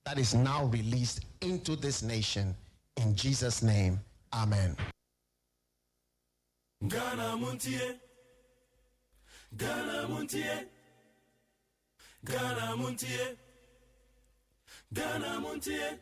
that is now released into this nation. In Jesus' name, amen. Ghana Montie, Ghana Montie, Ghana Montie, Ghana Montie.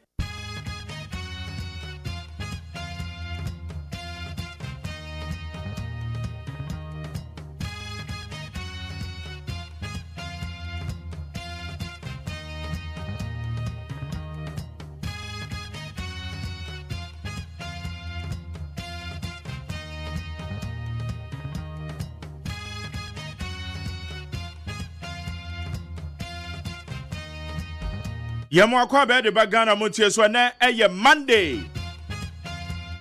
Yamo kwa be de Ghana Montie so na eye Monday.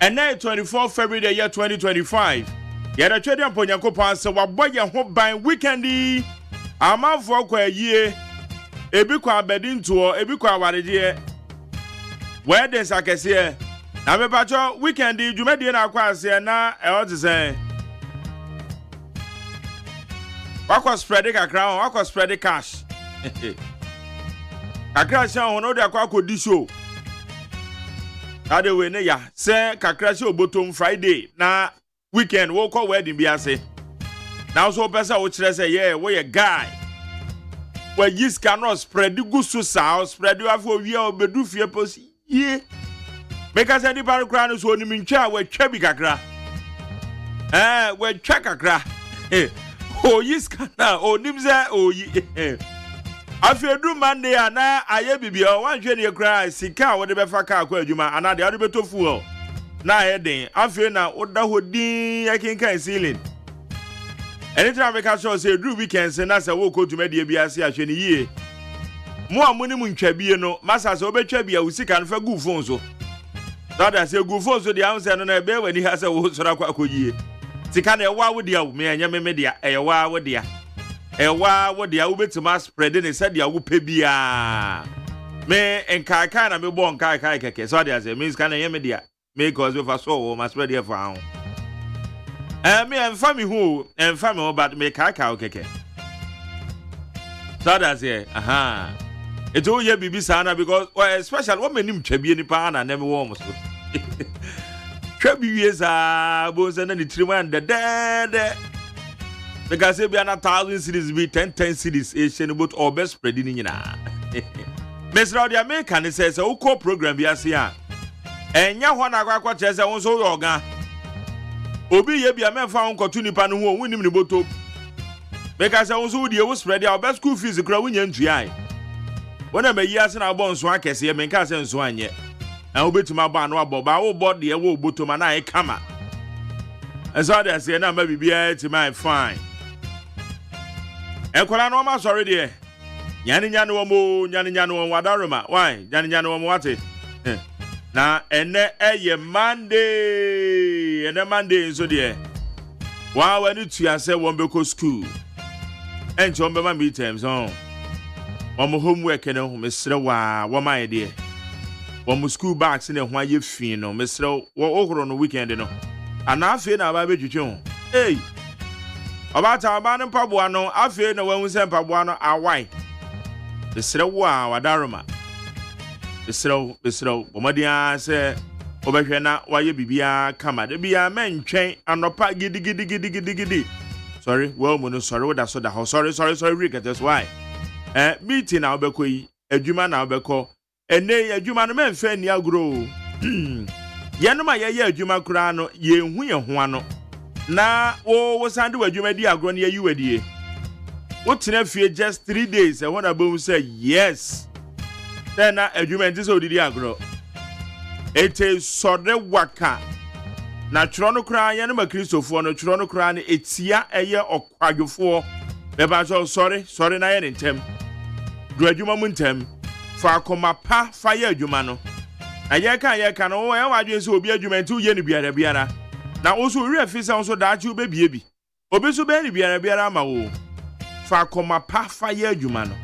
And na 24 February year 2025. Yada twede amponyankopon se wabɔ ye ho ban weekendi. Amanfo kwa yie. Ebi kwa abedi ntuo, ebi kwa awareje. Weddings akese. Na me pacho weekendi dwumadi na akwa ase na e o te sen. Wakwa spread kakra, wakwa spread cash. Kakra sha hono de akwa akodi show. Ade we ne ya se kakra sha obotom Friday na weekend wo call wedding bi ase. Now so person wo kire say yeah, we a guy. We yis cannot spread go so sa, spread you afo wi a obedu fie pos. Ye. Make us any bar kra no so ni ntwa we twa bi kakra. We twa kakra. O yis kana onim say o yi. Afedu Monday ana aye bibia wanhwe ne kra sika wo de befa ka kwa adwuma ana de ade betofu o na heading afe na oda hodin yakinkan ceiling anytime we ka show say do weekends na say wo ko dwuma de bia ase ahwe ne yie mo amuni mu ntwabie no masa say obetwa bia wo sika no fa gu phone so that say gu phone so de am say no na be wani ha say wo sora kwa akoyie sika na e wa wo de awu me anya me de e wa wo de Ewa wo dia ubetima spread ne said dia wo pe bia me enkai na me bo enkai keke so dia say means can na me dia me cause we for so ma spread dia for ho me enfa me ho but me kai keke so dia say aha it o ye bibi sana because especially what menim twabie nipa na na me wo mo so twabi wie za bo se na ni triman de because if you are 1,000 cities be 10 cities Asian about or best spreading in na. Mr. the American says a co program be as ya. And ya one agua chess on so yoga. Obi ye be a man found continue pan who win him the boto. Because I also deal with spread our best school fees growing in GI. When I may years in our bones so I can see a man cast and so on yet. I will be to my barn or bob, I will board the awo bottom and I come up. And so I say, now maybe be to my fine. Ekola no ma sorry there. Nyani nyano wadaruma. Why? Nyani wate. Na ene eye Monday. Ene Monday so there. Wa wani tuya say won be ko school. Enche on be ma meet terms on. Won mo homework ne ho mesre wa wo ma there. Won mo school bags ne ho aye fi no mesre wo ohoro no weekend no. Ana afi na ba be twetwe ho. Hey. Obata abane mpaboa no afi na wanhu se mpaboa no awai. Besrewo a wadaroma. Besrewo bomadia se obehwe na waye bibia kama de bia mentwen anopa gidi. Sorry, well mo no sorry woda so da ho. Sorry Rick, that's why. Meeting na obekọ yi, adwuma na obekọ. Ene adwuma no memfa ni agro. Yanoma ye adwuma kura no ye hu ye ho ano. Na wo sande wadwuma di agro na ye wadie. Wo tena fie just 3 days and when abom say yes. Then na adwuma nti so di agro. Ete sode waka. Na tworo no kura ye na Kristofo no tworo no kura na etia eye okwadwofo. Beba sorry na ye ntem. Du adwuma mu ntem. Fa akoma pa fa ye adwuma no. Na ye kan no wo ye wadwen se obi adwuma nti ye ne biara. Na oso ri afisa onso daachi obebie bi. Obi so be ni biara ma wo. Fa akoma pa fa ye adwuma no.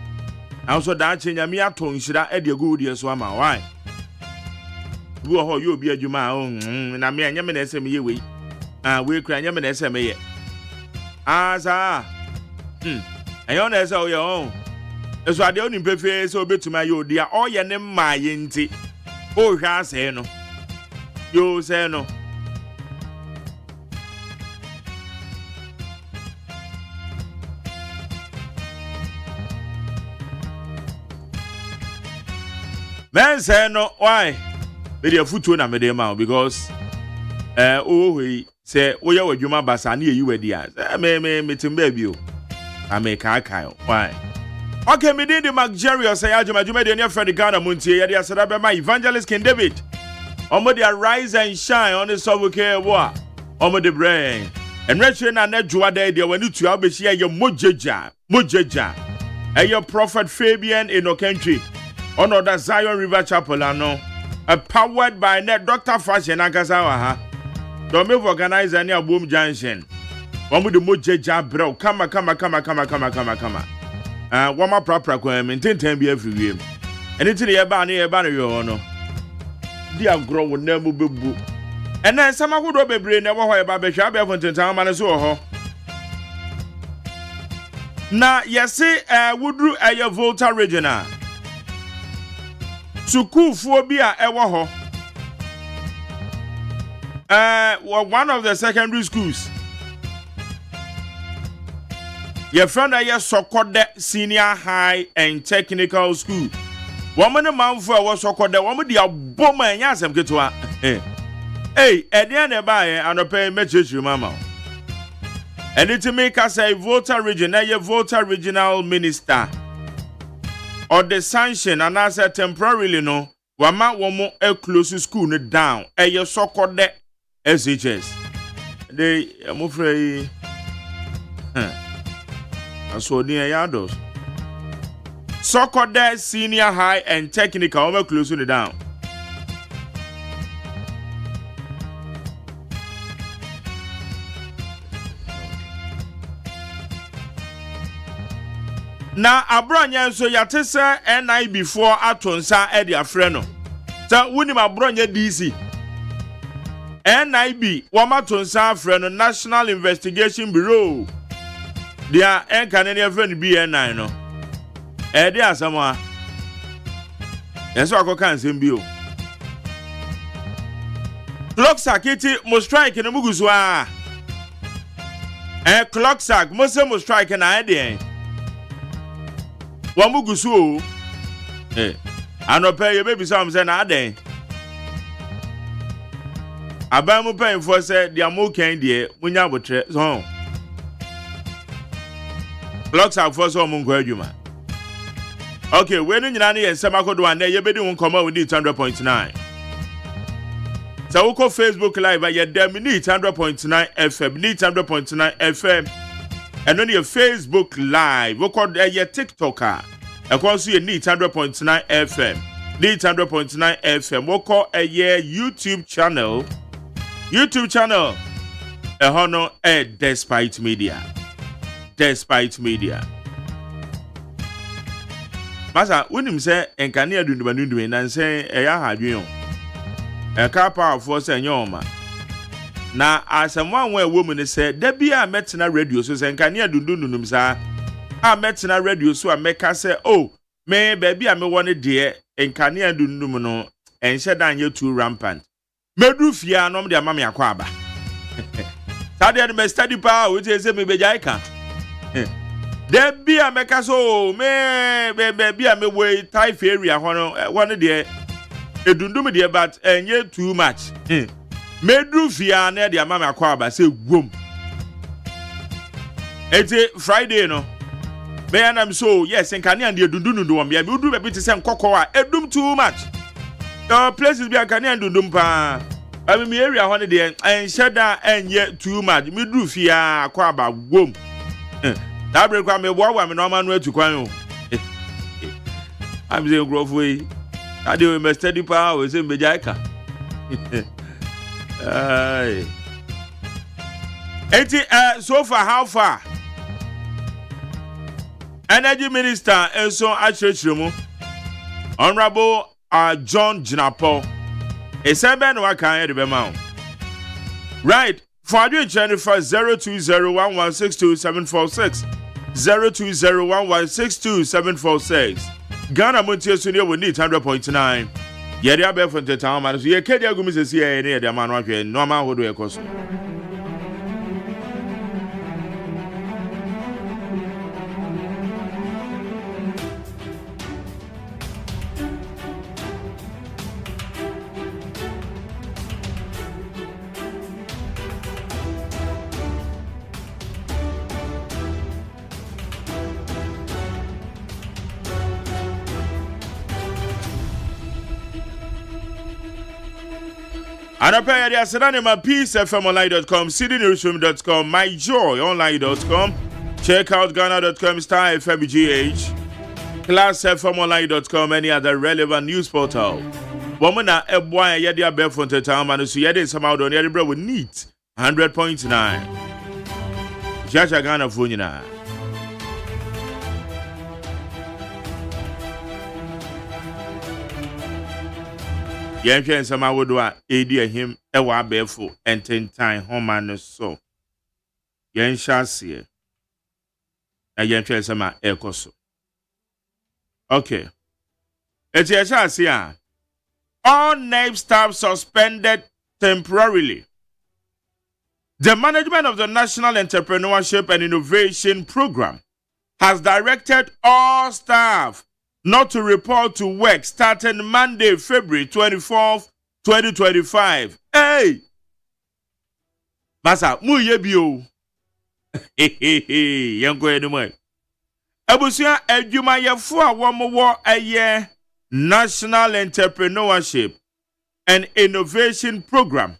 Na onso daachi nyame ato nhira e de go die so ama why. Wo ho ye obi adwuma na me anya me na ese me ye wei. We kura anya me na ese me ye. Sa. Ayo na ese o ye on. So ade oni pefe so betuma yo dia o ye ne ma ye nti o hwa se no yo se no men say no why me dey futu na me dey ma because we say wo ye wadwuma basa na yi wadi a me timba bi o ameka kai why. Okay, me did the Magerius say Ajuma de near Freddy Ghana Montier, Yadia Sadabema, Evangelist King David. Omo the rise and shine on the Sobuke war. Omo the brain. And Retchen and Nedjua de when you to Abishia your Mujeja. And your prophet Fabian in no country. On the Zion River Chapel, powered by net Dr. Fashion Akasawa. Don't move organize any boom junction. Omo the Mujeja bro. Come. Wama prapra kwa maintain be everywhere. Anything you ban you no. Dia grow will never be. And then some would be brain never why about the shabby of town man so ho. Na yesi would your Volta regional. Suku phobia ewa ho. One of the secondary schools. Your friend are Sokode Senior High and Technical School. Woman a man for was Sokode, woman the bomber and yasam get to her. Hey, at the end of and pay message you, mama. And it to make us a voter regional, your voter regional minister. Or the sanction and as a temporarily no, Wama womo a close school down, a your Sokode SHS. They, I'm afraid. So near Yados. Sokode Senior High and Technical over closing it down. Now abronya so yatesa NI before atonsa e dia freno. So wuni abronya DC. NIB wamatonsa freno National Investigation Bureau. Dia enkanene friend BN9 no. Dia asama. Enso akoka nsem bio. Clock sakiti mo strike na mugusu a. Clock sak mo se mo strike na ade. Wa mugusu o. Anope ye baby sam se na ade. Abamu pen for say dia mo kan de munya botre so. Blocks are for some adwuma. Okay, when you know Samakodo and you be doing come out with 100.9. So we call Facebook Live at your dem need 100.9 FM, need 100.9 FM. And on your Facebook Live, we call your TikToker. I call you need 100.9 FM, need 100.9 FM. We call a YouTube channel. A honor a Despite Media. Masa, when him say, and can you do the Bandu and say, I had you a car power force and yoma. Now, as someone where woman said, there be a metina radio, so and can you do sir? I met in a radio, so I make her say, oh, may baby, I may want a dear, and can you do no, and said down you too rampant. Medufia, no, dear mammy aquaba. Sadia, the study power, which is a baby jaika. There be a mecaso, be a me way type area, one day. It don't do me dear, but and yet too much. Medufia, near the mamma quaba, say, boom. It's a Friday, no. Man, I'm so, yes, and can you do one? We do a bit of some cocoa, a doom too much. The places be a canyon do dumpa. I mean, area one day and shut down and yet too much. Medufia, quaba, boom. That break me war woman no man way to kwanu. I'm saying growth way. I do my steady power is in Bejaika. So far how far? Energy Minister and so Achurchrumu. Honorable John Jinapo. A seven waka the mount. Right. For you Jennifer 0201162746. 0201162746. Ghana Montie Studio will need 100.9. Yeri abe for the town man. So ye kedi agumi se siye ne de man wa hwe normal hodo e koso. Anapaya dia sedane ma peacefmonline.com, cdnewsroom.com, myjoyonline.com. Check out ghana.com star FMGH, classfmonline.com, any other relevant news portal. Woman na ebwa ya dia be for town man so yede somehow don yede bro we need 100.9. Jaja Ghana fo nyina. Yen hwen sama wodo a edi ahim e wa abefo ententan homa no so. Yen hyase. Na yen hwen sama ekoso. Okay. Eti hyase a all NEIP staff suspended temporarily. The management of the National Entrepreneurship and Innovation Program has directed all staff not to report to work starting Monday, February 24th, 2025. Hey! Masa, mu yebio. Yanko edumwe. Abusia eduma yefo a womo eye National Entrepreneurship and Innovation Program.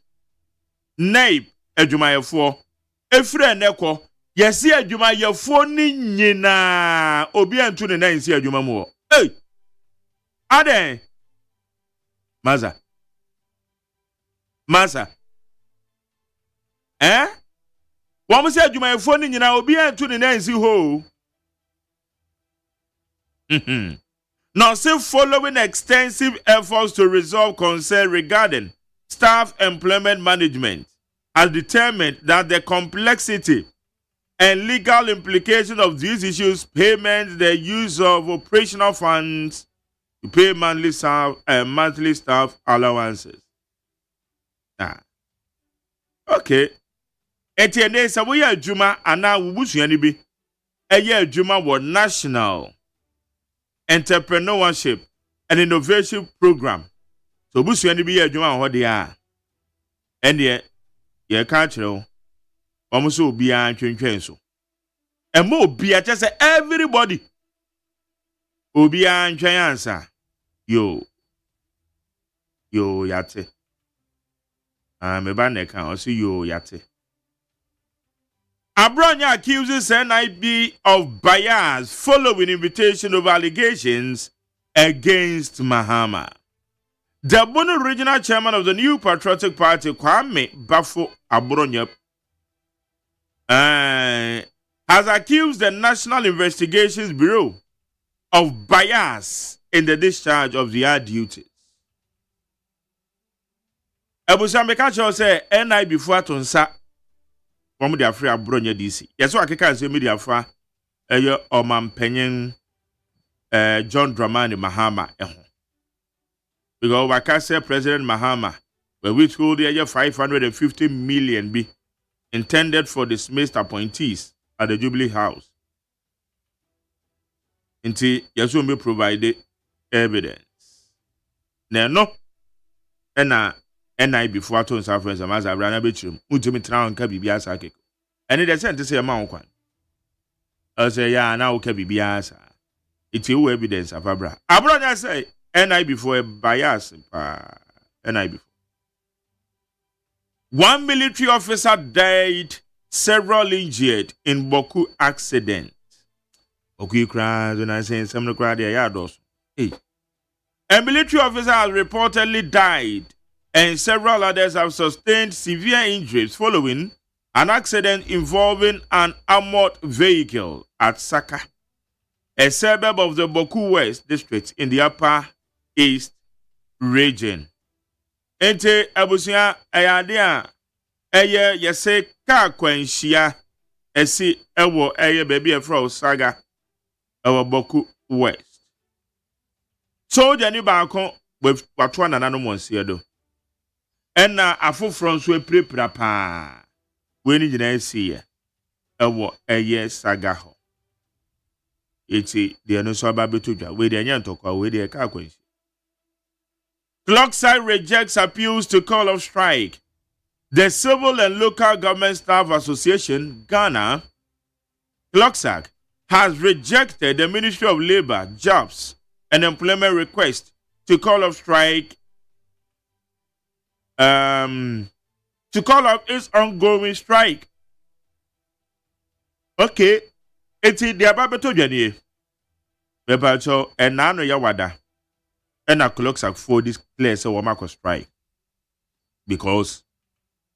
NEIP eduma yefo. Efre neko. Yesi eduma yefo ni nyina. Obi antu ne na nsi eduma mu. Hey! Ade! Maza. Wamu se adwuma yefo ni nyina obi antu ne na nsi ho. Now, still following extensive efforts to resolve concern regarding staff employment management, has determined that the complexity and legal implications of these issues, payments, the use of operational funds to pay monthly staff allowances. Okay. Etienne sa wo ya adwuma ana wubusuani bi eye adwuma wo National Entrepreneurship and Innovation Program. So busuani bi ya adwuma ho de a ene ye ka kire wo omuso obi a twentwen so. Emo obi a say everybody obi a ntwen ansa. Yo yate. Me ba ne kan o say yo yate. Abronya accuses NEIP of bias following invitation of allegations against Mahama. The Bono regional chairman of the New Patriotic Party, Kwame Bafo Abronya, has accused the National Investigations Bureau of bias in the discharge of their duties. Ebusambeka say NEIP before Tonsa from the Afri Abronya DC. Yes, I can say media fa Omampenyen John Dramani Mahama. Because I can say President Mahama, where we told the 550 million be intended for dismissed appointees at the Jubilee House. Until Yasu be provided evidence. No, NEIP before to South Africa, as I ran a bit, Mutumitran and Kabibiasa. And it is sent to say a mount one. I say, yeah, now Kabibiasa. It's your evidence of Abra. Abra say, NEIP before a bias. NEIP before. One military officer died, several injured in Boku accident. Okay, cries when I say some crowd there, yados. Hey. A military officer has reportedly died, and several others have sustained severe injuries following an accident involving an armored vehicle at Saka, a suburb of the Boku West district in the Upper East region. Ente abusia ayadea eye yese ka kwanhia esi ewo eye baby efro saga ewo boku west so jani ba kon watwa nana no monsie do ena afofro nso eprepra pa we ni gina esi ye ewo eye saga ho eti de no so aba betodwa we de anya ntokwa we de ka akwansi Clockside rejects appeals to call of strike. The Civil and Local Government Staff Association, Ghana, Clockside, has rejected the Ministry of Labor, Jobs and Employment request to call off strike, to call off its ongoing strike. Okay, it's the Ababeto Janie. Bebacho and Nano Yawada. And a Clockside for this place of Wamako strike. Because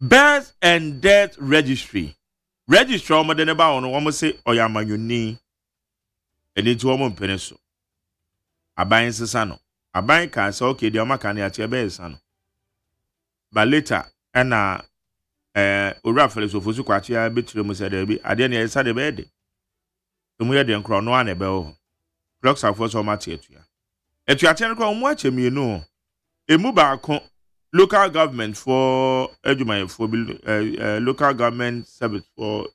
birth and death registry more than about on one say oyama yuni and it's woman peneso abayin sano abayin can say okay the omakani at your base sano but later and urafale so fosu kwachi ya betire mu say there be ade na yesa de bed to mu ye de nkro no an ebe ho Clockside for so mate etua chen ko mu ache mi no emu ba ko local government for education for local government service for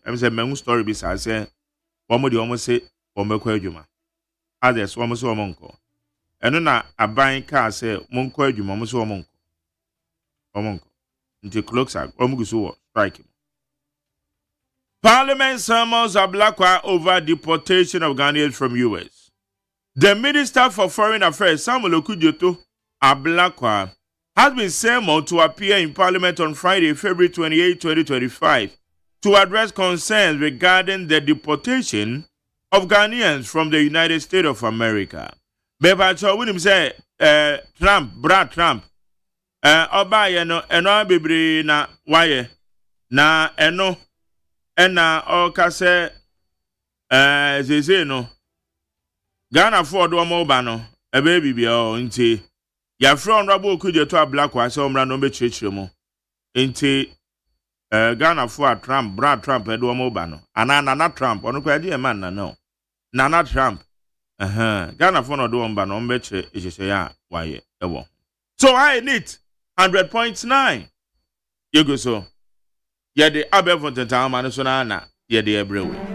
I'm saying my story be say one dey almost say omekọ adwuma others one say omonko eno na aban ka say monko adwuma mo say omonko nti Clockside omuguso strike. Parliament summons Ablakwa over deportation of Ghanaians from US. The Minister for Foreign Affairs Samuel Okudzeto Ablakwa has been summoned to appear in Parliament on Friday, February 28, 2025, to address concerns regarding the deportation of Ghanaians from the United States of America. Bebacho William say, Brad Trump, Oba eno bebre na waye na eno ena okase zeze no Ghana for do mo ba no ebe bibia o nti ya from Rabo Okudzeto Ablakwa se omra no be chirechire mo nti Ghana for Trump Brad Trump do mo ba no ana Trump onu kwa di e man na no Nana Trump Ghana for no do mo ba no be chire ejese ya waye ewo so I need 100.9 you go so yeah the above for the time and so na yeah the everywhere.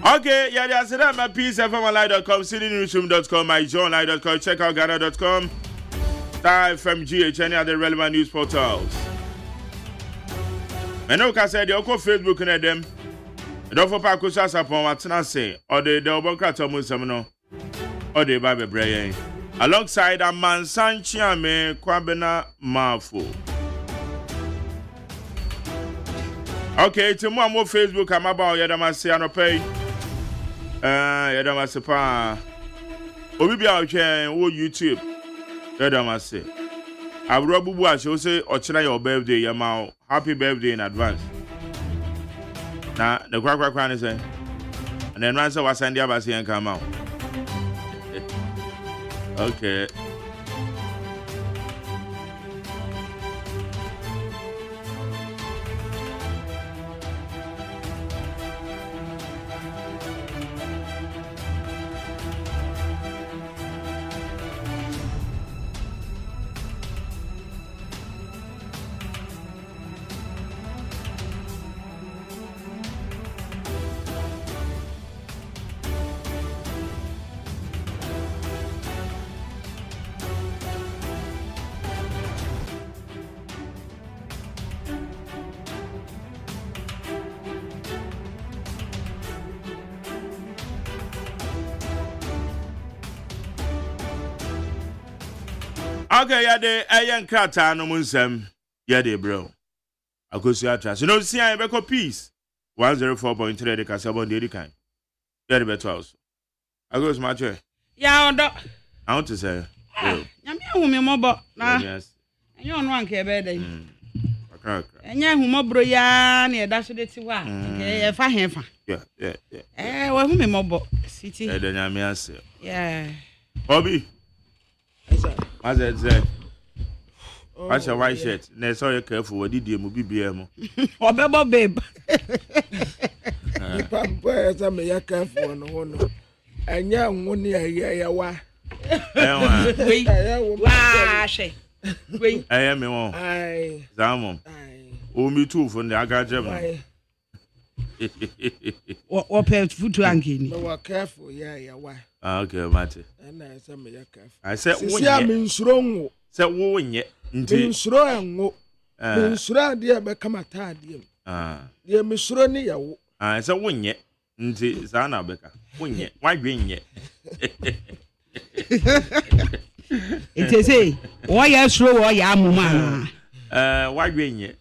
Okay, yeah, that's it. My PeaceFMLive.com, CityNewsroom.com, MyJohnLive.com, checkoutGhana.com, Star FM GH, any other relevant news portals. And okay, I said, you go Facebook and them. Don't for Paco Sasa upon what I say, or the Obocrato Musamino, or the Bible Brain. Alongside a man Sanchiame Kwabena Mafu. Okay, to more Facebook, I'm about Yadamasiano Pay. Yadamase pa obi bia otwen wo YouTube Yadamase abrobu bu a show say ochira your birthday ya ma happy birthday in advance na the kwa ne say and then answer was send abase yan come out. Okay. Okay, yeah, the ayan krata no munsem. Yeah, they bro. Akosia trust. You know, see I be peace. 104.3 the Casabon daily kind. Yeah, the better house. I go smart chair. Yeah, odo. I want to say. Nyame ahumi mobo na. Yes. Enye onu anka ebe dey. Akra. Enye ahumobro ya na eda so de ti wa. E fa hefa. Yeah. Wa ahumi mobo city. E de nyame ase. Yeah. Bobby. Yes sir. What's that? What's your white shirt? Na so you careful what did you mo bibia mo. Obebo babe. Nipa boy za me ya careful no no. Anya nwoni ya wa. Wait. Wa she. Wait. I am me won. Ai. Zamom. Ai. O mi tu fo na agaje mo. O pe futu anki ni. Me wa careful ya wa. Okay, mate. Na za me ya careful. I said wo ya me nsuro nwo. Say wo nye nti. Nsuro enwo. Nsuro de be kamata ade. De me suro ni ya wo. I said wo nye nti za na beka. Wo nye. Wa dwe nye. It say, "Why you slow or ya mama?" Why gwenye?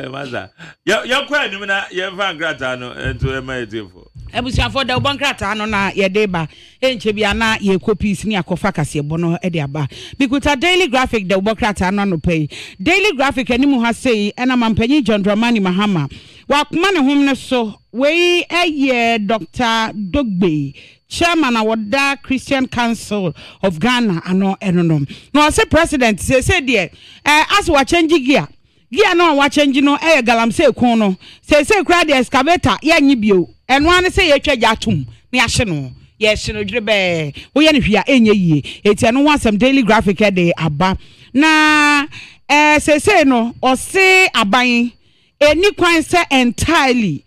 Maza. Ya kwa ni na ya van grata no ento e ma etifo. Ebusiafo da obankrata no na ye deba enche bia na ye copies ni akofa kase bono e de aba because a daily graphic da obankrata no pay daily graphic animu ha sei ena mampanyi John Dramani Mahama wakuma ne hom ne so we eye Dr. Dogbe chairman awada Christian Council of Ghana ano enonom no say president say there as we change gear no wa change no galamse kon no say kra the excavator ya nyibio eno an say ye twa jatum me ahye no ye hye no dwebe wo ye ne hwia enye yie eti eno wasam daily graphic e de aba na say no o say aban eni kwan say entirely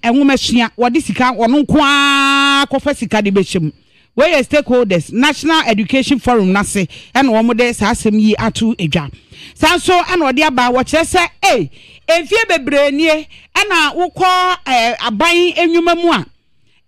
enwomesua wodi sika wono kwa kofa sika de bechem we stakeholders National Education Forum nase ena wo de sa asem yi atu edwa sanso ena odi aba wo kire se enfie bebrenie ena wokọ aban enwuma mu a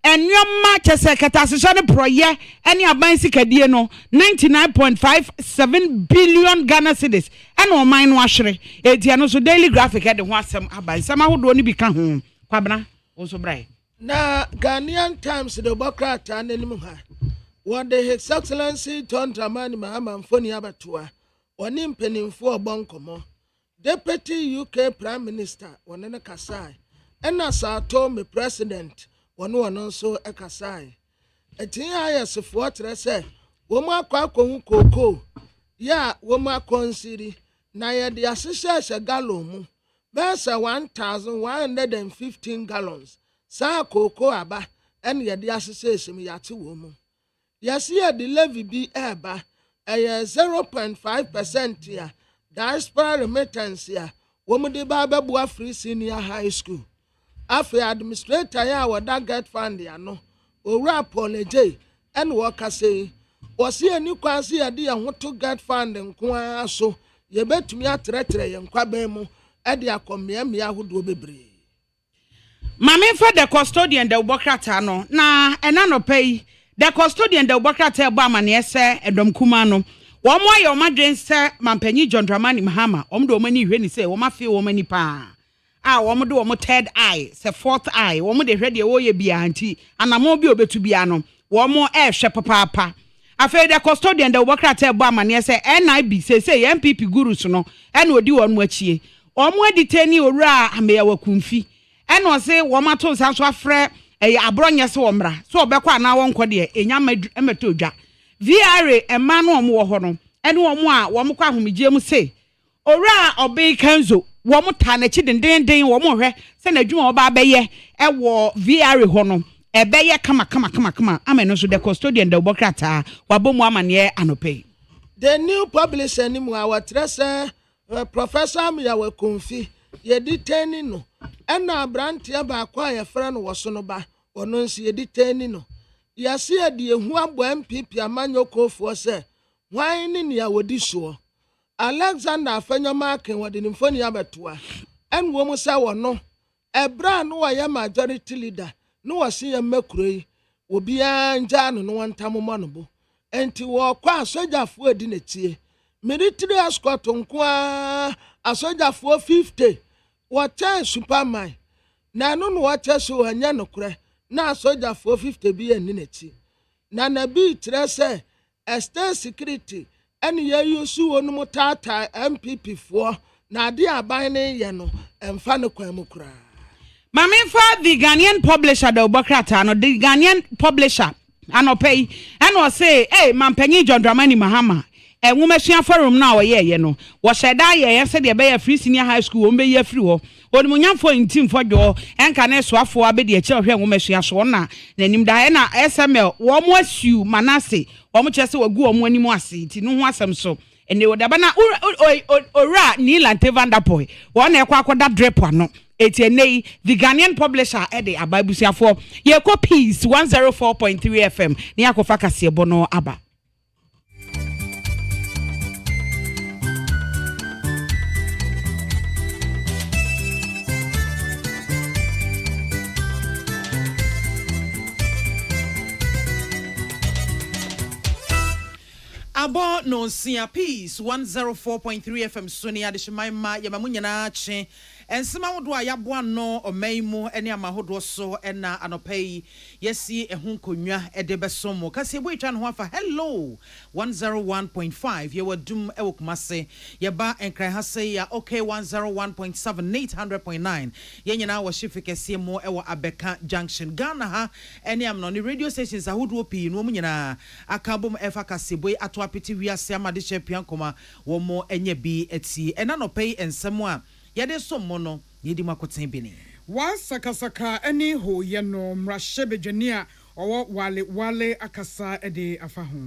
enwoma kese kataseso ne proye ene aban sikadie no 99.57 billion Ghana cedis ena o man no ahwere etia no so daily graphic e de ho asem aban sama hodo ni bi ka ho kwabna wo so brai na Ghanaian Times the Bokrata nanim ha what the His Excellency John Dramani Mahama mfoni abatua oni mpenimfo obonkomo Deputy UK Prime Minister wonene kasai ena sato me president wono nso ekasai etin ayesefo trese wo mu akwakohu koko ya wo mu akonsiri na ye de asese gallon mu besa 1115 gallons sa koko aba en ye de asese esim yate wo mu yesi ye de levy bi eba 0.5% ya diaspora remittance ya wo mu de ba bua free senior high school afi administrator ya wada get fund ya no owura apology en wo kase wo se ani kwanse ya de ho to get fund nko aso ye betumi atretre ye nkwaban mu e de akommea ahodo bebre mame for the custodian the Bokrata no na ena no pay the custodian the Bokrata ebo amane ese edom kuma no wo mo ayo madwen se mampanyi John Dramani Mahama omdo mani hwe ni se wo mafe wo mani pa wo mo de wo mo third eye se fourth eye wo mo de hwe de wo ye bia anti anamo bi obetu bia no wo mo hwe papa afa the custodian the Bokrata ebo amane ese NEIP se MPP gurus no ena odi wo mo achie wo mo aditani owura ameya wakumfi ena o se wo mato sanso afre abronye se wo mra so obekwa na wo nko de enya emeto dwa VRA ema no omo wo ho no ene omo a wo mo kwa ahomigye mu se owura obe kanzo wo mo ta na chi denden wo mo hwe se na adwuma oba abeye wo VRA ho no ebeye kama ameno so the custodian the Bokrata wabomu amane anope the new publisher ni mu our trese Professor Miyawe Konfi ye detaining no ena brantia ba kwa ye frɛ no woso no ba ono nsi ye detaining no yase ye de ehu abo MPP amanyokofo se hwan ni ne awodi so Alexander Afanyoma Akin wode ni mfoni abetoa enwo mu sa wono ebra no wa ye majority leader no wose ye makuroi obi anja no no ntammo no bo enti wɔkɔ asogyafoɔ edi n'etie military escort nko a asogyafoɔ 50 wɔkyɛ superman na no no wɔkyɛ so anya nokorɛ na asogyafoɔ 50 bi yɛ ni n'ekyi na bi kyerɛ sɛ state security ɛne yɛyi so wɔ no mu taataa MPP foɔ na ade aban ne yɛ no ɛmfa no kwan mu koraa. Maminfa the Ghanaian publisher the Obokrata no the Ghanaian publisher anopay and was say hey mampanyi John Dramani Mahama e nwomesua forum na oyeye no wo sheda ye said ye be free senior high school o be ye free ho onimunyamfo intim fodwo enka ne soafo abedi e che hwe nwomesua so na nanim da na SML wo mo asiu manase wo mo chese wagu wo mo animu ase ti no ho asem so ene wo da bana ora ni lante vanderpoy wo na ekwa akoda drip ano etienei the Ghanaian publisher ede ababusiafo ye ko peace 104.3 FM ni akofa kasebo no aba Abo no sia peace 104.3 FM Sony adishmaima yamamunyana che ensema wodo a yaboa no omaimu ene amahodo so ena anopai yesi ehun konwa ede besomo kase ebo etwa no afa hello 101.5 ye wadum ewokumase ye ba enkran ha say ya okay 101.7 800.9 ye nyina wo shift kese mo ewo abeka junction Ghana ha ene am no ni radio stations ahodo pi no mu nyina akabom efa kase boy ato apiti wiase amade champion koma wo mo enye bi eti ena no pay ensemo a yade somo no yedi makoten bini wa sakasaka ani ho ye no mrahye bedwania owo wale akasa ede afa ho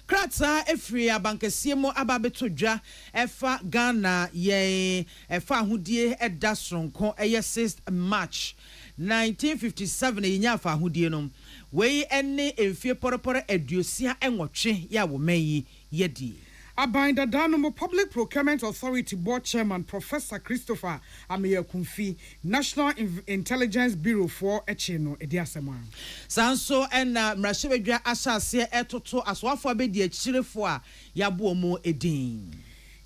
krata efri abankesie mo ababetodwa efa Ghana ye efa ahudie eda sonko eye 6th March 1957 yinya afa ahudie no we ene emfie poroporo aduosia enwotwe ya wo mayi yedi Abinda Danomo Public Procurement Authority Board Chairman Professor Christopher Ameyakumfi National Intelligence Bureau for Echino Ediasema. Sanso and Mrashebedwa Asase etoto aswafo abedi echirefo a yabo mo edin.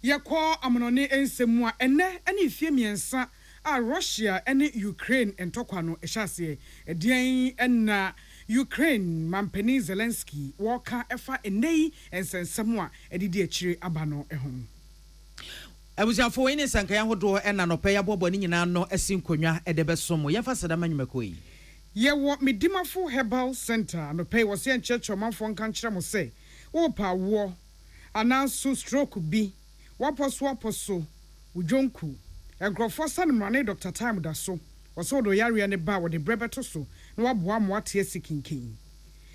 Yekọ amonone ensemu a ene ifie miensa a Russia ene Ukraine entokwa no ehase edian enna Ukraine Mampeni Zelensky waka efa enei ensensemu a edidi achire abano ehom. Abusiafo ene sanka ya hodo ena no pe ya bobo ni nyina no esinkonwa edebesomo yefa sadama nyumakoi. Yewo Medimafo Herbal Center no pe wose enchecho manfo nka nkyere mo se wo pa wo ananso stroke bi waposo ujonku enkrofo sanmane Dr. Time da so waso do yare ne ba wo de brebeto so na waboa mo ate sikinkin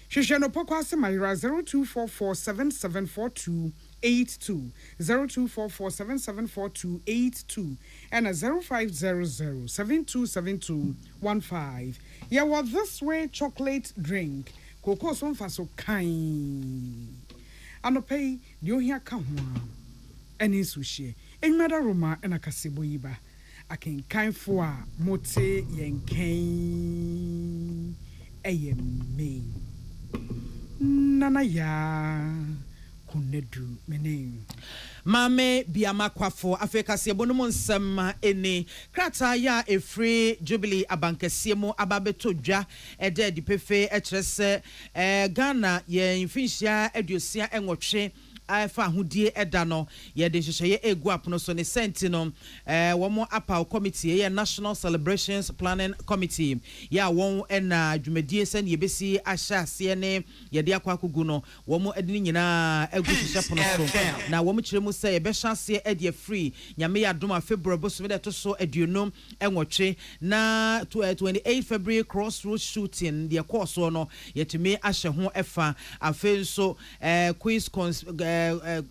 hwehwe no pokwa se mayra 0244774282 0244774282 and a 0500727215 yeah well this way chocolate drink cocoa so faso kind anopai di ohia ka ho ani suhie enwada roma na kasebo yiba akenkan fo a mote yenkan eyemme nana ya kunedu menem Mame biamakwafo Africa sebono nsem ene krata ya efri Jubilee abankese mu ababeto dwa ede dipefe ekyerese Ghana ye mfinhia aduosia enwotwe afa ahudie eda no ye de hyehyeye egu apono so ne sentino womo apal committee ye National Celebrations Planning Committee ya won na adwumadie sen ye besi ahya ase ne ye de akwakogu no womo edini nyina egu hyehyɛ pono so na womo kyeremu sɛ ye be hyase ede free nyame ya dom February boso de to so aduonom enwotwe na 28 February crossroads shooting de course no yetumi ahye ho efa afenso quiz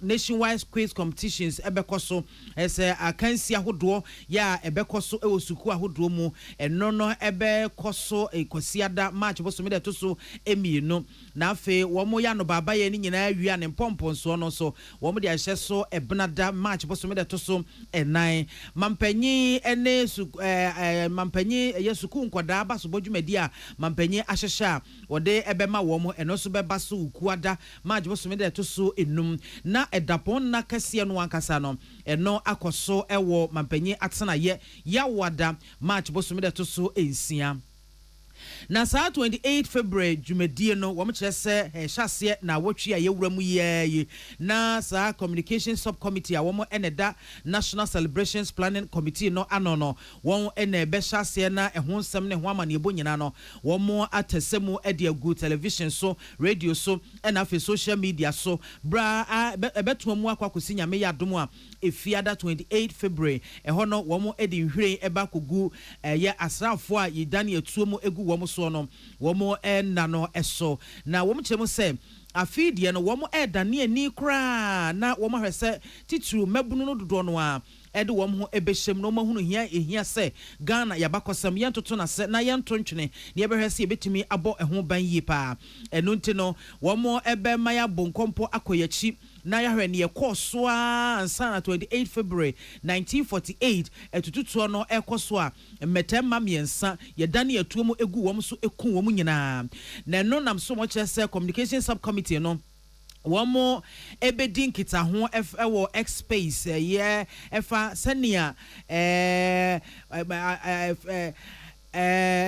nationwide quiz competitions ebekɔ so ɛsɛ akansi ahodoɔ ya ebekɔ so ɛwɔ suku ahodoɔ mu ɛno no ebekɔ so ekosiada march bosom de to so emienu na afe wɔn ya no baba yɛ ni nyinaa wia ne mpɔmpɔnso no so wɔn de ahyɛ so ebnada march bosom de to so ɛnan mampanyi ɛne su mampanyi ɛyɛ suku nkɔdaa ba so bodwumadi a mampanyi ahyehyɛ a wɔde ɛbɛma wɔn ɛno so bɛba so ukuada march bosom de to so enum na ɛdapɔn na kɛseɛ no ankasa no ɛno akɔso ɛwɔ mampanyi atena yɛ yawada march bosom de to so ensia na saa 28 February dwumadie no wɔn kyerɛ sɛ hyɛaseɛ na wɔtwe a yɛwura mu yɛɛ na saa communication subcommittee a wɔn ɛnɛda national celebrations planning committee no ano no wɔn ɛnɛ bɛhyɛaseɛ na ɛho nsɛm ne ho amanneɛbɔ nyinaa no wɔn atɛsɛ mu ɛde agu television so radio so ɛna afei social media so bra ɛbɛtuma mu akɔsi nyame yɛ adom a efiada 28 February ɛhɔ no wɔn ɛde nhwiren ɛba kogu ɛyɛ asraafoɔ a yɛdane atuo mu egu wɔn so no wɔn ɛna no ɛso na wɔn kyerɛ mu sɛ afidie no wɔn ɛdane ani koraa na wɔn ahwɛ sɛ titiri mɛbunu no dodoɔ no a ɛde wɔn ho ɛbɛhyɛm na wɔn ahunu ehia sɛ Ghana yabakɔsɛm yɛn toto na sɛ na yɛn to ntwene na yɛbɛhwɛ sɛ yɛbɛtumi abɔ ɛho ban yie paa ɛno nti no wɔn ɛbɛma yɛabɔ nkɔmpɔ akɔ yɛkyi na yɛhwɛ ne yɛkɔ so a ansa na 28 February 1948 ɛtututuo no ɛkɔ so a mmɛtɛmma mmiɛnsa yɛdane atuo mu egu wɔn so eku wɔn nyinaa na ɛno nam so wɔn kyerɛ sɛ communication subcommittee no wɔn ebedi nkita ho ɛwɔ X space ɛyɛ ɛfa sɛnea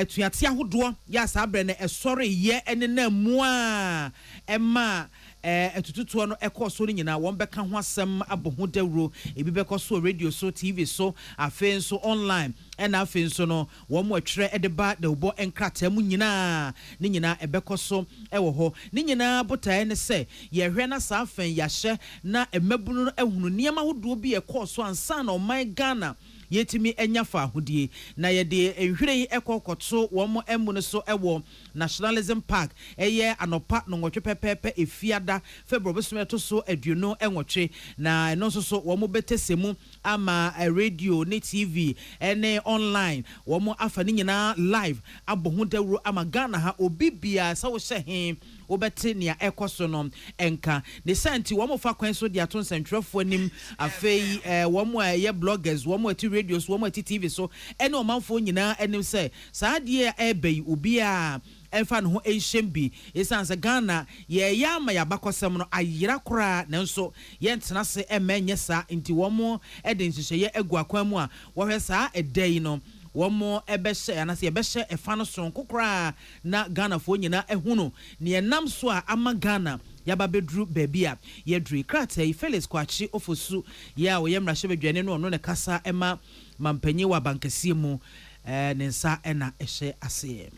tuate ahodoɔ yɛ asabrɛ no ɛsɔre yɛ ɛne na mu a ɛma ɛtututuo no ɛkɔ so no nyinaa wɔn bɛka ho asɛm abɔ ho dawuro ebi bɛkɔ so radio so TV so afei nso online ɛna afei nso no wɔn atwerɛ ɛde ba de wobɔ nkrataa mu nyinaa ne nyinaa ɛbɛkɔ so ɛwɔ hɔ ne nyinaa botae ne sɛ yɛhwɛ na saa afɛn yɛahyɛ na mmabunu no ahunu nneɛma ahodoɔ bi ɛkɔ so ansa na ɔman Ghana yɛtimi enya fa ahodie na yɛde nhwire ekɔkɔto wɔn emu no so ɛwɔ Nationalism Park ɛyɛ anopa no nwɔtwe pɛpɛpɛ efiada February bosom to so aduonu enwɔtwe na ɛno nso so wɔn betesemu ama radio ne TV ɛne online wɔn afa ne nyinaa live abɔ ho dawuro ama Ghana ha obi bia sa wo hyɛ he wobɛte nea ɛkɔ so no enka ne santi wɔn fa kwan so de ato nsɛntwerɛfoɔ nim afei wɔn a ɛyɛ bloggers wɔn a ti radio so wɔn a ti TV so ɛne ɔmanfoɔ nyinaa ɛnim sɛ saa deɛ ɛbɛyi obi a ɛfa ne ho ɛnhyɛm bi ɛsan sɛ Ghana yɛyɛ ama yɛabakɔsɛm no ayera koraa nanso yɛntena se ɛmɛ nyɛ saa nti wɔn ɛde nhyehyɛeɛ agu akwan mu a wɔhwɛ saa ɛda yi no wɔn ɛbɛhyɛ anase yɛbɛhyɛ ɛfa no soronko koraa na Ghanafoɔ nyinaa ɛhunu ne ɛnam so a ama Ghana yaba bedru baabi a yɛdru krataa yi Felix Kwachi ofosu yɛ a wɔyɛ mmarahyɛbadwani no ɔno ne kasa ɛma mampanyi wɔ abankɛseɛ mu ne nsa ɛna ɛhyɛ aseɛ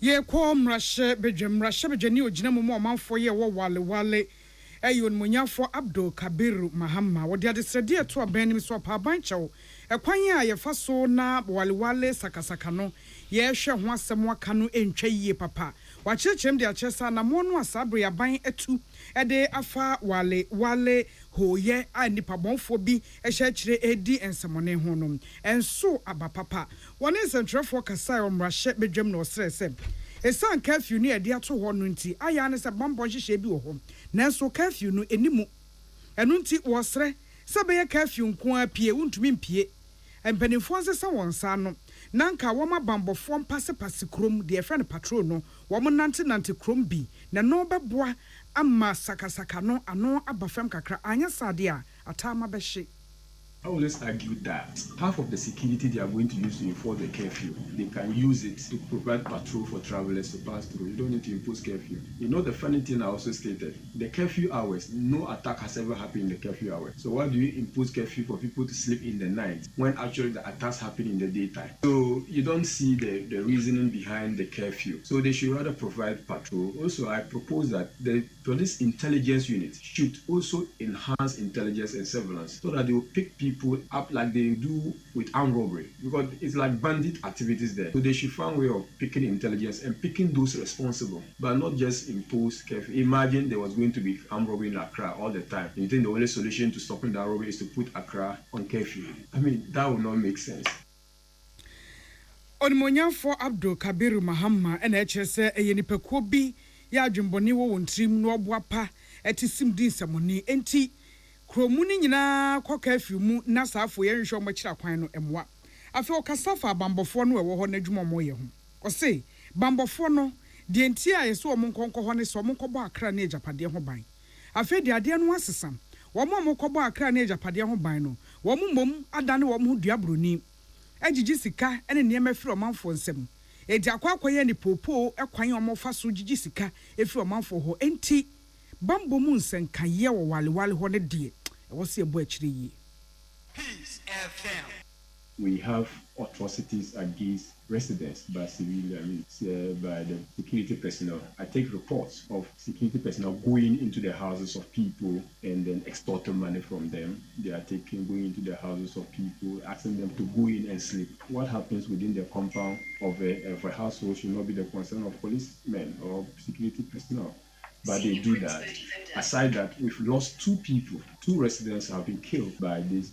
yɛkɔ mmarahyɛbadwani ogyina mu ma ɔmanfoɔ yɛ wɔ wale ɛyɛ onumunyafo Abdul Kabir Mahama wɔde adesrɛdeɛ ɛto abɛn so apaaban kyɛw ɛkwan a yɛfa so na wale sakasaka no yɛhwɛ ho asɛm aka no ɛntwa yie papa wakyerɛkyerɛm de akyerɛ sa na mo no asabre aban atu ɛde afa wale hoyɛ a nipa bɔnfoɔ bi ɛhyɛ kyerɛ edi nsɛmɔne ho no ɛnso aba papa wɔne nsɛntwerɛfoɔ kasa ɔmmarahyɛ bedwam na ɔsrɛ sɛ esan curfew ni ɛde ato hɔ no nti aya ne sɛ bɔnbɔn hyehyɛ bi wɔ hɔ nanso curfew no enimu ɛno nti wɔsrɛ sɛ bɛyɛ curfew nko a pie wontumi mpie mpanimfoɔ nsesa wɔn nsa no nanka wɔn abambɔfoɔ mpasepase krom deɛ ɛfrɛ no patrol no wɔn nante krom bi na no bɛboa ama sakasaka no ano aba fam kakra anya sade a atama bɛhye. I always argue that half of the security they are going to use to enforce the curfew, they can use it to provide patrol for travelers to pass through. You don't need to impose curfew. You know the funny thing I also stated, the curfew hours, no attack has ever happened in the curfew hours. So why do you impose curfew for people to sleep in the night when actually the attacks happen in the daytime? So you don't see the reasoning behind the curfew. So they should rather provide patrol. Also, I propose that the police intelligence unit should also enhance intelligence and surveillance so that they will pick people people up like they do with armed robbery, because it's like bandit activities there. So they should find a way of picking intelligence and picking those responsible, but not just impose curfew. Imagine there was going to be armed robbery in Accra all the time. You think the only solution to stopping that robbery is to put Accra on curfew? I mean, that would not make sense. Onimonyamfo Abdul Kabiru Mahama ena ekyese eyenipakuo bi ya adwembɔne wo wontrim no oboapa etisim din samoni enti kromu ni nyina kɔka afi mu na saafo yɛnhwɛ ɔmo kyira kwan no emwa afi okasafa bambɔfo no ɛwɔ hɔ na adwuma ɔmo yɛ ho ɔse bambɔfo no de enti a yɛso ɔmo nkɔnkɔ hɔ ne so ɔmo nkɔbɔ akra ne agyapadeɛ ho ban afi de ade no asesam wɔmo kɔbɔ akra ne agyapadeɛ ho ban no wɔmo mom adane wɔmo ho duabroni agigi sika ene nneɛma firi ɔmanfo nsɛm edi akwakoye ni popo ekwan ɔmo fa so gigi sika efiri ɔmanfo hɔ enti bambo mu nsenkaye wɔ walewale hɔ ne de ɛwɔ se ebo akyire yi. We have atrocities against residents by civilians, by the security personnel. I take reports of security personnel going into the houses of people and then extorting money from them. They are going into the houses of people, asking them to go in and sleep. What happens within the compound of a household should not be the concern of policemen or security personnel. But they do that. Aside that, we've lost 2 people. 2 residents have been killed by this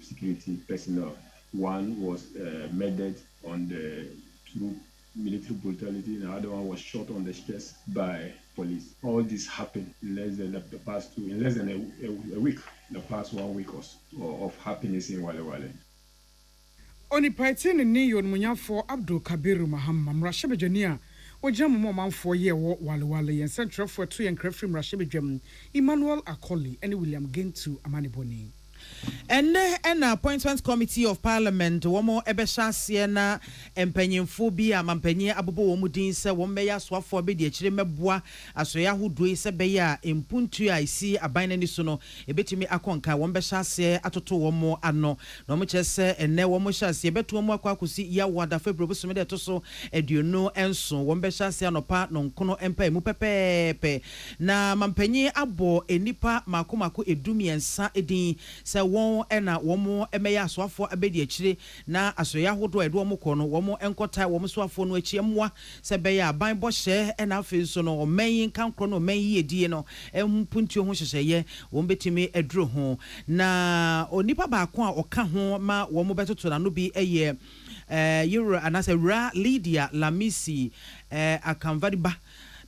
security personnel. One was murdered through military brutality, and the other one was shot on the chest by police. All this happened in less than a week, the past 1 week of happiness in Wale Wale. Onipaitini ni Onimonyamfo Abdul Kabiru Mahama mrashebejania Ojam Momanfo ye wo Wale yen central for 2 and Crefrim Rashebejam Emmanuel Akoli and William Gentu Amaniboni. And an appointment committee of Parliament, Womo Ebesha Siena, and Penyinphobia, Mampenye, Abubo Mudin, Wombeya, Swafo, Bedia, Chimeboa, Asoya, who do Sebeya, in Puntu, I see a binary sono, a bit to me Akonka, Wombesha Se, Atoto Womo, Anno, no much as and ne Womosha, Se, bet Womo Kwakusi, Yawada, February, Toso, and you know, and so Wombesha Se, no part, non Kono, Empe, Mupepe, na Mampenye, Abo, Enipa, Makumaku, Edumi, and Sa Edin. Won ena womo emeya aswafo abedi akire na asoya hodo edo mo kono womo enkota womo swafo no achi emwa se beya ban bo hye ena afi so no omen kan kro no omen yedie no empuntuo ho hyehyeye won betimi eduro ho na onipa ba ko a oka ho ma womo betoto na no bi eye Euro anase Ra Lydia Lamisi akamvadiba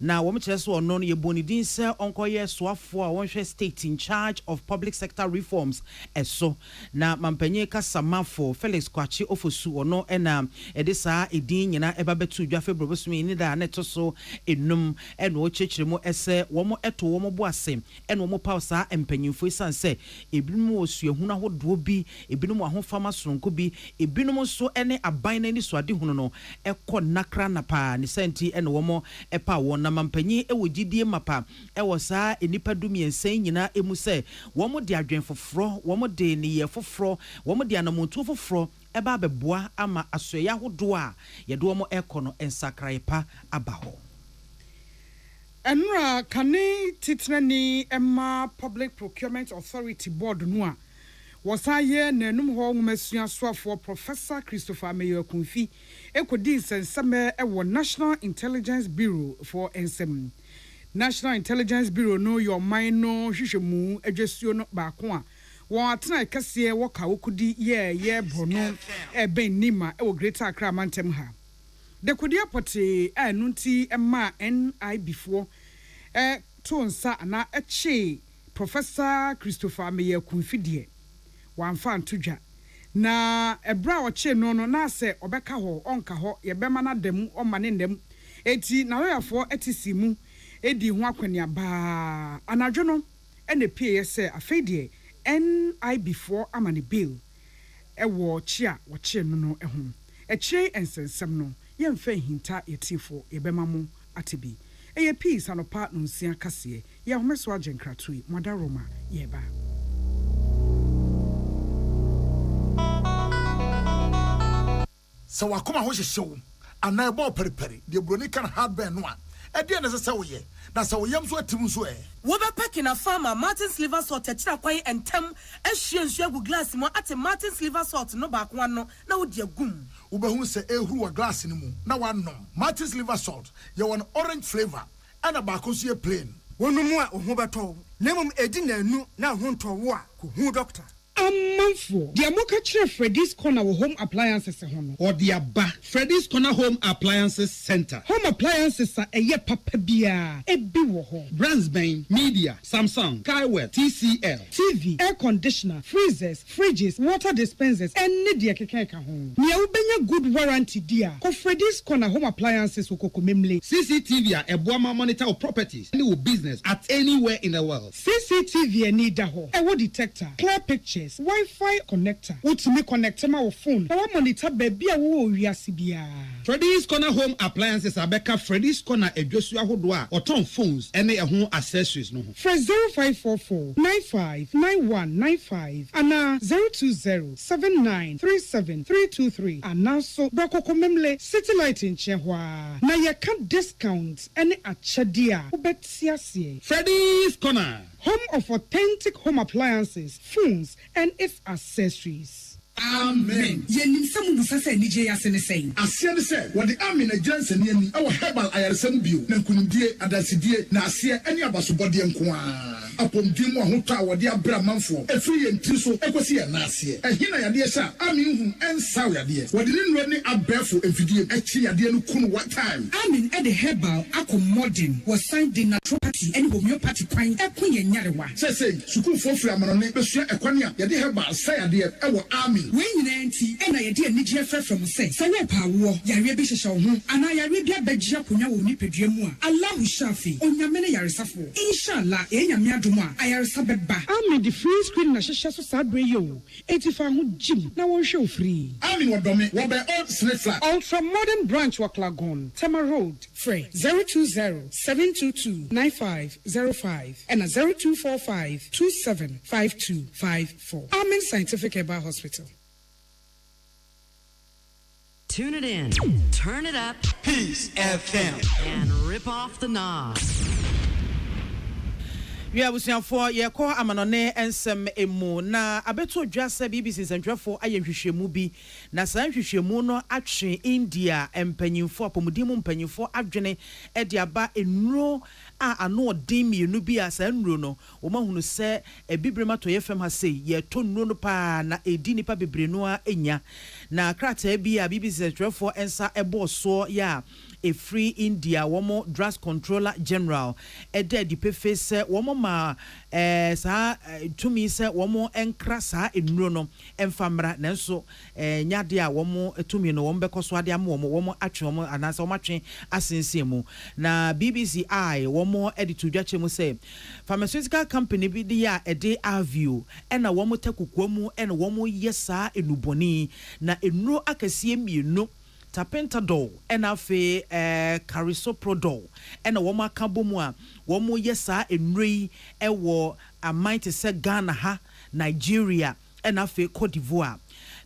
na wo mkyere so ono no ye bonidin se onkoye soafo a wonhwe state in charge of public sector reforms eso na mampanye kasamafo Felix Kwachi Ofosu ono ena edisa edin nyina eba betu dwa February bosumi ni da na toso enum eno ochechiremu ese wo mo eto wo mo boase eno mo pausa empanyimfo isanse ebinum osuahuna hodo bi ebinum ahofama sonko bi ebinum so ene aban na ni so ade hunu no ekọ nakra na pa ni senti eno wo mo epa wo mampanyi ewogidie mapa ewo saa enipa dumiensen nyina emu se wo mo de adwen foforo wo mo de niye foforo wo mo de anamontu foforo eba beboa ama asoya hodo a ye do mo ekono ensakraipa abaho Enra kane titrani Emma Public Procurement Authority Board no a wasaye nanum ho nwumasua soafo Professor Christopher Mayor Kunfi ekodi senseme ewo National Intelligence Bureau for ensem National Intelligence Bureau no your minor hwehwemu adwasuo no baako a won atena kase woka wokudi ye bono ebe nima ewo Greater Accra mantem ha de kodi apote anunti emma NEIP for tonsa ana eche Professor Christopher Mayor Kunfi de wanfa ntudwa na ebra oche no na se obeka ho onka ho ye bema na demu omane ndem eti na weyafo etisimu edi ho akwani aba anadwo no ene pie se afedie NEIP for amane bill ewo chi a wo che no eho eche ensensem no ye mfa hinta yetifo ye bema mu atebi eye peace anopa no nsia kase ye homeso agenkratui modaroma ye ba so wakoma ho hyehyew ana ebo periperi de broni kan hardware no a e dey na se wo ye na se wo yam so atim so e Wobɛpɛki na farmer Martin's liver salt ɛkyerɛ kwan ɛntɛm ɛhyɛ nsu agu glass mu ate Martin's liver salt no baako ano na wodi agum. Wobɛhu se ehuru wa glass ni mu na wanom. Martin's liver salt ye won orange flavor ana baako so ye plain. Wonumu a oho bɛtɔ nemum edi na anu na ho ntɔwo a ko hu doctor. Amanfo, the Amoka Chire Freddy's Corner home appliances or the Abba Freddy's Corner Home Appliances Center. Home appliances are a ye papa bia, a biwo brands Bain, Media, Samsung, Kaiwell, TCL, TV, air conditioner, freezers, fridges, water dispensers, and Nidia Kekeka home. Nia ubenya good warranty dear. Ko Freddy's Corner Home Appliances ukoko memle. CCTV a Boama monitor of properties, any business at anywhere in the world. CCTV a need daho, a detector, clear pictures. Wi-Fi connector. Utumi connect my phone. Na monitor baby a wo wiase bia. Freddy's Corner Home Appliances abeka Freddy's Corner edwosua hodoa or ton phones any a home accessories no. Fresh 0544 959195 and 020 7937323 and now so Brakoko Memle City Light in Chehwa. Na ya can discounts any achadia. Ubetiasie. Freddy's Corner. Home of authentic home appliances, phones, and its accessories. Amen. Yenim samu busasa nije yasene saying. Asia ne se what the army na Johnson ni our herbal ayarsam bio na kunimdie adasidie na asia eni abasobode nko a. Apomdim ho to a wode abra manfo. Efiri yenti so ekosi ya na asia. Ehina yade sha ami hu ensaw yade. Wode ne nro ne abefo efidie echi yade no kunu what time. Amen at the herbal accommoding was signed in naturopathy and homeopathy kwan ekunye nyarewa. Say sukuu fofura amanone besua ekwane a yade herbal say yade e wo army. When you enti ena yede anigye fra from say sanya pa wo yare bi hyehyɛ wo ho ana yare bi abagye akonya wo nipadua mu a Allah shafi onyame ne yaresafo inshallah enyame adom a ayaresa beba Ami the free screen na hyehyɛ so sad bre yo etifa ho gym na won hwe free Ami wodome wo be old snake flat ultra modern branch wa Klagon Tema Road free 020-722-9505 and 0245-275254 Amen Scientific Herbal Hospital. Tune it in, turn it up, Peace FM, and rip off the knobs. We are for ye call amanone ensem emu na abeto dwase BBC sentwefo ayehwehwemu bi na san hwehwemu no atwe India empanyimfo apomudimo mpanyimfo adwene e de aba enuro a ano odin mienu bi a san nuro no wo mahunu se ebibrema to ye fam ha sei ye to nuro no pa na edi nipa bebre no a enya na krata bi a BBC sentwefo ensa ebo so ya a free India womo drugs controller general ede di pefe se womo ma sa tumi se womo enkra sa enuro no emfamra nanso nyade a womo tumi no womo bekoso ade am womo atwe womo anasa womo atwe asensiemu na BBC I womo editor dwache mu se pharmaceutical company bi dia ede avio ena womo takukuamu ena womo yesa enuboni na enuro akasie mienu tapentadol enafe carisoprodol ena womo akabo mu a womo yesa enrei ewo amite se Ghana ha Nigeria enafe Cote d'Ivoire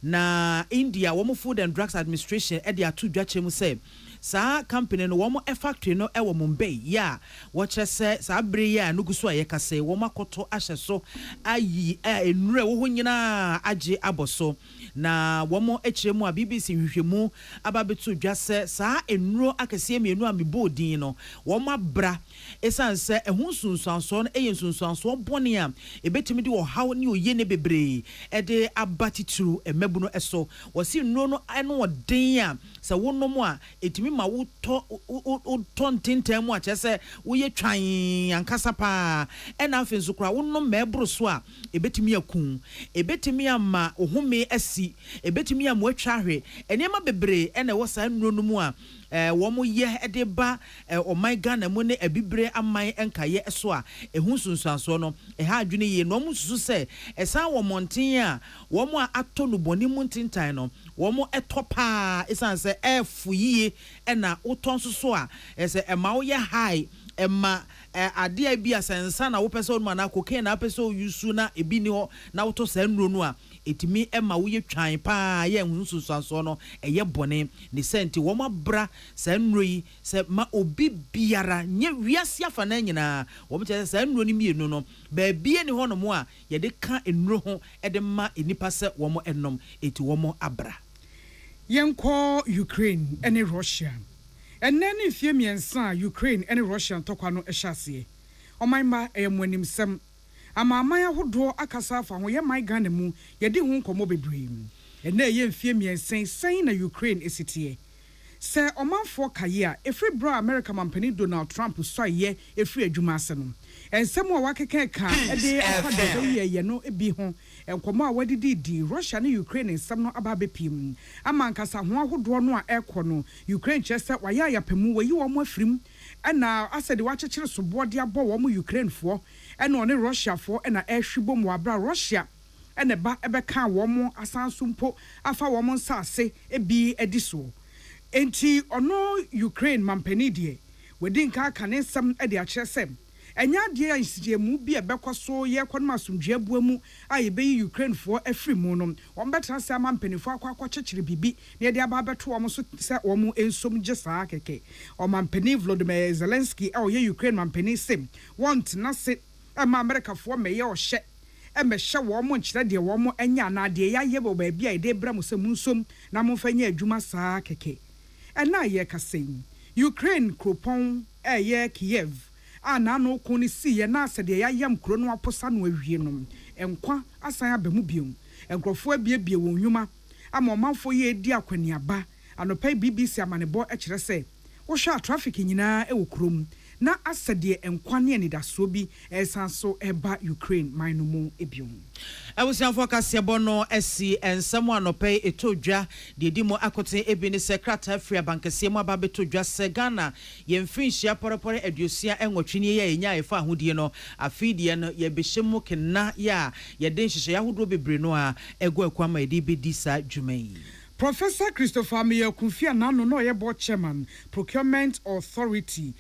na India womo Food and Drugs Administration e de atu dwache mu se sa company no womo factory no ewo Mumbai ya woche se sa bre ya nuguso aye kase womo akoto ahyeso ayi enure wo ho nyina age aboso na womo echiremu a BBC hwehwemu ababetu dwase sa enuro akase mienu a mebodin no womo abra esanse ehunsunsuanso no eyensunsuanso bone a ebetimi de wo haw ne oye ne bebre ede abatituru emebuno eso wosi nuro no eno odin a sa wonomo a etimi ma wo to ntintam mu a chese wo ye twan ankasa pa ena afenso kra wono mebro so a ebetimi akun ebetimi ama ohome asi ebetimi am watwa hwe enema bebre ena wo sa nnuro no mu a womo ye ede ba o my Ghana mu ne abibre aman enkaye eso a ehun sunsuanso no ha adwene ye no mu susu se esa wo monten a womo a ato no boni mu ntintan no womo etopa esanse efuyiye ena uton so a ese ema wo ye high ema ade bi asensa na wo pese onu na cocaine na pese o yusu na ebi ni ho na wo to sa nnuro no a etimi ema wo ye twan pa ye hunsusuanso no eye bone ne senti wo mabra sa nroi se ma obi biara nye wiase afa na nyina wo mche sa nro ni mienu no ba bie ni ho no mo a ye de ka enro ho e de ma enipa se wo mo enom eti wo mo abra Yenko Ukraine and Russia. And then if you mean Ukraine and Russia tokwa no ehyasie. O my ma eyemwanim sem. Ama maya hodo akasa fa ho ye my Ghana mu ye de ho nkomo bebre. And na ye mfie miensen sen na Ukraine esitie. Se omanfo kaye a efri bra America mampani Donald Trump so ye efri adwuma ase no. Ensem wa wakeke ka e de akado ye no ebi ho enkomo a wadidi di Russia na Ukraine ensem no aba bepim ama nkasa ho ahodo no a ekọ no Ukraine chese waya yapemu wayi wo mo afrim na asede wachekere so bode abo wo mo Ukraine fo na one Russia fo na ehwibom wa bra Russia na ba ebeka wo mo asansumpo afa wo mo nsase ebi ediso enti ono Ukraine mampani die wedi nka kane sam de akyesem enya de ansiemu bi ebekoso ye kwanma asumdwe abuamu aye be Ukraine fo afri mu no won betra se amampanifo akwa kyekere bibi na de aba beto wo so se wo mu ensom gesa keke o mampani Volodymyr Zelensky ye Ukraine mampani sem want na se ama America fo meye o hye emehye wo mo nkire de wo mo enya na de ya ye bo ba bia ide bra mo se munsom na mo fanya adwuma saa keke ena ye kasem Ukraine kropon ye Kiev ana no koni si ye na asede ya yam kro no aposa no awie no enkwa asan abamu biom enkrofo abiebie won nwuma ama omanfo ye edi akwaniaba anopa BBC amanebo ekire se wo hwa traffic nyina e wo krom na asede enkwa ne anidaso bi esanso eba Ukraine manu mu ebiom Awusianfo kasebo no esi ensemo anope etodwa de dimo akote ebini sekrata free bankese mu aba betodwa se Ghana ye mfinhia poropore aduosia enwotwene ye nya efa ahodie no afidie no ye behyemu kena ya ye den hihye yahodo bebre no a ego akwama edi bedi sa dwumai Professor Christopher Meyer Kufia Nano no ye board chairman Procurement Authority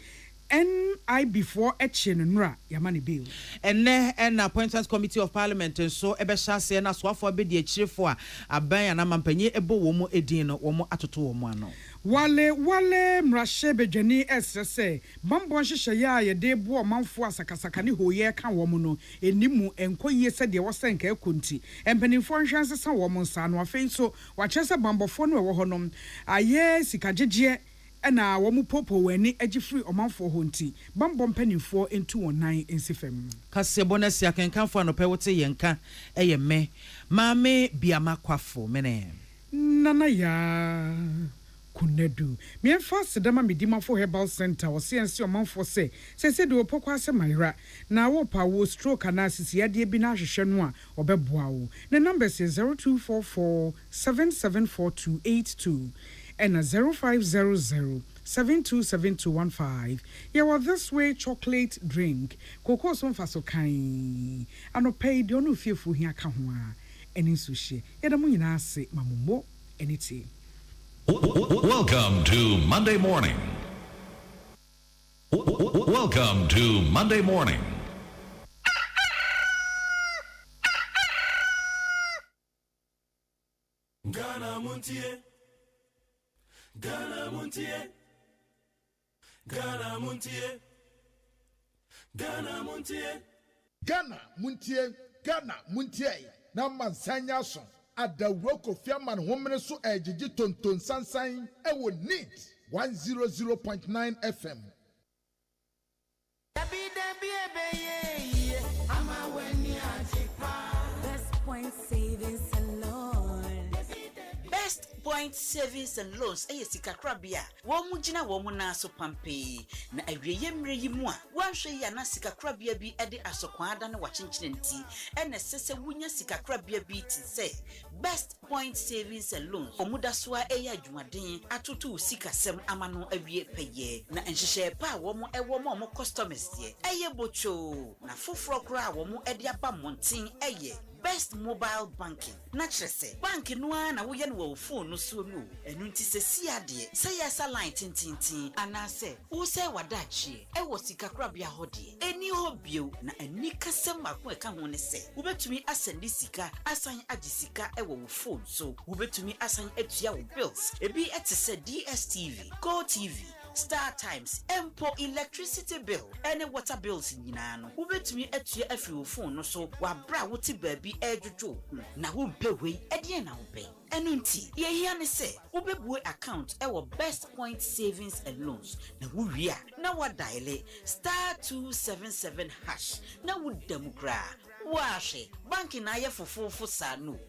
NEIP before Nra Yamani bill. And appointments committee of parliament and so ebeshase na swafo be de chirefo a aban na mampanye ebo wo mo edin no wo mo atoto wo mo ano. Wale mrashe bedwani esese bambon hihye ya ye de bo manfo asakasaka ne hoye ka wo mo no enimu enkoyie se de wo senka ekonti empanimfo nhwanse sa wo mo nsa no afei so wachese bambofo no wo honom aye sikagegye ena wo mu popo wani agifri omanfo honti bambom panimfo entu wonan ensifem kase bonus akenkanfo anope wote yenka eye me maame biama kwafo mene nana ya kunedu mienfa sedama midimafo herbal center wo siense omanfo se de opokwa ase mayra na wo pa wo stroke analysis yade bi na hwehwe no a obeboa wo the number is 0244774282 and 0500-727215. Yeah, this way chocolate drink. Cocoa son faso kind. Ano pay the onu fearful here kahwa. Any sushi. Yadamuina say mamumbo anything. Welcome to Monday morning. Welcome to Monday morning. Ghana Montie. Ghana Montie. Ghana Montie. Ghana Montie. Ghana Montie. Ghana Montie. Na mansanya so. Adawro Kofiaman homene so ejiji tonton sansan ewo NEIP 100.9 FM. Best Point Savings and Loans. Best Point Savings and Loans sikakrabia wo mugina wo na so pampe na awieye mre yi mu a wanhwe ya na sikakrabia bi ede asokwada na wachinchinenti ene sese wunya sikakrabia bi ti se Best Point Savings and Loans omuda so a adwumaden atoto sikasem amano awie peye na enhyehyɛ pa wo mo ewo mo customers ye eye bocho na foforo kra wo mo ede aba monten eye best mobile banking. Na kyerɛ bank no na woyɛ no wɔ phone no so no. Ɛno nti sɛ si ade, sɛ yɛ sa line tintintin anase, wo sɛ wadachi, ɛwɔ sika krabia hɔ de. Eni hɔ bio na ani kasɛm mako ɛka ho ne sɛ, wobɛtumi asɛnde sika, asan agye sika ɛwɔ wo phone so. Wobɛtumi asan atua wo bills. Ebi ɛte sɛ DSTV, Go TV, Star Times, Empo electricity bill, any water bills nyinaa no. Wobɛtumi atua afiri wo phone no so, wabra wo ti baabi ɛdwodwo. Na wo mpɛ wei, ɛdeɛ na wo pɛ. Ɛno nti, yɛhia ne sɛ, wobɛbue account ɛwɔ Best Point Savings and Loans. Na wo wia, na wa dial *277#. Na wo damu kra. Washe, banki na ye fofofo sa no.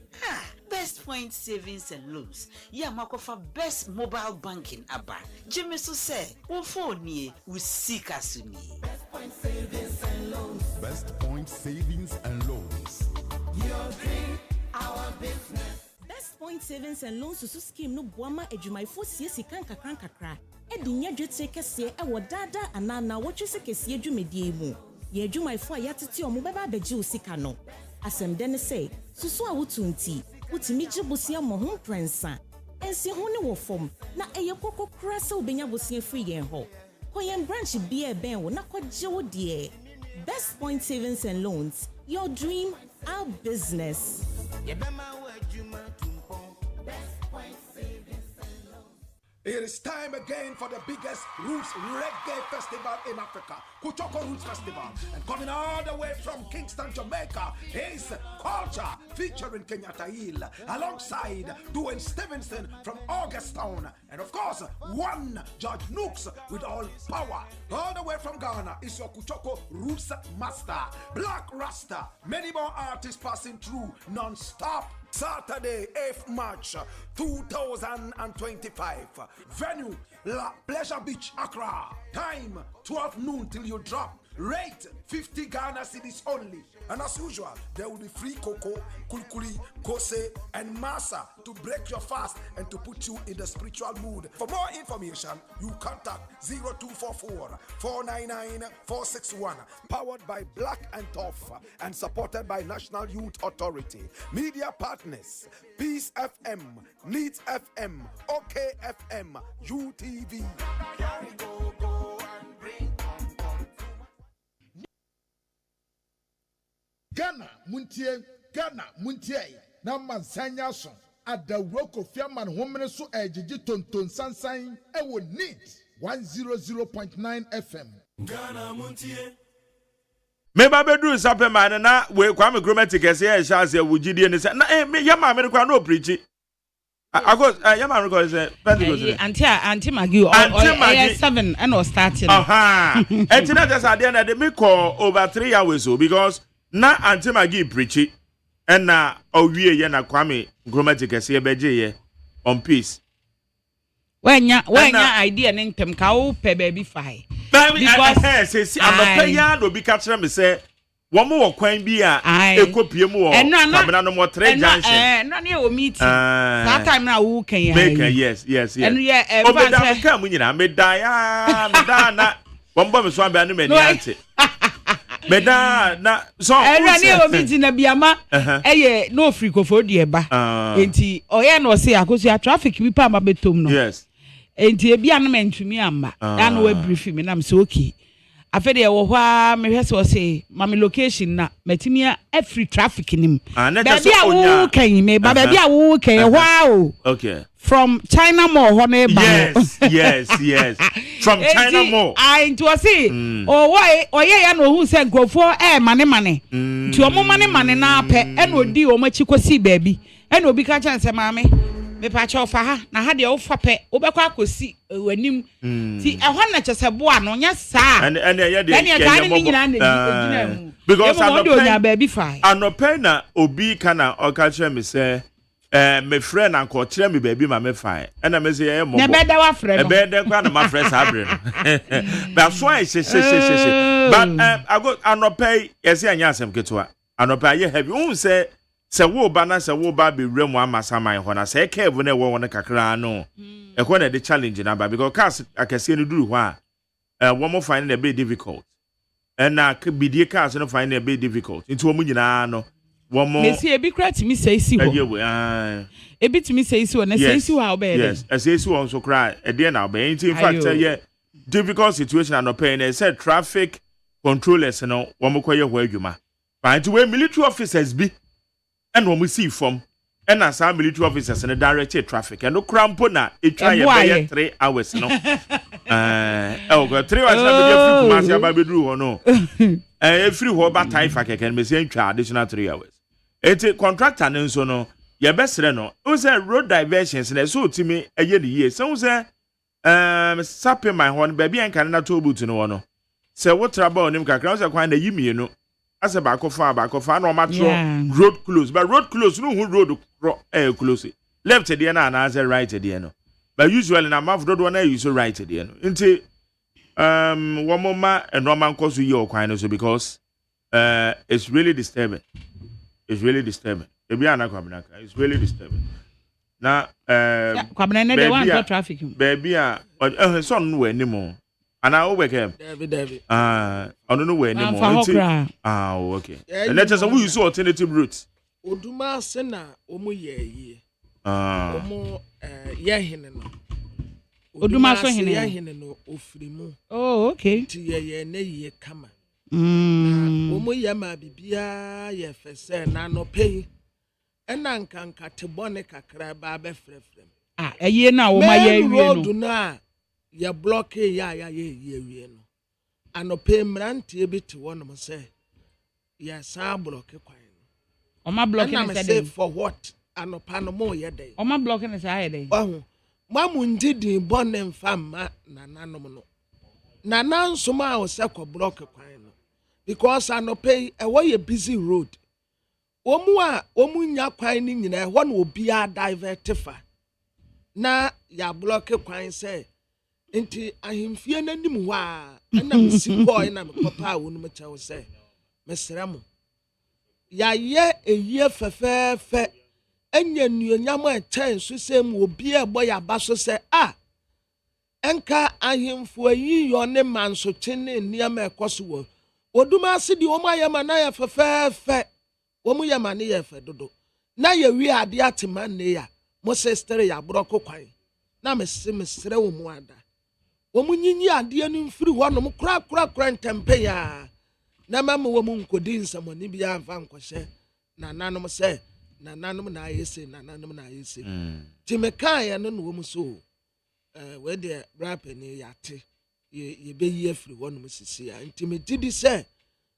Best Point Savings and Loans. Ya makofa best mobile banking aba. Jimmy so say, wo phone nie, wo sika so nie. Best Point Savings and Loans. Best Point Savings and Loans. Your dream, our business. Best Point Savings and Loans susu scheme no boama adwumayfo sie sika kakra. E di nya dwetire kese e wo dada anana wo twese kese adwumedie mu. Ye adwumayfo a yatete omo beba abegye osika no. Asem de ne say, susu a wotunti, wotimi gye bosia mo ho prensa. Ensi ho ne wo fom, na eye kokokra se obenya bosia free yen ho. Koyen branch bi e ben wo na kwagye wo de. Best Point Savings and Loans, your dream, our business. It is time again for the biggest Roots Reggae Festival in Africa, Kuchoko Roots Festival. And coming all the way from Kingston, Jamaica, is Culture featuring Kenyatta Hill, alongside Dwayne Stevenson from Augustown. And of course, one George Nooks with all power. All the way from Ghana is your Kuchoko Roots Master, Black Rasta. Many more artists passing through non-stop. Saturday, 8th March 2025. Venue, La Pleasure Beach, Accra. Time, 12 noon till you drop. Rate, 50 Ghana cedis only. And as usual, there will be free cocoa, kulkuli, kose, and masa to break your fast and to put you in the spiritual mood. For more information, you contact 0244 499 461. Powered by Black and Tough and supported by National Youth Authority. Media partners, Peace FM, Needs FM, OK FM, UTV. Ghana Muntie na mansanya so adawro kofiaman homene so ejiji tonton sansan e wo NEIP 100.9 FM. Ghana Muntie. Meba bedru sape man na we kwame chromatic ese e sha se wugidie ne se na me yama me kwa no preach. Akos yama me ko se Pentecost. Anti Magi or 7 and or starting. Etina just ade na de me call over 3 hours so because na Auntie Maggie preach and na owie ye na kwame chromatic ese beje ye on peace. When ya idea ntem ka wo pe baby fine. Because say am ya no bi ka kire me say wo mo kwan bi a ekopie mu wo kwamena no mo 3 junction. No na o meeting. That time na wo kan ya. Yes. And yeah, obeda ka mu nyina me da na wo mbo me so amba no mani ante. Meda na so na o meeting na biama eye no free kofo de ba. Enti oye na o say akoso traffic bi pa ma betom no. Yes. Enti ebi anam ntumi amba na no we brief me na me say okay afede e wo hwa me hwese o say mama location na matimi every traffic nim baby a wo kan me baby a wo kan hwa o okay from China Mall ho na ba yes from China Mall I to say o why oye ya no hu say grofo mane nti o mo mane na pe e na odi o machi kosi baby e na obi ka chan say mame me pa cha ofa ha na ha de o fa pe obekwa akosi wanim ti ehwa na chese bo ano nya saa and ye de because anope na obi kana o ka kire me say me friend and ko kire me baby ma me fine and me say ye mo na beda wa friend no beda kwa na ma friend sabre no but so I say but I go anope yes anya asem ketwa anope ye heavy un say se wo ba na se wo ba be remu amasaman ho na se kevu na wo won kakra no e ko na the challenge na ba because cars akese no duru ho a wo mo find na be difficult and na bidie cars no find na be difficult into wo nyina no Womo. Messi ebi kra timi say si ho. Ebi timi say si ho na say si ho obey. Yes, say si ho so cry. E dey na obey. In fact, yeah, difficult situation and pain. They said traffic controllers no womo koye ho adwuma. But we military officers be and when we see from and as our military officers and direct traffic and no crampo na it try about 3 hours no. Got 3 hours na be free Kumasi ababedru ho no. Free ho ba time fa keke me say additional 3 hours. Eti contractor no so no ye besre no. We say road diversions na so timi eye the year. So we say sapping my horn baby and can na to boot no no. Say what trouble nim kakra say kwan na yimi no. As a back of far no matter road close, but road close no who road close. Left at the end and answer right at the end. But usually na mouth road one you so right at the end. Into one more and Roman cause you kind so because it's really disturbing. It's really disturbing. It's really disturbing. Now baby son no anymore. And I work him. David. I don't know where anymore. Okay. And that's why we use alternative routes. Oduma sena omo ye. Omo yehene no. Oduma so hene. Yehene no ofirimu. Oh, okay. Ti ye na ye kama. Omo ye ma bibia ye fese na no pay. Ena nkanka te bone kakra ba be frefrem. Eye na wo ma ye awie no. Ya block ya wie no anope mrantie bi te wono mo say ya sa block kwan no o ma block na say for what anopa no mo ye dey o ma block na say aye dey wahu mamu ndidi bonne mfamma nananom no nananso ma o se ko block kwan no because anope e wo ye busy road omu nya kwan ni nyina e ho na obi a divert fa na ya block kwan say Inti ahimfie nanim ho a na msi boy na papa wonu mechew se mesremo ya ye eye fefefe enya nuonyam a chen so sem obi e boy aba so se enka ahimfo yi yo ne manso chene niam ekoso wo oduma ase di omo ayama na ya fefefe omo yama ne ya fedodo na ya wi ade atema ne ya mo sister ya broko kwan na mesre wo mu ada Womunyinyi ade anu mfiri ho no kura ntempe ya na mama wo mu nkodi nsamoni bia amfa nkohye na nanom se na nanom na ayese na nanom na ayese timeka ya no wo mu so we de brapeni yate ye be yi afiri ho no sisi ya ntimedidi se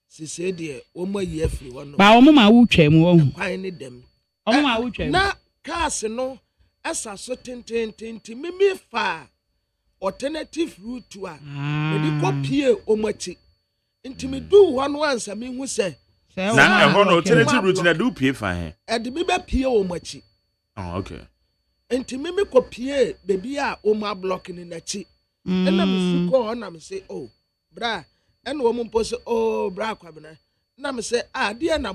sisi de wo mu yi afiri ho no ba wo mu ma wutwam wo kwan ni dem wo mu ma wutwam na cars no asa so tentententi mimi fa alternative route to a the copy omachi intimidu one once me hu say na e ho no alternative route na do pie fa he e de me be pie omachi okay intimi me copy baby a o ma block ni na chi na me su ko na me say oh bra en wo mpo say oh bra kwabena na me say dia na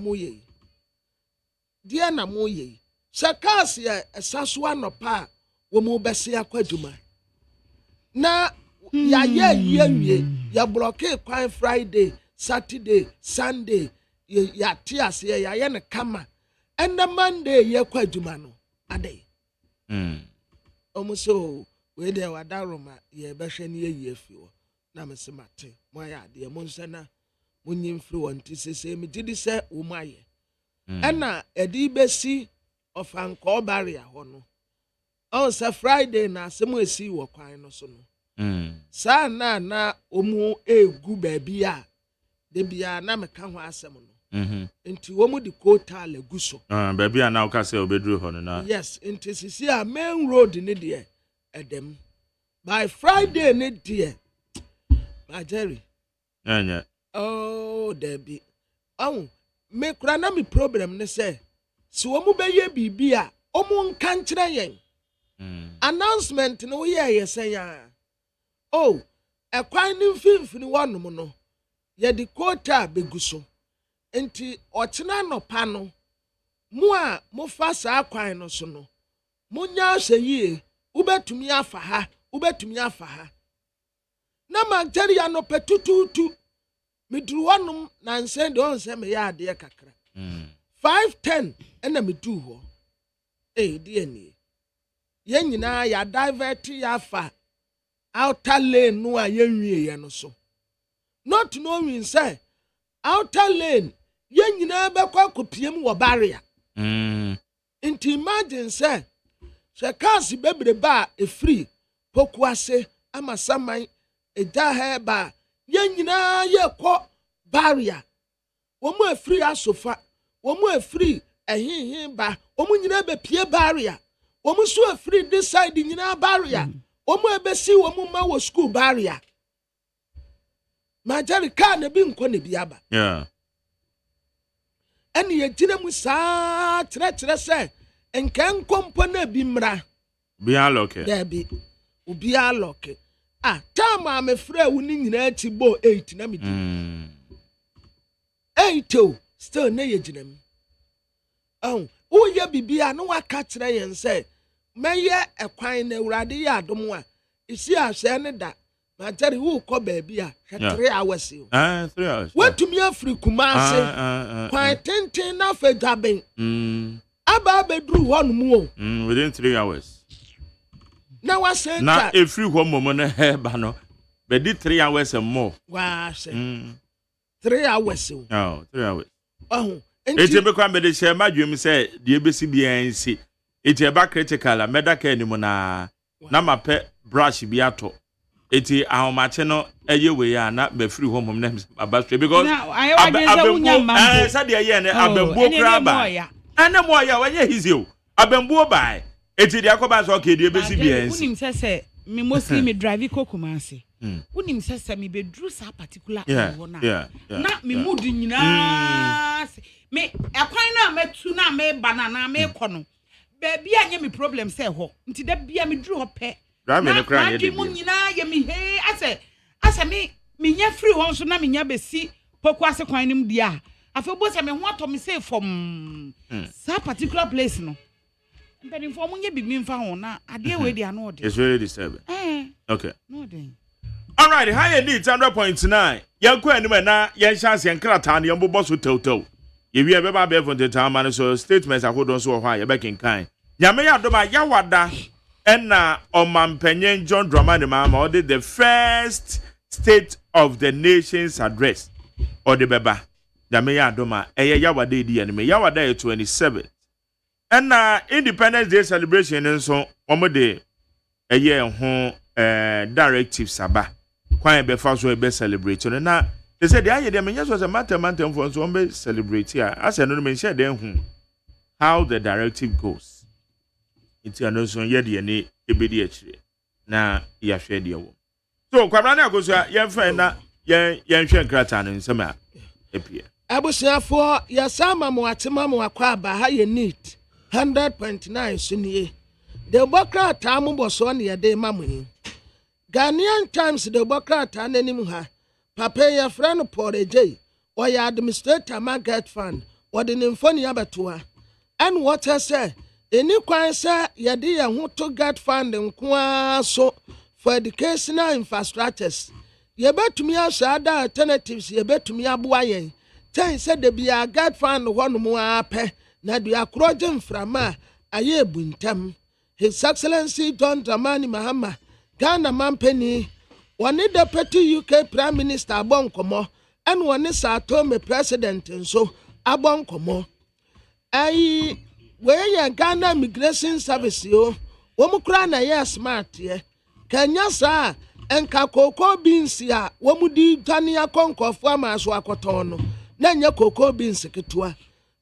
mo ye sakas ya esaso anopa wo mo bese akwaduma na ya ye ya block kwan Friday Saturday Sunday ya tiase ya ye ne kama and the Monday ye kwaduma no ade omuso we dey wadaroma ye behwe ne ye afiwo na mesemate mo ya ade mo nsa na munyim firi wonti sese me didi se wo maye na edi besi of anko barrier ho no on sa Friday na asemo esi wo kwan no so no sa na omu egu baabi a de bia na meka ho asem no enti wo mu di kota leguso baabi a na uka se obedru ho no na yes enti sisi a main road ni de edem by Friday ni de ma Jerry anya oh debi me kura na mi problem ne se si wo mu beye bibi a omu nka nkyere yen announcement no ye yesen ya oh ekwan ni mfimfini wonom no ye di kota beguso enti ochina no pa no mu a mo fa sa kwan no so no munya hweye ubetumi afa ha na magteri ya no petututu midru wonom na nsen de on se me ya ade kakra 5:10 ɛna me du hɔ di ani yɛn nyinaa ya divert ya fa outer lane no a yɛnwie yɛ no so not knowing say outer lane yɛn nyinaa bɛkɔ akɔpiem wɔ barrier nti imagine say sɛ cars bebrebe a free pokuase ama saman ɛgya ha ba yɛn nyinaa yɛkɔ barrier wɔn a free asofa wɔn a free ɛhinhin ba wɔn nyinaa bɛpie barrier wɔn so a free this side nyinaa barrier wɔn a bɛsi wɔn ma wɔ school barrier majari car na bi nkɔ na bi aba ɛne yɛgyina mu saa kyerɛkyerɛ sɛ nkɛ nkɔmpɔ na bi mmra bia lɔke dabi obia lɔke time a mefrɛ wo ne nyinaa ti bo 8 na me di 8 still na yɛgyina mu woyɛ bibia na waka kyerɛ yɛn sɛ mɛyɛ ɛkwan na awurade yɛ adom a isi ahyɛ ne da matari wo kɔ baabi a 3 hours 3 hours watumi afiri Kumase kwan tenten na fa dwaben aba beduru hɔ no mu within 3 hours na wasɛnta na efiri hɔ momo na heba no be di 3 hours and more wa sɛ 3 hours 3 hours enti be kwa be de share madwem sɛ de ebesi bia nsi eti eba critical a medaka ni mu na mapɛ brush bi ato eti ahomache no eye we ya na be free home na abastre because abembu sade ye ne abembu kra ba ana mo ya wanye hizio abembu bai eti de akoba so ke de besi bia nsi unim sese me mostly me drive Kumase unim sese me be dru sa particular na me mood nyina me ekwan na metu na me banana me kono baby anya me problem say ho nti da bia me dru ho pe na mu nyina ye me he ase me nya free ho so na me nya besi Pokuase kwan nim dia afa bo se me ho ato me say from sa particular place no but in form nya bibi mfa ho na ade we dia no ode it's really disturbing okay no den all right high need 100.9 yanko anim na yen chance yen krata na yen bobo so tawtaw ye wi be ba be for the time man so statements akodon so ho ye be kinkan nyame ya doma yawada enna omampanyen John Dramani Mahama did the first State of the Nations address or the beba nyame ya doma yawada edi ene me yawada 27 enna Independence Day celebration nso omode ho directives aba kwan be fa so be celebrate no na they said they are me so say matter for so be celebrate here as no me share dem how the directive goes iti anoso ye de ne ebedi akire na ya hwe de wo so kwabra na akoso ye fa na ye hwe nkrata no nsem a epie abusiafo ya sama mo atema mo akwa aba ha ye NEIP 100.9 sunie de bokrata mo boso ne ye de mamu Ghanaian Times de bokrata nanim ha papa ya friend Paul Ejay or ya administrator market fund or the nymphony abatua and what I say any kwan say ya de ya ho to get fund nko so for educational infrastructures ye betumi asada alternatives ye betumi aboa yen ten say de bia get fund ho no mu apɛ na de akroje mframa aye buntam His Excellency John Dramani Mahama Ghana Mampeni one deputy UK Prime Minister abonkomo and one Satome President nso abonkomo ai we Ghana Immigration Service yo womukra na ye smart ye Kenya sa enka cocoa beans ya womudi tani akonkofo amaso akoton no na nya cocoa beans ketua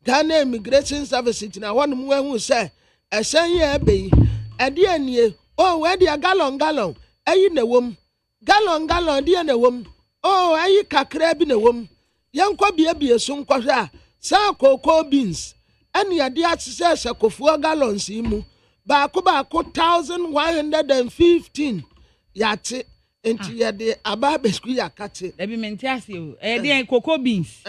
Ghana Immigration Service tina wonu mu ehu se ehyen ye ebe ade anie we dia gallon ayi na wom gallon dia na wom ayi kakra bi na wom yankwa bie so nkwhwe a sa cocoa beans ane ya de atse se kofuo gallons imu ba ko 1115 yate enti ya de aba besku yakate e bi mentiase o de cocoa beans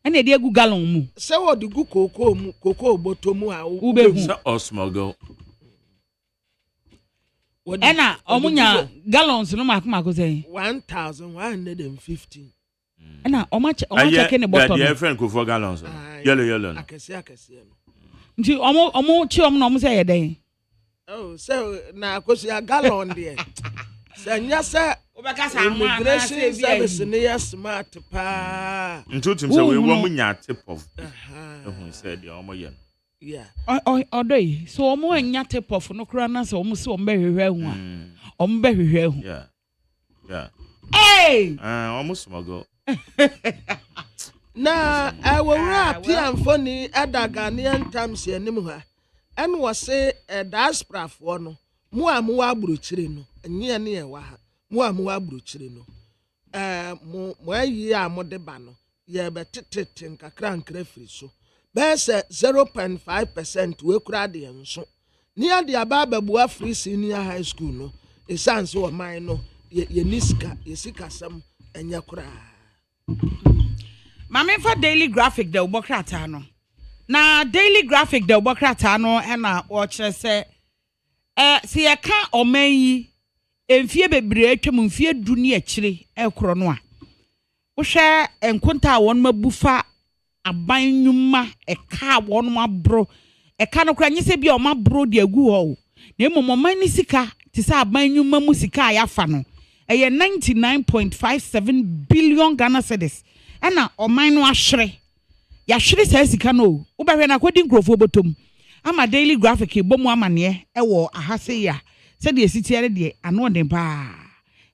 ane de egu gallon mu se wo de gu cocoa mu cocoa botomu a ubehu osmogo ena omunya gallons no makoma ko say 1115 na oma check ne bottom ya friend ko for gallons yellow no akese no nti omo chi na omo say yeden oh so na akosi a gallon there sanya say immigration service ne ya smart pa ntutum say we wo nya tip of who said the omo ye yeah odoi so omo anya tip of no kura na so omo se omo behwehwe hu a omo behwehwe hu yeah hey almost smuggle na awura pianfoni Ghanaian times anim ha en wo se diaspora fo no mu amu abrochire no enye ne ye wa ha mu amu abrochire no mo ayi amode ba no ye betetete nkakra nkra firi so bese 0.5% we kura de enso ni ade aba bua free senior high school no esanse o man no ye niska yesika sam enya kura Mame for daily graphic de obokrata no na daily graphic de obokrata no na o kire se se ye ka oman yi emfie bebre atwam mfie du ne akire ekoro no a wo hwe enkonta won mabufa aban nwuma eka won mabro eka no kra nyese bia o mabro de agu ho na emomoman ni sika ti se aban nwuma mu sika ayafa no eye 99.57 billion Ghana cedis ena oman no ahwere ya hwere sa sika no wo behwe na kwadi nkrofo botom ama daily graphic bomu amane ewo ahase ya se de esitiere de ano den pa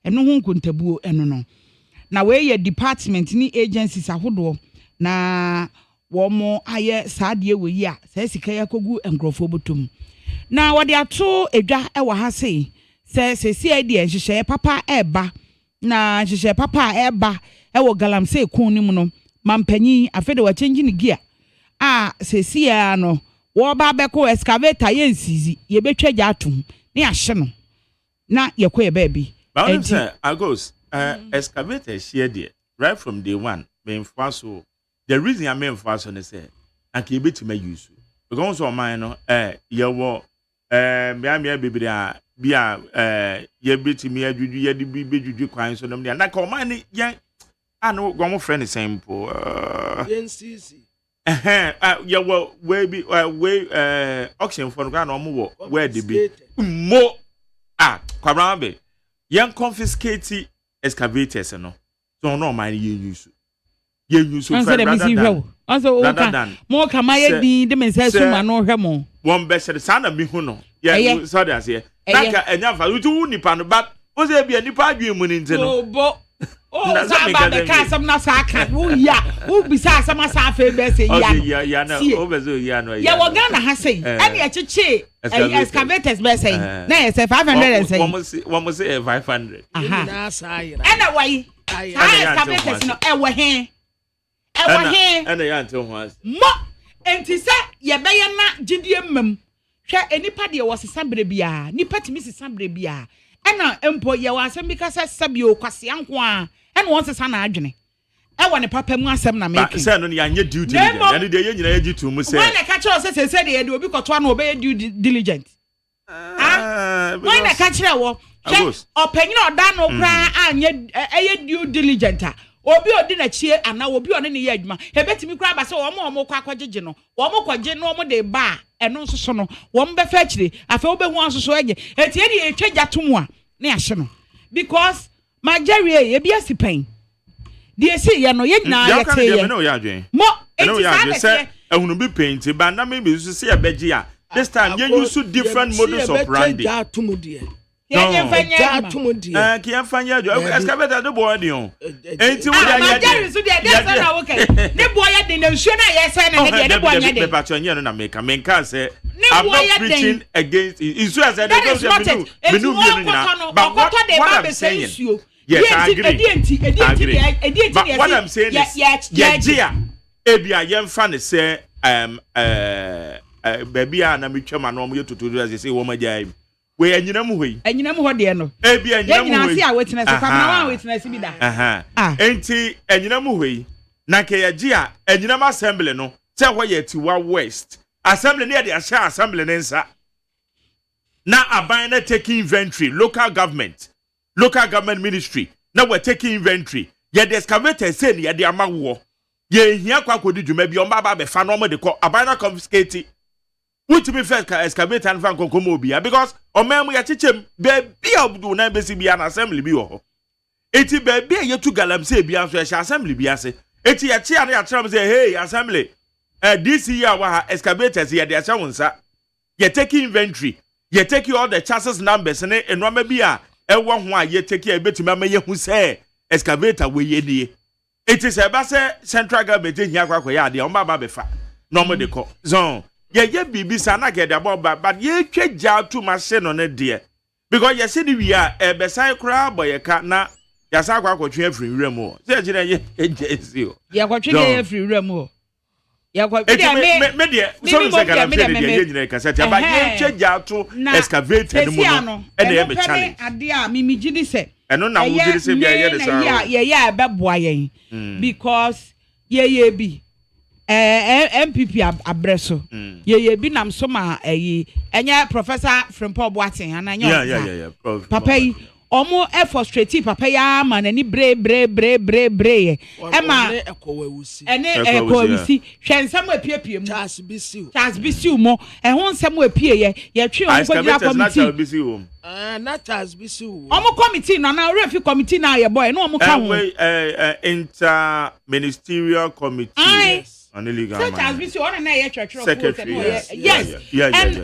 eno hu nkontabuo eno no na we ye department ni agencies ahodo na wo mo aye saade we yi a sa sika ya kogu nkrofo botom na wode ato edwa ewo hase se CID nhyehyɛ papa eba na nhyehyɛ papa eba ewo galamsey kun ni mu no mampanyi afede wa change ni gia se ya no wo ba beko excavator ye nsizi ye betwa gya atom ne ahye no na ye ko ye baabi but agos excavator share there right from day one me mfaso the reason I mean mfaso ne say anke betima use because so man no ye wo me bibiri a bia ye betimi adwudwu ye de bi bedwudwu kwan so nom dia na ka o man ni ye no go mo friend simple NCC ye wo we bi we auction for no na mo wo where de bi mo kwabran be ye confiscate excavators no so no man ye use rather than more kamaye di de mensa suma no hwe mo won be shere sana mi hu no ye so dey ase naka enya fa you nipa no but o se bia nipa adwen mu ni nti no bo o sa ba be ka sam na sa ka wo ya wo bisa sam sa fa be se ya na o be so ya no ya wo Ghana ha sei ene ya cheche excavators be sei na ye say 500 sei wo mo say 500 na sa ayira ene wai excavators no ewo he ene ya nte ho as mo enti se ye be ye na gidie mam hwe enipa de wo sesa bre bia nipa timi sesa bre bia ena empo ye wa asem bi ka se sabio kwase anko a ena won sesa na adwene e wo ne papa mu asem na make se no ya nye due diligence yani de ye nyina ye gitu mu se when na ka kire se de ye de obi koto na obe due diligence when na ka kire wo opanyin oda no kra anye eye due diligence obi odi na chie ana obi one ne ye adwuma ebetimi kura ba se wo mo kwa kwagege no wo mo kwaje no mo de ba eno nsoso no wo mo be fa kire afa wo be hu ansoso age etie de etwa gyatom a ne ahye no because majerie ye bia sipan de esi ye no ye nyina ye te ye mo eti sa ehunu bi paint ba na me bi so se ye beje a this time ye use different models of branding Kian fanya jo excavator do boy de on enti wo ya ya so de dey na wo kai ne boy ya de na nsuo na ye say na ne de boy ya de me patcho nye no na me can say I'm not preaching against isu as I don't say me no bi no nyina but what I'm saying yes I agree but what I'm saying is yeah ebia ye mfa ne say baby a na metwa no mo ye tutu as say wo magya we anyinam hoyi anyinam ho de no ebi anyinam hoyi ya witness kwa na wa witness bi da enti anyinam hoyi na ke ya gi a anyinam assembly no se ho ye tiwa west assembly ne ya sha assembly ne nsa na aban na taking inventory local government ministry na we taking inventory Ye the excavator say ni ye de ama wo. Ye hia kwa kodi dwuma bi omba be fa no mo de ko abana confiscate. Which be first excavator and fan konkomo bi because omem ya chichem be obudu na besi bi an assembly bi wo. Eti baby ye tu galamsey bi an so ye assembly bi ase. Eti ye chia na ya tram say hey assembly. This year wa excavators ye de acha wonsa. Ye take inventory. Ye take all the chassis numbers ne enoma bi a ewo ho a ye take e betuma ma ye hu say excavator we ye nie. It is about say central government here kwa ya de o ma ba be fa. No mo de ko. So ye bibi sa na get about but ye twa to machine no ne de. Because ye see the we are e be sai kra boy ye ka na ya sa kwa kwotwe afri wrem o. Say gina ye ejesi o. Ya kwotwe afri wrem o. Ya kwa me so say kana me de ye gina kasete ba ye twa to excavator no no. E na ye be challenge. Ade a mi gidi se. Eno na wo gidi se bia ye de sa. Ye be boa yen. Because ye bi MPP abreso ye bi nam so ma enye Professor Frimpong Boateng ananya yeah papa yi omo frustrate papa ya ma na ni bre ema ene ekowusi hwensam apiepie mu Charles Bisiu mo ehon nsam apie ye twe on ko dira committee not Charles Bisiu omo committee no na refi committee na ye boy no omo ka ho inter ministerial committee yes. Such as we see on na secretary yes and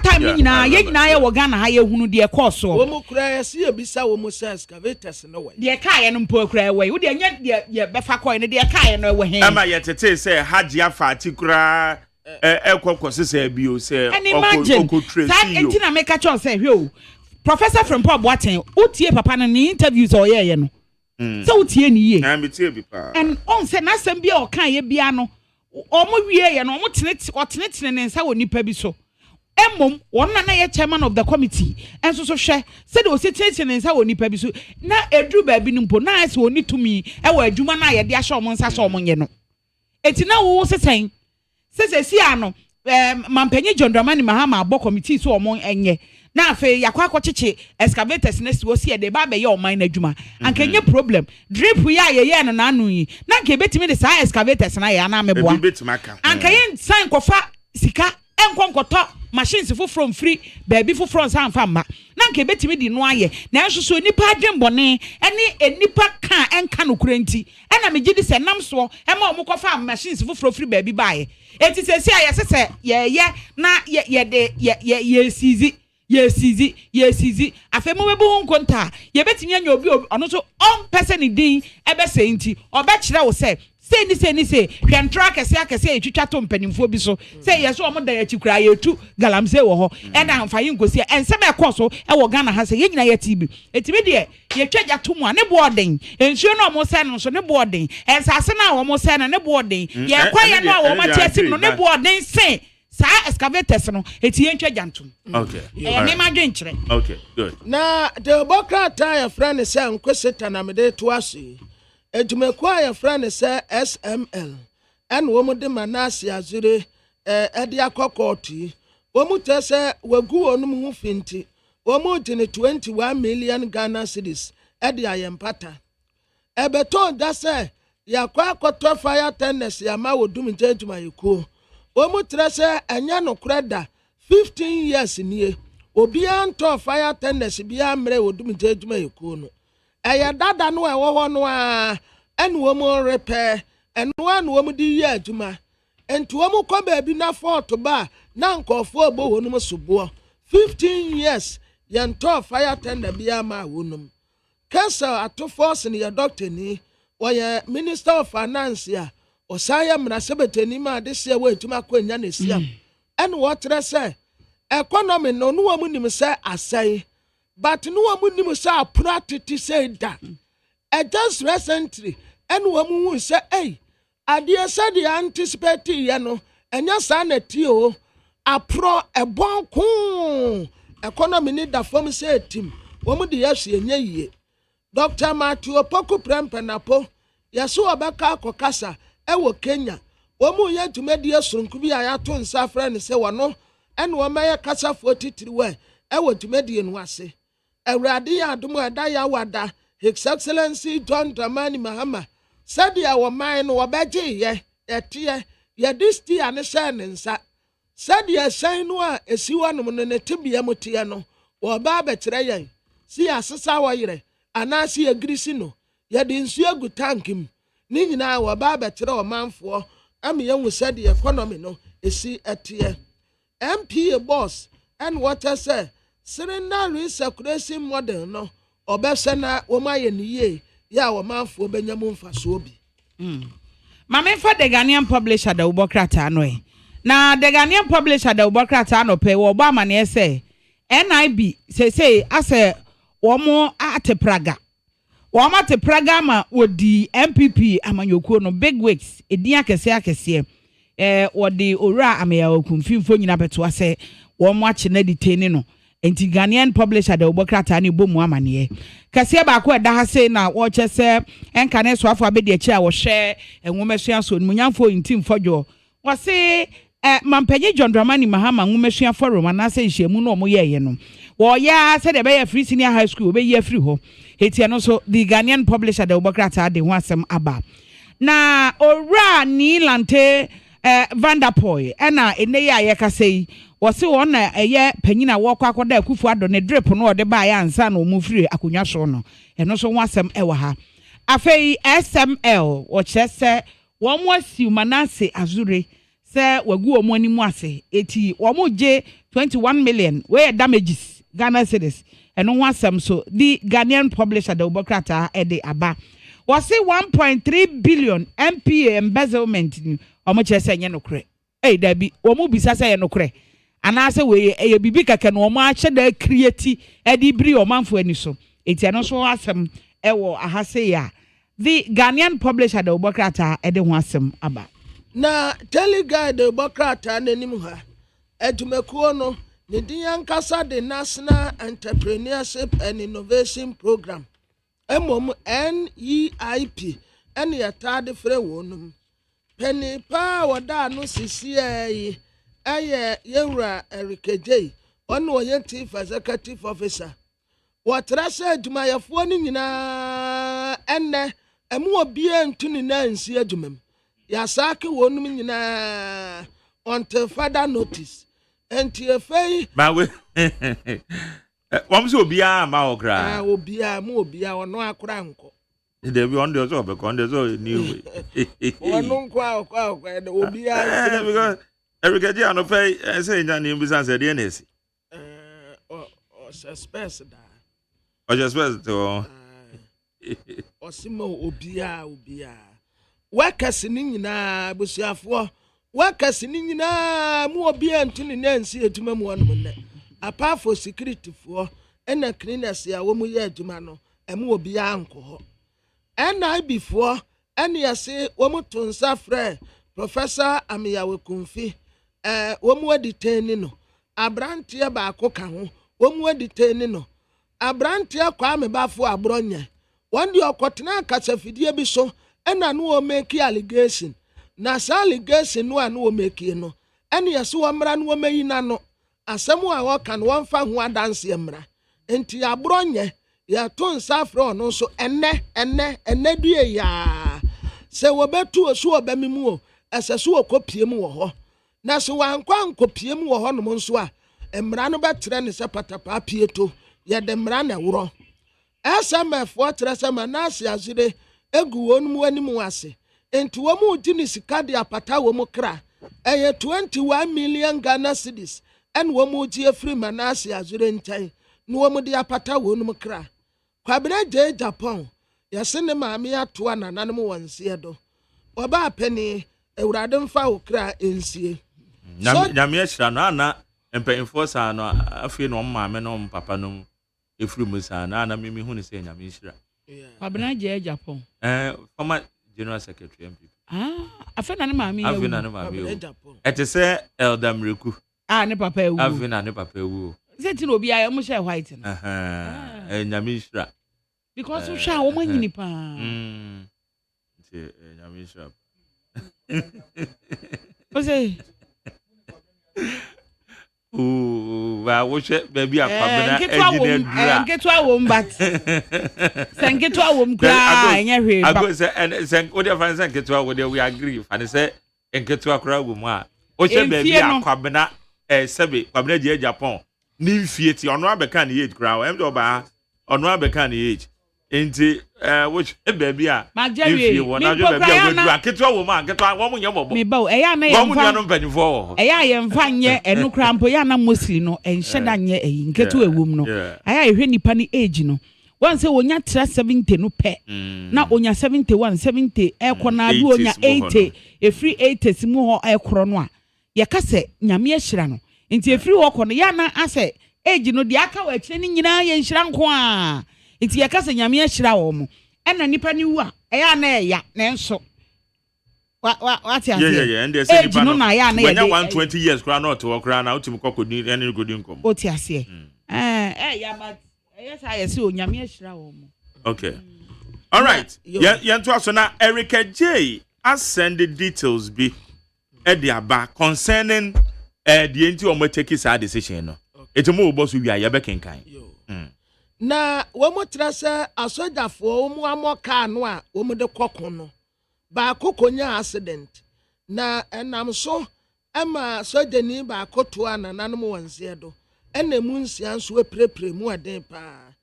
time nyina ye wo Ghana ha ye hunu de course so wo mu kura ye se ebisa wo mu say excavators no we de ka ye no mpo kura we wo de nya ye befa coin de ka ye no we hen ama ye tete say haji afa atikura ekokose say bio say okotrefi that entina make a choice say hwe Professor Frimpong Boateng utie papa no ni interviews o ye no so utie ni ye na me tie bi pa and on say na sem bia o kan ye bia no omo wie ye no omo tenetene ne nsa woni pa bi so emom won na ye chairman of the committee enso so hwe say de o se tenetene ne nsa woni pa bi so na edru ba bi nimpo na ase woni tumi e wa adwuma na ye de ahye omo nsa so omo nye no eti na wo sesen se si ano mampanyi John Dramani Mahama abo committee so omo enye na afi yakwa akocheche excavators na siwo si de ba be ye oman na adwuma anka nye problem drip ya ye no na anu yi na nke betimi de sa excavators na ya na meboa anka ye nsan kofa sika enkonkoto machines from free baby from san fama na nke betimi di no aye na ensoso nipa adwenbone ene enipa kan enka no kurenti ena megidi se nam so ema omukofa machines free baby bae eti se si aye sese ye na ye de ye sizi yesizi afemo webu nkonta ye betimi anya obi ono so on person din ebe se nti obe kire wo se ni hwentro akese etwitwa to mpanimfo bi so se ye so omo da ya chikura ye tu galamse wo ho e na amfayin gosi ensem ekoso e wo Ghana ha se ye nyina ye tibi etimi de ye twaja to mu ne boarding ensuo no omo se no so ne boarding ensase na wo mo se na ne boarding ye kwaye no wo ma tiasi no ne boarding se sa excavators no etie ntwa jantum okay me ma dwenkyere okay good na the bokrata ya friend say ankweseta na mede to aso edumekwa ya friend say SML en wo mu de manase azure ede akokoti wo mu tese wagu onum hu finti wo mu de 21 million Ghana cedis ede ayempata ebeton da say yakwa akoto fire tennis ya ma wodum ntentuma yeko omu trese anya no kreda 15 years nie obi anto fire tennis bia mre wodum jejuma yeko no eye dada no ewo no a enu omu repair enu anu omu di ye aduma entu omu kwa baabi na fort ba na nkofo obo wonum sobo 15 years yanto fire tennis bia ma wonum kasa ato force ni ya doctor ni oye minister of finance ya osaya mrasebeteni ma de se we tuma kwanya na sia en wotre se economy no no mu nim se asai but no mu nim se apratiti se da just recently en wo mu se ade se de anticipate ye no enya sa na ti o apro ebon kun economy ni da fom se tim wo mu de yesu enye yie Dr. Matthew Poku Prempenapo yeso obeka akokasa ewo Kenya omu ye tumedi esurunku bi ayato nsa friend se wono ene wo meye kasa 43 we ewo tumedi enu ase awurade ya adom eda ya wada His Excellency John Dramani Mahama said ya wɔ man no wɔbɛgye yɛteɛ yɛde stia ne hyɛ ne nsa sɛdeɛ hyɛn no a esi hɔnom no ne tebea mu teɛ no wɔba abɛkyerɛ yɛn si asesa wɔyerɛ anaasɛ yɛgirisi no yɛde nsuo agu tank mu ne nyinaa wɔba abɛkyerɛ ɔmanfoɔ ama yɛhu sɛdeɛ economy no esi ɛteɛ MPA boss and wɔkyɛ sɛ cylinder recirculation model no ɔbɛhyɛ na wɔn ayɛ ne yie yɛ a ɔmanfoɔ bɛnya mu mfasoɔ bi. Maame fa the Ghanaian publisher da ubokrata no e. Na the Ghanaian publisher da ubokrata no pe wo ba amane say NIP say ase womo ate Praga. Womo ate Praga ma wodi MPP amanyokuo no big wigs edin akese wodi owura ameya okunfimfo nyina beto ase womo ache na detain no. Enti Ghanaian publisher da ubokrata ni bomu amane kase ba ko da ha sei na wo che se enka ne so afo abedi achi a wo hwe enwomesua so munyamfo intim fodwo wo se mampanyi John Dramani Mahama nwomesua forum na se nhyiamu no mo ye no wo ya se de be ya free senior high school be ya free ho eti no so the Ghanaian publisher da ubokrata de ho asem aba na owura ni lante Vanderpool na ene ya yekasei wose won na eye panyina wokọ akoda akufu ado ne drip no ode ba ya ansa na omufiri akonwa so no eno so wasem ewa ha afei SML wo chese wo mo asi manase azure se wagu omo animu ase eti wo mo je 21 million we damages Ghana cedis eno wasem so the Ghanaian publisher the ubokrata ede aba wose 1.3 billion MPA embezzlement ni omo chese nye nokre dabi omo bisa se ye nokre anase we e bibi keke no mo ache da create edi bri o manfo ani so eti ano so asem ewo ahase ya the Ghanaian publisher the ubokrata ede ho asem aba na teleguide the ubokrata nanim ha edumekuo no ne din yankasa the National Entrepreneurship and Innovation Program NEIP ene yatade frɛ wonum penny pa wada no sisi yewra erikejei ono oye chief executive officer watrasha adwumayɛfoɔ no nyinaa enne emu obie ntuni na nsi adwumam yasake wonum nyinaa until further notice enti efei ma we wam so obia ma okra obia mu obia ono akora nko de bi on de so be kon de so new ono nko akwa obia because Erikeji anope say nya ni mbisa say de nesi o suspect da o suspect to osimo obia workers ni nyina busuafo workers ni nyina mu obia ntuni na nsi eduma mu ono ne apart for security for ena cleaners ya wo mu ye eduma no emu obia anko ho ena before ena yase wo mu tonsa frɛ Professor Amiyawe Kumfi wo mu detain no abrantie ba ko ka ho wo mu detain no abrantie kwa me bafo abronye won de okotena kasafidie bi so ena no o make allegation na sa allegation no anu o make no ene yase wo mra no o meyi na no asem a wo kan won fa ho adanse mra enti abronye ya to nsa afro no so enne due ya se wo betu osu obamimu o esesu okopie mu wo ho na so wankwa nkopie mu wo ho no nso a emra no betre ne se patapa pieto ye de mra na woro SMF wotre se manase azire egu wonum anim wase enti wo mu di ni sika de apata wo mu kra 21 million Ghana cedis en wo mu ji efri manase azire ntan no wo mu de apata wonum kra kwabena je Japan yase ne maame ato anananum wonse do oba pani ewurade mfa okra ensie nyame ahira no ana empemfo sa no afi no maame no papa no efiri mu sa na mimi hu ne se nyame ahira kwabena je Japan former general secretary MPP afi na ne maame ya afi na ne maame Japan etese elder mreku ne papa ewu afi na ne papa ewu zeti no obi ayo mo share white no nyame ahira because we share wo manyini pa nyame ahira Ose Ooh, I wish baby akwabena engineer. Get to a woman, but thank you to a woman. I go say and what if I say get to a we agree. And say and get to a crowd woman. O she baby akwabena sebe kwabena je Japan. Ni fieti ono abeka na age crowd. Em do ba ono abeka na age. Enti which baby a Majeri na jo baby a we aketo woman aketo wo munye bobo. Me ba eya na wo munye no mpanifo. Eya ye mfa nye enu krampo ya na mostly no enhye nye eyi nketo ewum no. Eya ehwe nipa ni age no. Wan say wonya tra 70 no pe. Na onya 71 70 ekona bi onya 80 e free 80 simu ho ekro no a. Ye ka se nyame ehira no. Nti e free ho kono ya na ase age no de aka wa akire ni nyina ye nhira nko a. Nti ye ka se nyame ehira wo mo. Ena nipa ni wu a eya na eya na enso what ya say and they say nipa no when you 120 years kra not to kra na utim kokodi ene godin kom what ya say ya but yes I say onyame ahira wo mo. Okay, all right, yeah to aso na Erica J has send the details be e dia ba concerning the enti o mo take this decision no it mo boss wi ya be kenkan na wo mo tra se asojafo wo mu amoka no a wo mo de kokon no ba kokonya accident na enam so ema sojani ba koto ananam wanse do enemu nsia so prepre mu aden pa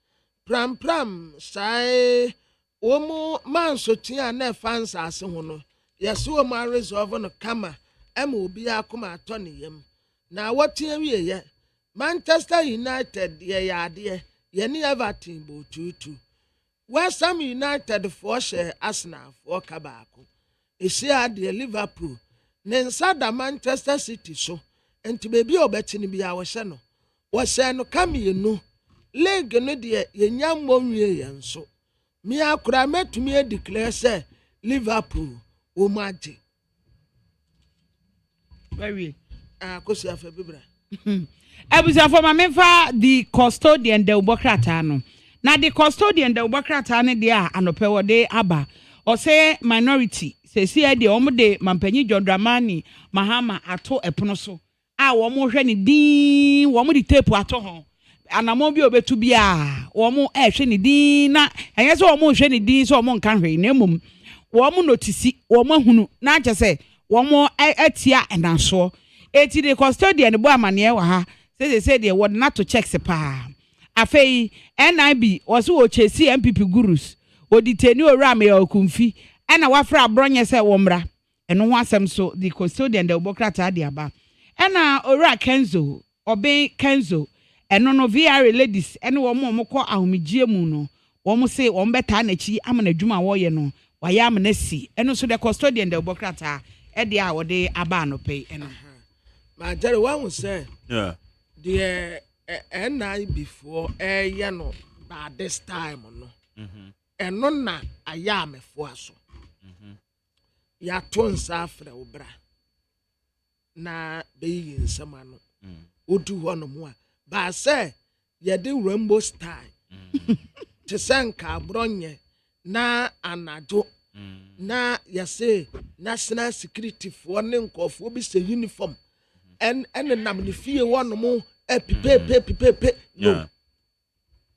pram sai wo mu manso tia na fansa ase ho no yeso wo ma resolve no kama ema obi akoma ato ne yam na wotia wie ye Manchester United ye yade Yeni Everton bo 2-2. West Ham United for share Arsenal for kabako. Isi ade Liverpool. Nensa da Manchester City so. Enti baby obetini bi awhye no. Wo share no kame no. League no de yenya monwie yen so. Mi akura metumi declare say Liverpool o maje. Very. Kosi afa bibra. Ebusa for mamfa the custodian de ubokrata no. Na the custodian de ubokrata ne de a anope wode aba. O say minority se si e de omo de mampanyi John Dramani Mahama ato epono so. A wo mo hwe ne din, wo mo de tape ato ho. Anamo bi obetu bia, wo mo hwe ne din na enye se wo mo hwe ne din so wo mo nka hwe na emum. Wo mo notisi, wo mo hunu na ache se wo mo atia enanso. Eti the custodian bo amane wa ha. Say they would not to check sepa. Afei NIB was wo chesi MPP gurus. O deteni ora me okumfi. Ena wafra abronye se womra. Eno ho asem so the custodian de obokrata ade aba. Ena ora Kenzo, obe Kenzo. Eno no VR ladies ene wo mo kọ ahomigie mu no. Wo mo say wo mbeta na chi amana dwuma wo ye no. Wa ya amana si. Eno so the custodian de obokrata ede a wo de aba no pay eno. Ma jare wa hu say. Yeah. The NI before no by this time no and no na aya me fo aso ya ton sa fra obra na be yin sama no odu ho no mo a ba say ye de rainbow style te sanka bronye na anajo na ya say national security for ne nkofo bi se uniform and nam ni fie wono mo epipe no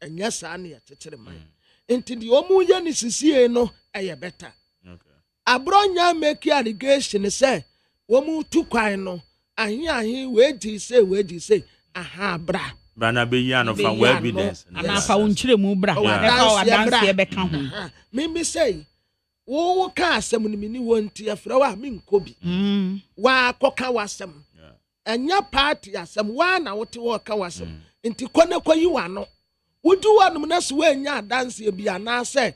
enya saa ne ya tetere man enti di omu ye ni sisie no eye better okay abronya make allegation say womu tu kwan no ahi we ji say aha bra na be yi no fa evidence ana fa unchire mu bra wa dance e be ka ho me say wo ka asem ni ni wonti afra wa me nkobi wa koka wasem enya party asem wa na wote wo ka wasem nti kone kwayi wa no wudu wa no na so wa nya dance e bia na say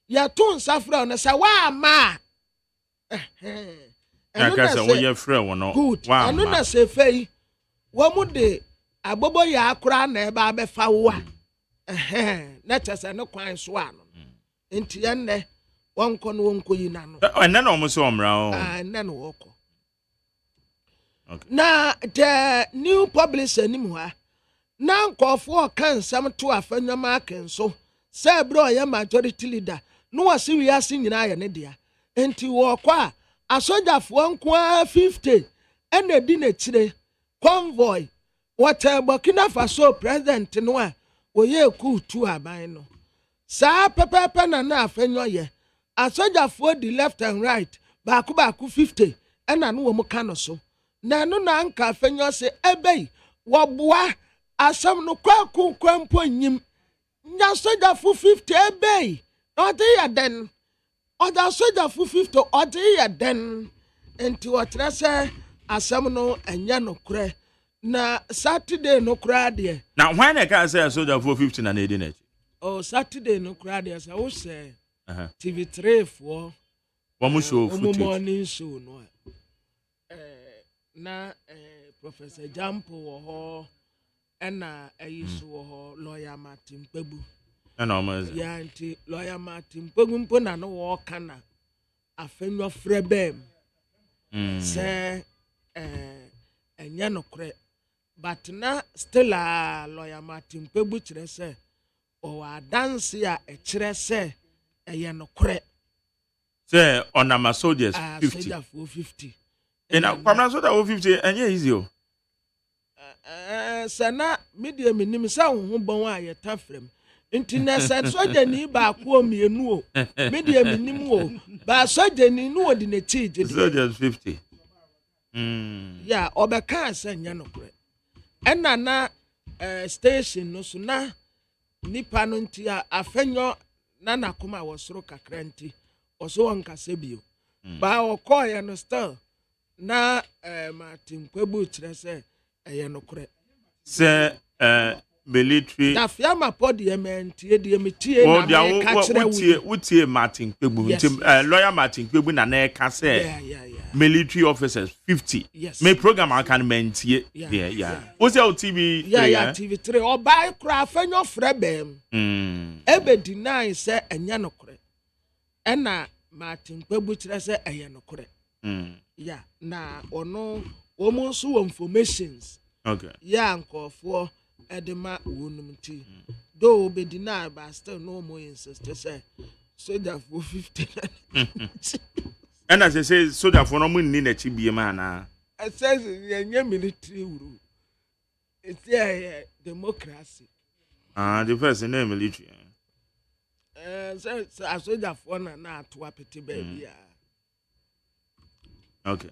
ya to nsafra no say wa ma eno na say wo ye frɛ wo no wa eno na say fei wo mu de abobo ya akura na e ba be fa wo na chese no kwan so ano nti enne wonko no wonko yi na no enne na omo so omra o enne no woko. Okay. Na the new publisher ni mu ha na nkofo kan sam to afanyama akenso say bro ya majority leader no wasi wi ase nyina ya ne dia enti wo kwa asojafo nko 50 ena di na chire convoy what Burkina Faso president no a woye ku tu aban no sa pepepe na afenyo ye asoja for the left and right baku 50 ena no wo mu ka no so na no na anka afenyo se ebei wo boa asam no kwaku kwampo nyim nya soja for 50 ebei ode ya den oda soja for 50 ode ya den enti wotra se asam no enya no kure na Saturday no crowd there. Now when I can say a soldier for 15 and 18. Oh, Saturday no crowd there. So say TV3 for one show morning show no. Na Professor Jampo wo na ayiso wo lawyer Martin Pebu. Na almost. Yeah, anti lawyer Martin Pebu mpo na no wo kana afenyo frebem. Say enya no kre. But na still a lawyer Martin Pebu chire se o wa dance ya e chire se eye no kre. Say on our soldiers 50. Soldier for 50. And kwamna soldier for 50 enye easy o. Sana media minim sa ho bon a ye tafrem. Nti na sa soldier ni ba ko mienu o. Media minim o. Ba soldier ni no odi na chije. Soldiers 50. Yeah, obeka asenya no kre. Ena na station no so na nipa no nti afenyo na nakoma wosoro kakra nti oso wonkase bio. Ba okoye no still na Martin Kwebu kire se eye no kre. Se military na fiama podium ntie de metie na me ka kire wutie Martin Kwebu nti lawyer Martin Kwebu na na ka se military officers 50. Yes. Me program I can mentie. Yeah. What's your TV? Yeah, TV3. Or buy craft and your frebem. Ebe deny say enya no kore. Ena Martin Kwebu say enya no kore. Yeah. Na ono almost informations. Okay. Yeah, uncle for edema wonumti. Though be deny but still no more insist say so that for 50. And as I say, so that for no money in the Chibi man. I says the military rule. It's democracy. The first name military. So I saw that for na to apeti baby. Okay.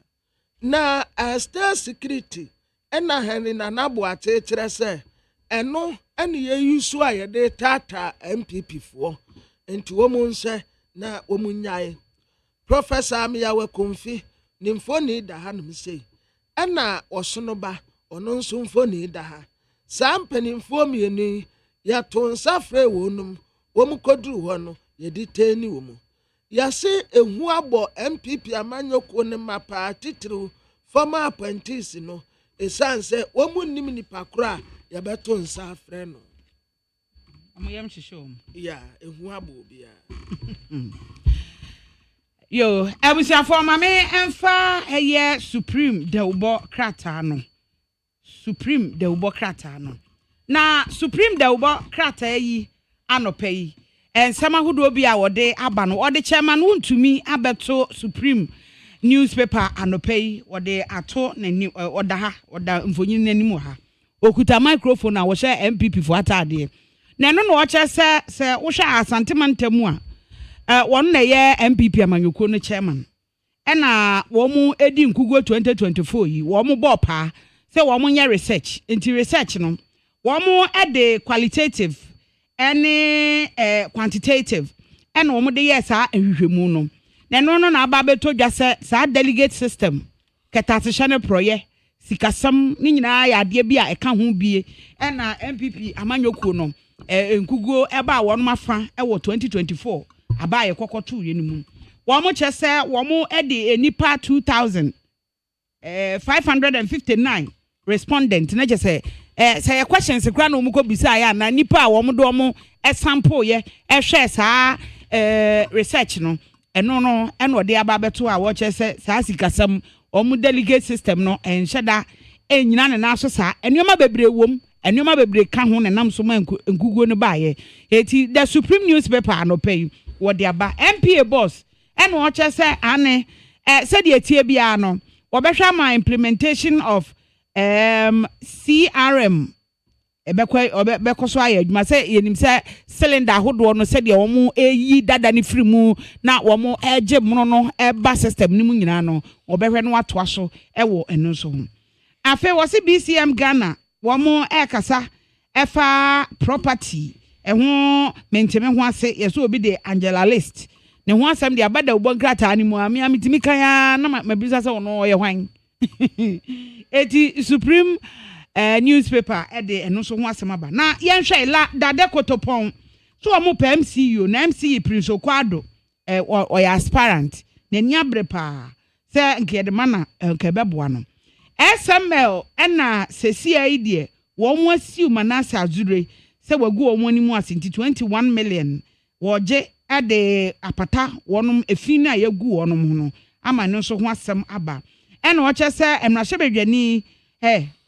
Na state security. Na Henry na nabo ate kire se eno ene ye yusu aye de tata MPP for enti wo mu nse na wo mu nyae. Professor Amiyawe Komfi ni mfoni da ha no sei ena osono ba ono nso mfoni da ha saa mpanimfo mienu ya to nsafre wonum wo mu koduru ho no ye diteni wo mu ya se ehu abo MPP amanyoko ne mapa titru former apprentice no esanse wo mu nim nipa kora ya beto nsafre no amoyam hihom ya ehu abo bia Yo, abusiafo mame emfa eye Supreme Deubo Krata no. Supreme Deubo Krata no. Na Supreme Deubo Krata yi anope yi. Ensema hodo bi a wode aba no. Wode chairman wontumi abeto Supreme newspaper anope yi wode ato nani oda ha oda mfonyin nanimu ha. Okuta microphone a wo hye MPP fo atade. Na no no wo che se wo hwe asante mantemu a one na ye MPP amanyoko no chairman ena wo mu edi nkugo 2024 yi wo mu bopa se wo mu nya research inti research no wo mu ede qualitative any quantitative ena wo mu de yes a ehwehwemu no na no na aba beto dwa se sa delegate system ketase channel proye sikasam ni nyina ya ade bia eka ho bie ena MPP amanyoko no nkugo eba wo no mafa e wo 2024 abaye kokotu ye nimu wo mo che se wo mo edi enipa 2559 respondent na je se say questions kra na mo ko bisa ya na nipa wo mo do mo sample ye hwe sa research no eno no eno de aba beto a wo che se sa sikasam o mo delegate system no enhyeda enyina ne na so sa enoma bebre wom enoma bebre ka ho ne nam so ma nkuguo no baaye eti the Supreme newspaper anope what the aba MPA boss and watch say ane said ye tie bia no obehwa ma implementation of CRM ebekọ so aye adwuma sɛ yenim sɛ cylinder ahodoɔ no sɛ deɛ wɔn eyi dada ne firi mu na wɔn ɛgye mono no ɛba system ne mu nyinaa no wɔbɛhwɛ no atoa so ɛwɔ ɛno so ho afei wɔ se BCM Ghana wɔn ɛkasa ɛfa property ɛho menteme ho ase yɛso obi de Angela List ne ho asɛm de abada ubon krata ne mu ami amitimi kan ya na mabisa sɛ wɔn ɔyɛ hwan eti Supreme newspaper de eno so ho asem aba na yenhwe la dade kotopon so omo pa MCU na MCU Prince Okwado oya aspirant na ni abre pa se nke de mana nke beboa no SML na sesia idie wo mo asiu manasa azure se wagu wo mo ni mu asenti 21 million woje ade apata wonom efi na yagu wonom ho no ama no so ho asem aba ena wo che se emrahye bedwani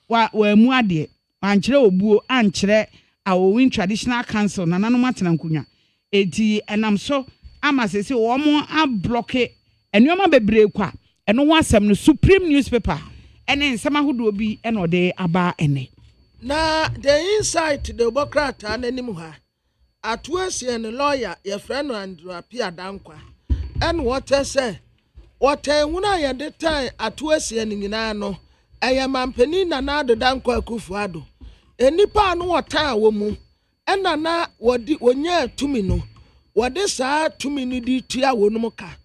wa mu ade ankyere obuo ankyere awowin traditional council na nanom atena nkunya eti enam so ama sese wo mo ablocke enuoma bebre kwa eno ho asem no Supreme newspaper ene nsema hodo bi ene ode aba ene na the insight the Bokrata nanim ha atuasie ne lawyer your friend Andrew Apia Dankwa and what say what ehuna ye de time atuasie ne nyina no eye mampani na na do Dankwa Akufuado enipa no wota wo mu ena na wodi onya tumi no wode saa tumi no di tua wonum ka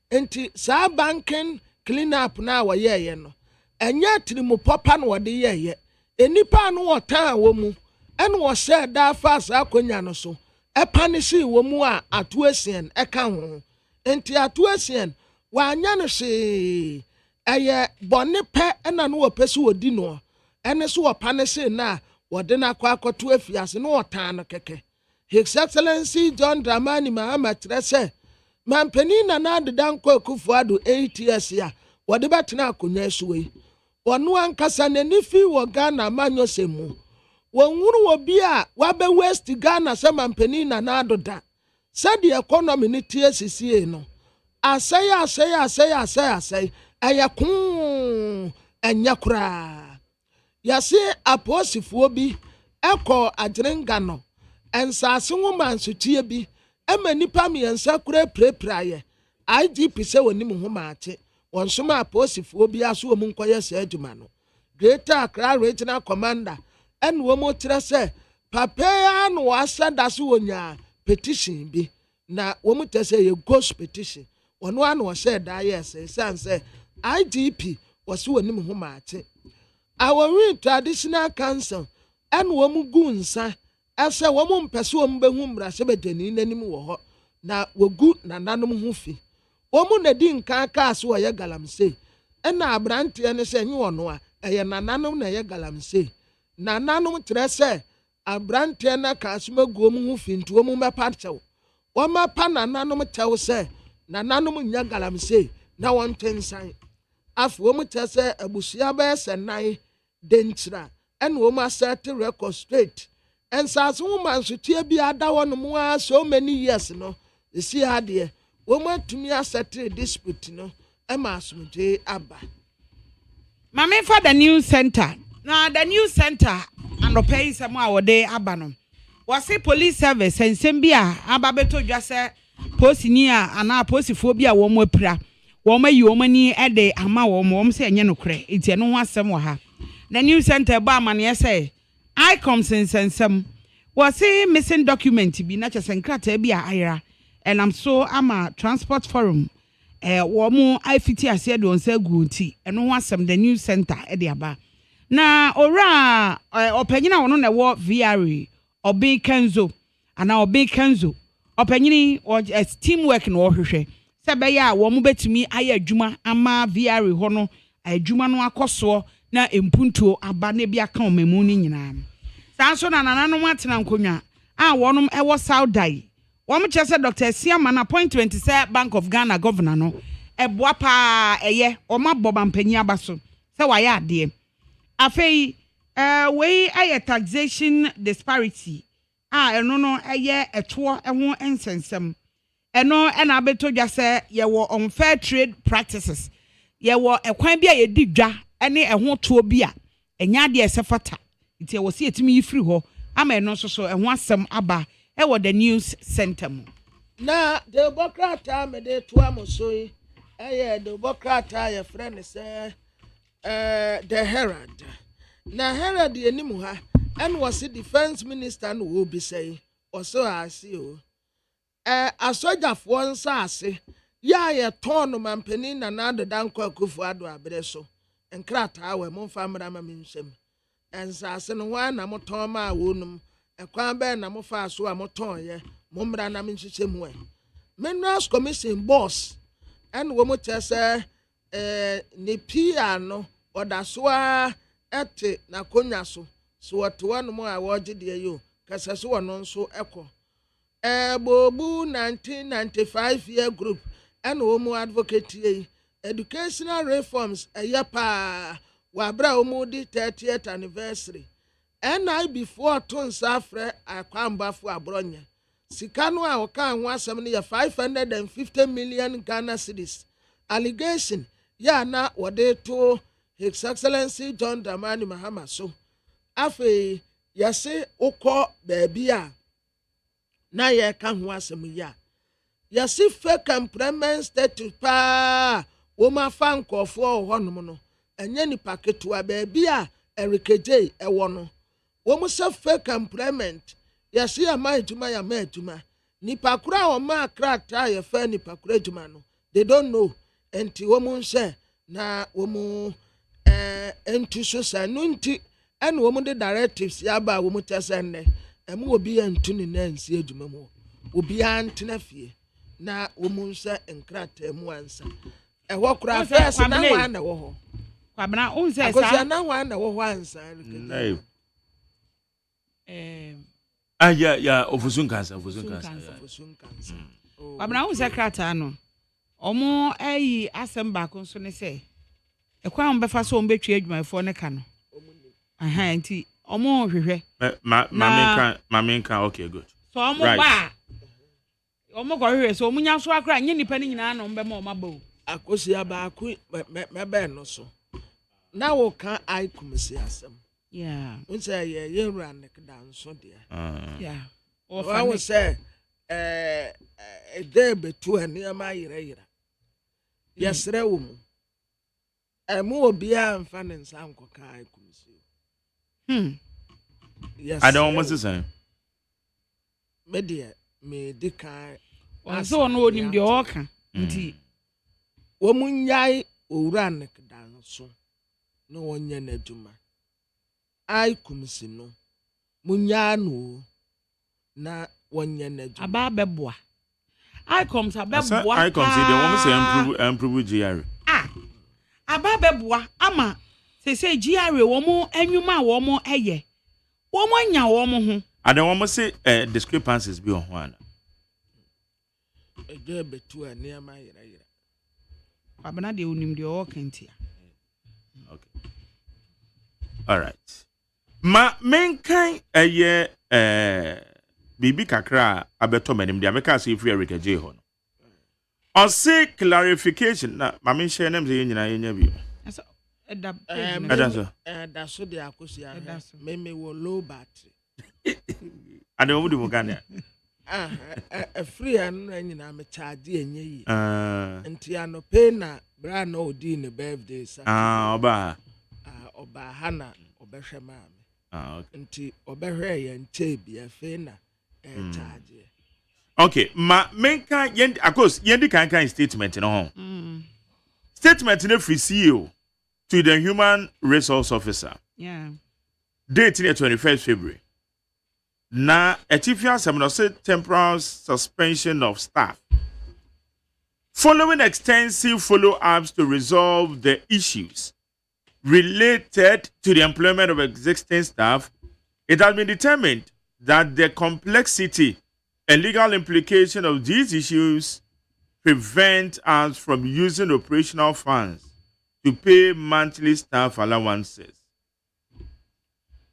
enti saa banking clean up na wo ye no enya tirimu papa no wode ye enipa no wota wo mu ene wo se da fast akonya no so epanisi wo mu a atuasien eka ho enti atuasien wa anya no hwe eye bone pe ena no wo pese wodi no ene so wo panisi na wode na kwa akoto afiase no wota no keke His Excellency John Dramani Mahama trese mampani na na Dankwa Akufuado 8 years ya wode betena akonya suwe wonu ankasa nanifi wo Ghana manyo semu wonwuru obi a wabe West Ghana se mampani na na adoda said the economy ni tie sisie no asay ayakun enyakura yase aposifuo bi eko agrenga no ensase woman sutie bi ema nipa miensa kura prepraye IGP se woni mu ho maache wonsoma aposifuo bi aso wo munkoye se adwuma no Greater Accra Regional Commander en wo mo tire se papa no asada so wonya petition bi na wo mo tese ye ghost petition wono an wo se da yes sense IGP wose woni mu ho maache our traditional council en wo mu gu nsa ese wo mu mpese wo mbehu mra se bedani nanim wo ho na wogu na nanom ho fi wo mu na di nkan ka so wo ye galamse ena abrante ne se nyi wono a eye nananom na ye galamse nananom tre se abrante na ka so magu mu ho fi nto mu mepa chew wo mapa nananom chew se nananom nya galamse na won tensan afu wo mu tre se abusia ba se nan denchira en wo ma set record straight and sas woman so tie bi ada wono mu so many years no see ade wo ma tumi asset dispute no e ma asumje aba mame for the new center na the new center and pay some awode aba no wase police service ensem bi a aba beto dwa se posini a ana posifo bi a wo mo apira wo ma yi wo mani e de ama wo se enye no kre enti no ho asem wo ha the new center ba amane say I come sensem was a missing document bi na chesenkrata bi a ayra and I'm so am a transport forum wo mu ifiti ase de onsa guunti eno ho asem the new center e de aba na ora opanyina wono na wo VRE obi kanzo ana obi kanzo opanyini teamwork no hwehwe se be ya wo mu betumi aye adwuma ama VRE ho no adwuma no akoso na empuntuo aba na bia ka omemu ni nyina sanso na nananom atena nkonwa a wonom ewo Saudi wom chese Dr. Siama na appointment say Bank of Ghana governor no eboa pa eye o maboba mpanyi abaso se waye ade afei we aye taxation disparity eno no eye eto eho ensensem eno na abeto dwa se ye wo unfair trade practices ye wo ekwan bia ye di dwa ene eho to bi a enya de esefata nti e wo se etimi yifiri ho ama eno so so ehho asem aba e wo the news center mu na the bokrata me de to amoso the bokrata your friend say the Herald na Herald enimu ha and was the defense minister no will be say also asi o asojafo nsase ya ye ton mampani na na do danko akufu ado abere so nkrata we momfa mra ma menhwem ensase no wa na moton ma wonum ekwan be na mofa so a moton ye momra na menhwehwe mu minerals commission boss and wo mo chese ni pia no odaso a ete na konya so so wato wanu mo a woje de yo kasa so wono nso ekọ bobu 1995 year group and womu advocate educational reforms ayapa wabra womu di 30th anniversary and I before ton safre akwamba fu abronya sikano a oka anwa asem ne 550 million Ghana cedis allegation ya na wode to His Excellency John Dramani Mahama so afi yase ukọ baabi a na ye ka ho asem ya yase fake employment status pa wo ma fa nkofo honom no enye ni paketu a baabi a erikeje ewo no wo mu se fake employment yase ya ma ejuma ya ma ejuma ni pakura o ma krata ye fa ni pakura ejuma no they don't know enti wo mu nse na wo mu enti so sa no nti en wo mu de directives ya ba wo mu tesenne emu obi antu ni na nsi ejuma mu obi antena fie na wo mu nse nkrata mu ansa eho kura first na wa na wo ho kwabna unse sa akosia na wa na wo ho ansa ya ofusun kansa kwabna unse krata no omo ayi asem ko nso ne se ekwa on befa so on betwe adwumayfo ne ka no nti omo hwehwe maminka okay good so omo ba omo ko hwehwe so omo nya so akra nye nipa ni nyina no mbe ma omo ba o akosi aba ku mebe no so na wo kan ai kumisi asem unse ye yewra ne da nso de wa wo se de betu ani ama yira yesre wo mu emu obi a mfa ne nsa nkoka ai kumisi yes I don't want to say media me dikai so no onim de oka nti wo munyai owura ne dan so no wonye na adwuma ai kumsi no munya no na wonye na adwuma aba beboa ai comes abeboa ai comes dey want say improve GR aba beboa ama say GR wo mo anwuma wo mo eye wo mo nya wo mo ho and then one say discrepancies be on one ege betu ani ama yira abana de onim de o kantia okay all right ma menkan bibi kakra abeto manim de ameka say free Erica J ho no on say clarification na ma men share nem say nyina yenya bi da so de akosia me wo low battery and we do Ghana free an nyina me charge enye yi enti ano pay na bra na odi ne birthday sa oba hana obehwe ma me okay enti obehwe ye nche bia fe na charge okay ma menka yen akos yendi kan statement no ho statement no free CEO to the human resource officer date 21st February na etifia seminar say temporary suspension of staff following extensive follow-ups to resolve the issues related to the employment of existing staff. It has been determined that the complexity and legal implication of these issues prevent us from using operational funds to pay monthly staff allowances.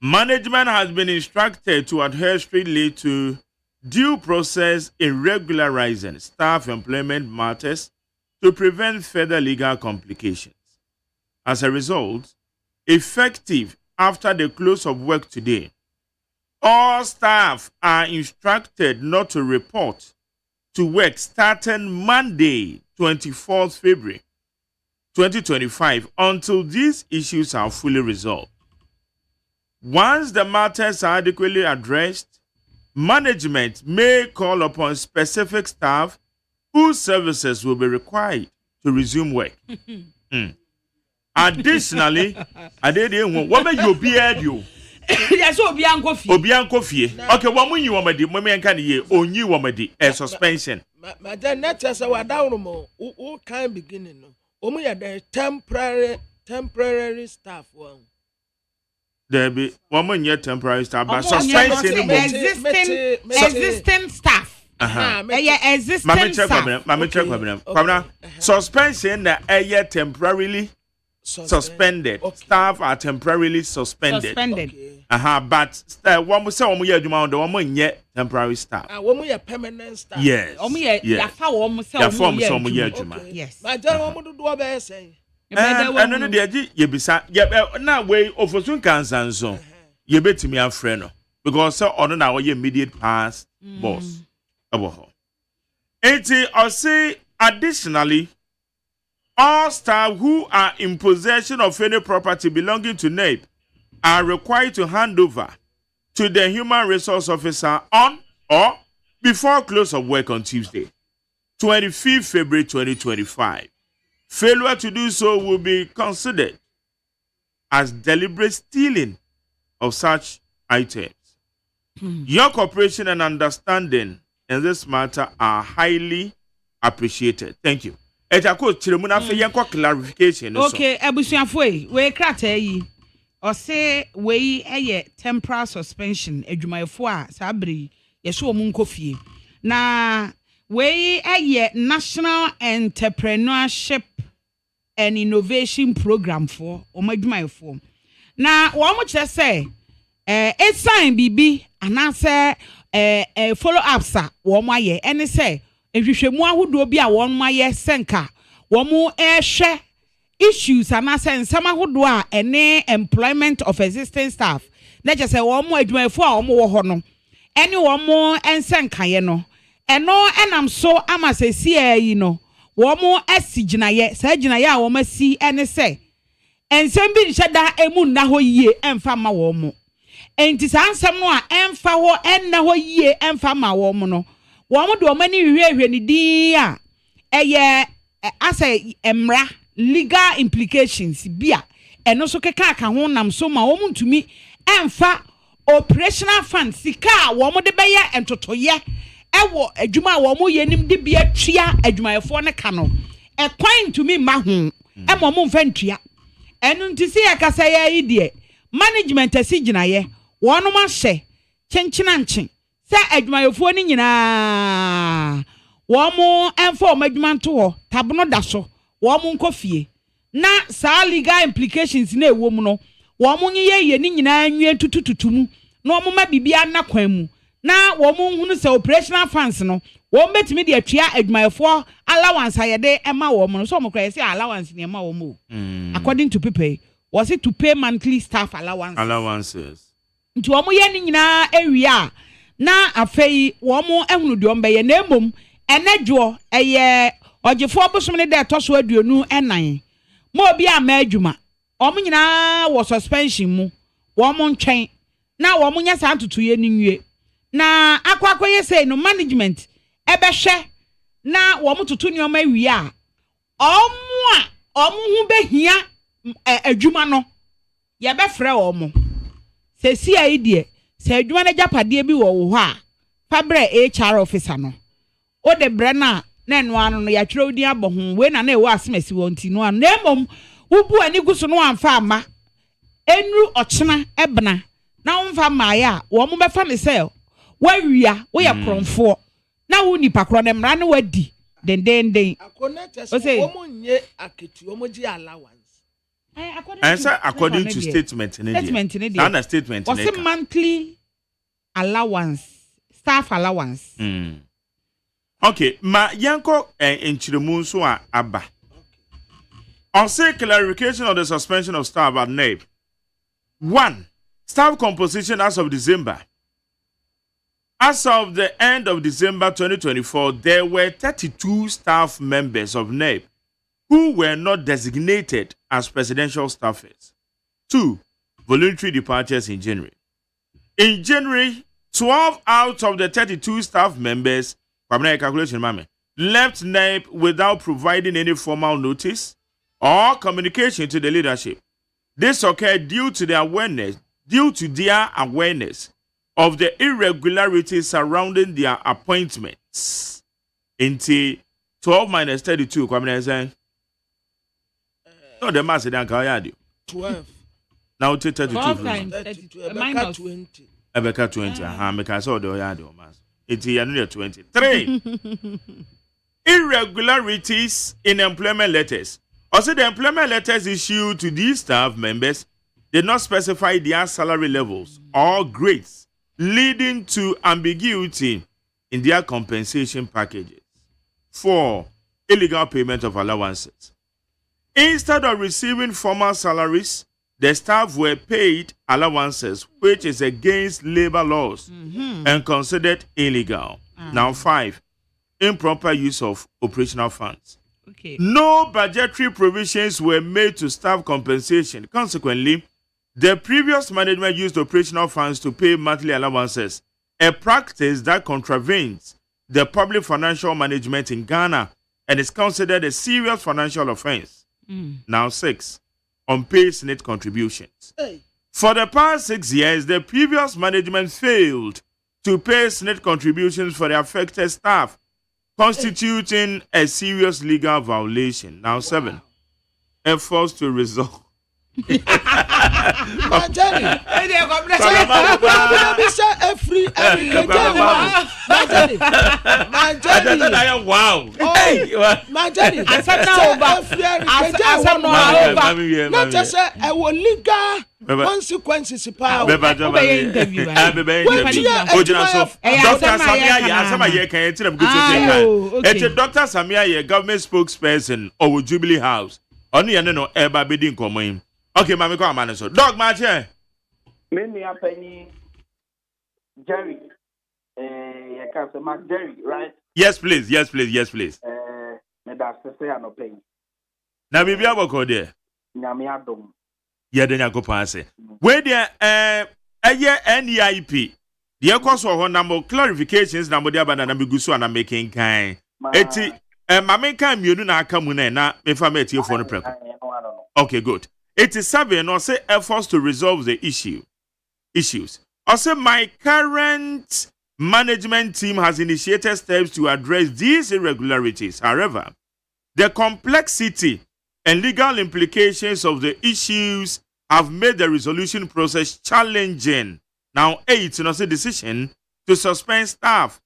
Management has been instructed to adhere strictly to due process in regularizing staff employment matters to prevent further legal complications. As a result, effective after the close of work today, all staff are instructed not to report to work starting Monday, 24th February 2025, until these issues are fully resolved. Once the matters are adequately addressed, management may call upon specific staff whose services will be required to resume work. Additionally, what may you be at you? Yes, Obianko fie. Okay, what when you want me can ye on you want a suspension. Madam, not as our down more. Who can beginning? Only the temporary staff one. There be woman yet temporary staff, but suspension existing staff. Existing staff. Mama check. Suspension that a temporarily suspended. Staff are temporarily suspended. But one will say one year demand one yet temporary staff. One year permanent staff. Yes. Yes. My dad want to do a say. And no, the ye beside now way of a soon cancer so ye bet me a friend because so on our immediate past boss. Or say additionally, all staff who are in possession of any property belonging to NEIP are required to hand over to the Human Resource Officer on or before close of work on Tuesday, 25th February 2025. Failure to do so will be considered as deliberate stealing of such items. Your cooperation and understanding in this matter are highly appreciated. Thank you. Clarification. Okay, Ebusuafo, we krata yi. O say we eye temporary suspension adwumayefo a sabri yeso omu nkofie. Na we eye National Entrepreneurship and Innovation Program for omadwumayefo. Na wo mo kire say sign bibi anase follow ups a wo mo aye ene say ehwehwemu ahodo bi a wo mo aye senka wo mo ehwe issues anase nsama ahodo a ene employment of existing staff na je say wo mo adwumayefo a wo mo wo ho no ene wo mo ensenka ye no eno enam so amasesi ayi no wo mo asiginaye sa ginaye a wo masi ene say ensem bi nhyeda emu na ho yie emfa ma wo mo enti sa ansem no a emfa ho enna ho yie emfa ma wo mo no wo mo do mani hwehwe ni din a eye asa emra legal implications bia eno so keka aka ho nam so ma wo ntumi emfa operational fund sika wo mo de beye entotoye ewo adwuma wo mo yenim de bia twia adwumayefo ne ka no ekwan ntumi ma ho emo mo mfa ntua enu ntisi yakasa ya idie management asiginaye wono ma hye chenchina nchen se adwumayefo ni nyina wo mo emfa o madwuma nto ho tabno da so wo mo nkofie na sa legal implications na ewo mu no wo mo nyeye ni nyina anwie tututumu na wo mo ma bibia na kwan mu na wo mo hunu se operational funds no wo metimi de atwia adwumayefo allowance ayede ema wo mo no so mo kra say allowance ne ema wo mo according to people was it to pay monthly staff allowances nti wo mo ye ni nyina ewia na afei wo mo ehunu de ombe na emom enadwo eye ogefo obosom ne de toso aduonu enan mo obi ama adwuma o mo nyina wo suspension mu wo mo ntwen na wo mo nya sa tutuye ni nwie na akwakoye say no management ebehwe na wo mo tutu nyoma wi a omo hu behia adwuma no ye befrɛ wo mo se si aidie se adwuma na japade bi wo ho a fabre HR officer no o de bre na eno anu no ya twere odin aboho we na ewo asemasi wonti no anu na emom wubu ani guso no amfa ama enru ochena ebna na wonfa maaya wo mo befa ne sel wawia wo ye kronfo na wo nipa kro ne mra ne wadi den o say wo mo nye aketu wo mo gi allowance according to statement in India. And a statement was a monthly allowance, staff allowance. Okay, ma yanko in Chirimunsu Abba. On say clarification of the suspension of staff at NEIP. 1. Staff composition as of December. As of the end of December 2024, there were 32 staff members of NEIP who were not designated as presidential staffers. 2. Voluntary departures in January. In January, 12 out of the 32 staff members left NEIP without providing any formal notice or communication to the leadership. This occurred due to their awareness of the irregularities surrounding their appointments. Into 12 minus 32, no, the mass is 12. Now 32. 12 times 32. Minus 20. Ebeka 20. I saw the oyado mass. It's 20. 3. Irregularities in employment letters. Also, the employment letters issued to these staff members did not specify their salary levels or grades, leading to ambiguity in their compensation packages. 4. Illegal payment of allowances. Instead of receiving formal salaries, the staff were paid allowances, which is against labor laws and considered illegal. Now 5. Improper use of operational funds. Okay. No budgetary provisions were made to staff compensation. Consequently, the previous management used operational funds to pay monthly allowances, a practice that contravenes the public financial management in Ghana and is considered a serious financial offense. Now 6. Unpaid Senate contributions. For the past 6 years, the previous management failed to pay Senate contributions for the affected staff, constituting a serious legal violation. Now 7. Efforts to resolve. Consequences. Dr. Samia, government spokesperson of Jubilee House. Only no eba bidding common. Okay, Mammy, come on, so dog match here. Many a penny Jerry. You can say Mark Jerry, right? Yes, please. Yes, please. Yes, please. That's to say I'm not paying. Now, maybe I will go there. Nyamiadum. Yeah, then I go pass it. Where there, a year NEIP. The course of number clarifications, number the banana bigusu and I'm making kind. Eti, Mammy can you na kamune na if I met you for the prep. Okay, good. 87 or say efforts to resolve the issues. Also, my current management team has initiated steps to address these irregularities. However, the complexity and legal implications of the issues have made the resolution process challenging. Now, 8, a decision to suspend staff.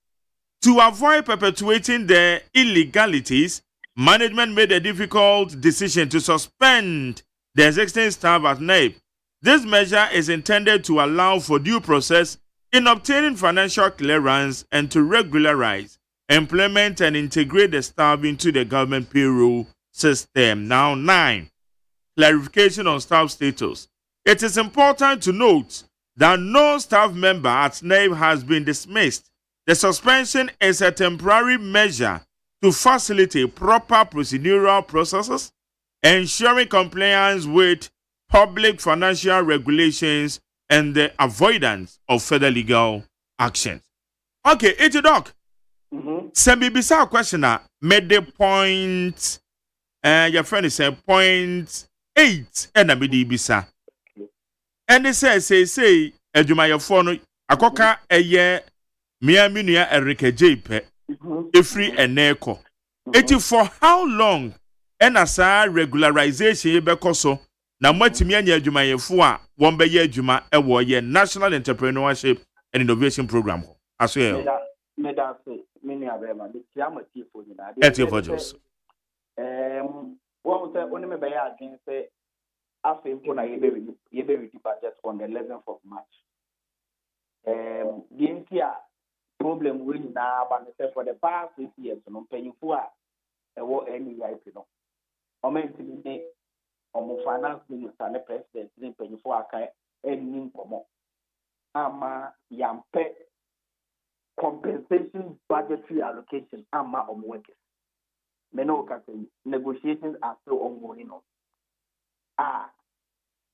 To avoid perpetuating the illegalities, management made a difficult decision to suspend the existing staff at NEIP. This measure is intended to allow for due process in obtaining financial clearance and to regularize employment and integrate the staff into the government payroll system. Now 9, clarification on staff status. It is important to note that no staff member at NEIP has been dismissed. The suspension is a temporary measure to facilitate proper procedural processes, ensuring compliance with public financial regulations and the avoidance of further legal actions. Okay, it's a doc. Send me a question. Made the point. Your friend is saying 0.8 and a bit bisa. And they say, Ejuma your phone, Akoka a year, Mia Minia Erika J. Free and Neko. It is for how long? And as a regularization bekoso na mwatimi anya adwuma yefo a won be ye adwuma e wo ye National Entrepreneurship and Innovation Program aso ye me da say many abema the tiamati fo ni na eti fojos won say oni me be ya adwen say afi mpo na ye be budget on the 11th of March the entire problem we na ba say for the past 8 years no panyifo a e wo NEIP no Omo finance minister and president in Penifo Akai any komo ama yampe compensation budgetary allocation ama workers. Negotiations are still ongoing.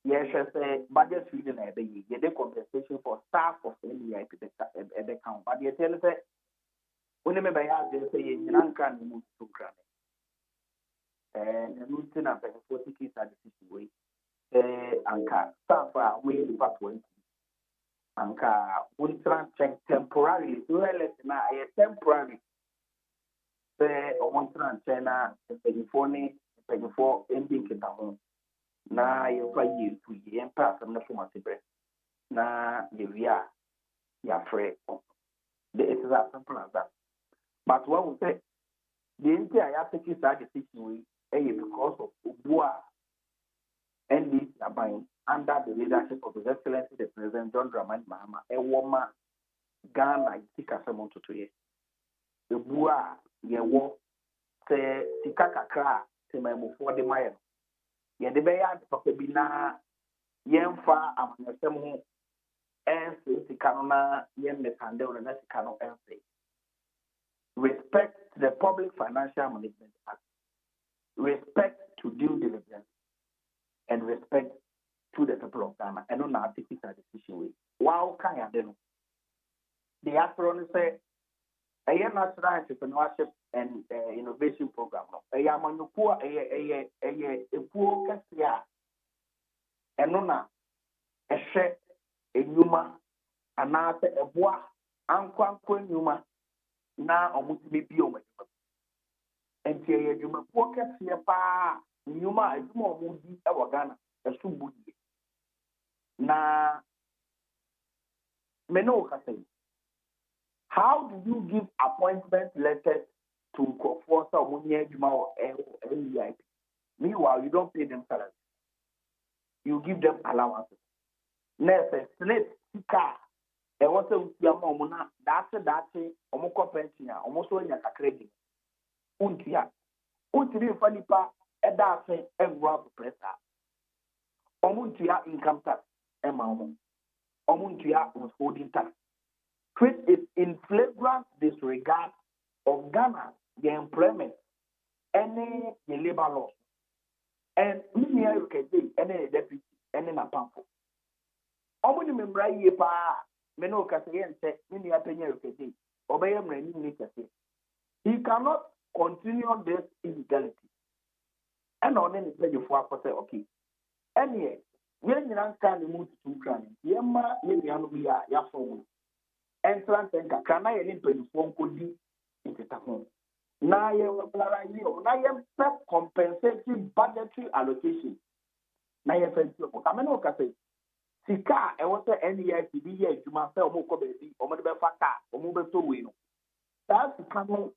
Yes, budget feeding the compensation for staff of NEIP at the count. But you tell us when you may ask, they say you can't move to Granny. And losing up 40 kids at the way. Anka staff are way back 20. Anka won't check temporarily. Do I let now a temporary? Say, one China, paying for ending in the home. Na yɛfa yie tu yie yɛmpa asɛm no so matebrɛ na yɛwia yɛafrɛ it is as simple as that. But what we say, the entire yɛatake saa decision wei ɛyɛ because of obu a NDC aban under the leadership of His Excellency the President John Dramani Mahama ɛwɔ ma Ghana yɛti kasɛm ntotoyɛ obu a yɛwɔ sɛ sika kakra a temamufoɔ de ma yɛ no yɛde bɛyɛ ade papa bi na yɛmfa amanyɔsɛm ho ɛnse sika no na yɛmmɛkande wo na sika no ɛnse. Respect to the Public Financial Management Act, respect to due diligence, and respect to the people of Ghana. And on our typical decision way. Wow, can you do? The after say a national entrepreneurship and innovation program. A yamanupua a poor cassia and nona a share a numa another a bois anquan numa na almost be beyond. And here you poor cassia pa numa is more moody our Ghana a subudi. Na meno say. How do you give appointment letters to Kofosa or NEIP? Meanwhile, you don't pay them salaries. You give them allowances. Next, slate, car. There was a Yamona, that's a Omoko pension, almost when you're credit. Untia. Untia Fanipa, a dancing and rob press. Omuntia income tax, Emma. Omuntia was holding tax. Which is in flagrant disregard of Ghana, the employment, any the labor laws, and many any deputy, any napampo. Omuni membra ye pa meno kasayen say many apenya ukedi obey mreni ni kase. He cannot continue this illegality. And on any page for say okay. Any when you can move to Ukraine, yema yemi biya ya form. Entrance and Kakana and phone could be in the home. Now you have compensating budgetary allocation. Now you have Kameno say, Sika, I want the NEIP, you must sell more coffee, or mother fata, or move to win. That's the kind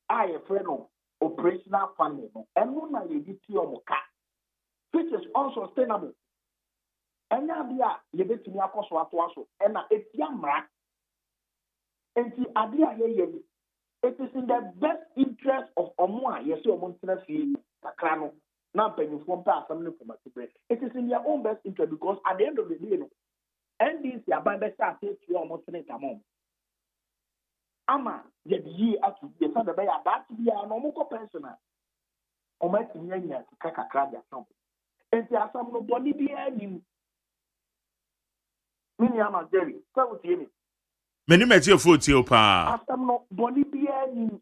I a friend of operational funding, and one I did to your mocha, which is unsustainable. And now, you bet me a cost what was, and it's young. And it is in the best interest of Omwa, yes, your Montenegro, Takrano, now paying from family from it is in their own best interest because at the end of the day, and this year by best I say to your Montenegro. Ama, yet ye are to be a son of that to be a normal pensioner. Or my senior to Kakakradia. And there are some nobody be any. Miniama Jerry, so with you. Many metio footy pa. After no body be any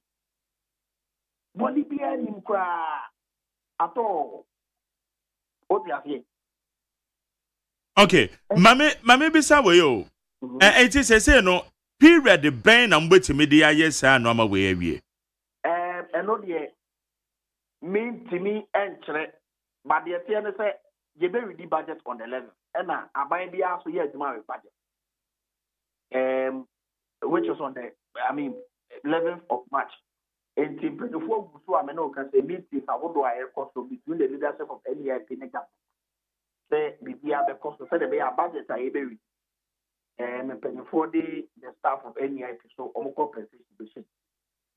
cry at all. What you have here? Okay, Mammy bisa we yo. It is a say no period the brain and wait media yes and no way we. And no dear mean to me entry, but the attorney say you bury the budget on the 11th. And I buy the house here tomorrow budget. Which was on the 11th of March. And before I can say meetings I would do a cost between the leadership of NEIP and the say be a cost of the budget I buried. And before the staff of NEIP so compensation.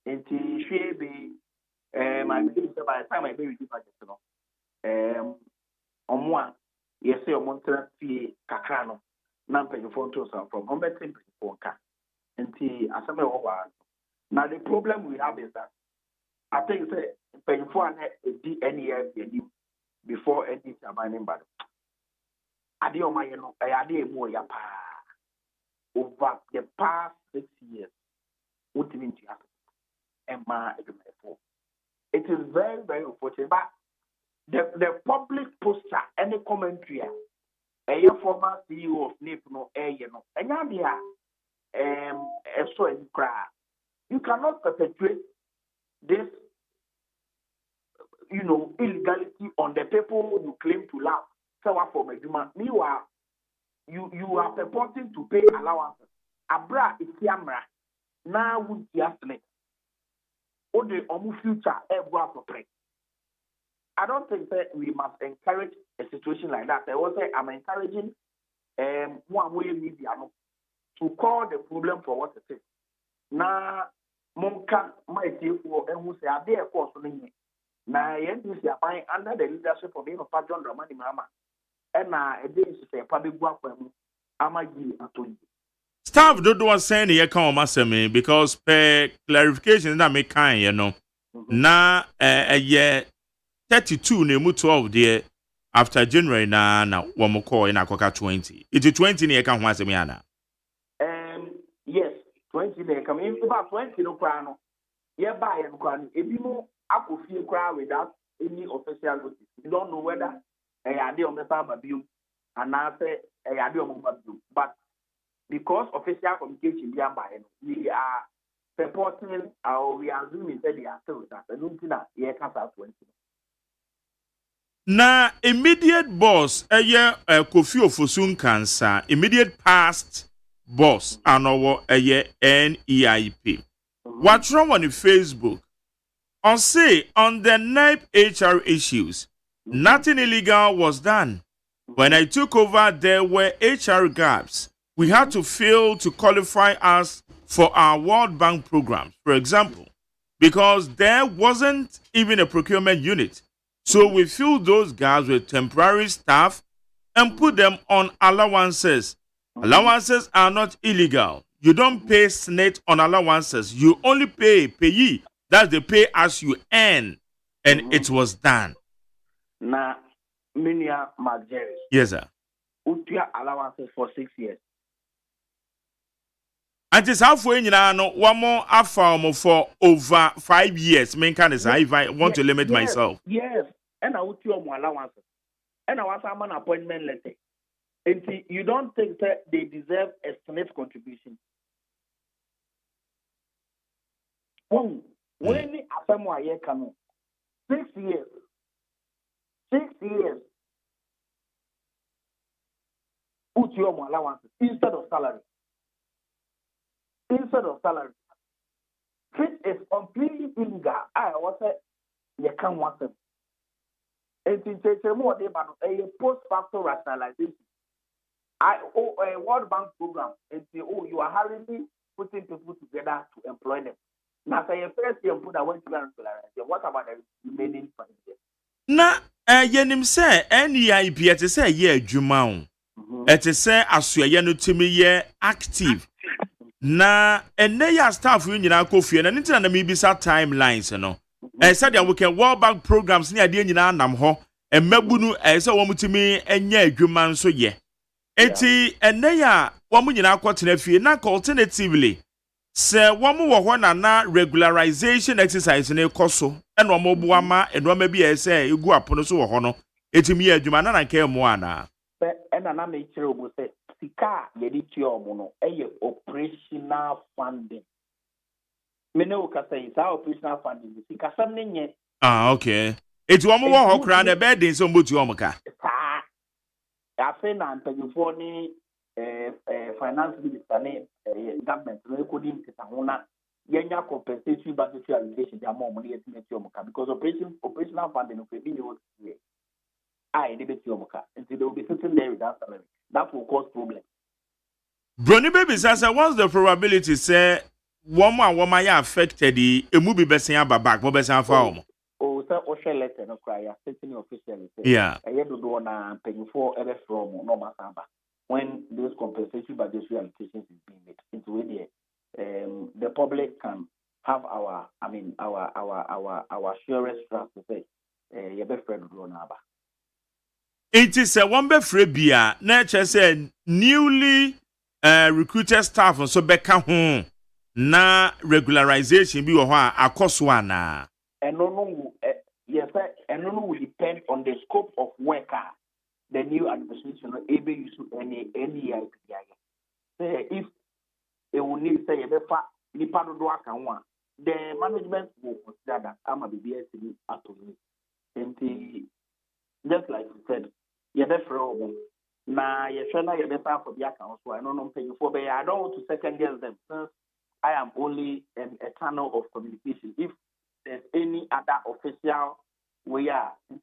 And she be my by the time I buried the budget on one Yes, your monthly fee kakano. Non-paying to some from home betting for car. And tea as a over. Now the problem we have is that I think say paying for an NEIP before any mining bad. Adio Mayano, I add more ya pa over the past 6 years. What mean to Emma, it is very, very unfortunate. But the public poster, any commentary, a former CEO of NEIP, no, and so in cry. You cannot perpetuate this, illegality on the people you claim to love. So for meanwhile, you are purporting to pay allowances. Abra is camera. Now would just let or the future ever for play. I don't think that we must encourage a situation like that. I will say I'm encouraging one way media to call the problem for what it is. Now, Monka might say for and who say are there course now NDC are under the leadership of John Dramani Mama. And a day is a public work for Amagi Antoni. Staff don't want saying here come maseme because per clarification that make kind, na a year 32 ne mu 12 there after January na one more call in Akoka 20. It's 20 near come once ana. Yes, 20 they come in about 20 no crano. Yeah, buy and crano. If you ako feel cry without any official notice. You don't know whether a day on the farm abuse and I say a day on abuse. But because official communication being by we are supporting or we are assuming that they are still that. I don't think that yeah can't 20. Na immediate boss Kofi Ofosun cancer immediate past boss anowo NEIP. What's wrong on the Facebook? On say on the NEIP HR issues, nothing illegal was done. When I took over, there were HR gaps. We had to fail to qualify us for our World Bank programs, for example, because there wasn't even a procurement unit. So we filled those gaps with temporary staff and put them on allowances. Allowances are not illegal. You don't pay SNET on allowances. You only pay payee. That's the pay as you earn. And it was done. Na Minia Margeris. Yes, sir. Utia allowances for 6 years. And it's halfway one more after for over 5 years. Main kind of if I want to limit myself. Yes. And I would your allowances. And I was an appointment letter. And you don't think that they deserve a SNET contribution. When Asamoah here come 6 years. 6 years. Put your allowances instead of salary. Instead of salary. This is completely illegal. I was say you can't want them. And it's more about a post-facto rationalization. A World Bank program. And say, you are hurriedly putting people together to employ them. Now, say first year put away to regularize. What about the remaining 5 years? Na yenim say NEIP et say ye adwuma o. Et say asoye no timi ye active. Na ene ya staff yu nyina kofie na ntina na me bisa timelines no. Said we can World Bank programs ni ade nyina nam ho. Mmabunu say wo mutimi enya adwuma nso ye. Eti ene ya wo mu nyina akotena fie na alternatively se wo mu wo ho na regularization exercise na ekoso e no mo bo ama e no ma bi e se egu apono so wo ho no etimi ye adwuma na nka emu ana e na me kire obo se sika ye di ti omo no e operational funding me ne o ka say sa operational funding sika sam ne nye okay eti wo mo wo ho kra na be den so mbotu omo ka afi na mpanyufo ni finance minister ne government no coding kitahuna yenya compensation budgetary allocation dia mo mo yet met yomuka because operational funding no be no here I dey bet yomuka until they will be sitting there with that salary that will cause problem. Brony baby says what's the probability say woman ya affected the emu be besan aba back mo besan fa omo o say o share letter no cry ya sitting officially yeah do draw na paying for every from normal samba when those compensation budgetary allocations is being made into where the public can have our surest trust to say your best friend draw na ba. It is a one befrebia, nature said newly recruited staff and so beka home na regularization be wa akoswana. And no, yes, and no will depend on the scope of work. The new administration will able to any NEIP. Say if it will need say the management will consider that I'm a BBS at and just like you said, you're there now you're better for the account, so I don't know paying for, but I don't want to second guess them since I am only a channel of communication. If there's any other official way,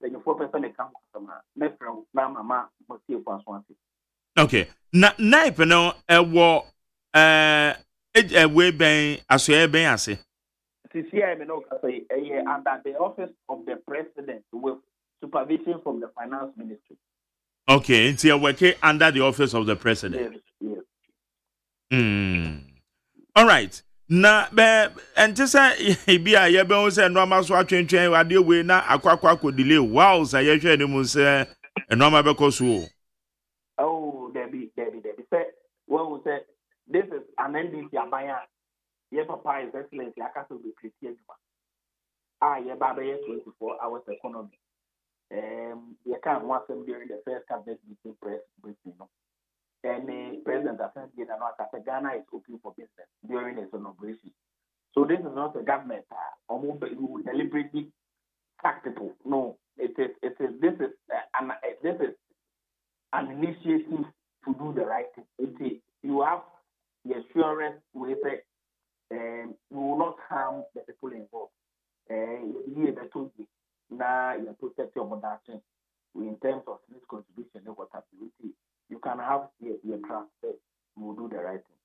paying 4% account customer, next from Mama must see for one. Okay, NEIP no way ben asoe ben ase. CCI no say under the office of the president with supervision from the finance ministry. Okay, it's a working under the office of the president. Yes. All right. Na be entisa bia ye be won say normal so atwentwen ade we na akwa delay. Wow, say ye hwe ni mu say normal be koso. Oh, Debbie. Say what we say this is an NDC abaya. Ye papa is excellent. Akaso be create ye baba 24 hours economy. You can't watch them during the first cabinet meeting press briefing. And the president has said Ghana is open for business during its inauguration. So this is not a government who deliberately sack people. No, this is an initiative to do the right thing. You have the assurance with it, you will not harm the people involved. Now you protect your production in terms of this contribution and what activity you can have your trust that you will do the right thing.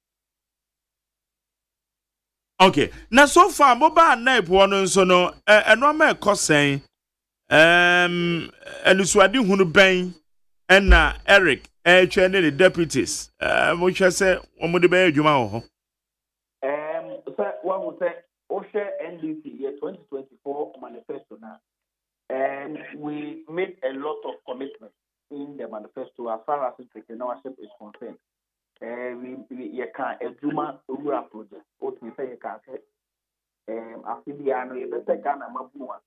Okay. Now so far mobile NEIP one so no normal kosen elusuadi hunu ben na Eric twene the deputies mo hwe se omo de be adwuma ho so what we say OSEI NDC year 2024 manifesto now. And we made a lot of commitments in the manifesto as far as entrepreneurship is concerned. We can a Juma rural project. What we say you can say. After the annual, you better Ghana Mabua.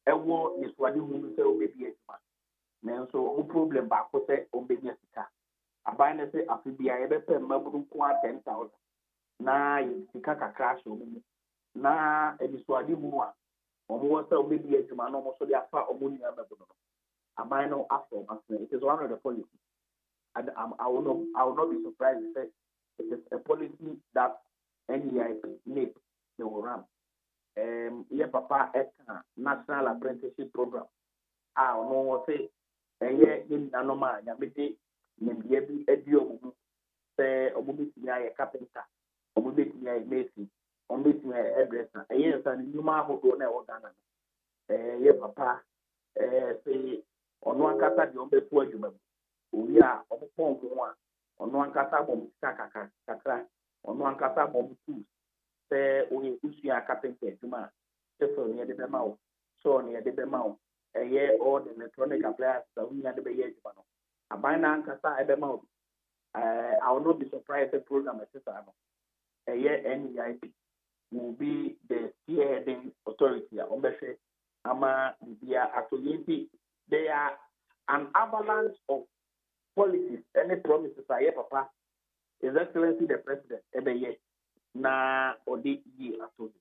Ewo is what you say obey man. So no problem back for say obey sika. Abana say after the annual, better Mabu 10,000. Na you sika crash na edisuadi mu a omo wasa obebi adwuma no mo so de afa omo nia mebo no aban no afọ masne. It is one of the policies, and I will not be surprised if it is a policy that NEIP NEIP they will run. Ye papa national apprenticeship program no wo say ye nanoma nyamede nyambia bi edi omo say omo bi tia ye carpenter omo bi tia ye mason on this hairdresser. Yes, and you might go now. Yes, papa. Say on one cata, the only poor human. We are on one cata bomb, kakra, on one cata bomb too. Say, we see a carpenter, Juma, just near the mouth, so near the mouth. A year or the electronic appliance, so we had the bay. A binary cata at the mouth. I will not be surprised if the program is a year NEIP will be the spearheading authority. Ama actually they are an avalanche of policies. Any promises I hear, Papa, His Excellency the President, every year na odi ye atodi.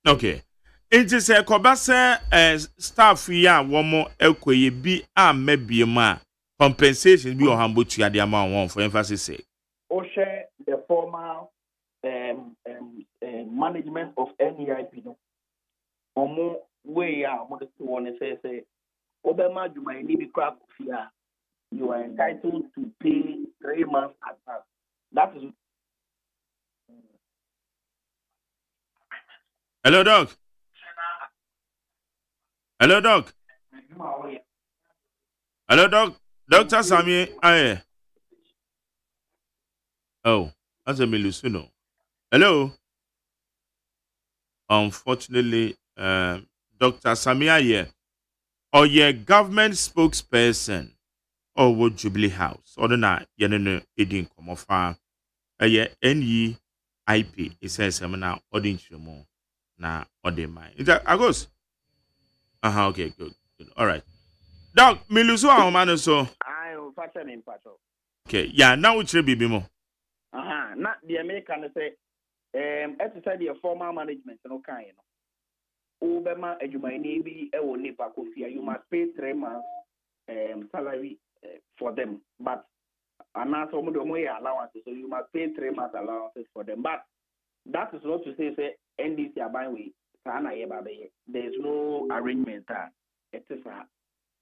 Okay. It is a kobase staff ya womo ekoye bi amebie ma compensation bi ohambo tua de ama won for emphasis sake. OSEI the formal management of NEIP no omo way ya omo de won say obema juma ni bi crack fia you are entitled to pay 3 months advance. That is Hello, Doc. Hello, Doc. Hello, Doc. Dr. Sami Aye. Oh, that's a Milusuno. Hello. Unfortunately, Dr. Sami Aye, or your government spokesperson, or what Jubilee House, or the night, Yanino Edin Comofa, a NEIP, it says, Semina, Odinchumo, na Odemai. Is that Agos? Okay, good. All right. Doc, Milusu, our man, so. I pattern in pattern. Okay, yeah, now which be more. Not the American say, exercise the formal management, no kind. Obama, you might be a nipa kofia, you must pay 3 months salary for them. But another some of the more allowances, so you must pay 3 months allowances for them. But that is not to say NDC are buying with Sana Yebabe. There is no arrangement. It is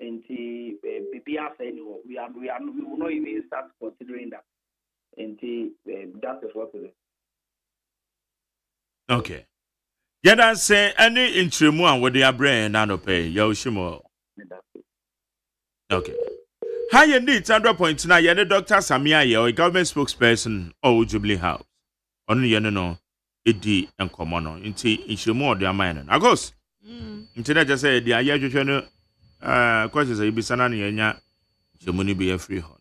and the PPR saying we will not even start considering that. And that is what it is. Okay. Yeah, that say any interim one with their brain and pay Yoshimo. Okay. How you need 100.9 yeah, the Dr. Samia or a government spokesperson or Jubilee House. Only you know it and common on into interim more their mind. Agos. Until I just say the Ayaju questions are Ibisana Yanya, Jimuni be a free hon.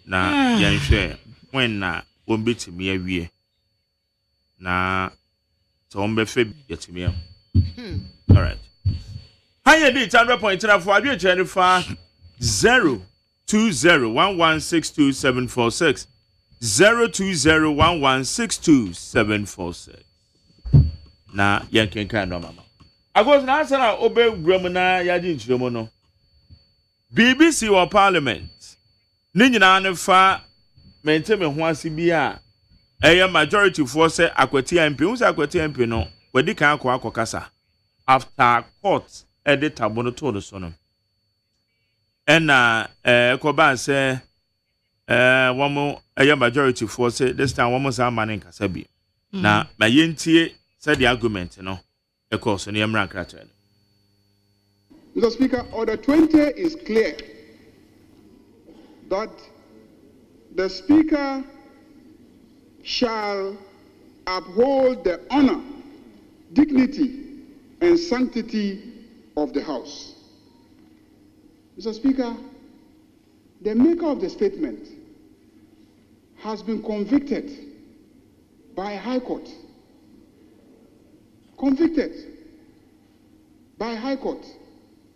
Now, yan share when won't be to me a year. Na so be feb yet me. All right. Higher date 100.3 for you Jennifer 02011627746 02011627746. Na yan can kind of mama. I was na answer obey gramana yadi nchiremo no. BBC or Parliament. Ni nyina ne fa mente me ho ase bi a majority for say akwati MP who say akwati MP no wedi kan akokasa after court edit tabono to the sono na koba say womo majority for say this time womo say amane nkasa bi na mayentie say the argument no e course no yemra krata. Mr. Speaker, Order 20 is clear that the Speaker shall uphold the honor, dignity, and sanctity of the House. Mr. Speaker, the maker of the statement has been convicted by a High Court. Convicted by a High Court.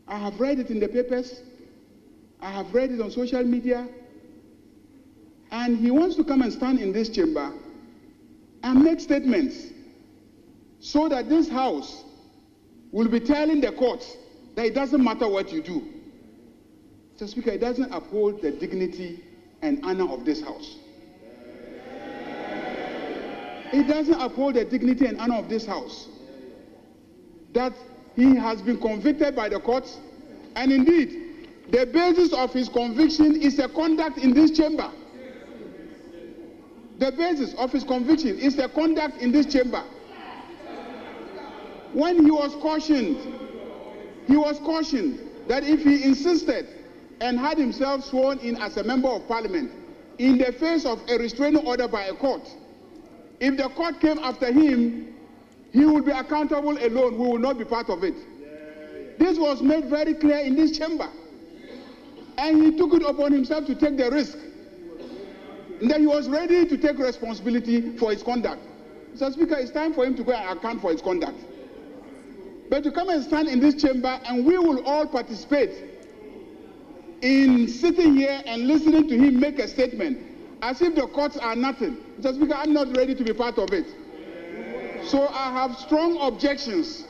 I have read it in the papers. I have read it on social media. And he wants to come and stand in this chamber and make statements so that this House will be telling the courts that it doesn't matter what you do. Mr. Speaker, it doesn't uphold the dignity and honor of this House. It doesn't uphold the dignity and honor of this House. That he has been convicted by the courts, and indeed, the basis of his conviction is a conduct in this chamber. The basis of his conviction is the conduct in this chamber. When he was cautioned that if he insisted and had himself sworn in as a member of parliament in the face of a restraining order by a court, if the court came after him, he would be accountable alone. We will not be part of it. This was made very clear in this chamber. And he took it upon himself to take the risk. And then he was ready to take responsibility for his conduct. Mr. Speaker, it's time for him to go and account for his conduct. But to come and stand in this chamber and we will all participate in sitting here and listening to him make a statement as if the courts are nothing. Mr. Speaker, I'm not ready to be part of it. So I have strong objections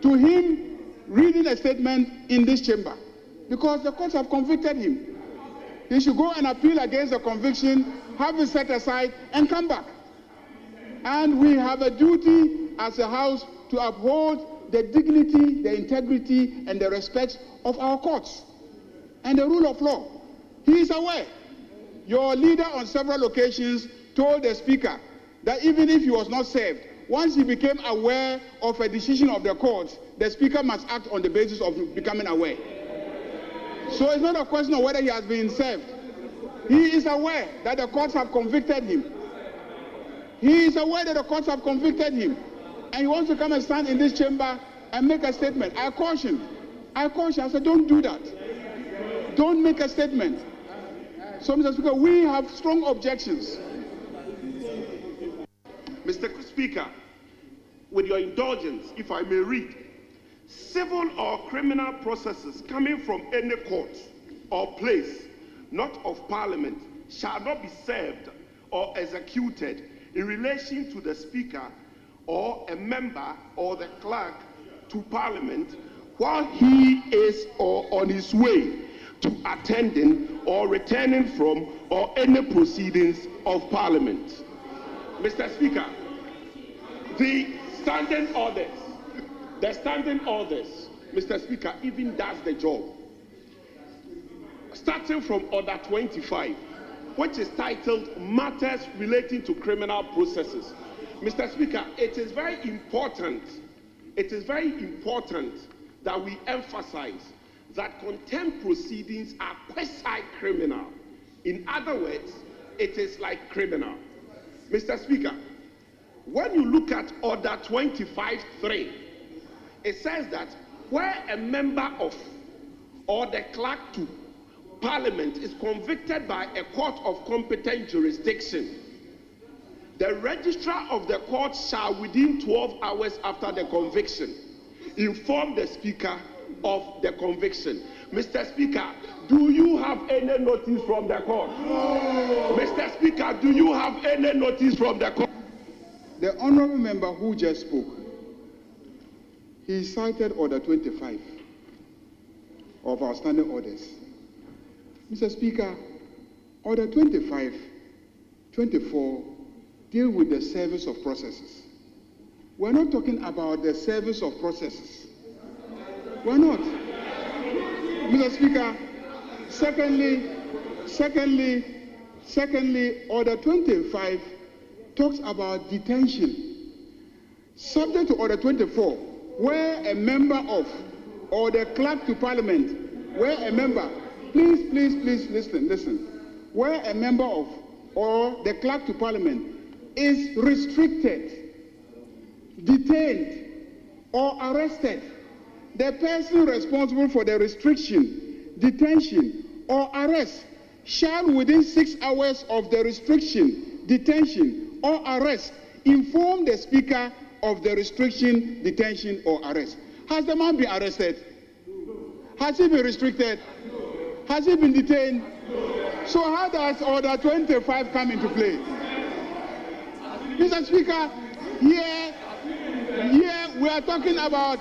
to him reading a statement in this chamber because the courts have convicted him. He should go and appeal against the conviction, have it set aside, and come back. And we have a duty as a House to uphold the dignity, the integrity, and the respect of our courts and the rule of law. He is aware. Your leader on several occasions told the Speaker that even if he was not served, once he became aware of a decision of the court, the Speaker must act on the basis of becoming aware. So it's not a question of whether he has been served. He is aware that the courts have convicted him. He is aware that the courts have convicted him. And he wants to come and stand in this chamber and make a statement. I caution. I said, don't do that. Don't make a statement. So, Mr. Speaker, we have strong objections. Mr. Speaker, with your indulgence, if I may read, civil or criminal processes coming from any court or place not of Parliament shall not be served or executed in relation to the Speaker or a member or the clerk to Parliament while he is or on his way to attending or returning from or any proceedings of Parliament. Mr. Speaker, the standing orders, Mr. Speaker, even does the job. Starting from Order 25, which is titled Matters Relating to Criminal Processes. Mr. Speaker, it is very important that we emphasize that contempt proceedings are quasi-criminal. In other words, it is like criminal. Mr. Speaker, when you look at Order 25.3, it says that where a member of or the clerk to Parliament is convicted by a court of competent jurisdiction, the registrar of the court shall within 12 hours after the conviction inform the Speaker of the conviction. Mr. Speaker, do you have any notice from the court? No. Mr. Speaker, do you have any notice from the court? The honorable member who just spoke, he cited Order 25 of our standing orders. Mr. Speaker, Order 25, 24 deal with the service of processes. We're not talking about the service of processes. We're not. Mr. Speaker, secondly, Order 25 talks about detention. Subject to Order 24, where a member of or the clerk to Parliament, where a member, please listen. Where a member of or the clerk to Parliament is restricted, detained, or arrested, the person responsible for the restriction, detention, or arrest shall within 6 hours of the restriction, detention, or arrest inform the Speaker of the restriction, detention, or arrest. Has the man been arrested? Has he been restricted? Has he been detained? So how does Order 25 come into play? Mr. Speaker, here we are talking about,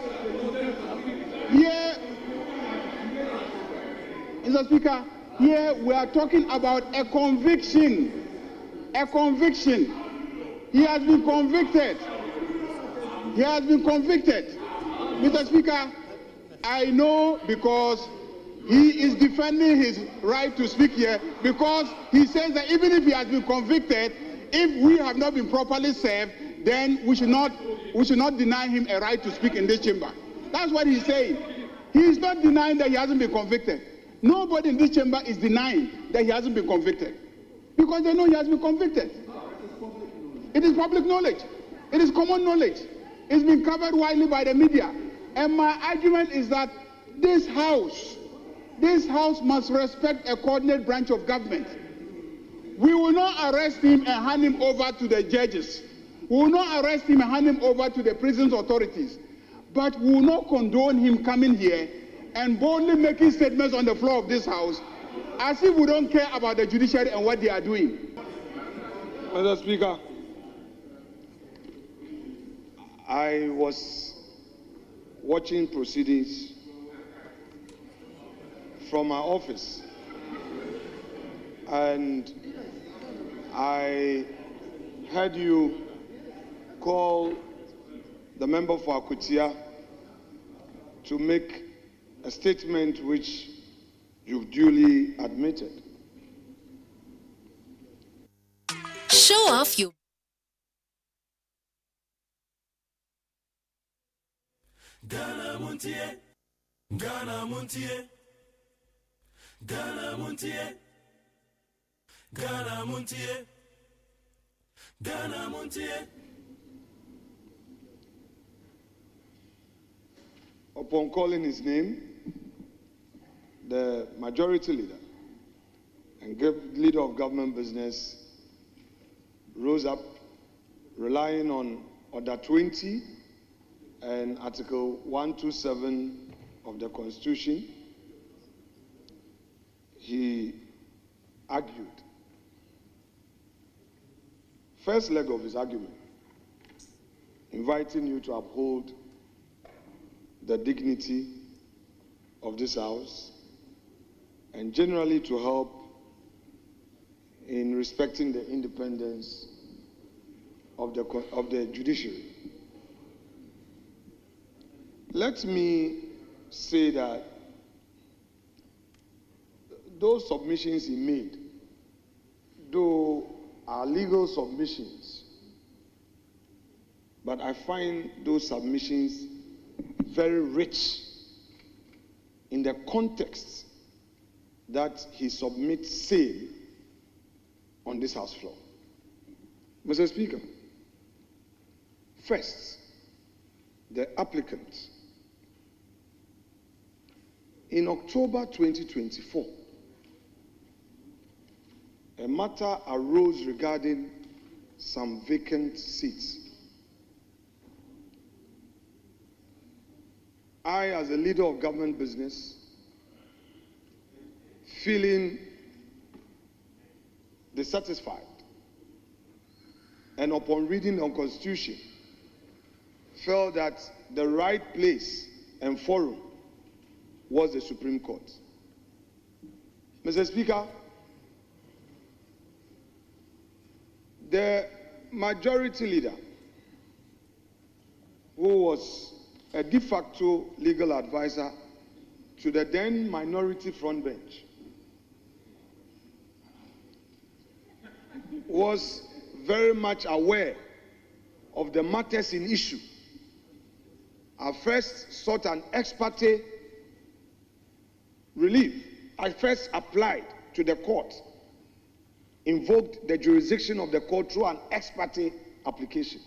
Mr. Speaker, here we are talking about a conviction. A conviction. He has been convicted. He has been convicted. Mr. Speaker, I know because he is defending his right to speak here, because he says that even if he has been convicted, if we have not been properly served, then we should not deny him a right to speak in this chamber. That's what he's saying. He is not denying that he hasn't been convicted. Nobody in this chamber is denying that he hasn't been convicted, because they know he has been convicted. It is public knowledge. It is common knowledge. It's been covered widely by the media. And my argument is that this house must respect a coordinate branch of government. We will not arrest him and hand him over to the judges. We will not arrest him and hand him over to the prisons authorities. But we will not condone him coming here and boldly making statements on the floor of this house as if we don't care about the judiciary and what they are doing. Mr. Speaker, I was watching proceedings from my office, and I heard you call the member for Akutia to make a statement which you've duly admitted. Show off your Ghana Montie, Ghana Montie, Ghana Montie, Ghana Montie, Ghana Montie. Upon calling his name, the majority leader and leader of government business rose up, relying on Order 20 and Article 127 of the Constitution. He argued. First leg of his argument, inviting you to uphold the dignity of this house and generally to help in respecting the independence of the judiciary. Let me say that those submissions he made, though are legal submissions, but I find those submissions very rich in the context that he submits same on this House floor. Mr. Speaker, first, the applicant. In October 2024, a matter arose regarding some vacant seats. I, as a leader of government business, feeling dissatisfied, and upon reading the Constitution, felt that the right place and forum was the Supreme Court. Mr. Speaker, the majority leader, who was a de facto legal advisor to the then minority front bench, was very much aware of the matters in issue. I first sought an ex parte relief. I first applied to the court, invoked the jurisdiction of the court through an ex parte application,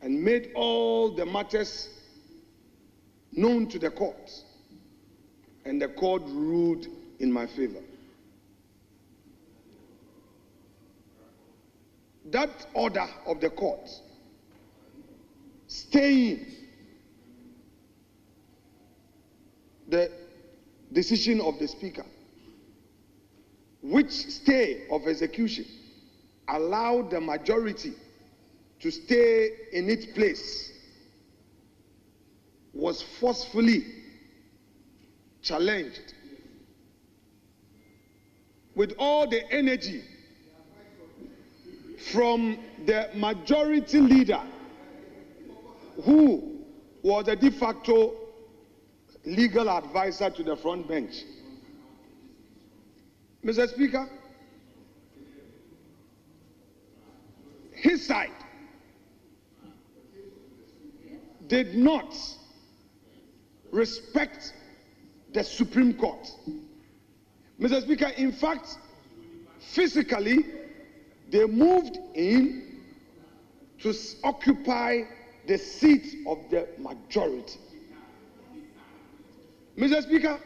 and made all the matters known to the court, and the court ruled in my favor. That order of the court staying the decision of the Speaker, which stay of execution allowed the majority to stay in its place, was forcefully challenged with all the energy from the majority leader, who was a de facto legal advisor to the front bench. Mr. Speaker, his side did not respect the Supreme Court. Mr. Speaker, in fact, physically, they moved in to occupy the seat of the majority. Mr. Speaker,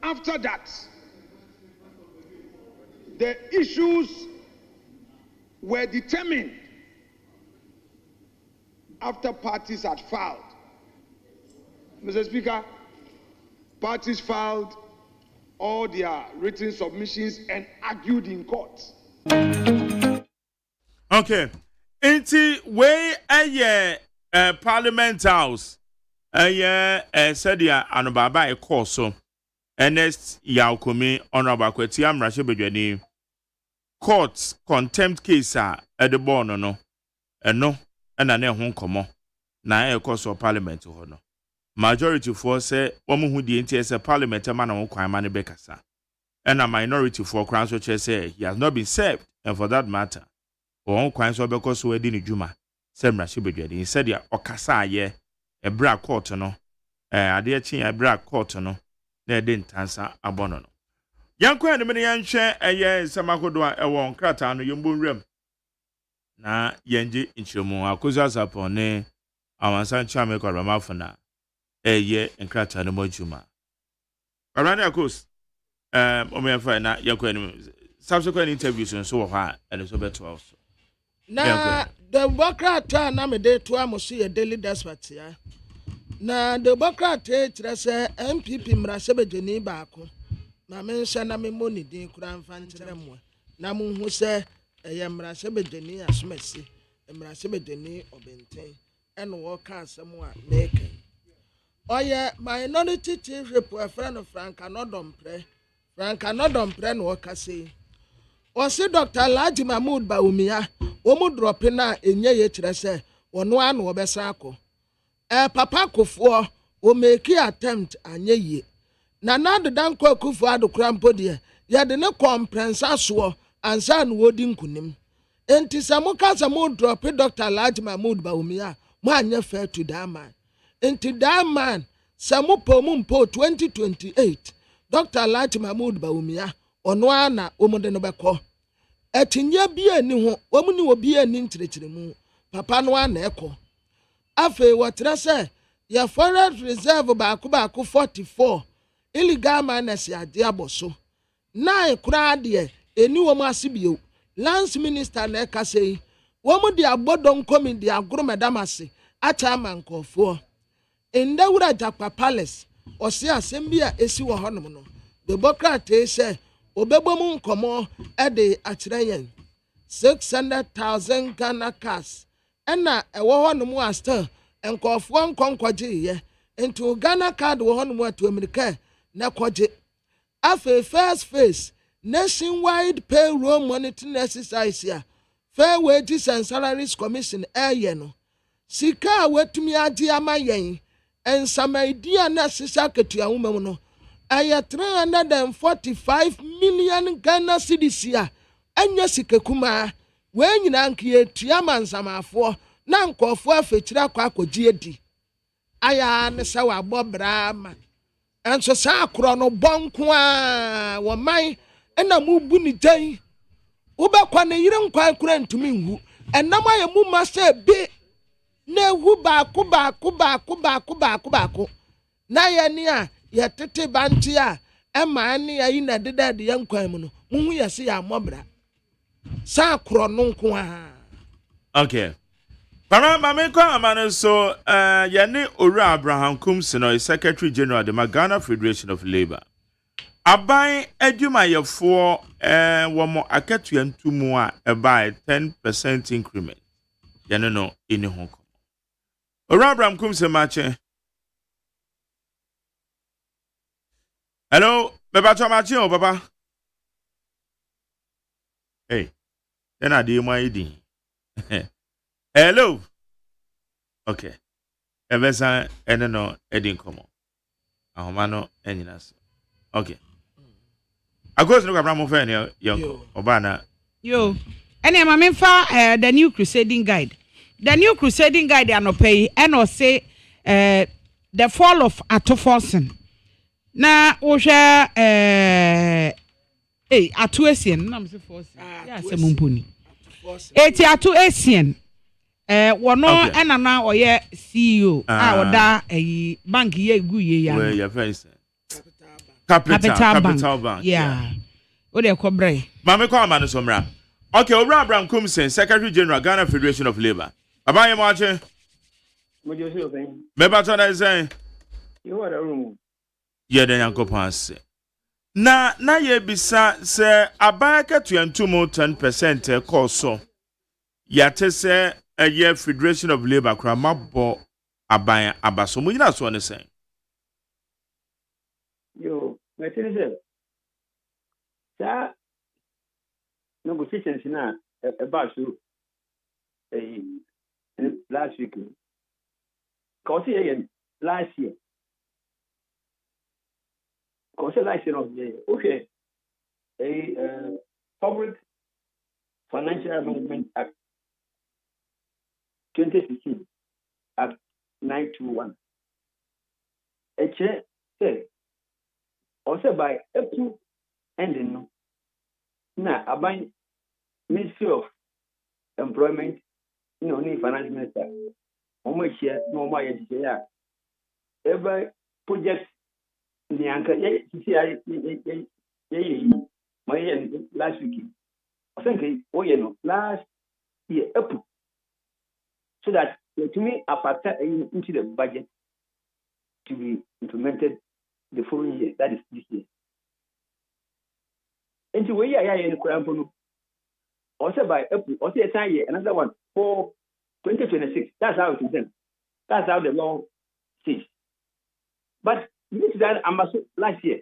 after that, the issues were determined after parties had filed. Mr. Speaker, parties filed all their written submissions and argued in court. Okay. Inti we Parliament House sadia anobaba e course Ernest Yaukumi honorable Kweti Amrashe Bedwani court contempt case at the born no eno na na ho nkomo na e course of parliament ho no majority for say omo hu die nti say parliament man na kwan ma ne bekasa and a minority for crown so say he has not been served, and for that matter on kwan so beko so edi ni djuma Semra Shibedwadi. He said, ya, Okasa ye, a bra court no, a dear chin, a bra court no, ne didn't answer a bono. Yanko and the many share a year, Samakodoa, a one cratano, Yumbun Rem. Na yenji inchimu, akuzas upon ne, our son Chameko Ramafana, a year and cratano mojuma. Arani akos, Omefa na Yanko subsequent interviews and so far, and it's over 12. Na the Democrat na me de to amoso daily despot ya. Na the Democrat kyerɛ sɛ MPP mmarahyɛbadwani baako. Na me nhyɛ na me moni din kura mfa nkyerɛ mo. Na mo hu sɛ ɛyɛ mmarahyɛbadwani asomasi, mmarahyɛbadwani ɔbɛnten ɛna wɔka asɛm a meka. Ɔyɛ minority chief rep friend of Frank Anodompre. Frank Anodompre no wɔka sɛ Osi Dr. Laji Mahmoud Baumia, omu dropina enye ye kyerɛ ono ano obesa akọ. Papa Kufuor o make attempt anye ye. Na dan kwa Kufuor ado krampo de ye de ne kompensa so ansa no wodi nkunim. Enti samuka samu drop Dr. Laji Mahmoud Baumia, mo anye fair to that man. Enti that man samu pomumpo 2028. Dr. Laji Mahmoud Baumia ono ana omude no bekọ etinya bia ni ho omuni obi ani nkyerɛkyerɛmu papa no ana ekọ afi wotra sɛ ya foreign reserve baako 44 illegal miners ya de aboso na ekura de eni wo mu asibio lance minister na eka sei wo mu de agbodon committee agoro medamase acha mankofo ndawura jakpa palace osi asem bia esi wo honom no the Democrat say obebom nkomo ede akyerɛyen 600,000 Ghana cash ɛna ɛwɔ hɔ no mu asta nkɔfoɔ nkɔnkɔgye ye into Ghana card wɔ hɔ no mu atu America na kɔgye afi first phase nationwide payroll monitoring exercise ya fair wages and salaries commission ɛyɛ no sika a watumi agye ama yɛn ensamaidia na sisa ketua nwoma mu no aya 345 million Ghana cedis ya anya sikakuma we nyina nkie tua mansamafo na nkofo afekyira akɔgye di aya ne sɛ wabɔ brama enso sa akoro no bonko a wo man na mu bu ni gyan wo bɛkɔ ne yire nkwan kura ntumi nhu enam aye mu ma sɛ bi na hu baako na yɛ ni a ya tete banti a ema ani ayi na deda de yankwan mu no muhu ya se ya mobra sa kro no nko a okay para mame kwa amane so ya ne Owura Abraham Kumsi no Secretary General the Ghana Federation of Labour aban adwumayefo wo mo akatua ntumu a by 10% increment ya no eni ho ko Owura Abraham Kumsi mache. Hello, Baba Chamachi, Papa. Hey, then I did my ID. Hello. Okay. Evesa, no, Edin Como. Ahomano, Eninas. Okay. I go to look at Ramofan, young Obana. Yo, and I'm the new crusading guide. The new crusading guide, they are not pay, and or say, the fall of Atoforsen. Na ohwa atu esien na mse force ya se mumpuni eti atu esien wono enana oye CEO a oda bank ye gu ye ya we your face capital bank yeah o de kobre mame kwa ma no somra okay Owura Abraham Kumsi Secretary General Ghana Federation of Labour abaye mo ache mo jo si oben me ba to na say you what a room ye den yankopon ase na ye bisa se abaka tuantumo 10% course ya te se eye Federation of Labour kra mabọ aban abaso mu nyina so ne sen yo me tell you sa negotiations na about so last week cause last year consolation of the okay Public Financial Management Act 2016 Act 921. A chair say also by April ending no. Now about Ministry of Employment, finance minister. How much here no more yet every project the anchor my last week. I think last year April. So that to me a factor into the budget to be implemented the following year, that is this year. And to where I am in also by April, also a year, another one for 2026. That's how it is done. That's how the law says. But this is that last year.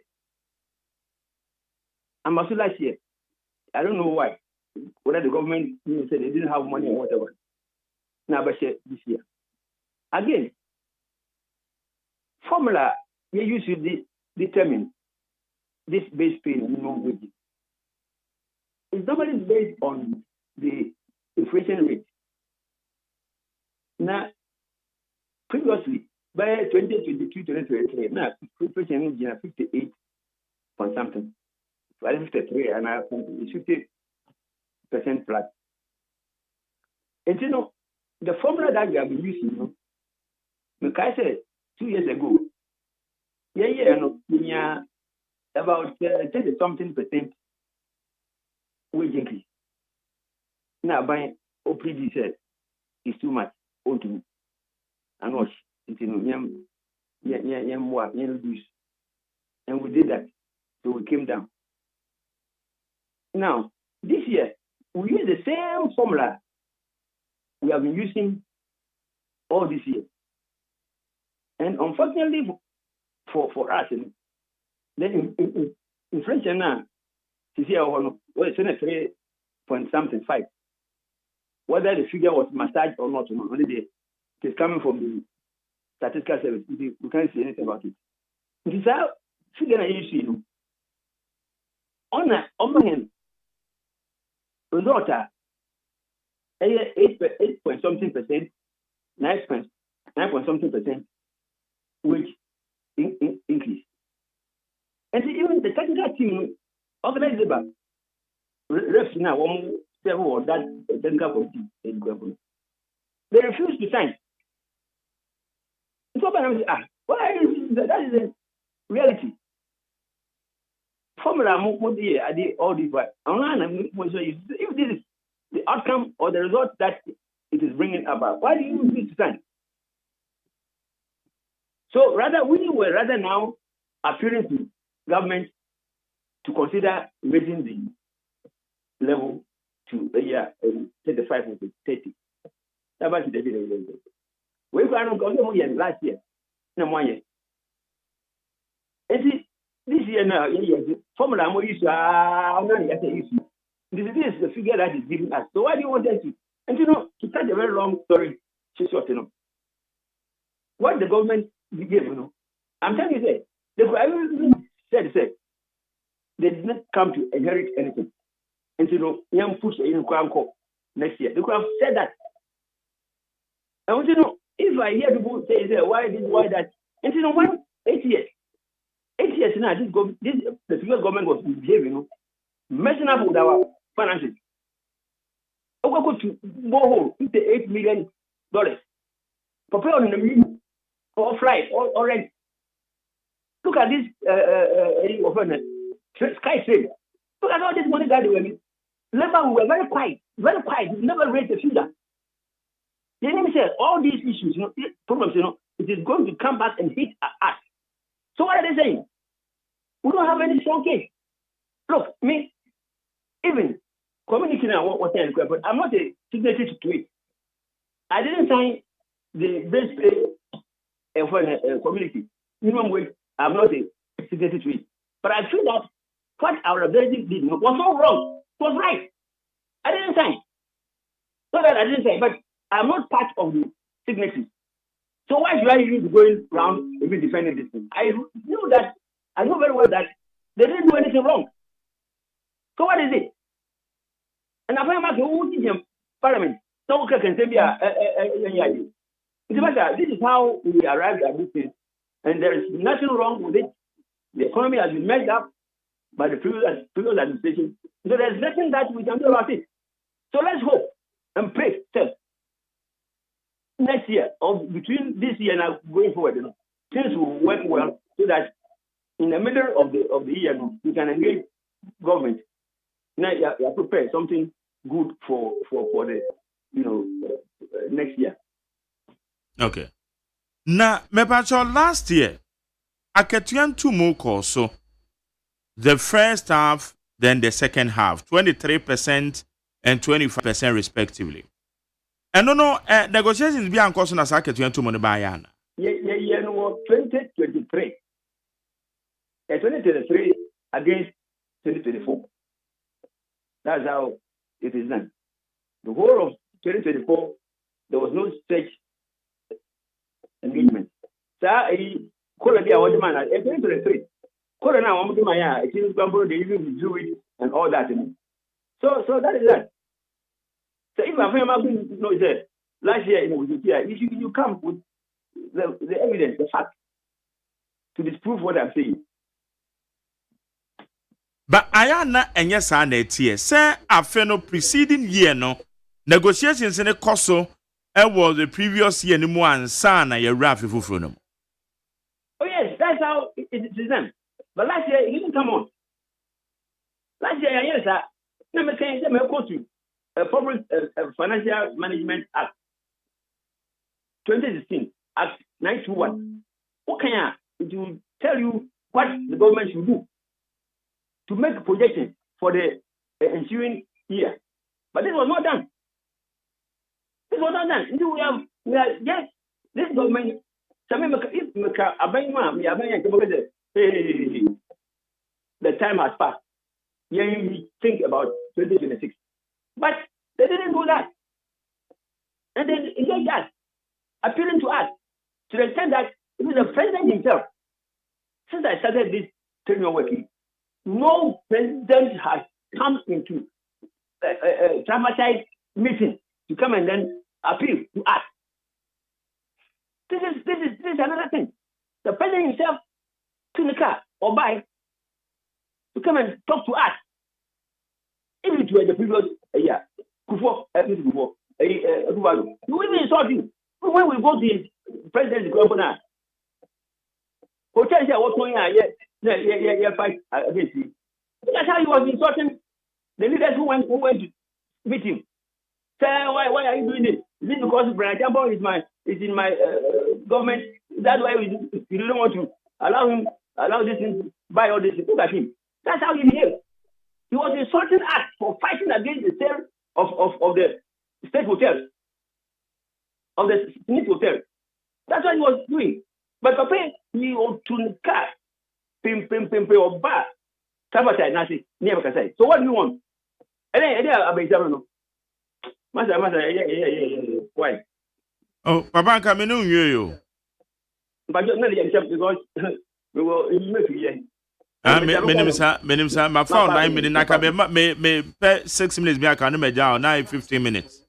Last year. I don't know why. Whether the government said they didn't have money or whatever. Now, but this year. Again, formula you use to determine this base pay minimum wage. It's normally based on the inflation rate. Now, previously, by 2022-2023, now inflation is 58 point something. 53 and it's 50% plus. And the formula that we have been using, like I said 2 years ago, about 30-something% wage increase. Now, buying OPD said is too much. On to me. And watch, reduce. And we did that. So we came down. Now, this year, we use the same formula we have been using all this year. And unfortunately for us, then inflation now, it's 3 point something 5. Whether the figure was massaged or not, only it is coming from the statistical service. We can't say anything about it. It is how figure you see. On my hand, result 8 point something percent, 9 point something percent, which increase. And even the technical team organized about refs now several that technical committee in government. They refuse to sign. So why is that is the reality? Formula I did all this way. If this is the outcome or the result that it is bringing about, why do you refuse to sign? So we were now appealing to government to consider raising the level to 35 or 30. That was the we got last year. No more year. And this year now, formula more issue. This is the figure that is giving us. So why do you want us to? And to cut a very long story short, what the government gave, I'm telling you, they did not come to inherit anything. And young push in next year. They could have said that. And if I hear people say why this, why that, and 8 years. 8 years now, the previous government was behaving, messing up with our finances. Go to borrow $58 million. Prepare on the million or flight or rent. Look at this sky trade. Look at all this money that they were making. Labor were very quiet, We never raised a finger. They didn't say all these issues, problems, it is going to come back and hit us. So what are they saying? We don't have any strong case. Look, me, even community now, what but I'm not a signatory to it. I didn't sign the base pay for community. Minimum wage, I'm not a signatory to it. But I feel that what our organization did was not wrong. It was right. I didn't sign. So that I didn't sign, but I'm not part of the signatories. So why should I even be going around even defending this thing? I know very well that they didn't do anything wrong. So what is it? And I find out who in Parliament, No one can say, this is how we arrived at this thing, and there is nothing wrong with it. The economy has been messed up by the previous administration, so there's nothing that we can do about it. So let's hope and pray next year, or between this year and going forward, things will work well, so that in the middle of the year, we can engage government. Now you prepare something good for the next year. Okay. Now, mepacho last year, Aketian two more so the first half, then the second half, 23% and 25% respectively. And no, negotiations be course na Aketian two money bayana. Yeah, 2023. 2023 against 2024. That's how it is done. The whole of 2024, there was no such engagement. So, currently, I want to man 2023. Currently, I want to my it is they even do it and all that. So that is that. So if I find last year you come with the evidence, the fact to disprove what I'm saying. But I am not any sign that here. Say, after no preceding year, no negotiations in the COSO, was the previous year, no more and son, I rough if you know. Oh, yes, that's how it is done. But last year, it didn't come on. Last year, yes, sir. Let me say, let me go to Public Financial Management Act 2016, Act 921. What can it will tell you what the government should do to make a projection for the ensuing year. But this was not done. This was not done. We have yes, this government, the time has passed. You think about 2026. But they didn't do that. And then they just appealing to us to the extent that even the president himself, since I started this tenure working, no president has come into a traumatized meeting to come and then appeal to us. This is another thing. The president himself took the car or bike to come and talk to us. Even to the previous year, you even insult him. When we go to his president's governor, hotel here, what's going on? Yeah, fight against him. That's how he was insulting the leaders who went to meet him. Say, why are you doing this? Is it because Brian Campbell is in my government? That's why you don't want to allow this thing to buy all this. Look at him. That's how he behaved. He was insulting us for fighting against the sale of the state hotels, of the Smith hotel. That's what he was doing. But Papa, he was to car, pim, or bar, sabotage, Nasi, never can say. So what do you want? Master, why? Oh, Papa, come in, you. But just not because we will make it. My phone 9 minutes. I can me 6 minutes. I can make down 15 minutes.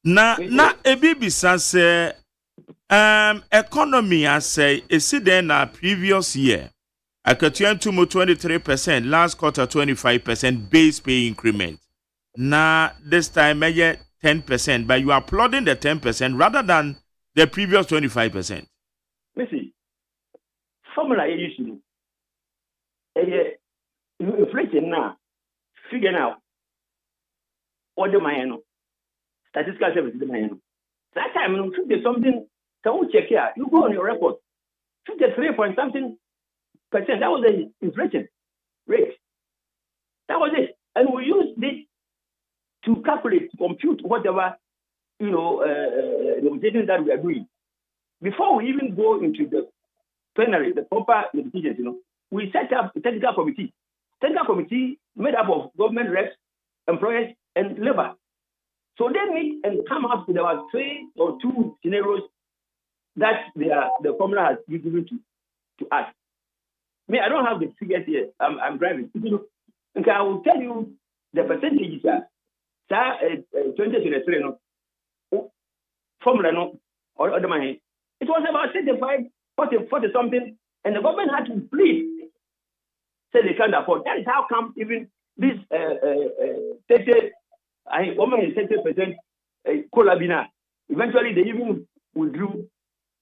Na ebibi say economy I say is then na previous year. I could turn to 23%, last quarter 25% base pay increment. Now this time I get 10%, but you are applauding the 10% rather than the previous 25%. Listen, formula issue. Inflation now, figure out what the man statistical service the man. That time, there's something. So check here. You go on your record. 53 point something percent. That was the inflation rate. That was it, and we use this to calculate, to compute whatever negotiations that we are doing. Before we even go into the plenary, the proper negotiations, we set up a technical committee. Technical committee made up of government reps, employers, and labor. So they meet and come up with about 3 or 2 scenarios that the formula has been given to us. I don't have the figures here. I'm driving. Okay, I will tell you the percentages. 2023 no formula no or the money. It was about 35, 40 something, and the government had to plead. Say they can't afford. That is how come even this 30% cola bina. Eventually they even withdrew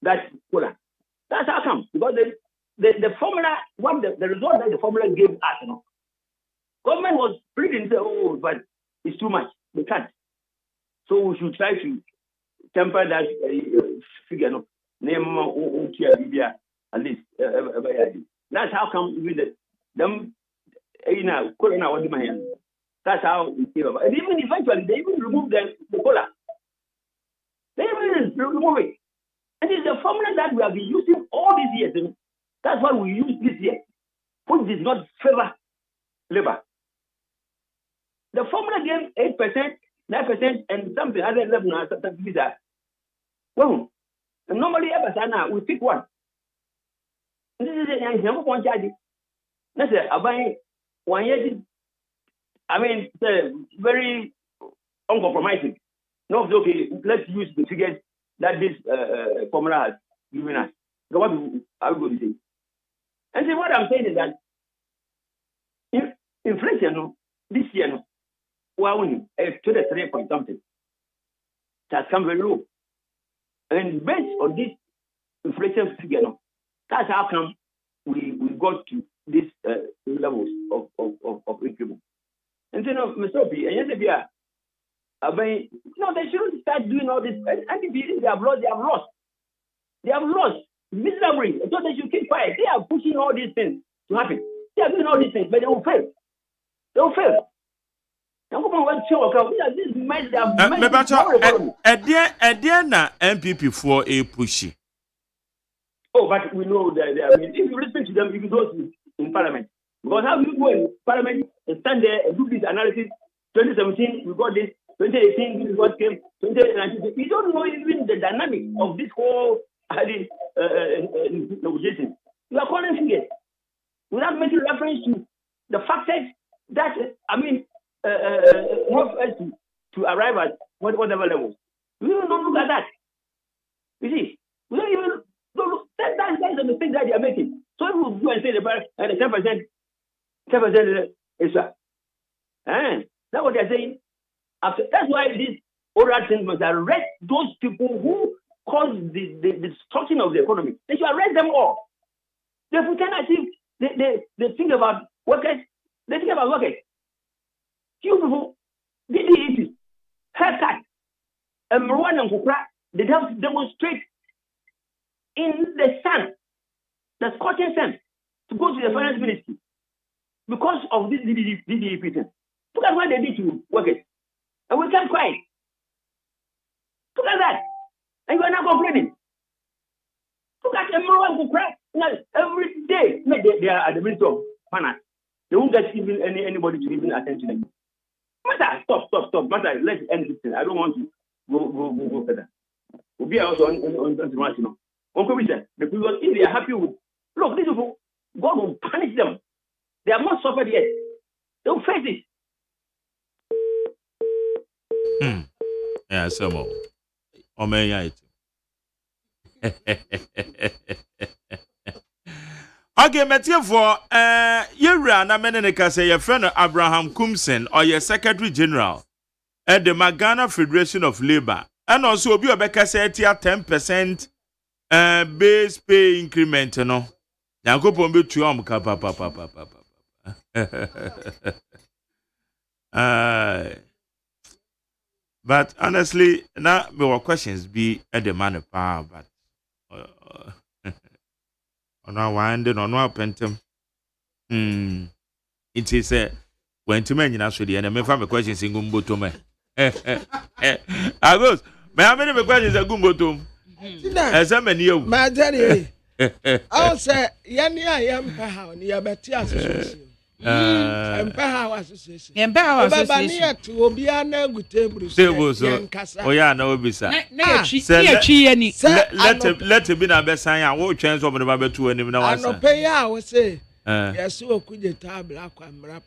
that cola. That's how come, because the formula, what the result that the formula gave us, you know, government was pleading, say, oh, but it's too much. They can't. So we should try to temper that figure. No, name at least. That's how come even them corona was my hand. That's how we came about. And even eventually they even removed the cola. They even remove it. And it's the formula that we have been using all these years. And that's what we use this year, which does not favor labor. The formula gave 8%, 9%, and something other 11 or something like that. Well, normally we pick one. This is a number one charge. That's it. I buy 1 year. I mean, it's very uncompromising. No, okay, let's use the figures that this formula has given us. So what are we going to say? And so what I'm saying is that inflation this year, well, only 23 point something. It has come very low. And based on this inflation figure, that's how come we got to these levels of increment. And then, Mr. Opi, and yes, they shouldn't start doing all this. And they have lost. They have lost miserably. So they should keep quiet. They are pushing all these things to happen. They are doing all these things, but they will fail. They will fail. Na MPP for a pushy. Oh, but we know that I mean, if you listen to them, even those in Parliament, because how you go in Parliament and stand there and do this analysis? 2017 we got this, 2018 this is what came, 2019 you don't know even the dynamic of this whole negotiation. You are calling figures without making reference to the factors that I mean. Help us to arrive at whatever level. We don't look at that. You see, we don't even look. That's the mistake that they are making. So if we go and say the 10% extra, that's what they are saying. That's why these oral things must arrest those people who cause the destruction of the economy. They should arrest them all. They pretend as if they think about workers. They think about workers. Few people, DDEP, haircut, and Marwan and Kupra, they have to demonstrate in the sun, the scorching sun, to go to the finance ministry because of this DDEP thing. Look at what they did to workers. And we can't cry. Look at that. And you are not complaining. Look at Marwan and Kupra. Every day, they are at the ministry of finance. They won't get even anybody to even attend to them. Matter, stop. Matter, let's end this thing. I don't want to go further. We'll be also on the Uncle Richard, the people, if they are happy with, look, these people, God will punish them. They have not suffered yet. They will face it. Yeah, some more. Oh, man, okay, Matthew for Yera na menene say your friend Abraham Kumsen or your Secretary General at the Magana Federation of Labor, and also obi obeka say 10% base pay increment no. Yankopon be tu am ka papa. But honestly, now my questions be at the man of power, but on our winding on our pentum. It is when to men in Australia, and I may find a question in Gumbo to me. I goes, may I have any questions at Gumbo to as I'm a new Madame. I'll say, Yania, Yampa, Yabatia Association. Empower Association. Empower Association. To Obiana good tables. Oh, yeah, no, Bisa. Let it be a best sign. I won't change over the Bible to any one. I no pay. I would say, yes, so could the table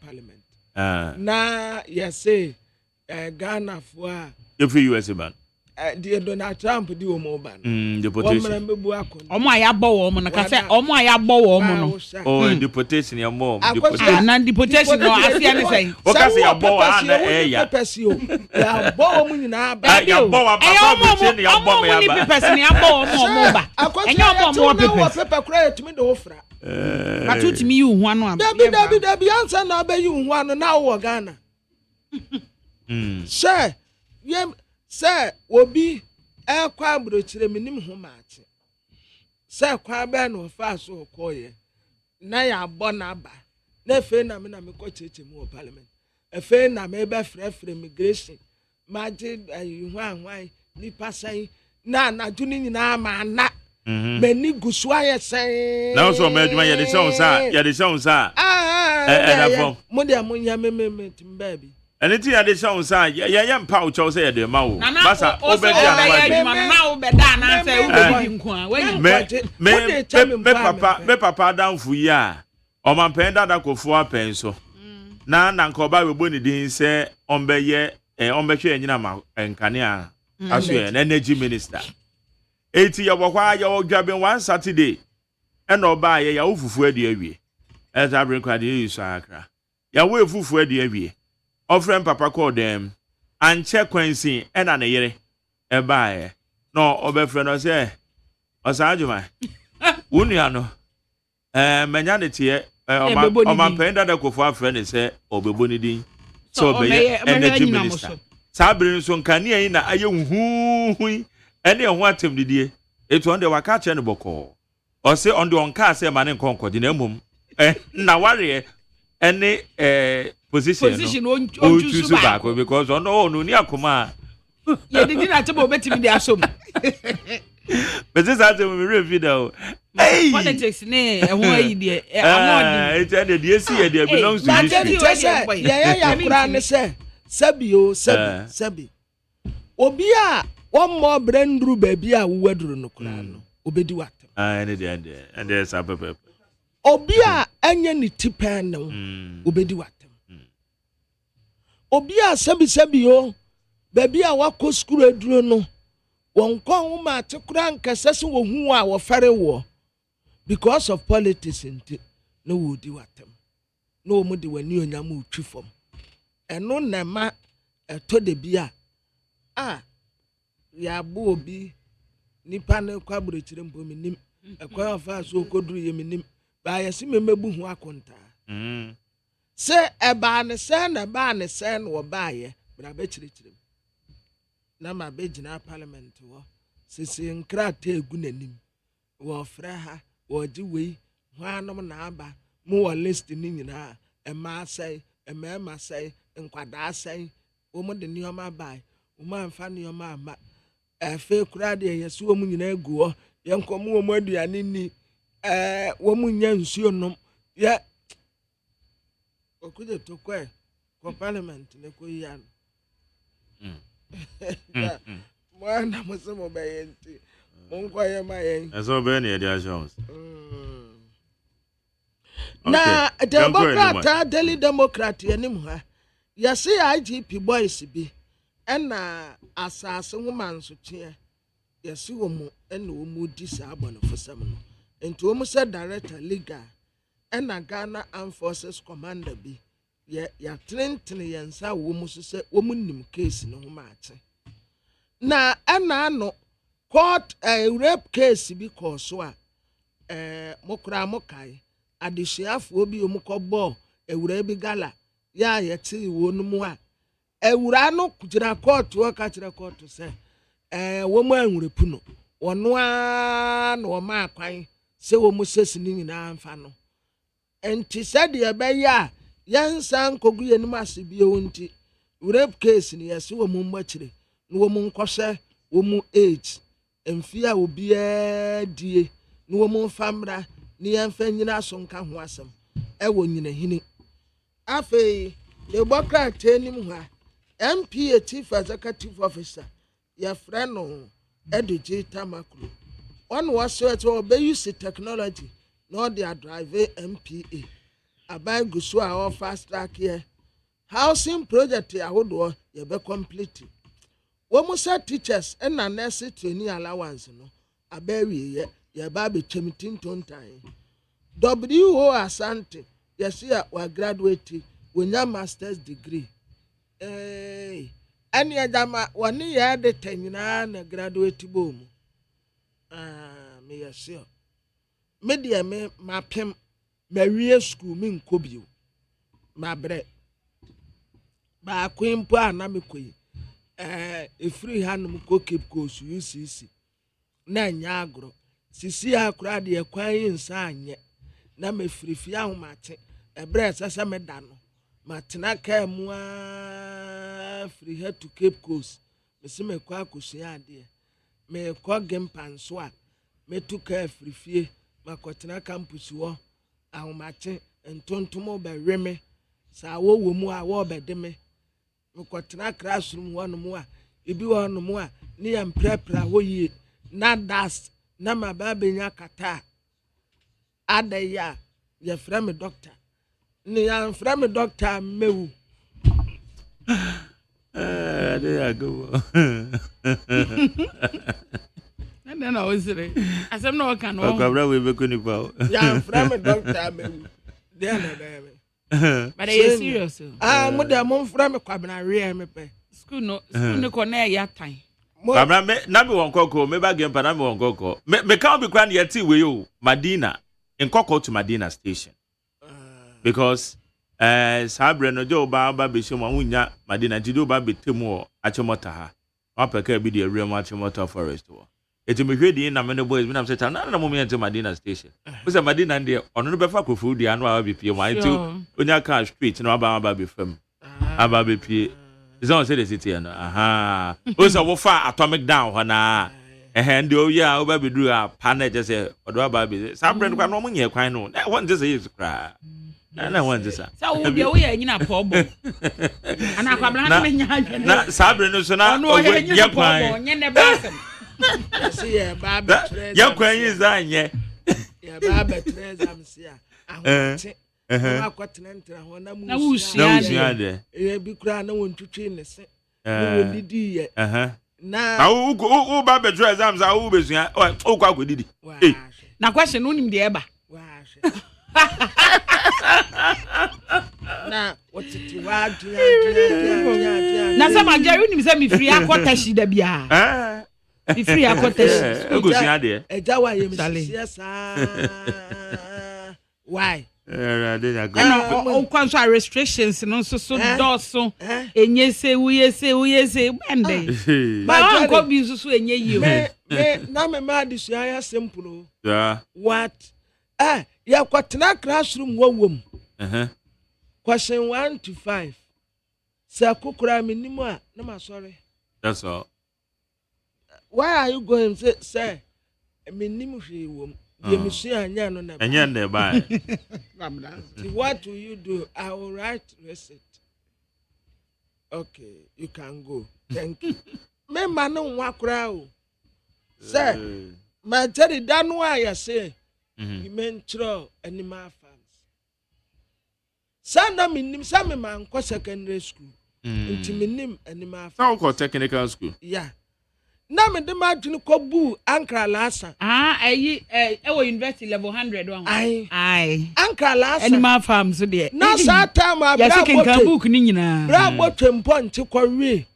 Parliament. Now, yes, say, Ghana for If you US ban. Dear Donald Trump do more ban. Deportation. Omo ayabo omo na ka say omo ayabo omo no. Oh, deportation ya mom. Deportation. Na deportation no afia ne say. O ka say yabo na ya yabo omo nyina ba. Yabo wa papa be ni yabo me ya ba. Omo ni person ni yabo omo ba. Enye omo pepper. Pepper cry to me do ofra. Atuti mi yu ho anu am. Dabi answer na be yu ho anu na wo Ghana. Sir, yem sir obi e kwa abrochire minim ho maache. Sir kwa be no fa so koye. Na ya abo na ba. Na fe na me ko cheche mu parliament. Efe na me be frɛ immigration. Maji hwan ni pasan na duni nyina ma na. Many guswa ya say. Now so me adwuma ye de show sa, ye de show sa. Mo de amunya me baby. Anything ya de show sa, ye mpa o chow say ye de ma wo. Masa obedi anwa. Na obeda na say obedi nko a. Me papa danfu yi a. O man pen dada kofo apen so. Na nka oba we boni din say ombeye ombehwe anyina ma nkane a. Aso ye energy minister. Eti ya bokwa ya odwaben one Saturday and oba ya ufufu adi awie eza bring kwade yiso akra ya we fufu adi awie ofrem papa call them and check kwensin and na yere e baaye no obefre no say osanjuma unia no menya ne tie o man penda da kofu afre ne say obeboni din so obeye energy minister sabrin so nkane yi na aye huhu ene ho atem didie etu on de waka che ne boko o se on de on ka se mane nkonko di na mum na ware ene position on choose back because on no ni akoma ye didi na che bo betimi di asom but this has we review though hey politics ne ho ayi de amodi it and the see there belongs to you ya kura ne se sabi obi a one more brandru baby a wedru no kura no obedi watem and there's a pepper obi a anya ni tipen no obedi watem obi a sabi yo baby a wako school edru no won kon ma te kura nkasa se wo hu a wo fare wo because of politics nti no wodi watem no mo de wani onyam utwi fom eno na ma eto de bia ya bu obi nipa ne kwa burechire mpo minim ekwa afa so koduru ye minim ba ya si memebu hu akonta se eba ne se na ba ne se no ba ye bra be chirechire na ma be gina parliament wo sisi nkrata egu nanim wo fra ha wo ji wei hwanom na aba mu wo list ni nyina ema sai ema sai nkwada sai wo mo de nioma bai wo ma mfa nioma ama efe kura de yesu wo mu nyina eguo ye nkomo wo mu aduane ni wo mu nya nsuo nom ye okuje to ko parliament ne ko yan mwana musemo bayenti munko ye mayen eso be ne dia jones na democrat daily democrat yenim ha yesi IGP boys bi ena asase humanso tie yesi wo mu ena wo mu di sa abone fosam no enti wo mu se director legal ena Ghana Armed Forces commander bi ya trenten yensa wo mu so se wo mu nim case no ho maache na ena no court rape case bi koso a mokura mokai adehyiafo bi omukobo ewura bi gala ya yeti wo no mu a ewura no kugira court wo ka kira court se wo mu anwurepu no wono a na wo ma akwan se wo mu sesi ni nyina amfa no enti sade e be ya yansan kogu yenim asebie wonti rape case ni yesi wo mu mbachire no wo mu nkose wo mu age emfia obi die no wo mu famra ni yamfa nyina so nka ho asem wo nyina hini afei le bokra tenim ha MPA chief executive officer ya freno eduje tamakulu on was so be use technology no they drive MPA abai gusu a fast track here housing project ahodoɔ yɛbɛ complete wɔn sɛ teachers ɛna nurse training allowance no abɛwie yɛba abɛtwam tintontan wo asante yɛsi a wa graduate wonya masters degree ɛne ɛdama wɔne yɛ de tanyinaa na graduate bɔ mu me yɛsi me deɛ me mapem mawie school me nkɔ bio mabrɛ baako mpo a na me kɔ yi efiri hanom kɔ Cape Coast UCC na nya agro sisi akora de kwan yi nsa anye na me firifie ahomate ebre sese me da no matena ka mu a free head to Cape Coast me se me kɔ akosua ade me kɔ gempanso a me tu ka firifie makotena campus wo ahomate ntontomo be weme sa wo mu a wo be de me kotena classroom wo no mu a ebi wo no mu a ne yam prepare wo yi na das na ma ba benya kata adaya ye frame doctor ne ya frame doctor mewu there you go. And then I was saying, I said, no, I can't. Yeah, frame doctor mewu there na baby. But are you serious? Mo de mo frame kwabna re me pe. School no connect ya time. Babra me na me won kokko me ba game pa na me won kokko me can be kwan yeti we yo Madina in kokko to Madina station because sabre no jo ba be shemo wunya Madina ti do ba betemu achomota ha apeka bi de awura mu achomota forest wo eti me hwedi na me no boys me na say na mo me enter Madina station we say Madina de ono no be fa kofu di anu a be pie mo enti onya car street na ba be fam aba be pie. Is on say the city no aha o say wo fa atomic down hona and o ya o ba be do a panel just say odo aba be sa brand kwa no mo nye kwan no na won just say is cra na won just say wo be o ya nyina pobo ana kwa bla me nya adwe na sa brand no so na o ye kwan nye ne basem see ya ba be ya kwan is that nye ya ba be trezam sia ahoti akotena ntra ho na na wusua de bi kura na won twetwe ne se no didi ye na u ba be dress am za u be sua o kwa didi na question unim de eba na wotiti wa na sama Jerry unim se mi free akota shi da bia mi free akota shi e go sua de eja wa ye mi yes why kwanso restrictions no so doso enye se uyese bende ba ko bi so enye yi me na me ma disu ya simple yeah what ya kwatena classroom wowom question 1 to 5 sa kokura minimu a na ma sorry that's all why are you going say minimu hwe wom what will you do? I will write receipt. Okay, you can go. Thank you. Me manu wakrao. Sir, my Jerry done why I say. You mentor animal farms. Sanda minim some man ko secondary school. Until minim animal farms. How technical school? Yeah. Na me de ma dwene ko bu ankra lasa ayi wo university level 100 one ai ankra lasa animal farm so de na sa time abra book ni nyina bra botwempo nte kwawe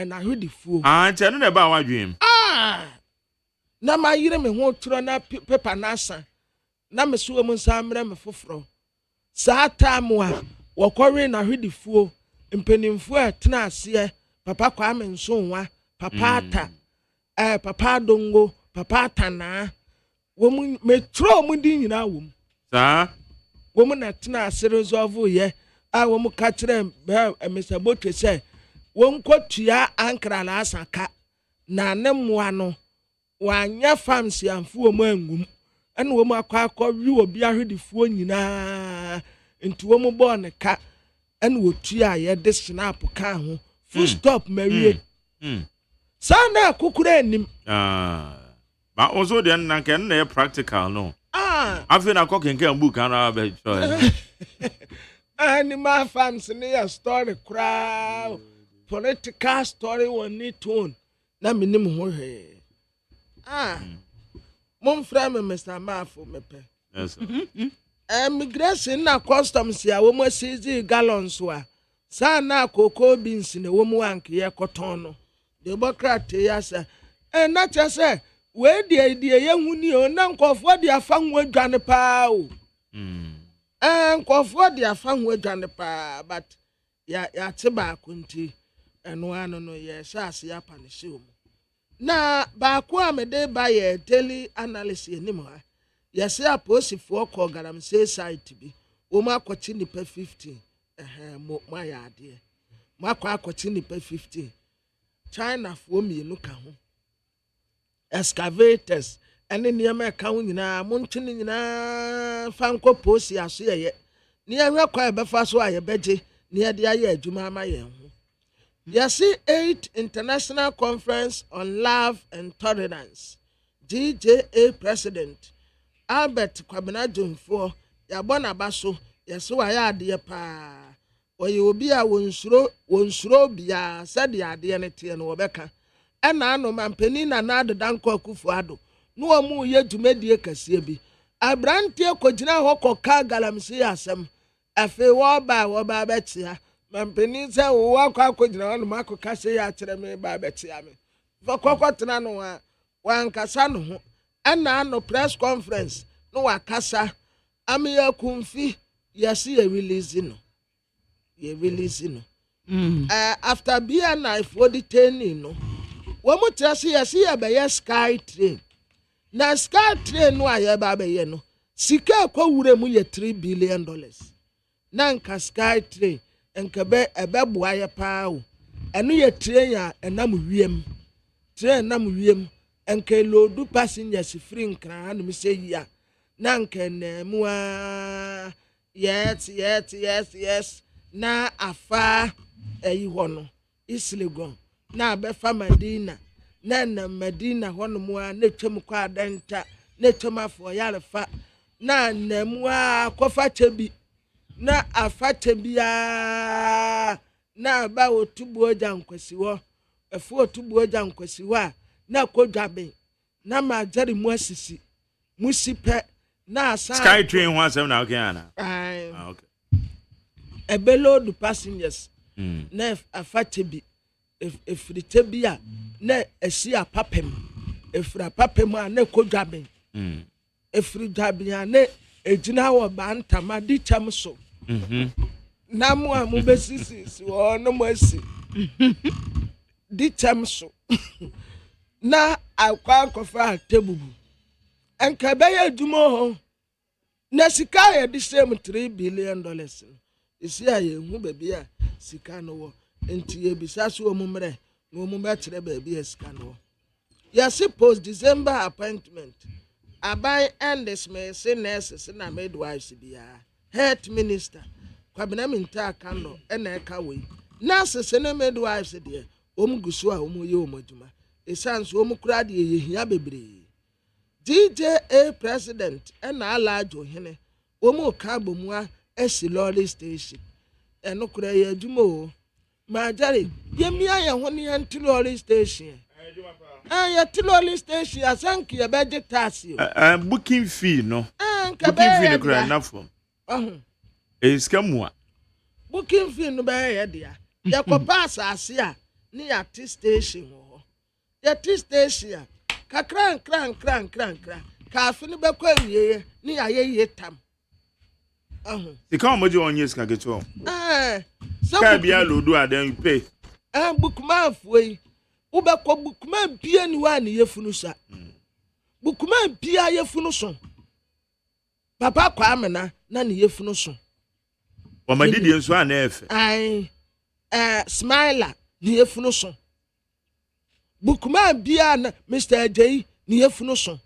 na hwedifuo nche no na ba wadwem na ma yire me ho turo na paper na asa na me so mu nsa mre me foforo sa time a wokɔwe na hwedifuo mpenimfuo atena ase papa kwa me nsonwa papata papa dongo papata na wo metro mu di nyina wo sa wo mu na tena ase resolve ye a wo mu ka kire Mr. Botwe say wo nkotua ankra la asaka na ne moa no wanya famsi amfu wo mu angum ene wo mu akwa wi obi ahwedifuo nyina nti wo mu bo ne ka ene wo tua ye de snap ka ho full stop mawie sana kukure nim ba ozo de na nke na practical no afi na ko kenke book ana ba show Animal farms near story crowd. Political story one need to na minimum ho. Mom frame Mr. Mafu mepe. Yes. Immigration na customs ya wo mo seize gallons wa. Sa na cocoa beans ne wo mu anke ye cotton no. Democrat ya say na chese we die ye huni o na nkofo de afa ho adwane pa o. Nkofo de afa ho adwane pa but ya te ba kunti eno ano no ye sase ya panishi o. Na ba ko amede ba ye daily analysis ni mo ha. Yes, I post for call garam say site bi. O ma kwachi nipa 15. My idea. Ma kwa kwachi nipa 15. China for me no ka ho. Excavators ene niam ka ho nyina montini nyina fanko post ya so ye. Ni ehwe kwa be fa so aye beje ni e de aye adwuma ma ye ho. Yes, 8th International Conference on Love and Tolerance. GJA President Albert Kwabena Jomfo ya bona baso yeso aya ade pa oye obi a wonsuro bia sade ade ne te no wobeka ena ano mampani na na adedanko akufo ado no omu ye dwumadie kase bi abrantie kogina ho koka galamsi asem afi wo ba betia mampani se wo akwa kogina no makoka se ya kire me ba betia me fokokotena no wa nkasa no ho ena ano press conference no wakasa amiya kumfi yesi ye release no after being knife for detaining no womu trasi yesi ye be sky train na sky train no aye ba be ye no sika kwa wure mu ye $3 billion na nka sky train enka be ebeboa ye pa o eno ye train ya enam wiem enke lodu passengers free nkran no me say ya nanke nemua yes na afa hono islegon na befa Medina na Medina hono mua na twem kwa adanta na twem afo yarefa na nemua kofa chebi na afa chebia na ba otubu ojankwasi wo efo otubu ojankwasi wa na kodwabe na majari mu asisi musipe na asa Sky train one seven na okay ana okay ebelo du passengers na afate bi efrite bi a na esi apapem efra papem a na kodwabe efri dwabe a na ejina wo ba ntama di cham so na mu a mu besisi wo no mo asi di cham so na akwa kofa tebubu enka be ya dumo ho na sika ya di same $3 billion isi aye hu bebi a sika no wo enti ye bisa so omumre no omumba kire bebi ya sika no ya suppose December appointment abai endes me se nurses na midwives bia health minister kwabena minta kando ena eka we nurses na midwives de omguso a omoye omoduma esanso omukura de ye hia bebre DJA president ena alajo hene omo ka bomua esi lorry station eno kura ye adwuma o majari ye mia ye ho ne anti lorry station ya ti lorry station asanki ye beje taxi o booking fee no booking fee ne kura na fo eskamua booking fee no be ye dia ye ko pass ase a ne ya ti station ho ye ti station ka kran ka afi ne be kwa wiye ne ya ye tam sika omoji onye sika geto ka bia lodu adan you pay bukuma afoi ubekọ bukuma bia ni wa ne yefunu sa bukuma bia yefunu so papa kwa amena na ne yefunu so o madidi enso ana efe smiler ne yefunu so bukuma bia na Mr. Ajay ne yefunu so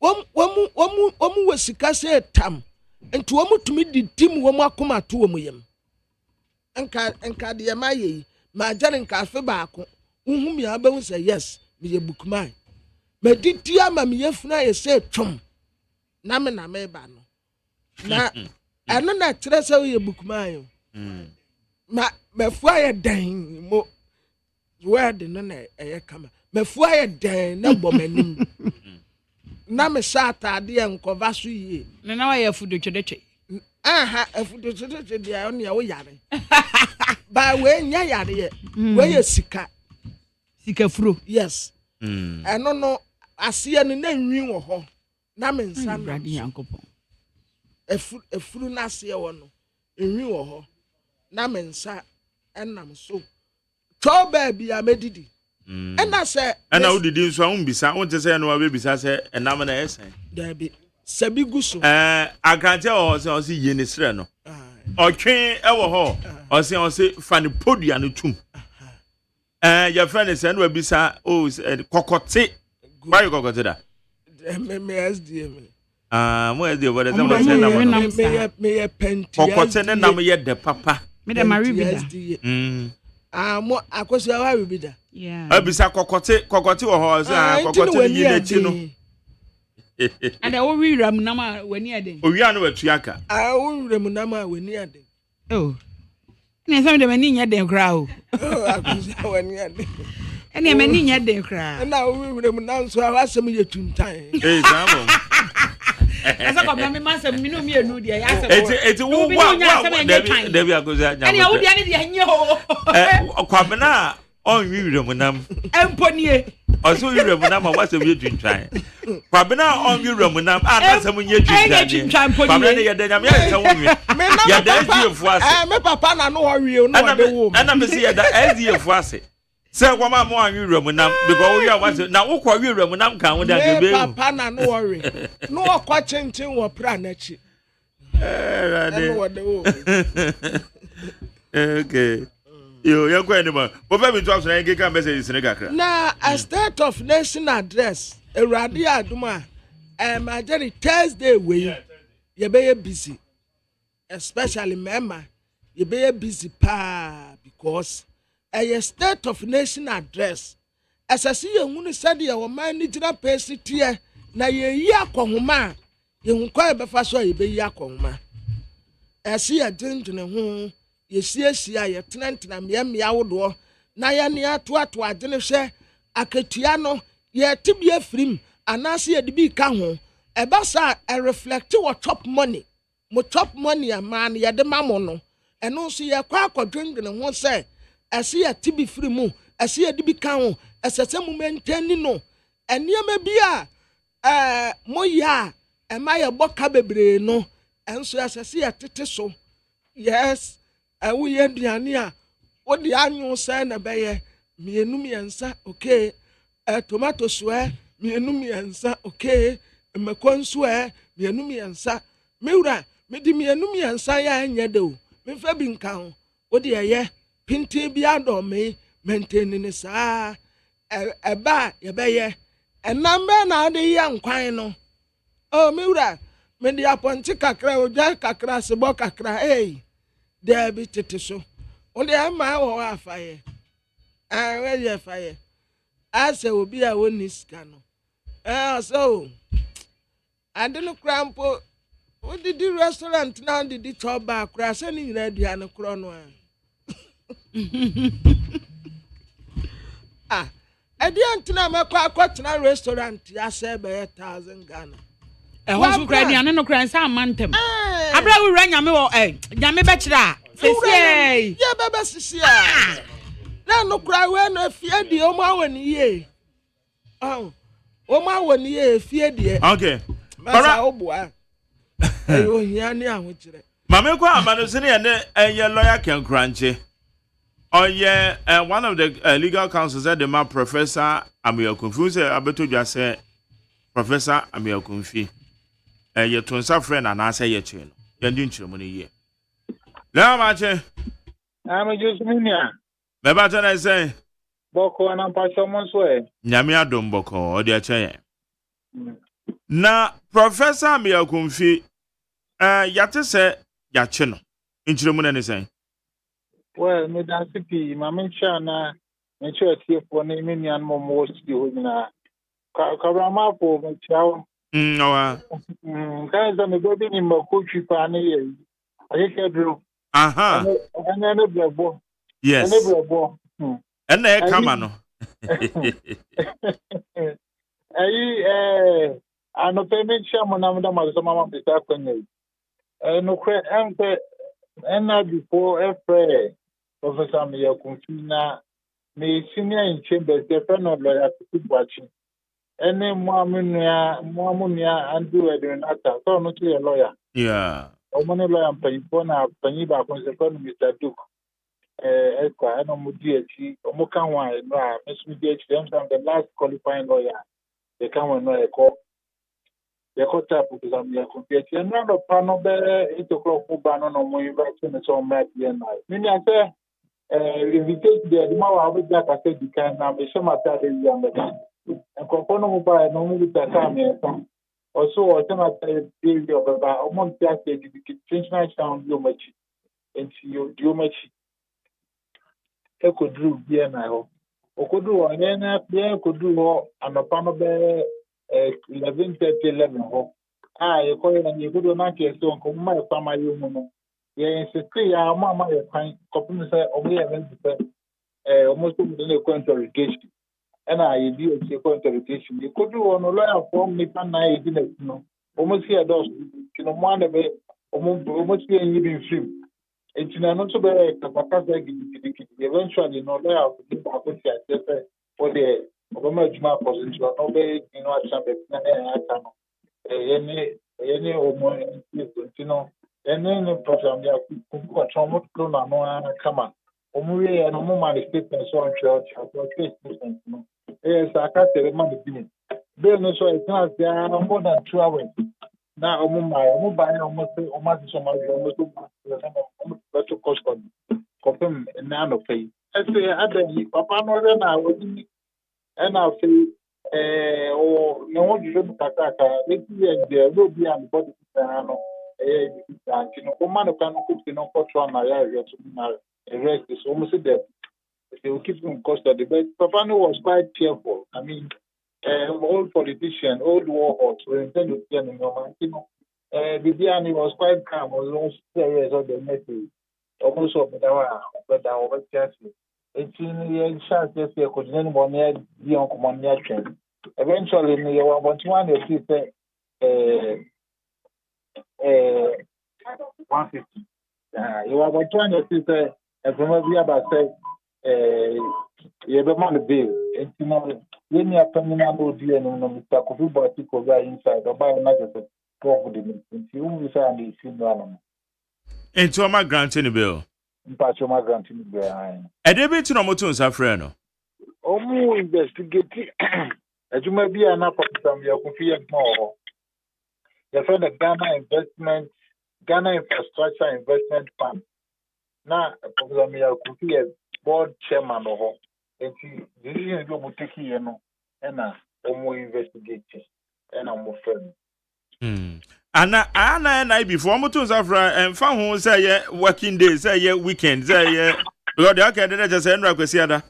womu wasika se tam enti womu tumi didim womu akoma to womu yem enka de maye ma jare nka afi baako uhum ya ba hu say yes me ye bukuma ma didi ama me yefuna ye se twom na me ba no na ɛno na kyerɛ sɛ woyɛ bookman mafua yɛ dan mo word no na ɛyɛ kama mafua yɛ dan na bɔ m'anim na me hyɛ ataadeɛ nkɔva so yie na wayɛ afudotwedetwe afudotwedetwe deɛ ɔne ɛwo yare ba wei nya yareɛ wei yɛ sika furo yes ɛno no aseɛ no na nwi wɔ hɔ na me nsa no efuru na aseɛ wɔ no nwi wɔ hɔ na me nsa ɛnam so twɔ baabi a medidi ɛna sɛ ɛna wodidi nso a wombisa wonte sɛ no wabɛbisa sɛ ɛnam na ɛsɛn daabi sabi gu so akrante wɔ hɔ sɛ ɔse yie ne serɛ no ɔtwe ɛwɔ hɔ ɔse fa ne podua no tum yɛfrɛ ne sɛ no wabisa kɔkɔte wayɛ kɔkɔte da me SDM mo SDM wɔ dɛ sɛ mɔsɛ nam me penti kɔkɔte ne nam yɛ de papa me de mari bi da mo akosia wa bi da abisa kɔkɔte wɔ hɔ sɛ kɔkɔte ne yi n'akyi no and wo wira mu nam a wani aden owia no watua ka wo wira mu nam a wani aden ne sɛ me mani nya den kra o akosia wani aden ene mani nya den kra na wo wira mu nam so a wasɛm yɛ tuntan sabo asa ko me ma sɛ minu mi enu dia ya sɛ eti wo wa David akosia nya ene wo dia ne dia nye o kwabena on wira mu nam emponie ọsọ wíwúrẹ̀ mu nam a wá sẹ́mu yẹ tuntun kwabena on wíwúrẹ̀ mu nam a náà sẹ́mu yẹ tuntun kwabena ni yẹ dẹ nyàmú yẹ sẹ́mu wíwúrẹ̀ yẹ dẹ SDF fún ase. mi papa na no wọ wíwúrẹ̀ o náà wà dé wò. ẹnna mi si yẹ dẹ SDF fún ase sẹ wọn máa mú àwọn wíwúrẹ̀ mu nam because wíwúrẹ̀ wá sẹ na wọ́n kọ wíwúrẹ̀ mu nam kàn wọ́n dẹ àgbẹ̀ bẹ́ẹ̀. mi papa na no wọ wíwúrẹ̀ no wọ kọ chinchin wọ pira n'akyi. ẹnu wọ dé wò. Okay. Yo, you're going to but maybe to have some message in Senegal. Now, a state of nation address, a radia duma, Majority Thursday way, you be busy, especially Mema, you be busy because a state of nation address, as I see you want said your man need to pay here, na ye yakoma, you won't call before so you be yakoma. I see a gentleman yesiasia ye tenantena mmea wodo na ye ne atoato adene hwe akatua no ye tibia frim anase ye de bi ka ho eba sa e reflect what top money mo top money a man ye de mamo no eno so ye kwa akodwendwene ho se ese ye tibi frim ese ye de bi ka ho esese mu maintain no eniema bi a mo ya e ma ye boka bebre no enso esese ye tete so yes we ye duane a wo de anyo say na beye mienu miensa okay tomato soe mienu miensa okay mekonso mienu miensa mewura me di mienu miensa ya anya de o me fa bi nka ho wo de ye pintin bi ado me maintain ni sa eba ye beye enambe na de ye nkwan no o mewura me di aponti kakra o ja kakra se bo kakra there be tete only am I or afaye where you fire I say will be a woni sika no so I didn't crampo what did the restaurant now did the top back crash any ready and a crown I didn't know my quite restaurant ya say by 1,000 Ghana. Who's crying and no crying some mantem. Abra we ran yame yame bechra. Sisi ya baba sisi na no cry when no fear di o ma wani ye. O ma wani ye fear di. Okay. Masa obua. Eyo hia ni aho kire. Mame kwa amano se ne eye lawyer Ken Kranche. One of the legal counsels said the man Professor Amir Kunfi say abeto dwa say Professor Amir Kunfi. Ye tonsa friend and answer ye chain. Ye din chiremo ne ye. Na ma che. I'm just minia. Me ba tana say. Boko na pastor monso e. Nyame adom boko o de ache. Na Professor Amir Kunfi yate say ya che no. Nchiremo ne say. Well, me dan sipi ma me cha na me che tiefo na me nian mo mo studio na. Kabrama po me chao. No. Guys, I'm going to be in my coach. Aha. Yes. And they come on. Ano payment siya mo naman daw magsamama bisa ko niya. No kwe ante ena before every Professor Mia Kunfina me senior in chambers the friend of lawyer to watching. Ene muamunia andu edwin ata so no to a lawyer. Yeah. Omone lawyer panyipona panyiba consequence Mr. Duke. Ekwa eno mudi echi omoka wan no a mesudi echi them the last qualifying lawyer. They come when no call. They got up with some year compared to another panel better 8 o'clock for Bannon on my vaccine and so much. Many I say, if you take the more I would that I said you can now be some of that is young. And Cocono by no with that time. Also, or some of the baby of about almost that you can change my sound you much and see you much. Could do here now. Or could do an end could do an a panel bear. 11:30 ho you call it and you go to market so come my family mu yeah insist ya mama ya kan kopim say omo ya ben almost to the interrogation and I do a interrogation you could do on lawyer form me pan na e di na no almost here does you know one be almost here you be film it's not so be kapaka say eventually no lawyer for the for the Obama Juma position, no be any any program ya control mo to na no kama omuwe no mo manifestation so on church about no aka tere man bi be no so it's not there more than 2 hours na omo ba na omo say omo so ma omo to cost confirm na no pay say ada papa no na wodi and I'll say, no one you don't let's see, there will be an body, woman can cook in no control my area to arrest is almost dead. They will keep him custody. But Papano was quite cheerful. I mean, old politician, old war horse, were intended to be Viviani was quite calm, was also serious on the message. Almost over but I was just. It's in the chance that you could then one year be on command. Eventually, you want one, you say, 150. You are about 200 say, and from every other say, you have a money bill. It's not, when you are coming out of the end, Mr. Kofi Botiko guy inside, or buy another property. You will say, and you see, and to my granting bill. Mpacho ma grant me behind. E dey be to no moto nsa frɛ no. Omu investigate adwuma bi ana program ya kofi ya mo. Ya friend the Ghana Infrastructure Investment Fund. Na program ya kofi ya board chairman ho. Enti decision go muteki ye no na omu investigate na mo friend. Ana NEIP before moto nsa frɛ emfa ho say ye working day say ye weekend say ye because the okay dey just say nra kwesi ada.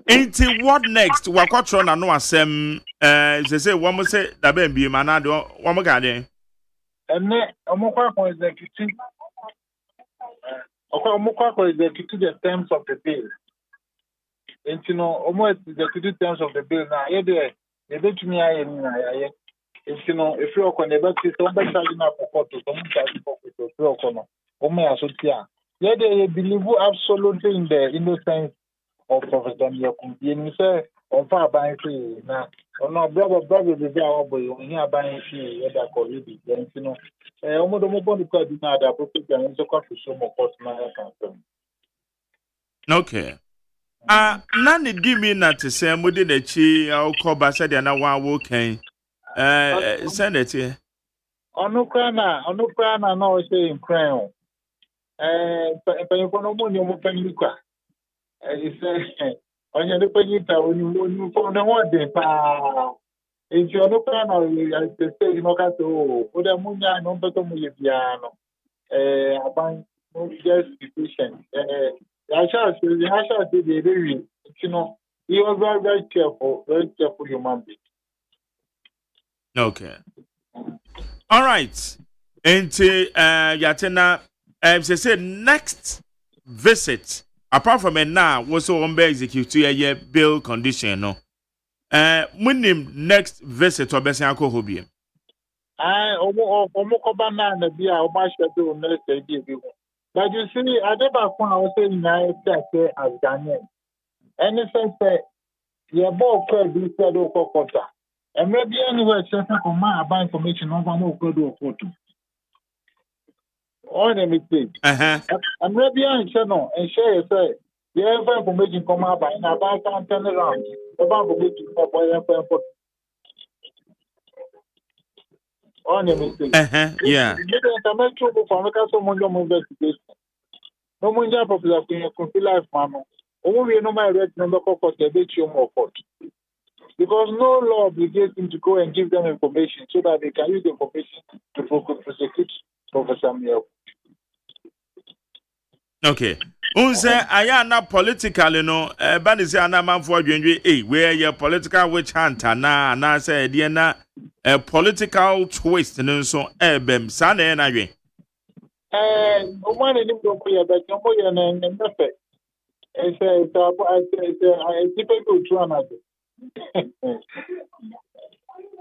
Enti what next? Wakotro na no asem say one say da ben bi ma na do one ga den. Enne omokwa ko execute. Omokwa ko execute the terms of the bill. And you know, almost the 2 terms of the bill now. They don't me. And you know, if you're going to be somebody charging up for court to someone charging for court to you're going to they believe absolutely in the innocence of Professor Yakumbi. And you say, on far buying free now. No, brother, the job boy, when you are buying free, you're already. And you know, almost the more because you know that appropriate and so cost so much cost now. Okay. None di me na to say mudi na chi akọ ba said na wan wo kan senate here onukra na no say in crown penko no mo ni mo panika say onye de panita oni for na ho de pa enti onukra na I say no ka so o da munya no beto mo ye bia no aban no just be patient I shall say the very, you know, he was very, very careful human being. Okay. All right. Into Yatena, say next visit, apart from it now, was on be execute a bill condition, no. Munim next visit or Bessianco Hobie. Omokoba na bia o ma schedule next day bi. But you see, I never found I was saying as Ghanaian. And it says your ball could be said or quota. And maybe anywhere set up on my buy information over more good or photo. All the mistake. And maybe I channel and share say the information come out by now about can turn around. About information for on the mistake. Yeah. No money popular life, mama. Only no my red number court because no law obligates him to go and give them information so that they can use the information to prosecute Professor Miel. Okay. Unse ayana politically no bani say ana man for dwenwe where your political witch hunter na say dey na a political twist no so bem sa na na dwen no man ni do ko ya but no ya na nefe it's people go try na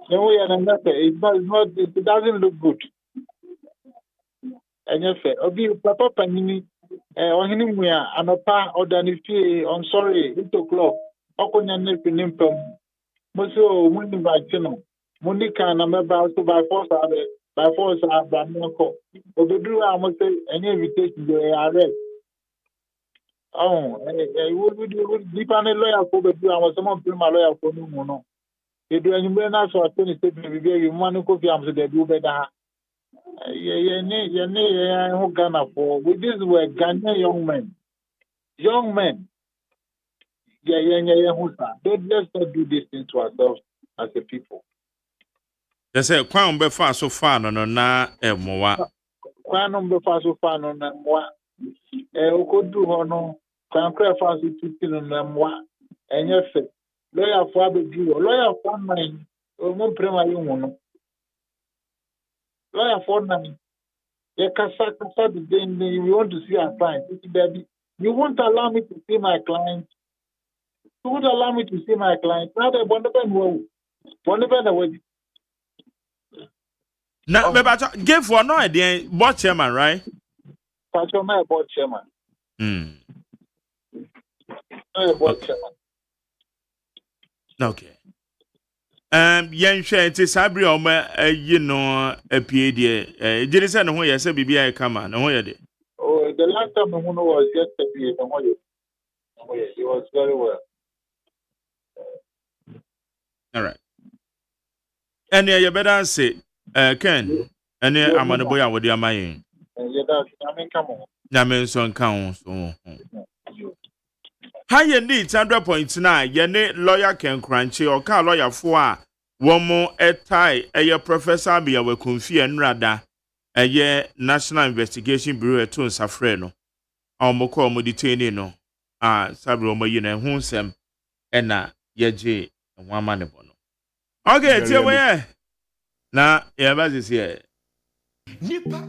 no ya na nefe it doesn't look good nefe obi papa panini ohini mu ya anopa odanifie on sorry 8 o'clock okonya nefe nimpam moso muni ba chino muni kana meba so by force abamoko obedu amose any invitation dey arrest would depend lawyer for bedu am some prima lawyer for no no edu anyumbe na so attorney statement bi you man ko fi am so dey do better who Ghana for with this were Ghanaian young men. Let's not do this thing to ourselves as a people. They say kwan be fa so far no na emowa. Kwan be fa so far no na emowa. Okodu ho no kwan kra fa so tuti no na emowa. Enye fe. Lawyer for abedu. Lawyer for nine. Mo prema yi ho no. Lawyer for nine. You want to see our client. You won't allow me to see my client. You won't allow me to see my client. Now they want to wait. Now, give for no idea, board chairman, right? My board chairman. Board chairman. Okay. Yen share it is Sabri you know a PAD. Jenison who you say BBI come on, no way. Oh, the last time I was just a PAD. It was very well. All right. And you better say, Ken, and I'm on the boy with your mind. Come on. Yamen son counts. How you need 100.9, you need lawyer can crunchy or car lawyer for one more a tie, a professor be a confi and rather a year National Investigation Bureau to Safreno. Our moko moditaining no. Sabro Mayina, whom and na ye and 1 man bono. Okay, it's your way. Now, yeah, is here. Nipa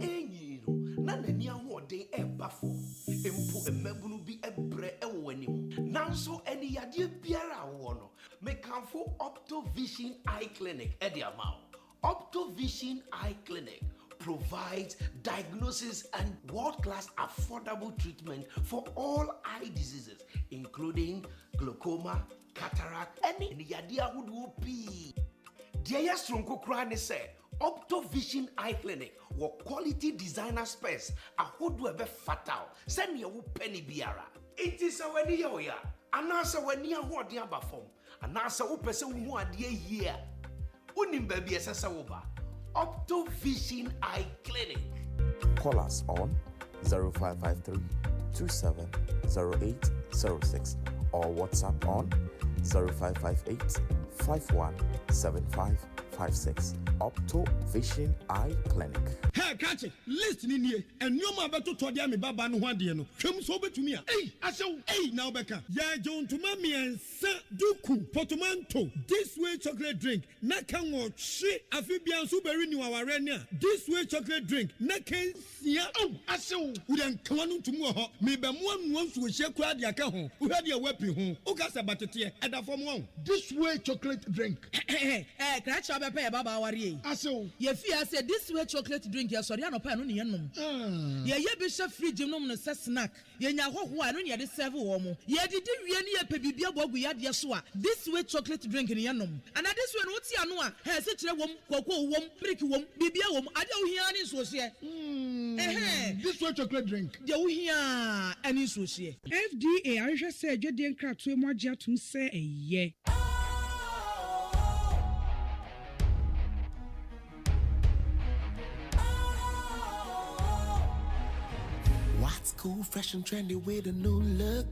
nani ahode ebafo empo emabunu bi ebre ewonim nanso eni yade biara wo no mekanfo Optovision Eye Clinic ediamao. Optovision Eye Clinic provides diagnosis and world-class affordable treatment for all eye diseases including glaucoma, cataract, any yade ahodo pi. Dia stronko kra ne say Optovision Eye Clinic were quality designer space ahodo ebe fatal send ye wo penny biara it is a weni ya anasa weni ahode abafom anasa wo pese wo ade here unim ba bi esesa wo ba Optovision Eye Clinic. Call us on 0553 270806 or WhatsApp on 0558 5175 056. Opto Vision Eye Clinic. Hey, catch it. Listen in here. And you ma beto to dia me baba no hwade no. Hwem so betumi a. Hey, asew. Hey, now beka. Ya John to mami en duku portmanteau. This way chocolate drink. Na kan wo hwe afibian so beri ni waware ni a. This way chocolate drink. Na kan sia. Oh, asew. Udan kwanu tumu ho. Me be mo anu so hye kura dia ka ho. Uhade e wapi ho. Ukasa batete. Eda fom ho. This way chocolate drink. Catch up a baba worry. Aso. Ye fear say this way chocolate drink. Ye sorry, no pa no ne nom. Ye bishop fridge nom no say snack. Ye nya hoho no ne de serve wo mo. Ye didi wie ne ye pe bibia bogu ya de so a. This way chocolate drink ne ye nom. And this way no ti anu a. He se kire wom, koko wom, brick wom, bibia wom. Ade wo hia ni so se. This way chocolate drink. De wo hia ani so se. FDA ahwehwe say adwede nkratoe mu agye atum say eye. What's cool, fresh and trendy with a new look?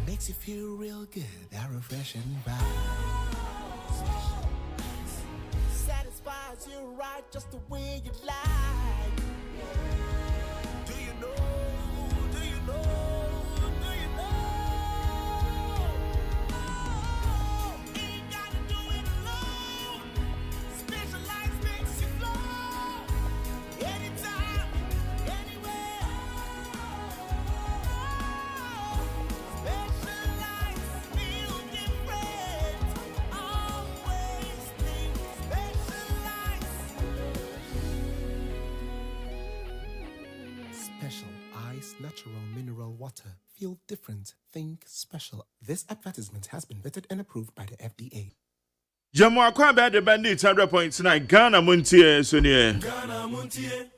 Makes you feel real good, that refreshing vibe. Satisfies you right just the way you like. Do you know? Do you know? Do you know? Ain't gotta do it alone. Specialized makes you flow. Anytime, anywhere. Specialized feel different. Always think Special Ice Natural Mineral Water. Feel different. Think special. This advertisement has been vetted and approved by the FDA. Jamu akwa be de bandit 100.9 Ghana Montie Sonie. Ghana Montie.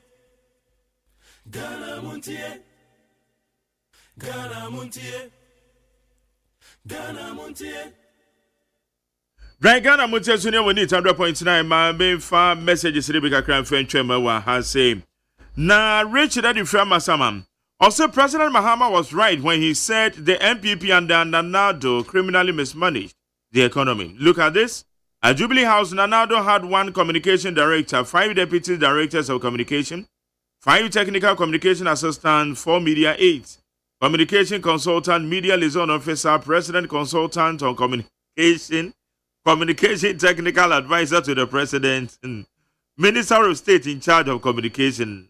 Ghana Montie. Ghana Montie. Ghana Montie. Right, Ghana Montie Sonie woni 100.9 ma be fa messages Rebecca Kran Frenchema wa ha say. Na Richard Adifra Masamam. Also, President Mahama was right when he said the MPP and Nanado criminally mismanaged the economy. Look at this. At Jubilee House, Nanado had 1 communication director, 5 deputy directors of communication, 5 technical communication assistants, 4 media aides, communication consultant, media liaison officer, president consultant on communication, communication technical advisor to the president, Minister of State in charge of communication.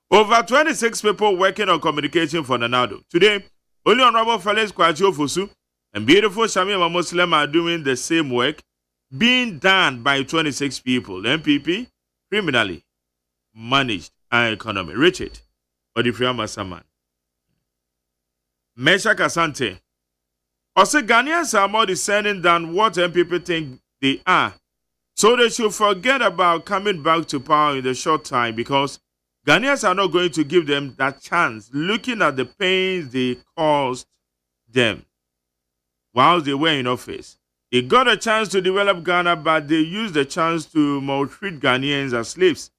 Over 26 people working on communication for Nanado. Today, only Honorable Felix Kwacho Fusu and beautiful Shamima Muslim are doing the same work, being done by 26 people. MPP, criminally managed our economy. Richard, Odifriama Saman. Mesha Kasante. Also, Ghanaians are more discerning than what MPP think they are. So they should forget about coming back to power in the short time because Ghanaians are not going to give them that chance, looking at the pains they caused them while they were in office. They got a chance to develop Ghana, but they used the chance to maltreat Ghanaians as slaves.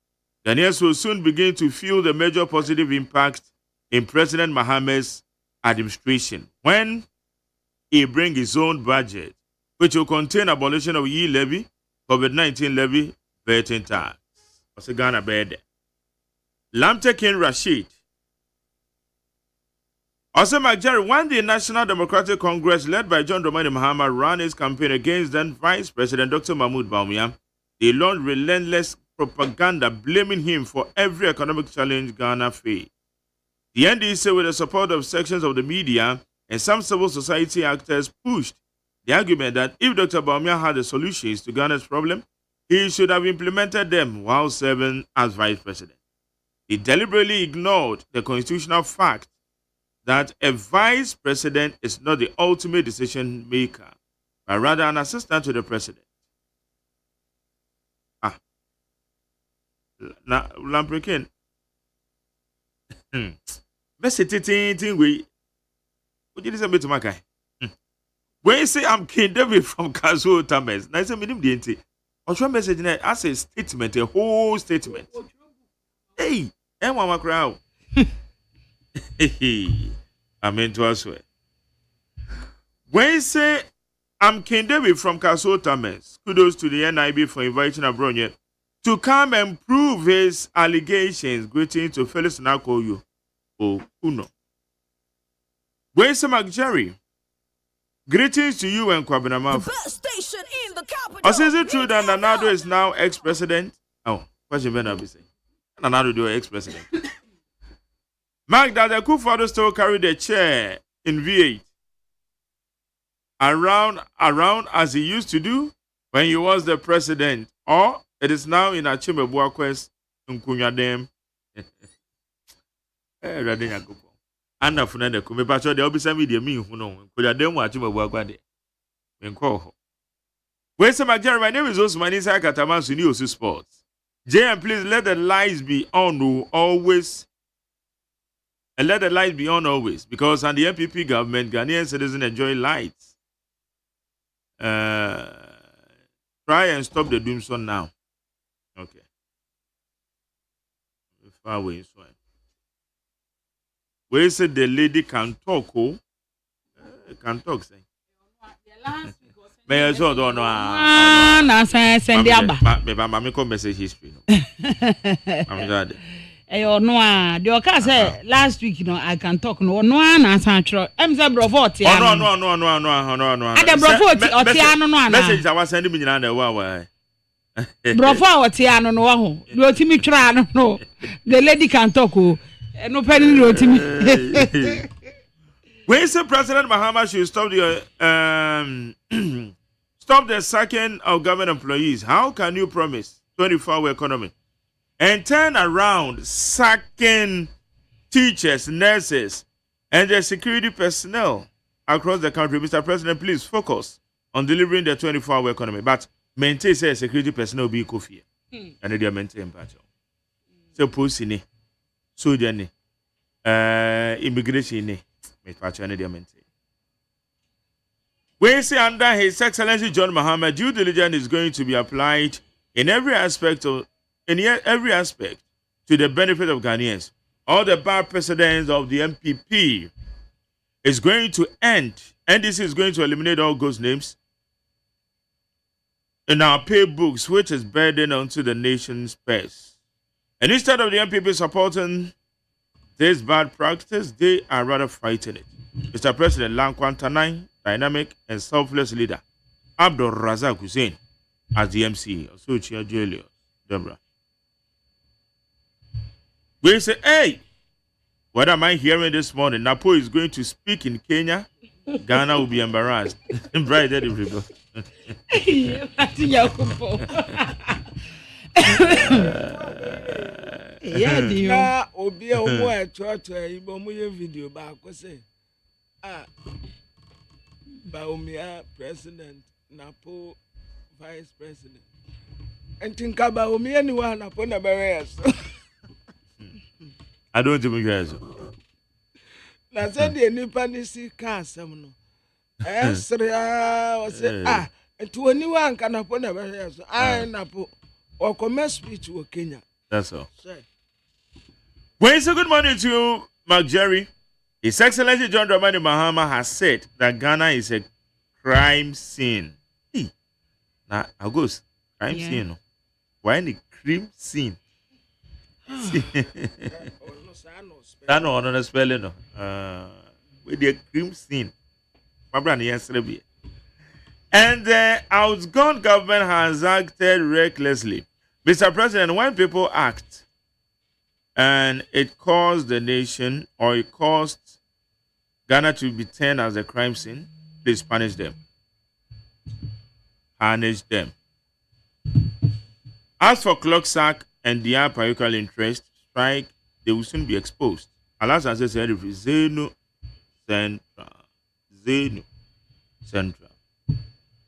Ghanaians will soon begin to feel the major positive impact in President Mahama's administration when he brings his own budget, which will contain abolition of levy, COVID-19 levy, vetting tax. What's Ghana bed? Lamtekin Rashid. Also, McJerry, when the National Democratic Congress, led by John Dramani Mahama, ran his campaign against then Vice President Dr. Mahmoud Bawumia, they launched relentless propaganda blaming him for every economic challenge Ghana faced. The NDC, with the support of sections of the media and some civil society actors, pushed the argument that if Dr. Bawumia had the solutions to Ghana's problem, he should have implemented them while serving as vice president. He deliberately ignored the constitutional fact that a vice president is not the ultimate decision maker, but rather an assistant to the president. Now, Lamprekin. Best thing we. What did you say to my guy? When you say I'm King David from Kazuo Tames, I say minimum DNT. I'll show message as a statement, a whole statement. Hey, and one crowd. I mean to us. When you say I'm King David from Castle Thomas. Kudos to the NIB for inviting Abronye to come and prove his allegations. Greetings to Felix Nakoyo. Uno. Where's Jerry? Greetings to you and Kwabinamaf. The best station in the capital. Or is it true that Nanado is now ex-president? Oh, question Ben Abi say. Nanado do ex-president. Mark, that the Kufuor still carry the chair in V8 around as he used to do when he was the president, or it is now in Achime Buakwe's Nkunyadem. Anna Funenda Kumepacho, the Obisa Media me who know, Kunyadem Achime Buakwade. Where's the Jerry? My name is Osman Isa Kataman News Sports. JM, please let the lights be on always. And let the light be on always, because on the MPP government, Ghanaian citizens enjoy lights. Try and stop the doomsday now. Okay. Far away, so. Where said the lady can talk? Oh, can talk, say. May I don't know. No, send the abba. Maybe come message history. I'm glad. No, the occur say last week, I can talk no na sancho. Em say brofo ti ano. No. Ade brofo ti ano no ana. Message I was sending me na na wa. Brofo ti ano no ho. Do otimi twa ano no. The lady can talk o. No penny do otimi. When say President Mahama should stop the sacking of government employees, how can you promise 24-hour economy and turn around sacking teachers, nurses, and the security personnel across the country? Mr. President, please focus on delivering the 24-hour economy, but maintain say security personnel be coffee. And they are maintain patch. So pussy, soldier, immigration, patch and they are maintain. We say under His Excellency John Mahama, due diligence is going to be applied in every aspect to the benefit of Ghanaians. All the bad precedents of the MPP is going to end. NDC is going to eliminate all ghost names in our pay books, which is burden onto the nation's purse. And instead of the MPP supporting this bad practice, they are rather fighting it. Mr. President, Lankwantanai, dynamic and selfless leader, Abdul Razak Hussein, as the MC, Sochia Julius, Deborah. We say, hey, what am I hearing this morning? Napo is going to speak in Kenya. Ghana will be embarrassed. Bright daddy people. Yeah, obi a omo e church ibo mo ye video ba ko say Baumia president, Napo vice president. And think about me anyone upon a barrier. I don't think guys. Now said the Nipanisi car some Esra was and to anyone can upon a barrier. I Napo or commerce speech to Kenya. That's all. Well, so good morning to you, Mark Jerry. His Excellency John Dramani Mahama has said that Ghana is a crime scene. Hey, now, August, crime scene. Why any crime scene? That no, no, spelling. With the crime scene. My brother, yesterday. And the outgone government has acted recklessly. Mr. President, when people act and it caused the nation or it caused Ghana to be turned as a crime scene, please punish them. Punish them. As for clock sack and the parochial interest strike, they will soon be exposed. Alas, as I said, Zenu Central.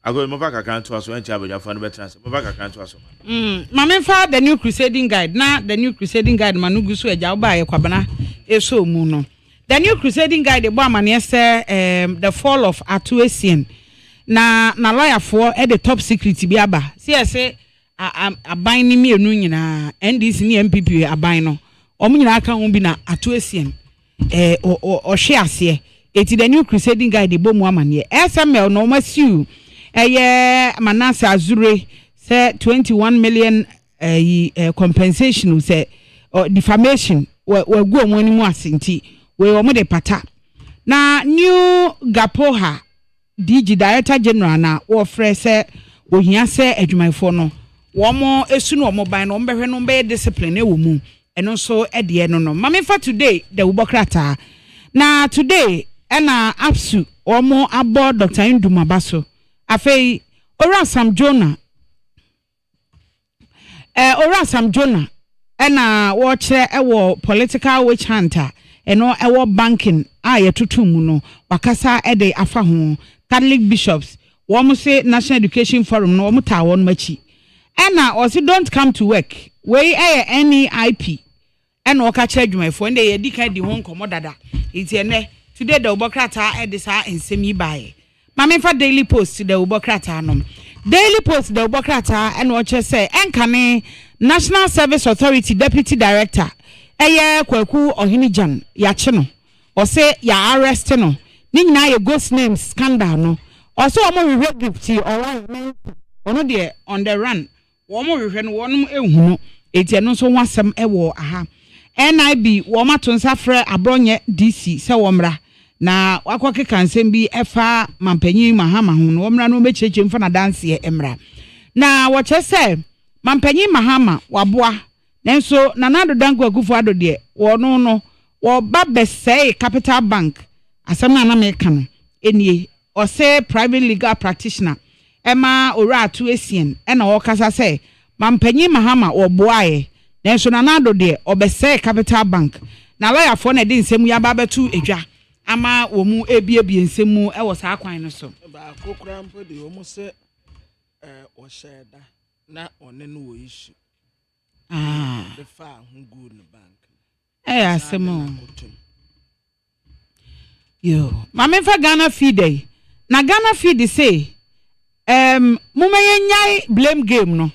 I go Mavaka can't to us when Chabba for the veterans. Mavaka can't to us. Mamma, the new crusading guide. Now, the new crusading guide, Manugusu, Jauba, Kwabana, Eso Muno. The new crusading guide, the Baman, yes, the fall of Atuesian. Na lawyer for at the top secret, Biaba. See, I say, a binding me a Nunina, and this new MPP, a bino. Omina can be na Atuesian, or shares here. eti the new crusading guy de bomu amane SML no masiu Manase Azure say 21 million compensation say defamation we go money mu asenti we omo de pata na new Gapoha DG Director General na wo frɛ sɛ ohia sɛ adwumayfo no wo mo esu no mo ban no mbehwe no be discipline e wo mu eno so de no no mame fa today the ubokrata na today ena absu wo mo abo Dr. Ndumabaso afei ora Sam Jonah ena wo kire ewo political witch hunter eno ewo banking a yetutu mu no wakasa ede afa ho Catholic bishops wo say National Education Forum no wo ta won machi ena also don't come to work we NEIP ena wo ka kire adwumayfo ende ye di kan di ho nkomodada iti ene today the ubokrata ede sa ensemi bae Mame fa Daily Post the ubokrata no Daily Post the ubokrata ena wo kire say enkane National Service Authority Deputy Director Kwaku Ohinijan yache no o say ya arrest no ni nyina ye ghost name scandal no o say omo rehwe deputy ono de on the run omo rehwe no wonum ehunu eti no so wasem ewo aha NIB wo mato nsa frɛ abronye DC sɛ womra na wakɔke kansem bi ɛfa mampanyin Mahama ho no womra no mecheche mfa na dance emra na wo che sɛ mampanyin Mahama waboa nenso nanado danko akufo ado de wono no wo ba besɛ Capital Bank asɛm na me ka no enie o say private legal practitioner ema ora atu esien ena wo kasa sɛ mampanyin Mahama wo boae nenso nanado de obesɛ Capital Bank na lawyer for na de nsɛm ya ba betu edwa ama wo mu ebiebie nsɛm e wo saa kwan no so ba kokora mpo de wo mu sɛ wo hyɛda na one no wo issue the far who good in the bank asemo yo mame fa Ghana feed na Ghana feed say mumayenya blame game no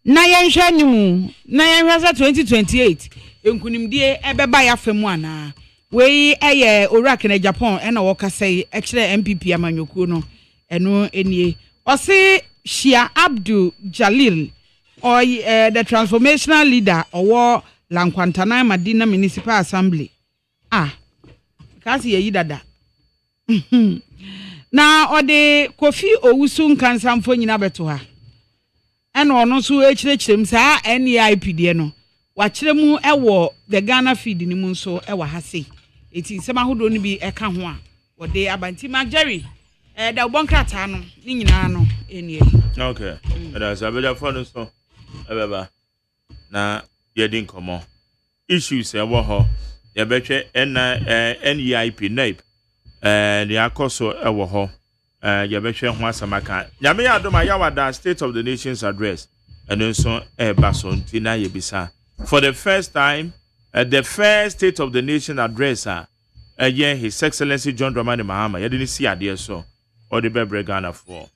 na yenhwa nimu na yenhwa sa 2028 enkunimdie ebeba ya famu ana we eye Orak na Japan ena wo kasai ekire MPP amanyoku no eno enie osi Shia Abdul Jalil or the transformational leader or Lankwantana Madina Municipal Assembly. Kasi ye dada. Na or the Kofi Owusun kan samfo nyina beto ha. And ono so echirechirem sa NEIP de no. Wachire mu ewo the Ghana feed ni mu so ewa ha sei. Eti nsema hodo ni bi eka ho a. Wo de abanti Jerry da ubonkrata no ni nyina no enie. Okay. That's a better phone so. Ebeba na yedin komo issues e wo ho ye betwe NEIP NEIP the akoso e wo ho ye betwe ho asamaka nyame ya adoma ya wada State of the Nation's address and so e baso ntina ye bisa for the first time the first State of the Nation address His Excellency John Dramani Mahama ye didn't see ade so or the bebre Ghana for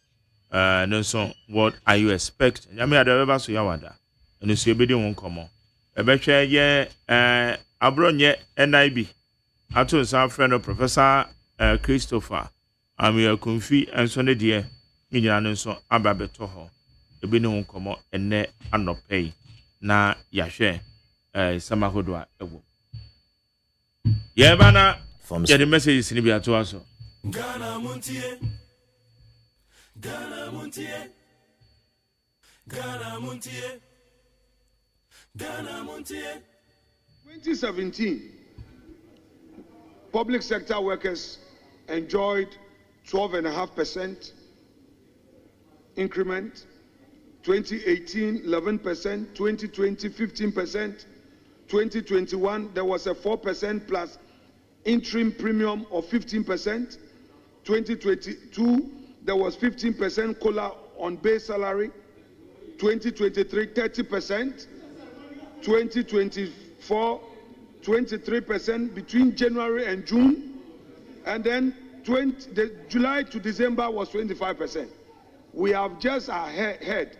no so what are you expect? I mean, I don't so yawada. And you see a video won't come on. A better ye abronye NIB. I told some friend of Professor Christopher. I'm your confi and so dear. Minian so ababetoho. A bino won't come on and ne and not pay. Na yashe samahodwa ewo. Yebana from the message is in to us. Ghana Montie. Ghana Montie. Ghana Montie. Ghana Montie. 2017, public sector workers enjoyed 12.5% increment. 2018, 11%. 2020, 15%. 2021, there was a 4% plus interim premium of 15%. 2022, there was 15% COLA on base salary. 2023, 30%. 2024, 23% between January and June. And then July to December was 25%. We have just had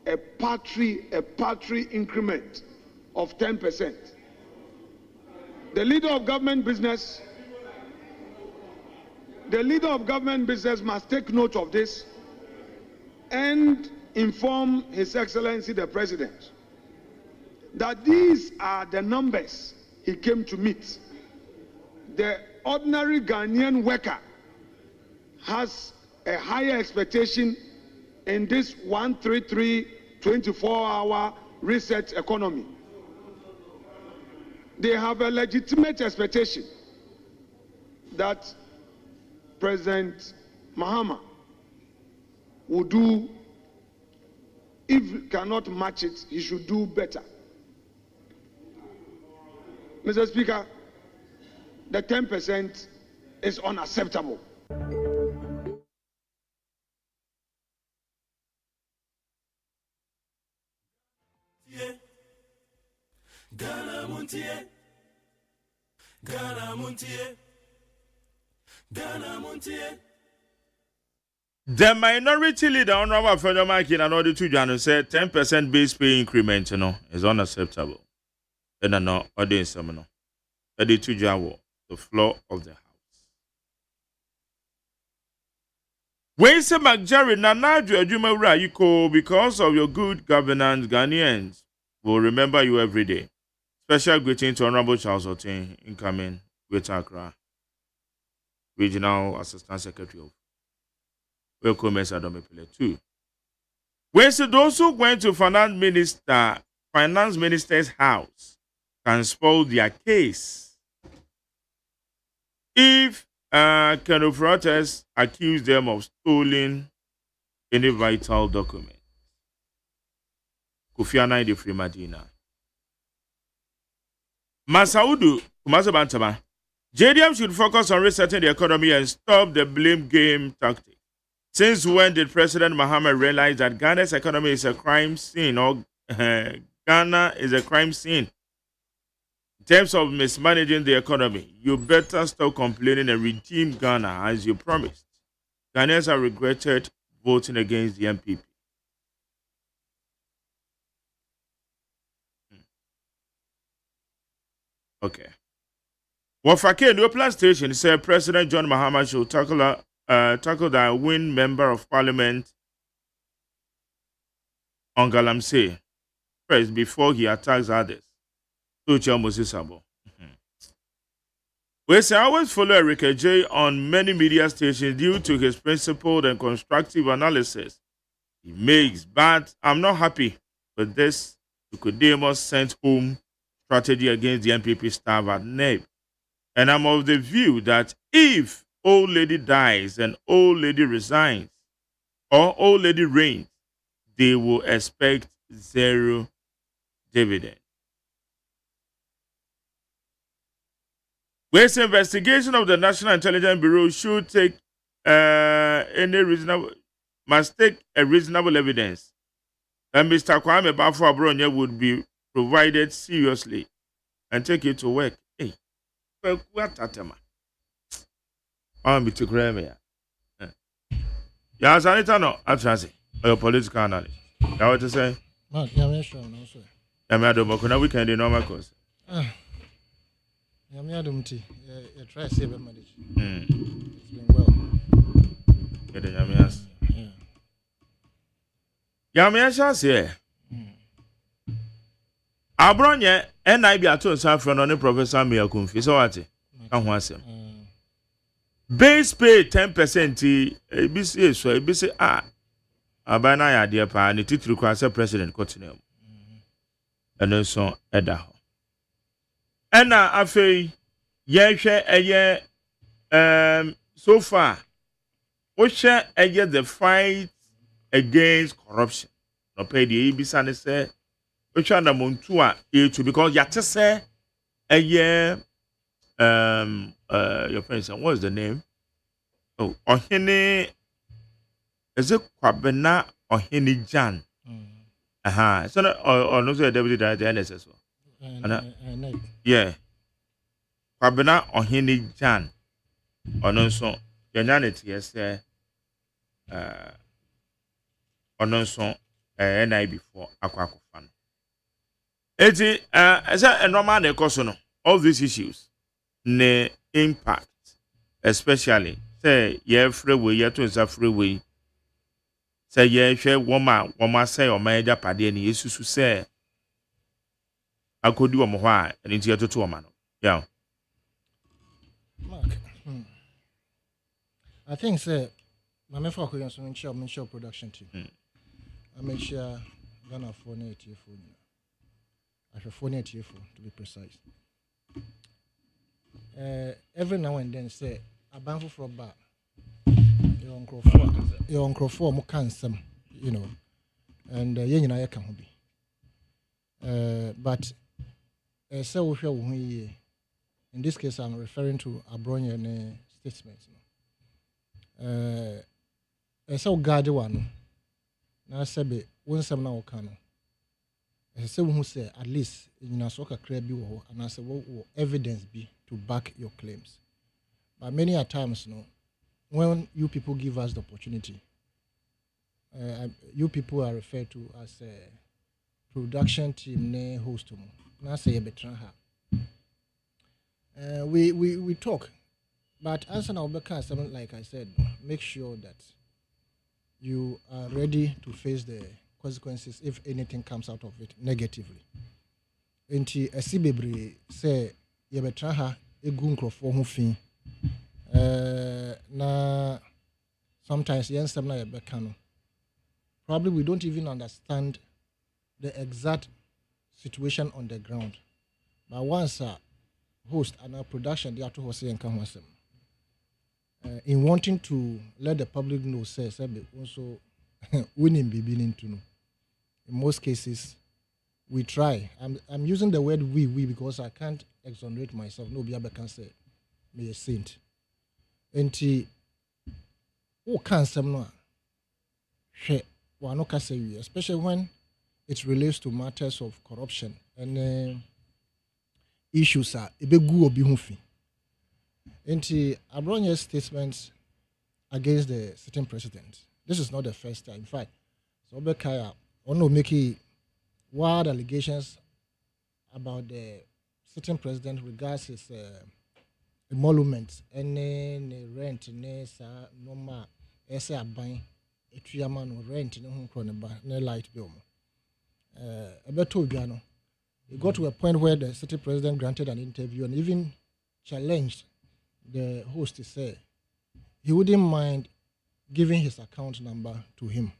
a paltry increment of 10%. The leader of government business The leader of government business must take note of this and inform His Excellency the President that these are the numbers he came to meet. The ordinary Ghanaian worker has a higher expectation in this 133 24-hour research economy. They have a legitimate expectation that President Mahama will do, if he cannot match it, he should do better. Mr. Speaker, the 10% is unacceptable. Ghana Montie, Ghana Montie, Ghana Montie. The minority leader, Honorable Federal Market and Audit General said 10% base pay increment is unacceptable. And no audience no. Audit General, the floor of the House. When say McJerry Nanadu Ajumawura Yuko, because of your good governance, Ghanaians will remember you every day. Special greeting to Honorable Charles Otin, incoming Greater Accra, Regional Assistant Secretary of Welcome, Mr. Domepele 2. When so those who went to Finance Minister's house can spoil their case if Kenofrotes accuse them of stealing any vital document. Kofi Annan de Free Madina. Masaudu Kumasabantama. JDM should focus on resetting the economy and stop the blame game tactic. Since when did President Mahama realize that Ghana's economy is a crime scene, or Ghana is a crime scene? In terms of mismanaging the economy, you better stop complaining and redeem Ghana as you promised. Ghanaians have regretted voting against the MPP. Okay. Wafake Nopla Station said President John Mahama should tackle the win member of parliament on Galamsey first before he attacks others. Tuchel Mosisabo. We say always follow Eric J on many media stations due to his principled and constructive analysis he makes, but I'm not happy with this Nicodemus sent home strategy against the MPP staff at NEIP. And I'm of the view that if old lady dies and old lady resigns or old lady reigns, they will expect zero dividend. This investigation of the National Intelligence Bureau should take must take a reasonable evidence. And Mr. Kwame Bafo Abronya would be provided seriously and take it to work. Hey, what atema? I'm to Grammy. Yeah, Sanita, no, I'm transit. Or political analyst. You know what to say? Yeah, sure, no, sir. I'm at the Mokuna weekend in normal course. Yeah, you try to save money. It's been well. Get the Yamias. Yamias, yeah. Abronya, NIP ato nsa from on Professor Miyakumfi. So what? Kan ho asem. Base pay 10%. EBC so EBC abana ya de pa ne titiri kwa se president continue. Eno so eda ho. Ena afei ye hwe eye so far we share eye the fight against corruption. No pay the EBC ne say which are the Montua to because yate say a year your friend what's the name? Oh, Ohene is it Kwabena Ohene Jan? So or no say deputy director NSS. Yeah. Kwabena Ohene Jan. Or no so yanity yes or no so NIP before Aquaco fan. It is a normal cause all these issues ne impact, especially say ye freeway ye to nsa freeway say ye hwe woma say o ma eja pade ni yesusu say akodi wo mo ho a eni ti etoto oma no yeah. Mark, I think say my me for koyan so ensure production team. I make sure Ghana for I for to be precise. Every now and then say a banful for bar. Your uncle for more cancer, you know, and yen I can be. But so in this case I'm referring to Abronian statements. So guard one. Now say one some now can. Say who say at least in a soccer crab you and I say what will evidence be to back your claims. But many a times, when you people give us the opportunity, you people are referred to as a production team ne host. Now say a better we talk, but answer now because something like I said, make sure that you are ready to face the consequences if anything comes out of it negatively. Enti asibebre say ye betra ha egu nkrofo ho fi na sometimes yensem na ye beka no probably we don't even understand the exact situation on the ground, but once a host and a production they have to say and come in wanting to let the public know say also winning be beginning to know. In most cases, we try. I'm using the word we because I can't exonerate myself. No, I can say me a saint. And who can some no? Especially when it relates to matters of corruption and issues are a big good obi hufi. And Abronye's statements against the sitting president. This is not the first time. In fact, so Bekaya ono make wild allegations about the sitting president regards his emoluments any rent ne sa normal ese aban etuama no rent ne ho kro ne ba ne light bill mo ebeto odwa no it got to a point where the sitting president granted an interview and even challenged the host to say he wouldn't mind giving his account number to him.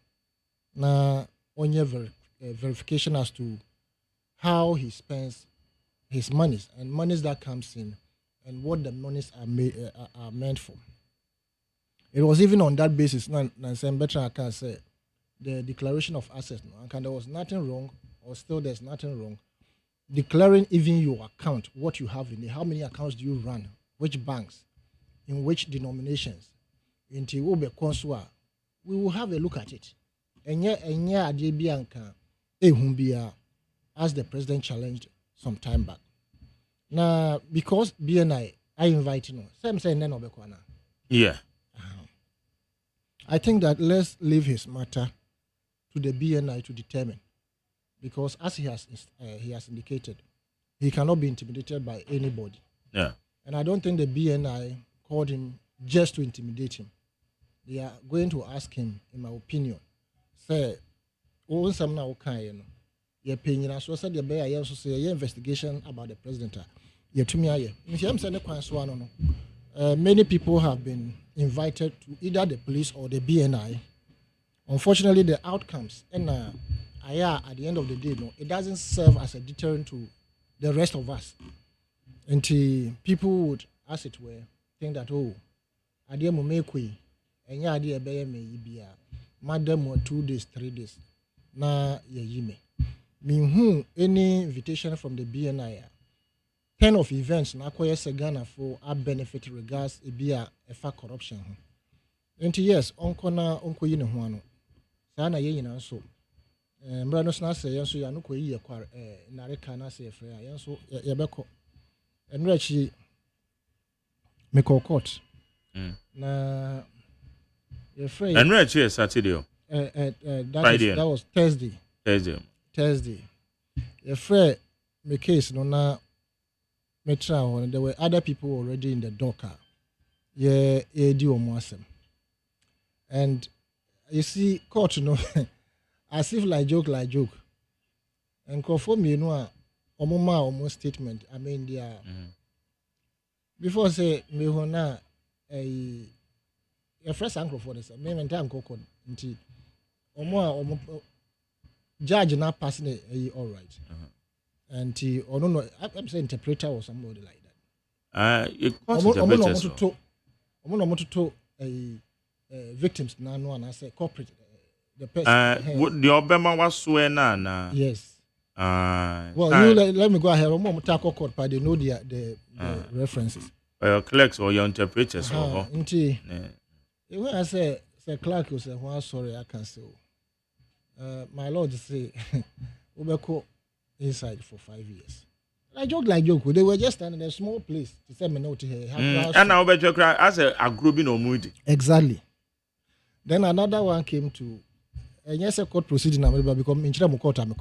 Now, on your verification as to how he spends his monies and monies that comes in and what the monies are meant for. It was even on that basis, better I can say, the declaration of assets. And there was nothing wrong, or still there's nothing wrong, declaring even your account, what you have in it, how many accounts do you run, which banks, in which denominations. Into Ube Consua, we will have a look at it. And yet, Bianca, as the president challenged some time back. Now, because BNI, I invite you. Same say none of the corner. Yeah. I think that let's leave his matter to the BNI to determine, because as he has indicated, he cannot be intimidated by anybody. Yeah. And I don't think the BNI called him just to intimidate him. They are going to ask him, in my opinion, say, "Oh, some now can you opinion as well said the bear also say your investigation about the president. You to me, many people have been invited to either the police or the BNI. Unfortunately, the outcomes and at the end of the day, no, it doesn't serve as a deterrent to the rest of us. Until people would, as it were, think that idea mo make and ya idea be me madam 2 days 3 days na ye yime me any invitation from the BNI 10 of events na akoye se Ghana for a benefit regards e bia efa corruption ho enti yes onko yi ne ho ano sa na ye nyina so mbra no na se yenso ya no ko yi ekwa nareka na se efre ya yenso ye beko enra chi me court na your friend and right here Saturday that was Thursday your friend me case no na metra there were other people already in the docker yeah, do almost. And you see, court, as if like joke. And conform, almost statement. I mean, before say, me hona a first uncle for this, me and time cocoa, judge not passing it, all right. And or no, I'm saying interpreter or somebody like that. Victims now, and I say corporate. The person. The Obama was swear na. Yes. Well, let me go ahead. I'm tackle court, but they know the references. Your clerks or your interpreters or when I say clerk, you say, well, sorry, I can say. My lord say, Ubeko inside for 5 years. I joke. They were just standing in a small place to say me no to her. And now bet you cry as a group in mood. Exactly. Then another one came to and yes, a court proceeding because in Chiramu court I'm a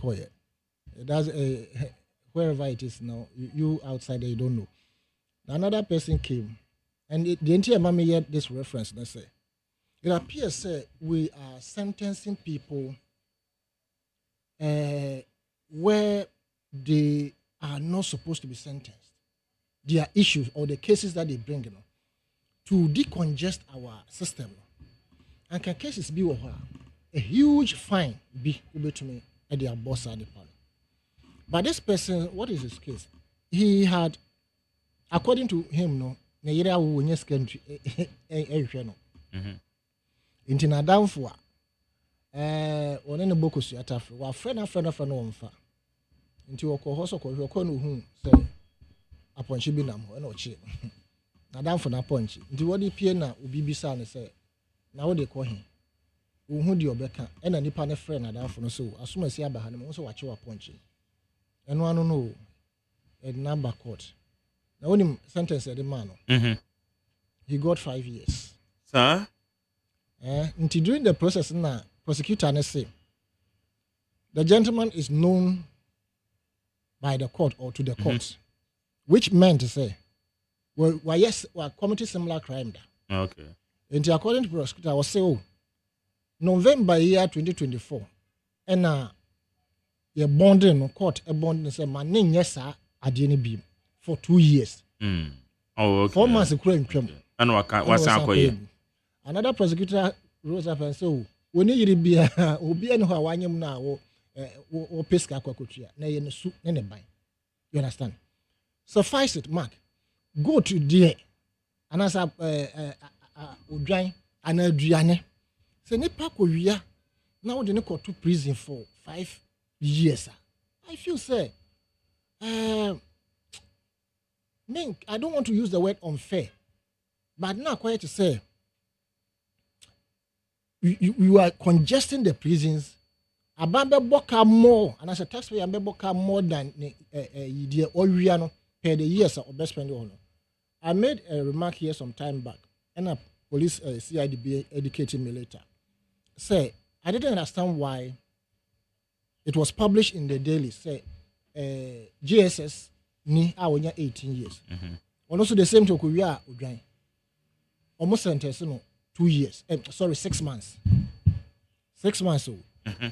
that's wherever it is now. You outside there, you don't know. Another person came, and the entire mommy had this reference. They say, it appears we are sentencing people where they are not supposed to be sentenced. Their issues or the cases that they bring, to decongest our system. And can cases be a huge fine be able to me at their boss at the panel. But this person, what is his case? He had, according to him, no, Nigeria will win country. Into na down for one in the book of Siataf, while friend on fire. Into a cohoso, your corner whom say upon Chibinam or no chip. Na down for na punch. Into what the piano will be beside and say, now they call him. Who do your becca and a nippon friend na down for no so as soon as you have also watch your punching. And one know a number court. Now when him sentenced the man, he got 5 years. Sir? Until during the process now, prosecutor and say the gentleman is known by the court or to the court, which meant to say, well, yes, we committed similar crime there. Okay. Until according to prosecutor, I was say, oh, November year 2024, and a bonding no court a bonding say my name yes sir adini beam for 2 years. Oh, okay. 4 months crime crime. And what another prosecutor rose up and said, "When you be obi any ho wanyem na wo pesca kwakotua na ye su ne ban." You understand? Suffice it, Mark. Go to there and as odwan and aduane. Se nipa ko wia na wo de ne ko to prison for 5 years. I feel say I don't want to use the word unfair, but now quite to say you are congesting the prisons. Abambe boka more, and as a taxpayer, I boka more than the Oriano per the years of best spending on. I made a remark here some time back, and a police CIDB educated me later. Say, I didn't understand why it was published in the daily. Say, GSS ni awonya 18 years. And also the same to Korea Udran. Almost sentence 2 years. 6 months. 6 months old.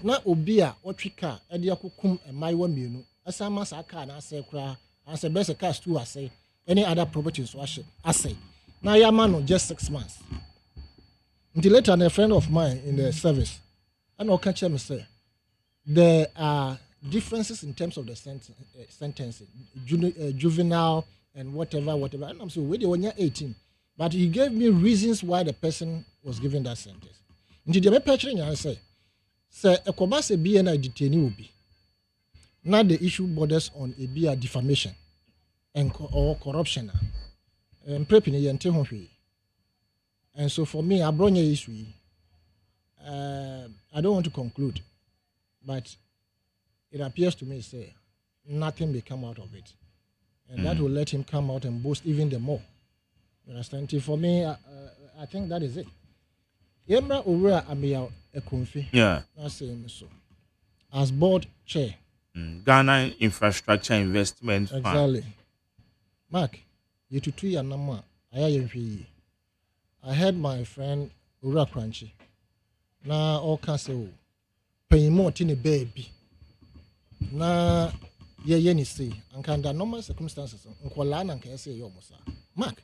Na obia otrika e de akokum emaiwa mienu asama saka na ase kra ase best cast to ase any other properties so ase na yama no just 6 months. Until later a friend of mine in the service and I'll catch him say there are differences in terms of the sentencing, juvenile and whatever. And I'm saying, when you're 18, but he gave me reasons why the person was given that sentence. Until the picturing, I say, a commerce be and a detainee will be. Now the issue borders on a be a defamation and or corruption. And prepping and so for me, I brought you issue. I don't want to conclude, but it appears to me say nothing may come out of it, and that will let him come out and boast even the more. You understand? For me, I think that is it. Yemra Ura Amia Ekunfi. Yeah. That's saying so. As board chair. Ghana Infrastructure Investment Fund. Exactly. Mark, you to 2 years number. I am I heard my friend Ura Crunchy. Now all can say, pay more tiny baby. Now, ye say, and under normal circumstances, Unqualan can say, Yomosa. Mark,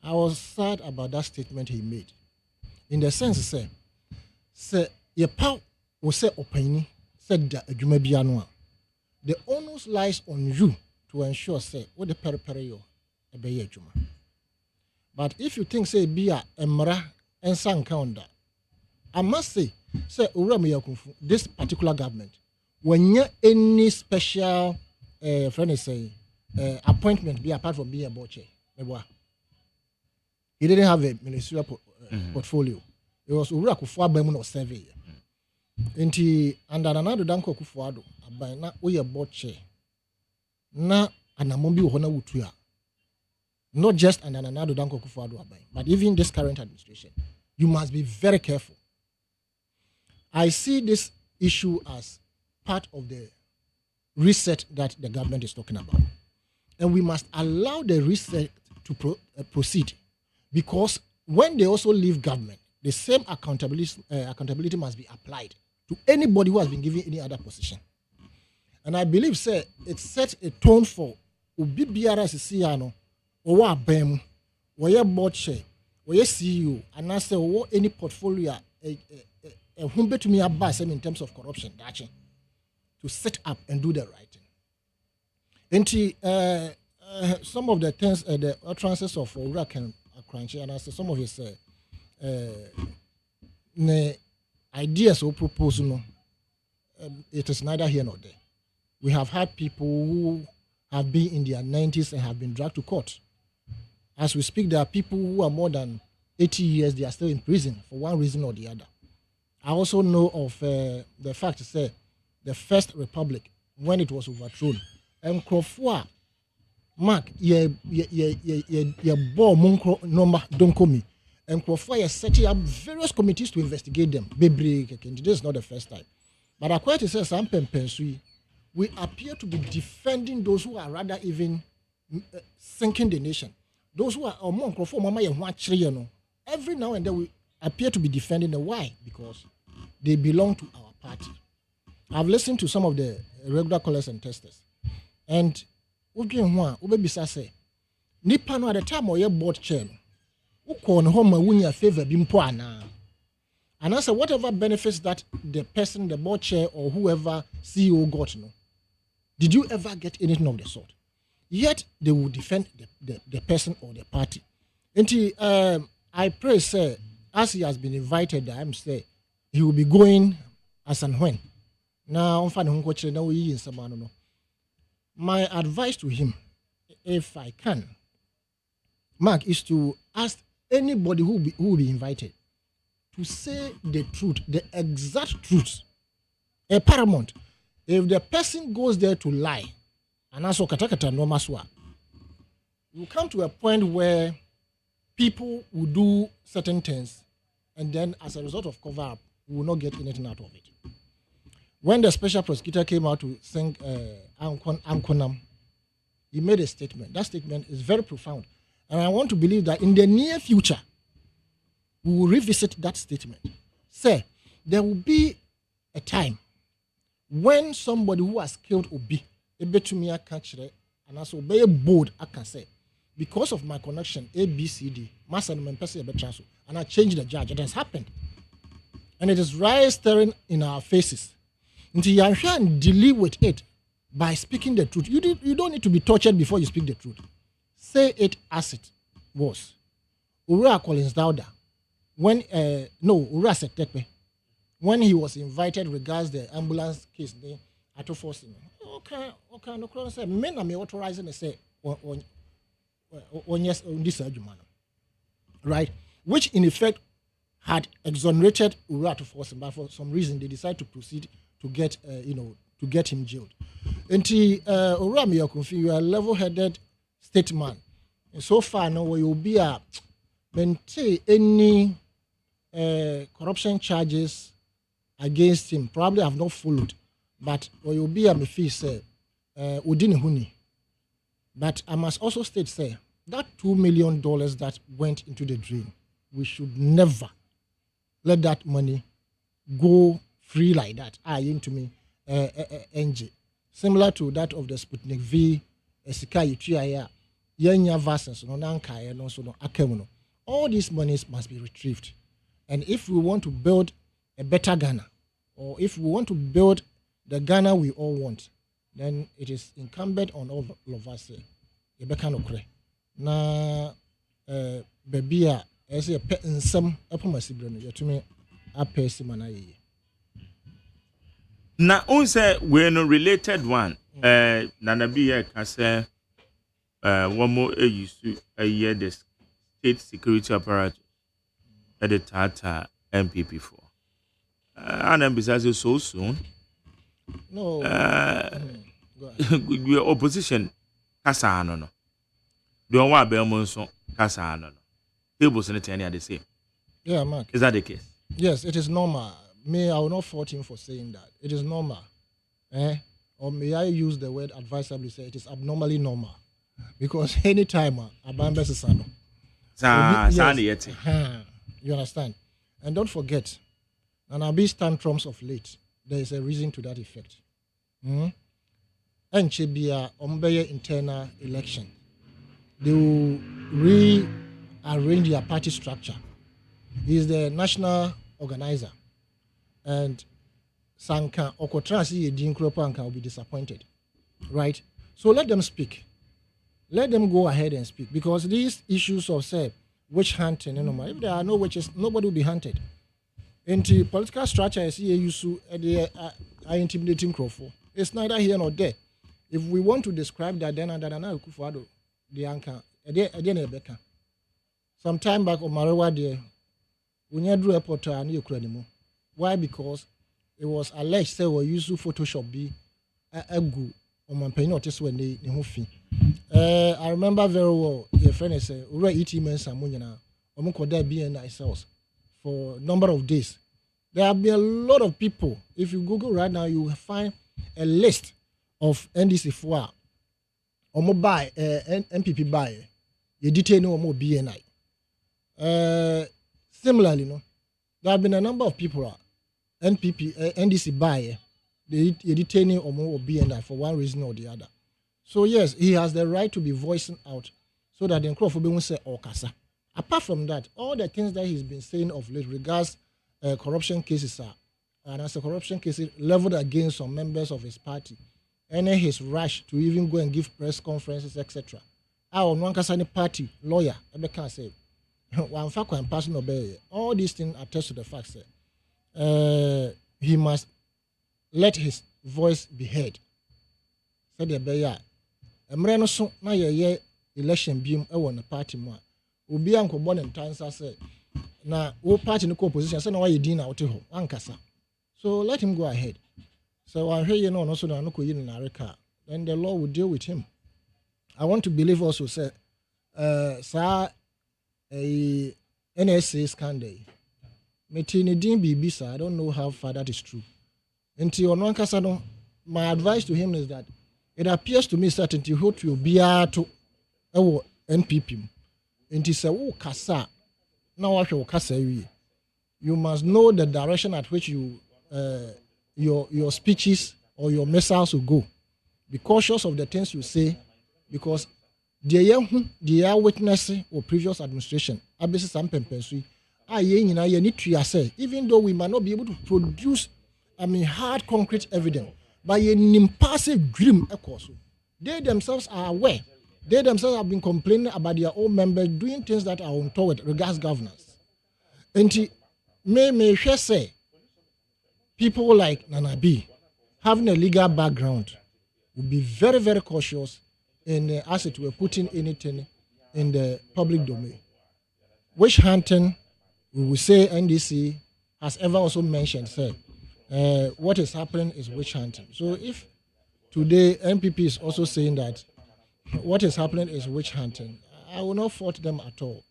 I was sad about that statement he made. In the sense, say, your power will say opinion, said that you may be annual. The onus lies on you to ensure, say, what the periperio, a bay juma. But if you think, say, be a emra and sang counter, I must say, this particular government, when you any special friend say appointment be apart from being a boche, he didn't have a ministerial portfolio. It was Ura Kufuor Bemuno survey. And another Danko Kufuado, by na oye boche, na anamombi uhona utuya. Not just another Danko Kufuado, but even this current administration, you must be very careful. I see this issue as part of the reset that the government is talking about. And we must allow the reset to proceed, because when they also leave government, the same accountability must be applied to anybody who has been given any other position. And I believe, sir, it sets a tone for Ubi Biara Sisiano, Owa Bem, Oye Boche, Oye CEO, and I say, any portfolio, whom to me in terms of corruption, to set up and do the right thing. And some of the things, the utterances of Ura and Crunchy, and I say some of his ideas or proposal, it is neither here nor there. We have had people who have been in their 90s and have been dragged to court. As we speak, there are people who are more than 80 years, they are still in prison for one reason or the other. I also know of the fact that the First Republic, when it was overthrown, and Crawford, Mark, ye bore Munkro number don't call me, and Crawford is setting up various committees to investigate them. This is not the first time. But according to some Pensui, we appear to be defending those who are rather even sinking the nation. Those who are among Crawford, Mama, and every now and then we appear to be defending them. Why? Because they belong to our party. I've listened to some of the regular callers and testers. And Ubebisa say, Nipano at the time or your board chair, Ukon home win your favor bimpoana. And I say, whatever benefits that the person, the board chair, or whoever CEO got, did you ever get anything of the sort? Yet they will defend the person or the party. And I pray, sir, as he has been invited, I'm saying he will be going as and when. Now, my advice to him, if I can, Mark, is to ask anybody who will be invited to say the truth, the exact truth, a paramount. If the person goes there to lie, and also katakata no maswa, you come to a point where people will do certain things, and then as a result of cover-up, we will not get anything out of it. When the special prosecutor came out to sing Ankonam, he made a statement. That statement is very profound. And I want to believe that in the near future, we will revisit that statement. Say, there will be a time when somebody who has killed Obi, Ebetumia Kachere, and also be bold, I can say, because of my connection, ABCD, and I changed the judge. It has happened. And it is right staring in our faces. Until you can deal with it by speaking the truth. You don't need to be tortured before you speak the truth. Say it as it was. Ura Collins Dauda, when Ura Setekpe, when he was invited regards the ambulance case, they had to force him. Okay, no problem. Say, men are authorizing and say, yes, on this argument, right? Which in effect had exonerated Ura to force him, but for some reason they decided to proceed to get, to get him jailed. And Ura Miyakunfi, you are a level-headed statesman. And so far, now you will be a maintain any corruption charges against him. Probably have not followed, but you will be a mefi say Udini Huni. But I must also state, say, that $2 million that went into the drain, we should never let that money go free like that. Into me, NG. Similar to that of the Sputnik V, Esika Yutuaya, Yenya Vassens, no Nankai, and also no Akemuno. All these monies must be retrieved. And if we want to build a better Ghana, or if we want to build the Ghana we all want, then it is incumbent on all of us. Na baby as a pet in some upon to me a person. Na unse we no related one na be can say one more used to a year the state security apparatus at the Tata MPP for and then besides so soon no your opposition kasa no the one wa be mo so kasa no tables in the the same. Yeah, Mark. Is that the case? Yes, it is normal. I will not fault him for saying that. It is normal. Or may I use the word advisably, say it is abnormally normal. Because anytime Abamba Sano. You understand? And don't forget, and I'll be tantrums of late. There is a reason to that effect. And Chebia Ombeye internal election. They will rearrange their party structure. He is the national organizer. And Sanka Okotrasi Dinkropanka will be disappointed. Right? So let them speak. Let them go ahead and speak. Because these issues of say witch hunting, if there are no witches, nobody will be hunted. And the political structure is here are intimidating Crawford. It's neither here nor there. If we want to describe that, then the anchor again some time back on Marawa there, we had a reporter and you. Why? Because it was alleged that we used to Photoshop be a good on my pay notice when they fee. I remember very well your friend said, we're eating men some money now. I'm going to be in ourselves for a number of days. There have been a lot of people. If you Google right now, you will find a list of NDC for or buy MPP buy. You detail no more BNI. Similarly, there have been a number of people NDC buy. They detaining or more BNI for one reason or the other. So yes, he has the right to be voicing out so that the Crawford won't say Okasa. Apart from that, all the things that he's been saying of late regards corruption cases and as a corruption case leveled against some members of his party, and his rush to even go and give press conferences, etc. Our Nwankasani party lawyer, Ebeka said, all these things attest to the fact that he must let his voice be heard. Said the Beya, Emreno so na ye election beam on the party more. Ubi uncle born in Tansa said, na wo party no opposition, so now why you dinner out to Ankasa. So let him go ahead. So I hear no so no ko yin na reka. Then the law will deal with him. I want to believe also say sir a NSA scandal. Metini din bibi sir, I don't know how far that is true. Until on Ankasa no, my advice to him is that it appears to me certainty who will be to our NPP. And he said, oh, Kasa, now I shall Kasa. You must know the direction at which your speeches or your messages will go. Be cautious of the things you say, because they are witnessing or previous administration. Even though we might not be able to produce, hard concrete evidence, by an impassive dream, they themselves are aware. They themselves have been complaining about their own members doing things that are untoward regards governance. And may say people like Nanabi having a legal background will be very, very cautious in as it were putting anything in the public domain. Witch hunting, we will say NDC has ever also mentioned, say, what is happening is witch hunting. So if today MPP is also saying that what is happening is witch hunting, I will not fault them at all.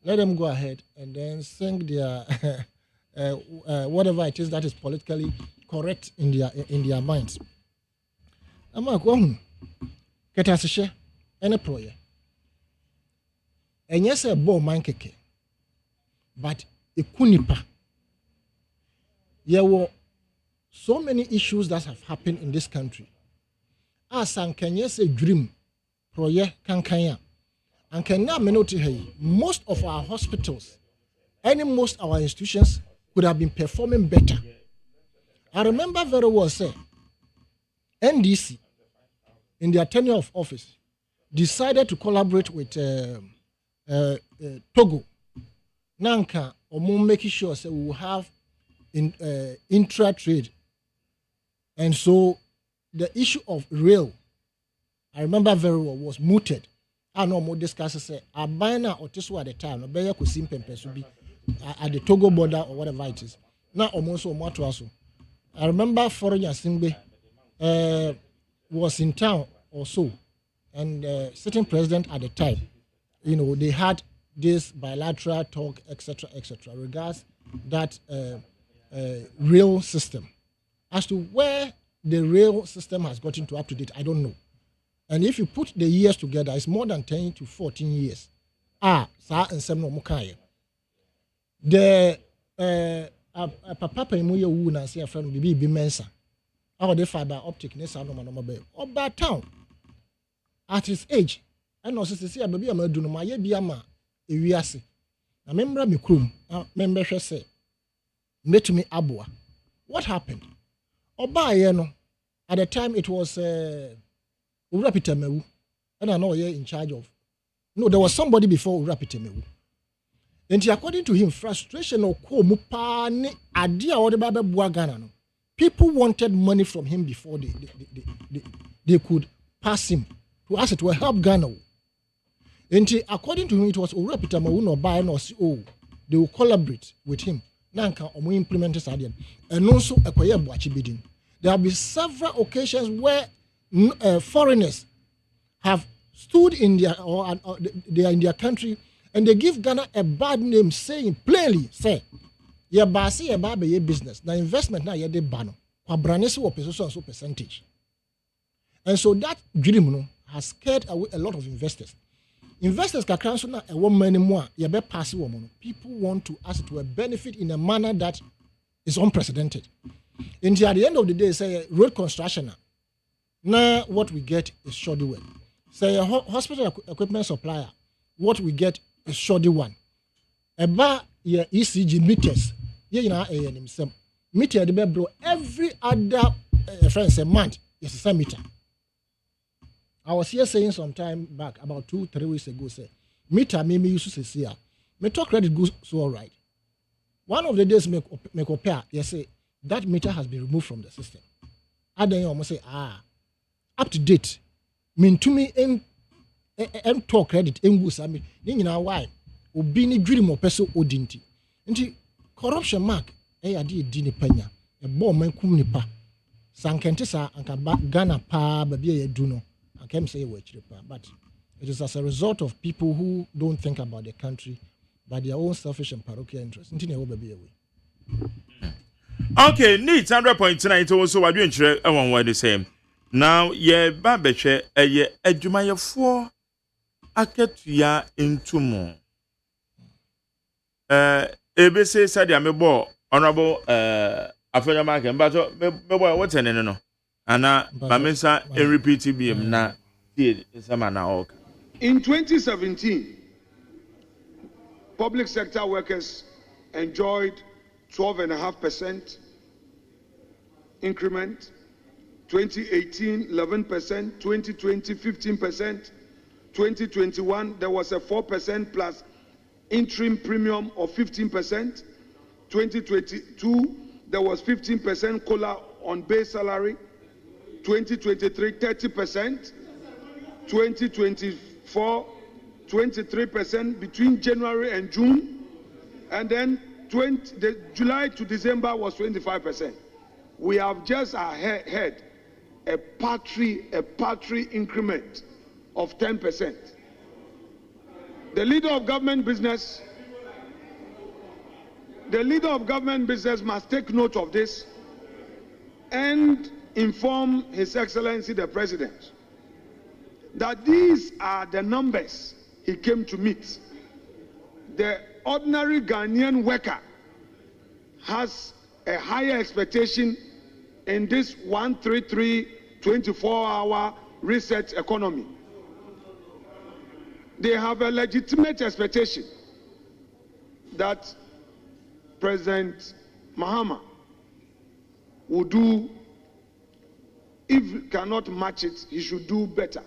Let them go ahead and then sing their whatever it is that is politically correct in their minds. I'm going to any prayer. and yes, a ball man keke, but a kunipa. There were so many issues that have happened in this country. As an can yes a dream, proye kankanya, and can now menoti hey. Most of our hospitals, most of our institutions could have been performing better. I remember very well, say, NDC, in their tenure of office, decided to collaborate with Togo. Nanka, or making sure say we will have intra-trade. And so the issue of rail, I remember very well, was mooted. I know more discussers say, Abana or Tisu at the time, Obeya could seem be at the Togo border or whatever it is. Now almost so much also. I remember Foreign Singbe was in town or so, and sitting president at the time, they had this bilateral talk, etc., regards that rail system. As to where the rail system has gotten to up to date, I don't know. And if you put the years together, it's more than 10 to 14 years. Sa and some no mukaye. The papa imuye wu na say friend bibi mensa. How the fiber optic nessa no be. Oba town at his age. And also say baby amadu no maye bia ma ewiase. Na membra me krum, member say metumi aboa. What happened? Oba ye no, at the time it was Urapitemewu, and I know you're in charge of. No, there was somebody before Urapitemewu. And according to him, frustration or idea or the people wanted money from him before they could pass him to ask it to help Ghana. And according to him, it was Urapitemewu no buy no CEO. They will collaborate with him. Nanka omu implement this idea. And also acquire buachi bidding. There have been several occasions where foreigners have stood in their they are in their country and they give Ghana a bad name, saying plainly, say, "Ye basi ye ba be business. The investment na ye de bano. Kwa branesi wo so percentage." And so that dream has scared away a lot of investors. Investors can cancel na a woman anymore. Ye be pass woman. People want to ask to a benefit in a manner that is unprecedented. And at the end of the day, say road construction. Now, what we get is shoddy one. Say a hospital equipment supplier, what we get is shoddy one. About your ECG meters, meter the bro every other friends a month is the same meter. I was here saying some time back, about 2-3 weeks ago, say meter me used to say here, me talk credit goes so all right. One of the days me compare, you say that meter has been removed from the system. I then almost say up to date. Mean to me and talk credit in Gusami. You know why? Obini dream of peso odinti. Nti corruption mark adi dini penya. A bomb man kumnipa. Sankentisa anka Ghana pa baby duno. I can't say but it is as a result of people who don't think about the country, but their own selfish and parochial interests. Ntini wo baby away. Okay, neat 100.9 to also what you interest one word the same. Now, ye babeche ye adwumaye fo aketua entumo. Ebese sadia mebo honorable afenya mark mbato mebo what no. Ana mamesa repeat bm na did sama na ok. In 2017, public sector workers enjoyed 12.5% increment. 2018, 11%, 2020, 15%, 2021, there was a 4% plus interim premium of 15%, 2022, there was 15% COLA on base salary, 2023, 30%, 2024, 23% between January and June, and then July to December was 25%. We have just had a paltry increment of 10%. The leader of government business must take note of this and inform His Excellency the President that these are the numbers he came to meet. the ordinary Ghanaian worker has a higher expectation in this 133 24-hour research economy. They have a legitimate expectation that President Mahama will do. If he cannot match it, he should do better.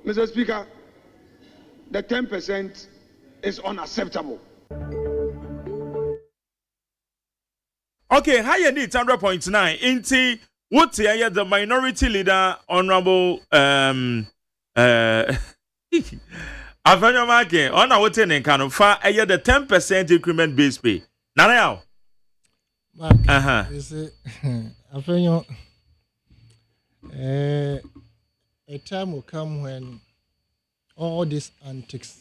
Mr. Speaker, the 10% is unacceptable. Okay, higher need 100.9. Inti, what the minority leader, Honorable Avenue Marke, on our tenant can offer the 10% increment base pay. Now, is it Avenue? A time will come when all these antics,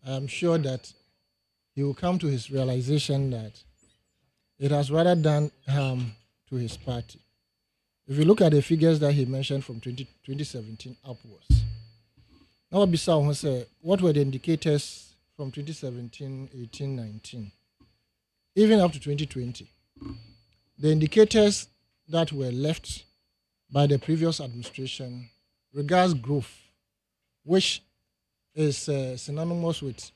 I'm sure that he will come to his realization that it has rather done harm to his party. If you look at the figures that he mentioned from 2017 upwards, now Bissau say, what were the indicators from 2017, 18, 19, even up to 2020? The indicators that were left by the previous administration regards growth, which is synonymous with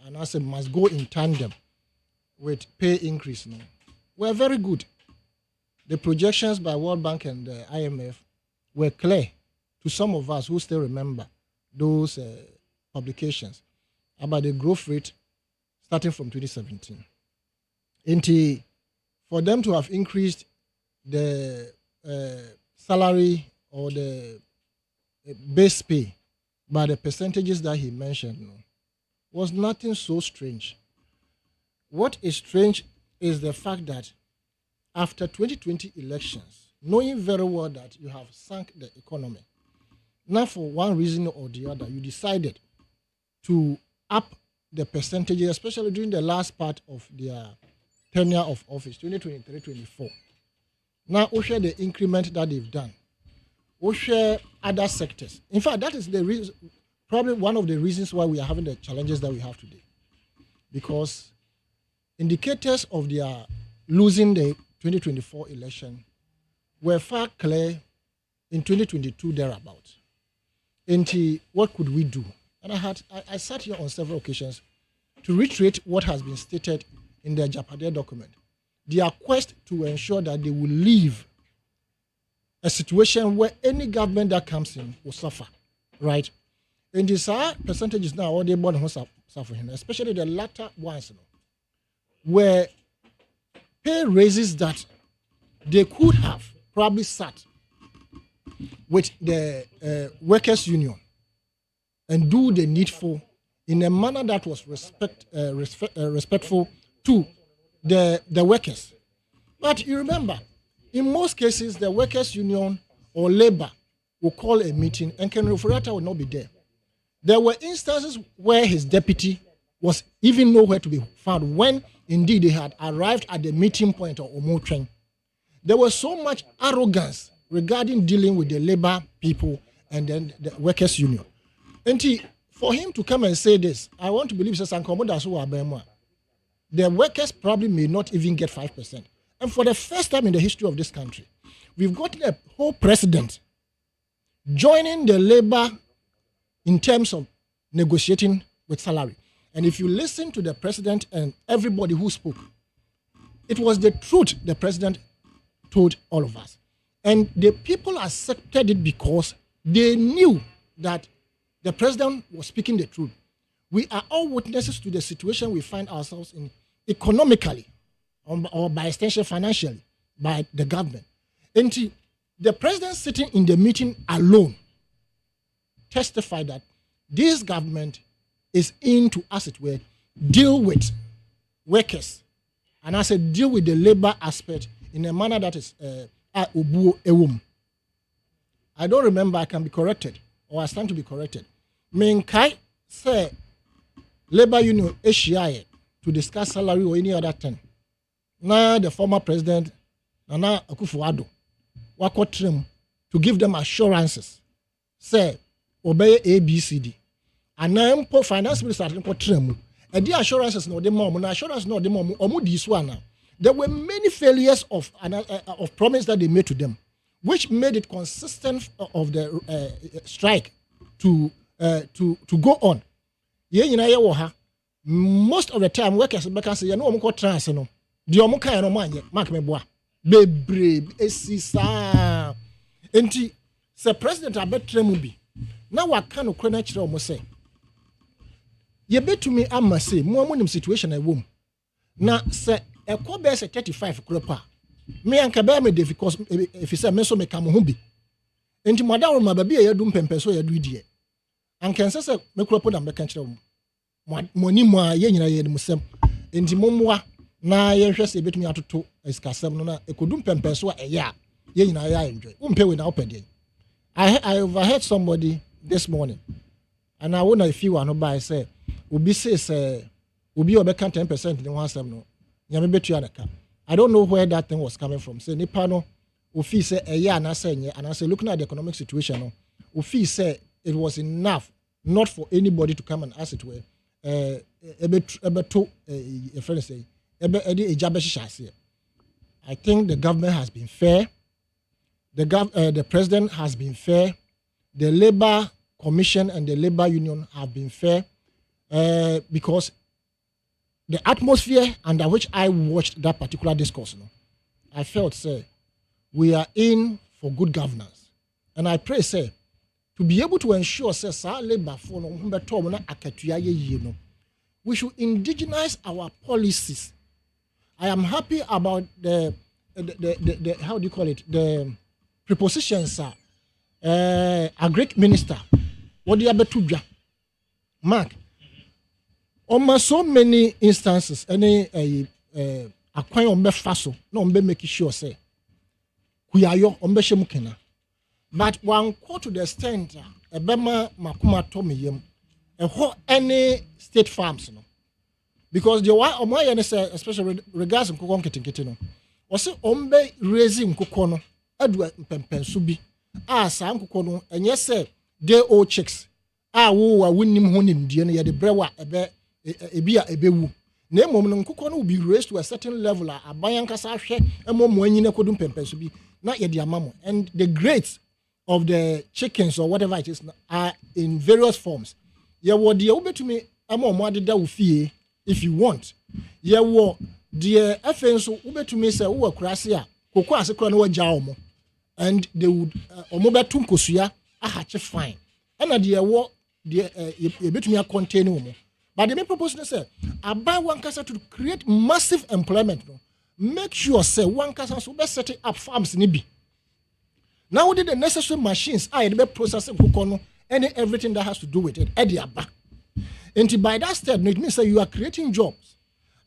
and I say must go in tandem with pay increase. No, were very good. The projections by World Bank and the IMF were clear to some of us who still remember those publications about the growth rate starting from 2017. And for them to have increased the salary or the base pay by the percentages that he mentioned was nothing so strange. What is strange is the fact that after 2020 elections, knowing very well that you have sunk the economy, now for one reason or the other, you decided to up the percentages, especially during the last part of their tenure of office, 2023-24. Now, we share the increment that they've done. We share other sectors. In fact, that is the reason, probably one of the reasons why we are having the challenges that we have today. Because indicators of their losing the 2024 election were far clear in 2022 thereabout. And what could we do? And I sat here on several occasions to reiterate what has been stated in the Japade document. Their quest to ensure that they will leave a situation where any government that comes in will suffer, right? And these are percentages now, all they born suffering, especially the latter ones, where pay raises that they could have probably sat with the workers' union and do the needful in a manner that was respectful to the workers. But you remember, in most cases, the workers' union or labor will call a meeting and Ken Rufurata will not be there. There were instances where his deputy was even nowhere to be found when indeed they had arrived at the meeting point of Omo train. There was so much arrogance regarding dealing with the labor people and then the workers' union. And for him to come and say this, I want to believe the workers probably may not even get 5%. And for the first time in the history of this country, we've got a whole president joining the labor in terms of negotiating with salary. And if you listen to the president and everybody who spoke, it was the truth the president told all of us. And the people accepted it because they knew that the president was speaking the truth. We are all witnesses to the situation we find ourselves in economically or by extension financially by the government. And the president sitting in the meeting alone testified that this government is in to, as it were, deal with workers. And I said deal with the labor aspect in a manner that is I don't remember, I can be corrected, or I stand to be corrected. Menkai say labor union ACI to discuss salary or any other thing. Now the former president, Nana Akufo-Addo, wakotrim to give them assurances. Say obey ABCD. anampo finance minister atko tremu e the assurances no the mom na assurance no the mom omo this one there were many failures of promise that they made to them which made it consistent of the strike to go on ye nyina ye wo ha most of the time workers because you know omo trans no the omo kan no manye mark me boa bebre esisa enti se president abetremu bi na waka no krona kire omo say ye betumi ama say mo amonim situation na wom na se ekọ be se 35 kropa me anka be me de because if say me so me kam ho bi enti modawo ma ba bi ye dum pempe so ye du die anka se me kropo na me kan kire omo moni mo a ye nyina ye nim sem enti momwa na ye hwɛ se betumi atoto eskasem no na ekodum pempe so a ye nyina ya enjoy umpe we na opede I overheard somebody this morning and I wanna if you no buy say obi say obi obeka 10% in one asem no nyame betu adaka I don't know where that thing was coming from say nipa no ofi say na say nye and I say looking at the economic situation no ofi say it was enough not for anybody to come and ask it where ebeto a friend say I think the government has been fair. The president has been fair. The Labour Commission and the Labour Union have been fair because the atmosphere under which I watched that particular discourse, I felt, say, we are in for good governance. And I pray, say, to be able to ensure, say, we should indigenize our policies. I am happy about the how do you call it, the prepositions, a Greek minister, what do you have to Mark? Almost so many instances, any acquire on faso, no making sure say, we are your ombeshemukena. But one quote to the extent, a bema makuma tomiyem, a whole any state farms, no. Because the why especially regards nkukon ketenkete o se ombe raising nkukono adu pempensu bi sa nkukono enye se day old chicks wo winnim ho nimdie no ye de brewa ebia ebewu na emom no nkukono will be raised to a certain level aban kasa hwe emom anyina kodum pempensu bi na ye de amamo and the grades of the chickens or whatever it is are in various forms ye wo de obetumi emom adeda wo fie if you want ye wo de afenso ubetumi say wo akurase a koko asekura na wagya omo and they would omo betum kosua ahache fine and de wo de ebetumi a contain omo but the main purpose is say abai one kasa to create massive employment no make sure say one kasa so be set up farms ni bi now with the necessary machines I be processing koko no and everything that has to do with it e dey aba. And by that step, it means that you are creating jobs.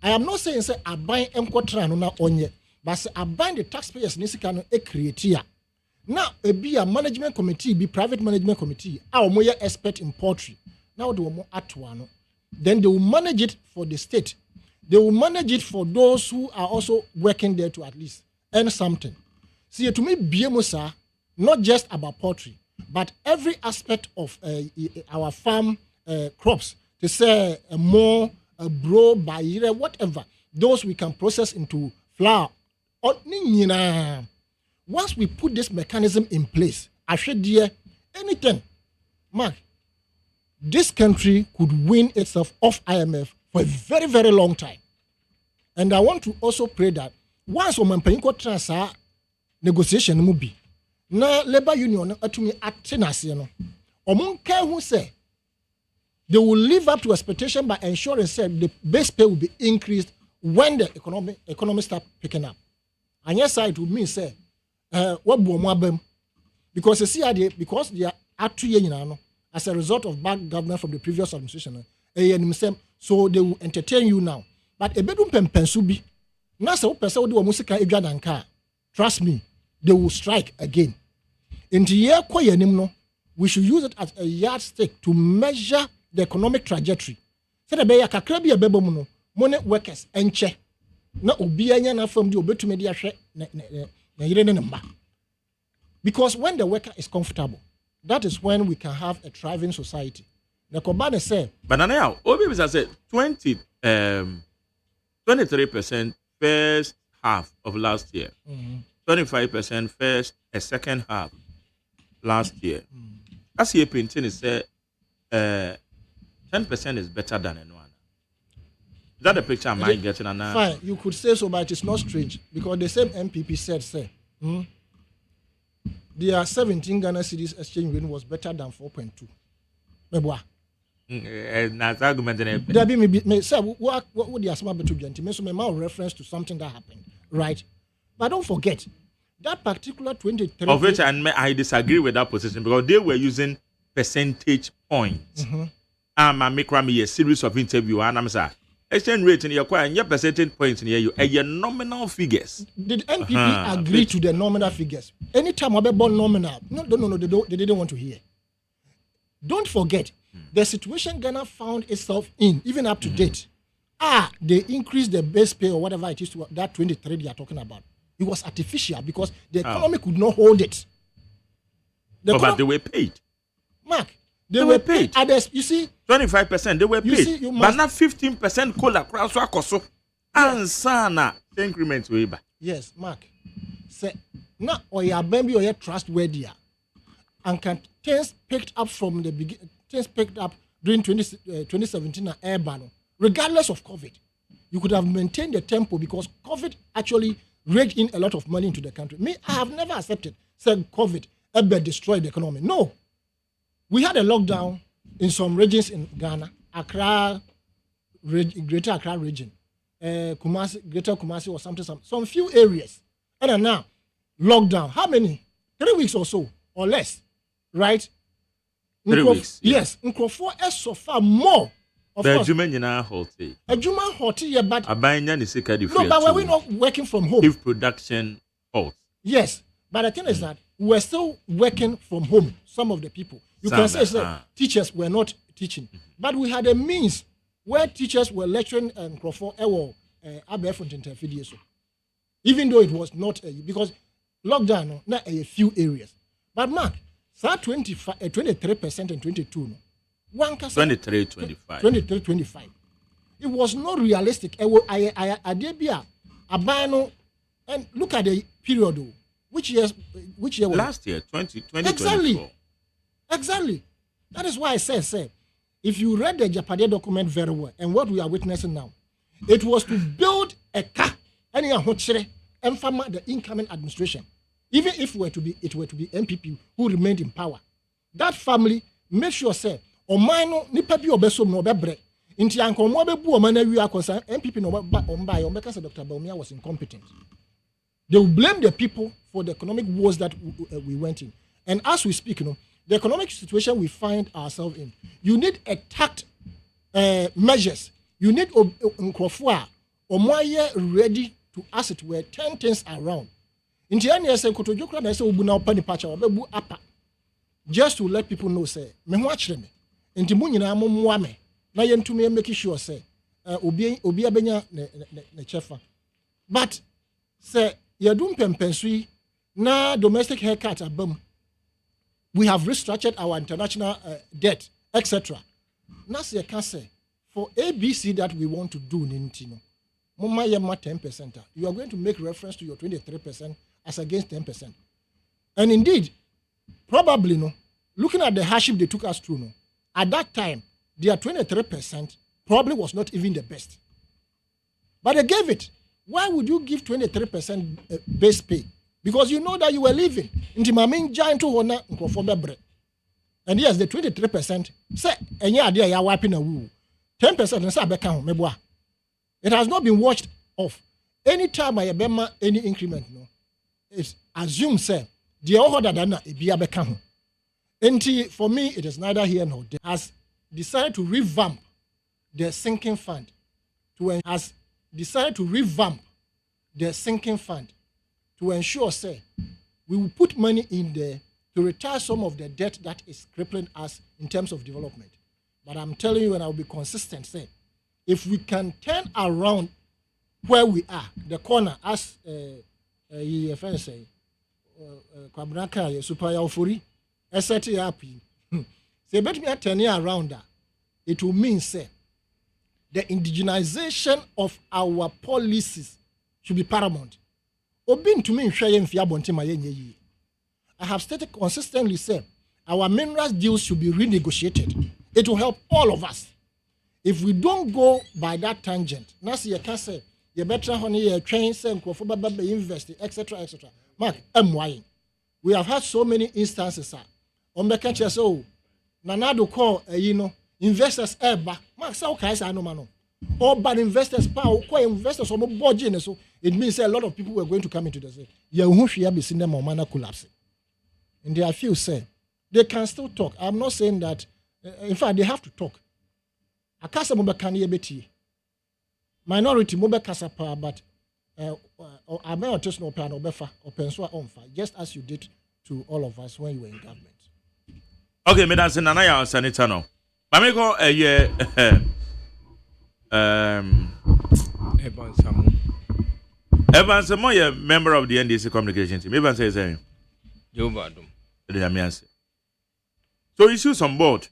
I am not saying say I buy enquatra no na onye, but say I buy the taxpayers nisika no e create here. Now be a management committee, be private management committee. Our more expert in poultry. Now they will more atwano. Then they will manage it for the state. They will manage it for those who are also working there to at least earn something. See, to me, BMOSA not just about poultry, but every aspect of our farm crops. To say more bro by year whatever those we can process into flour once we put this mechanism in place I should dear anything Mark this country could win itself off IMF for a very very long time and I want to also pray that once on my transfer negotiation mubi na labor union atumi atenase no omun kan who say they will live up to expectation by ensuring that the base pay will be increased when the economy start picking up. And yes, it would mean say what because you see because they are 2 years as a result of bad government from the previous administration. So they will entertain you now. But a bedroom pensubi, nasa person do musika edwadanka. Trust me, they will strike again. In the year we should use it as a yardstick to measure the economic trajectory. So the beya kakra bi abebo mu no money workers enche na obi anya na fam di obetumi di ahwe na yire ne mba. Because when the worker is comfortable, that is when we can have a thriving society. The Kobane say. But now, Obi said 23% first half of last year, 25% first a second half last year. As he painting is 10% is better than anyone. Is that the picture am I getting? Fine, you could say so, but it is not strange because the same MPP said, their 17 Ghana cedis exchange rate was better than 4.2. Meboa. That's argument. There be me say what would the asma betu bianti? Me so me ma reference to something that happened, right? But don't forget that particular 23. Of which I disagree with that position because they were using percentage points. I make a series of interview and I'm saying exchange rate in your percentage points in your nominal figures. Did NPP agree to the nominal figures? Anytime I born nominal, no, they didn't want to hear. Don't forget the situation Ghana found itself in, even up to date. They increased the base pay or whatever it is to that 23 they are talking about. It was artificial because the economy could not hold it. But they were paid. Mark, they were paid. Others, you see, 25% they were paid. But not 15% cola cross wakoso. Ansana increment weba. Yes, Mark. Say na oya bambi oya trustworthy. And can things picked up from the beginning. Things picked up during 2017 and Airbano, regardless of COVID. You could have maintained the tempo because COVID actually raked in a lot of money into the country. Me, I have never accepted said COVID ever destroyed the economy. No. We had a lockdown in some regions in Ghana, Accra, Greater Accra region, Kumasi, Greater Kumasi or something, some few areas. And now, lockdown. How many? 3 weeks or so, or less, right? 3 weeks. Yes, Nkrofo is so far more. Of the course. A Juma Horty, yeah, but no, but were we not working from home? If production halts. Yes, but the thing is that we're still working from home. Some of the people, you can say teachers were not teaching, but we had a means where teachers were lecturing and Nkrofo even though it was not because lockdown, not a few areas, but Mark. So 23% and 22 no. 23-25. It was not realistic. And look at the period. Which year was last year? 2024. Exactly. That is why I say, if you read the Japade document very well, and what we are witnessing now, it was to build a car and the incoming administration. Even if it were to be MPP who remained in power, that family make sure say omano nipa bi obesom no obebre nti anka omo bebu omana wi akosa MPP no omba omeka say Dr. Baumia was incompetent. They will blame the people for the economic woes that we went in. And as we speak, the economic situation we find ourselves in, you need attacked measures. You need Nkrofo omoye ready to, as it were, turn things around. Inti any say kotojokra na say obu na opa ni pacha obebu apa just to let people know say me ho akire me inti mu nyina mommoa me na yentumi make sure say obi abenya ne chefa but say yadum pempensui na domestic haircut abam we have restructured our international debt etc. na say can say for ABC that we want to do ninti no momma yema 10%, you are going to make reference to your 23% as against 10%. And indeed, probably, looking at the hardship they took us through, at that time, their 23% probably was not even the best. But they gave it. Why would you give 23% base pay? Because you know that you were living. And yes, the 23%, say, and yeah, they are wiping a woo. 10% it has not been watched off. Anytime I remember any increment, it's assumed, say, the order than a biabekam. And for me, it is neither here nor there. Has decided to revamp the sinking fund to ensure, say, we will put money in there to retire some of the debt that is crippling us in terms of development. But I'm telling you, and I'll be consistent, say, if we can turn around where we are, the corner, as your friend say, Kwabranka, Super Yaufuri, SRT happy. Say, bet me turn around that. it will mean, say, the indigenization of our policies should be paramount. Obin to me, I have stated consistently, say, our minerals deals should be renegotiated. It will help all of us. If we don't go by that tangent, Nasi you can say, you better honey train, send invest, etc., etc. Mark, we have had so many instances, sir. On the catch so Nanado call investors ever. Mark, so okay, I know man. All bad investors, power, investors or budget, so it means a lot of people were going to come into the say. You won't be seeing them or manner collapsing. And they are few say they can still talk. I'm not saying that. In fact, they have to talk. Akasa mobe kanye beti. Minority mobe kasa pa, but I may not just no plan obefa openswa onfa, just as you did to all of us when you were in government. Okay, Madam Senanaya Sanita no. Mamiko Evan Samo, a member of the NDC communication team. Evan says anything. So issues on board.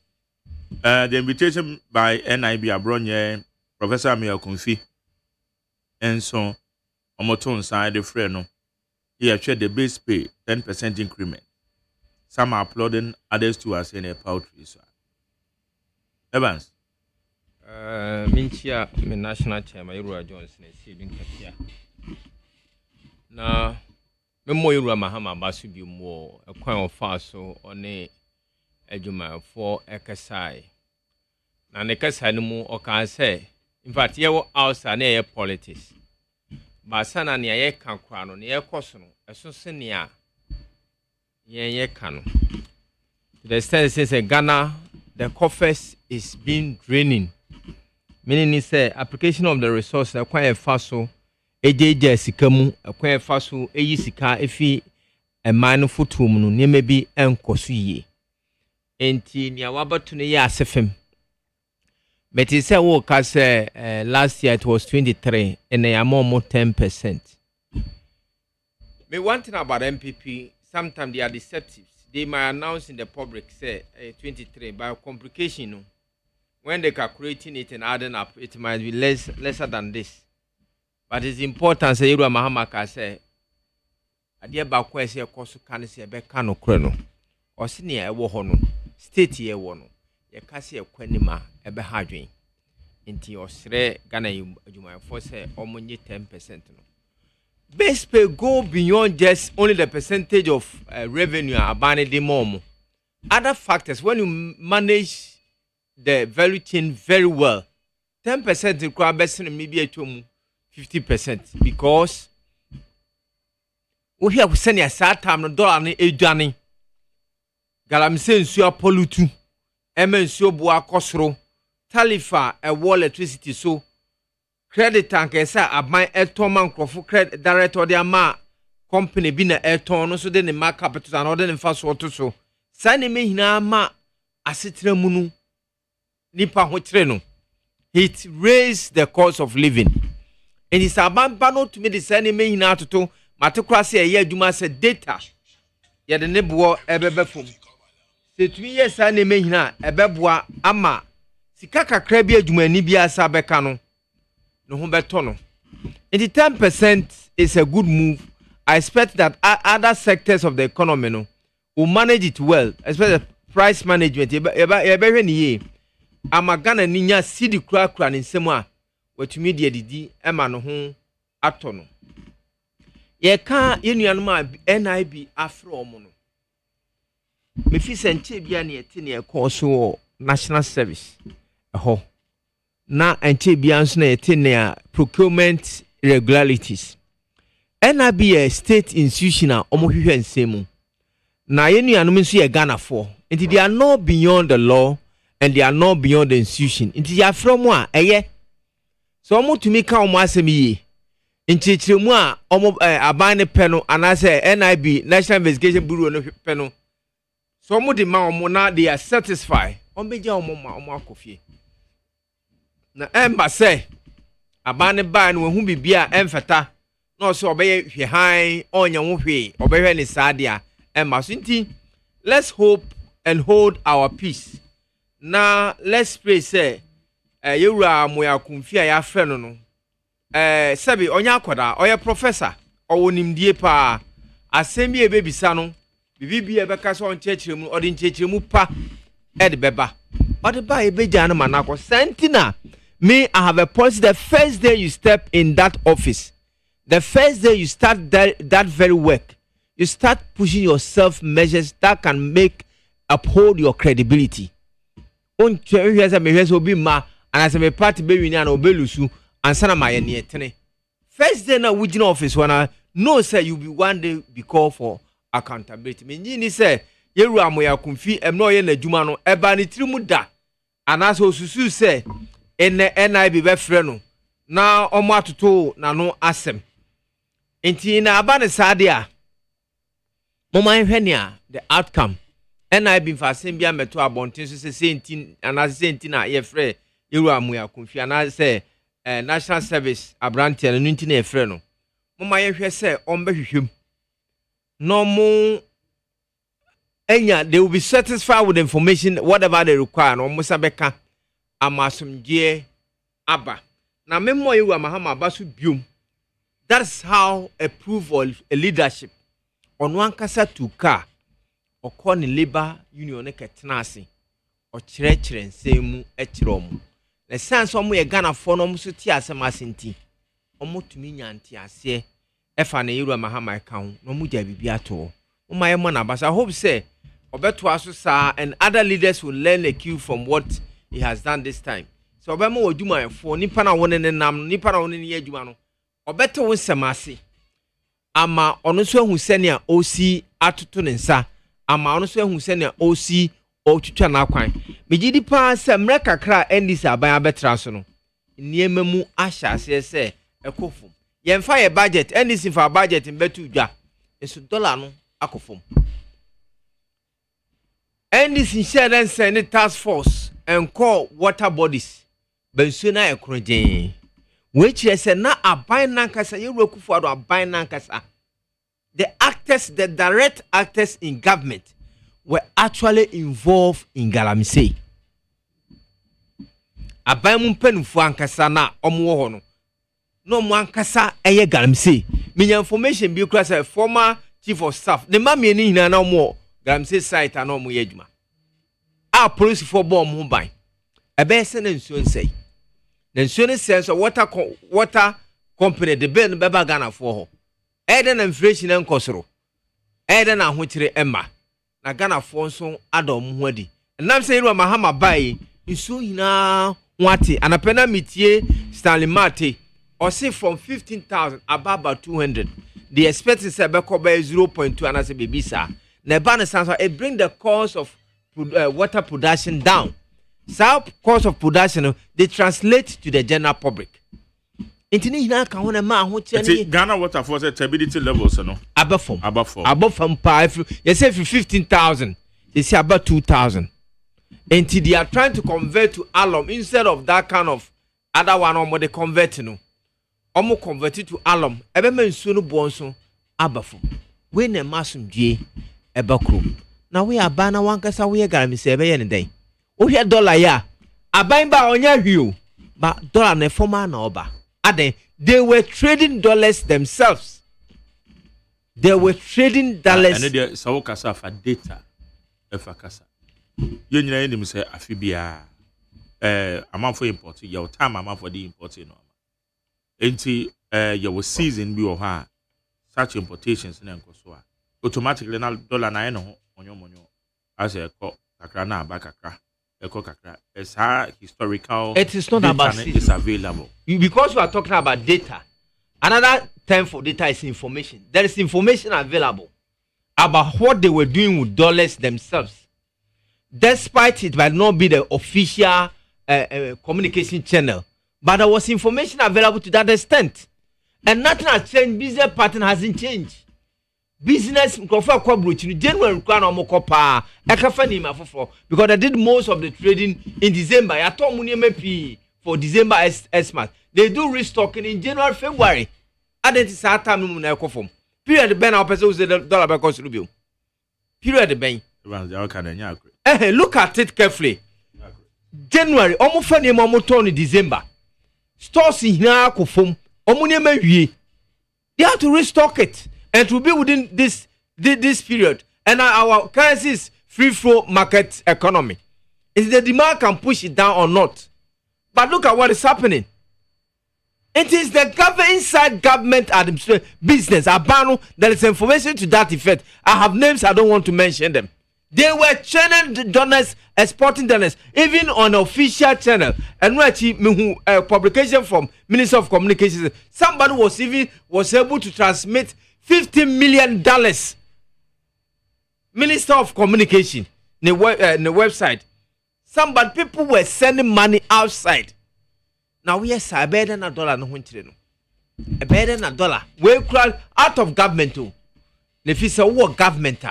The invitation by NIB Abronye, Professor Amir Kunfi, and so Omoton side the friend. He have shared the base pay 10% increment. Some are applauding, others too are saying a poultry. Evans. Minchia, my national chairman, Irua Johnson, is saving Katia. Now, Memoira Mahama Basubi more, a coin of faso on a Ejuma for Ekasai. Now, Nekasai no more, or can say, in fact, you were outside near politics. Basana near Cancrano, near Cosono, a Sosinia. Ye cano. To the extent says Ghana, the coffers is being draining. Meaning it's application of the resource acquire faso, AJJ Sikamu, acquire faso, Sika, Efi, a minor footwoman, near maybe Enkosuye. Enti Niawaba to the Yasefim. But he said, work as last year it was 23 and they are more 10%. Me one thing about MPP. Sometimes they are deceptive. They might announce in the public, say, 23, by complication. When they're calculating it and adding up, it might be lesser than this. But it's important, say, Irua Mahamaka say, I dear Bakwe say, of course, can say, Bekano Crono, or senior Ewohono, state ye wono, ye Cassia Quenima, Ebehadwin. Into your Sre Ghana, you might force almost 10%. Base pay go beyond just only the percentage of revenue abandoned the mom. Other factors, when you manage the value chain very well, 10% require best maybe a 50% because we have sent a sad time $1 a journey. Galamse nsua polutu, nsua bua kosro, talifa a wall electricity so. Credit tank esa aban airton credit director de ama company bi na airton no so de ne ma capital and order nfa so to so sane me hina ma asetra mu no nipa ho kire no it raised the cost of living and is aban ba no to me the sane me hina toto matekura se ye adwuma se data ye de ne bo ebebe fom se tumi ye sane me hina ebeboa ama sika kakra bi adwuma ni bi asa beka no no humbertono. And the 10% is a good move. I expect that other sectors of the economy no, will manage it well, especially price management. Amagana ninya sidi kura ni semwa wetu media didi ema no ho atono. Ye ka yenuanuma NIB afro omo no. Me fi senche bia na yete na ekoso national service. Eho. Na enche bianso na yete procurement irregularities. NIB a state institution a omohwehwe nsemu. Na yenuanom nso ye Ghana for. Until they are not beyond the law and they are not beyond the institution. Until they are from a eye. So omo to me ka omo asem yi. Nchichiremu a omo aban ne pe no anase NIB National Investigation Bureau no pe no. So omo de ma omo na they are satisfied. Omo beja omo ma omo akofie. Na emba say abane ba no hu bibia emfeta na so obeye hwe han onya wo hwe obehwe ni sadia emba so nti let's hope and hold our peace na let's pray say yewura moya kumfi a ya frɛ no no sabi onya akoda oya professor owonimdie pa asɛm bi ebebisa no bibi ebeka so onkyekire mu odi nkyekire mu pa ed beba odi ba ebeja no manako sentina me I have a policy the first day you step in that office, the first day you start that very work, you start pushing yourself measures that can make uphold your credibility. On here's a measures will be ma and as a party baby and obelusu and sana my netene. First day now within office when I know say you be one day be called for accountability. Me ni say yeru amoya kumfi emno ye na djuma no eba ni trimu da anaso susu say ene NIP be frɛ no na omo atoto na no asem enti na aba ne sade a moma hwɛ ne a the outcome NIP fa asem bia meto abonten so se enti anase enti na ye frɛ yeru amoya kumfi anase national service abrantia no enti na ye frɛ no moma ye hwɛ sɛ ombe hwehwem no mo enya they will be satisfied with the information whatever they require no mo sabeka amasumdie aba na memmo yewu amahama abasu biom. That's how a proof of a leadership on one kasa to car or call the labor union ketenase or chere nsemu echirom na sense omo ye Ghana for no so ti asem asenti omo tumi nyanti ase efa na yewu amahama kan no mu ja bibia to mo ye mo na basa. I hope say obeto aso sa and other leaders will learn a cue from what he has done this time. So obema oduma for nipa na woni ne nam nipa na woni ne adwuma no obeto won semase ama ono so ahu sene a osi atoto ne nsa ama ono so ahu sene a osi otwitwa na akwan megidi pa se mre kakra endis aban abetra so no niema mu ahya ase se ekofom yemfa ye budget endis for budget mbetu dwa eso dollar no akofom endis insurance and task force and call water bodies bensuna ekrojen which is na aban nankasa yerukufu ado aban nankasa. The actors, the direct actors in government were actually involved in Galamsey. Aban mumpenufu ankasa na omo ho no mo ankasa eye Galamsey. Minya information bi kura say former chief of staff the mama ni hina na omo Galamsey site na omo yedwuma a police for bomb ho ban ebe se na nsuo nsei na nsuo ne sense water company the ben beba Ghana for ho eden inflation enkosoro eden ahokyere emma na Ghana for nso adom ho adi nam se yiru mahama bai nsuo hina wate anapena mitie Stanley Mate or say from 15,000 above 200 the expected say be ko by 0.2 and as a baby sa na ba ne sense it bring the cost of water production down. So cost of production they translate to the general public. Ghana water for stability levels no above from 5 you say 15,000 they say about 2,000 until they are trying to convert to alum instead of that kind of other one or they convert no omo convert it to alum ebe mensuo no bonso abafo we na masumdie ebakro na we abana wankasa we Galamsey ebe ye ne den o hwe dollar ya aban ba onya hwio ba dollar na formal na oba ade they were trading dollars themselves. They were trading dollars. And they saw kasa for data efa kasa you nyina enim say afibia amount for import your time amount for the import no enti your season bi o ha such importations na nkoso automatically na dollar na no onyo as a kakra na aba kakra kakra it's historical. It is not about it is available because you are talking about data. Another term for data is information. There is information available about what they were doing with dollars themselves, despite it might not be the official communication channel, but there was information available to that extent, and nothing has changed. Business pattern hasn't changed. Business because I did most of the trading in December. I told MP for December Xmas. They do restocking in January, February. Identify time period the ben our person who's the dollar by cost review. Period the ben. Look Look at it carefully. January almost funny motor in December. Stores in here kofom omunye wie. They have to restock it and to be within this period. And our currency is free flow market economy. Is the demand can push it down or not? But look at what is happening. It is the government inside government administration business. Abano, there is information to that effect. I have names, I don't want to mention them. They were channel donors, exporting donors, even on official channel. And publication from Minister of Communications. Somebody was able to transmit $50 million. Minister of Communication, the website. People were sending money outside. Now we are a better than $1 no hunting. A better than $1. We cry out of government too. If it's a war government,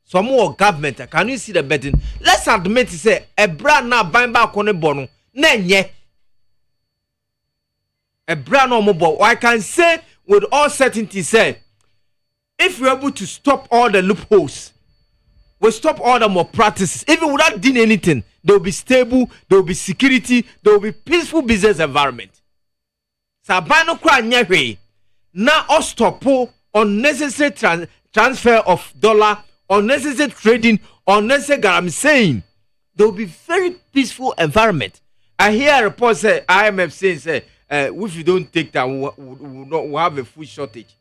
some more government. Can you see the betting? Let's admit to say a brand now buying back on a bono. Nenye. A brand no mobile. I can say with all certainty say if we're able to stop all the loopholes, we stop all the more practices, even without doing anything. There will be stable, there will be security, there will be peaceful business environment. Sabano kwa nyewe na ostopo unnecessary transfer of dollar, unnecessary trading, unnecessary. I'm saying there will be very peaceful environment. I hear a report say IMF saying if you don't take that, we'll have a food shortage.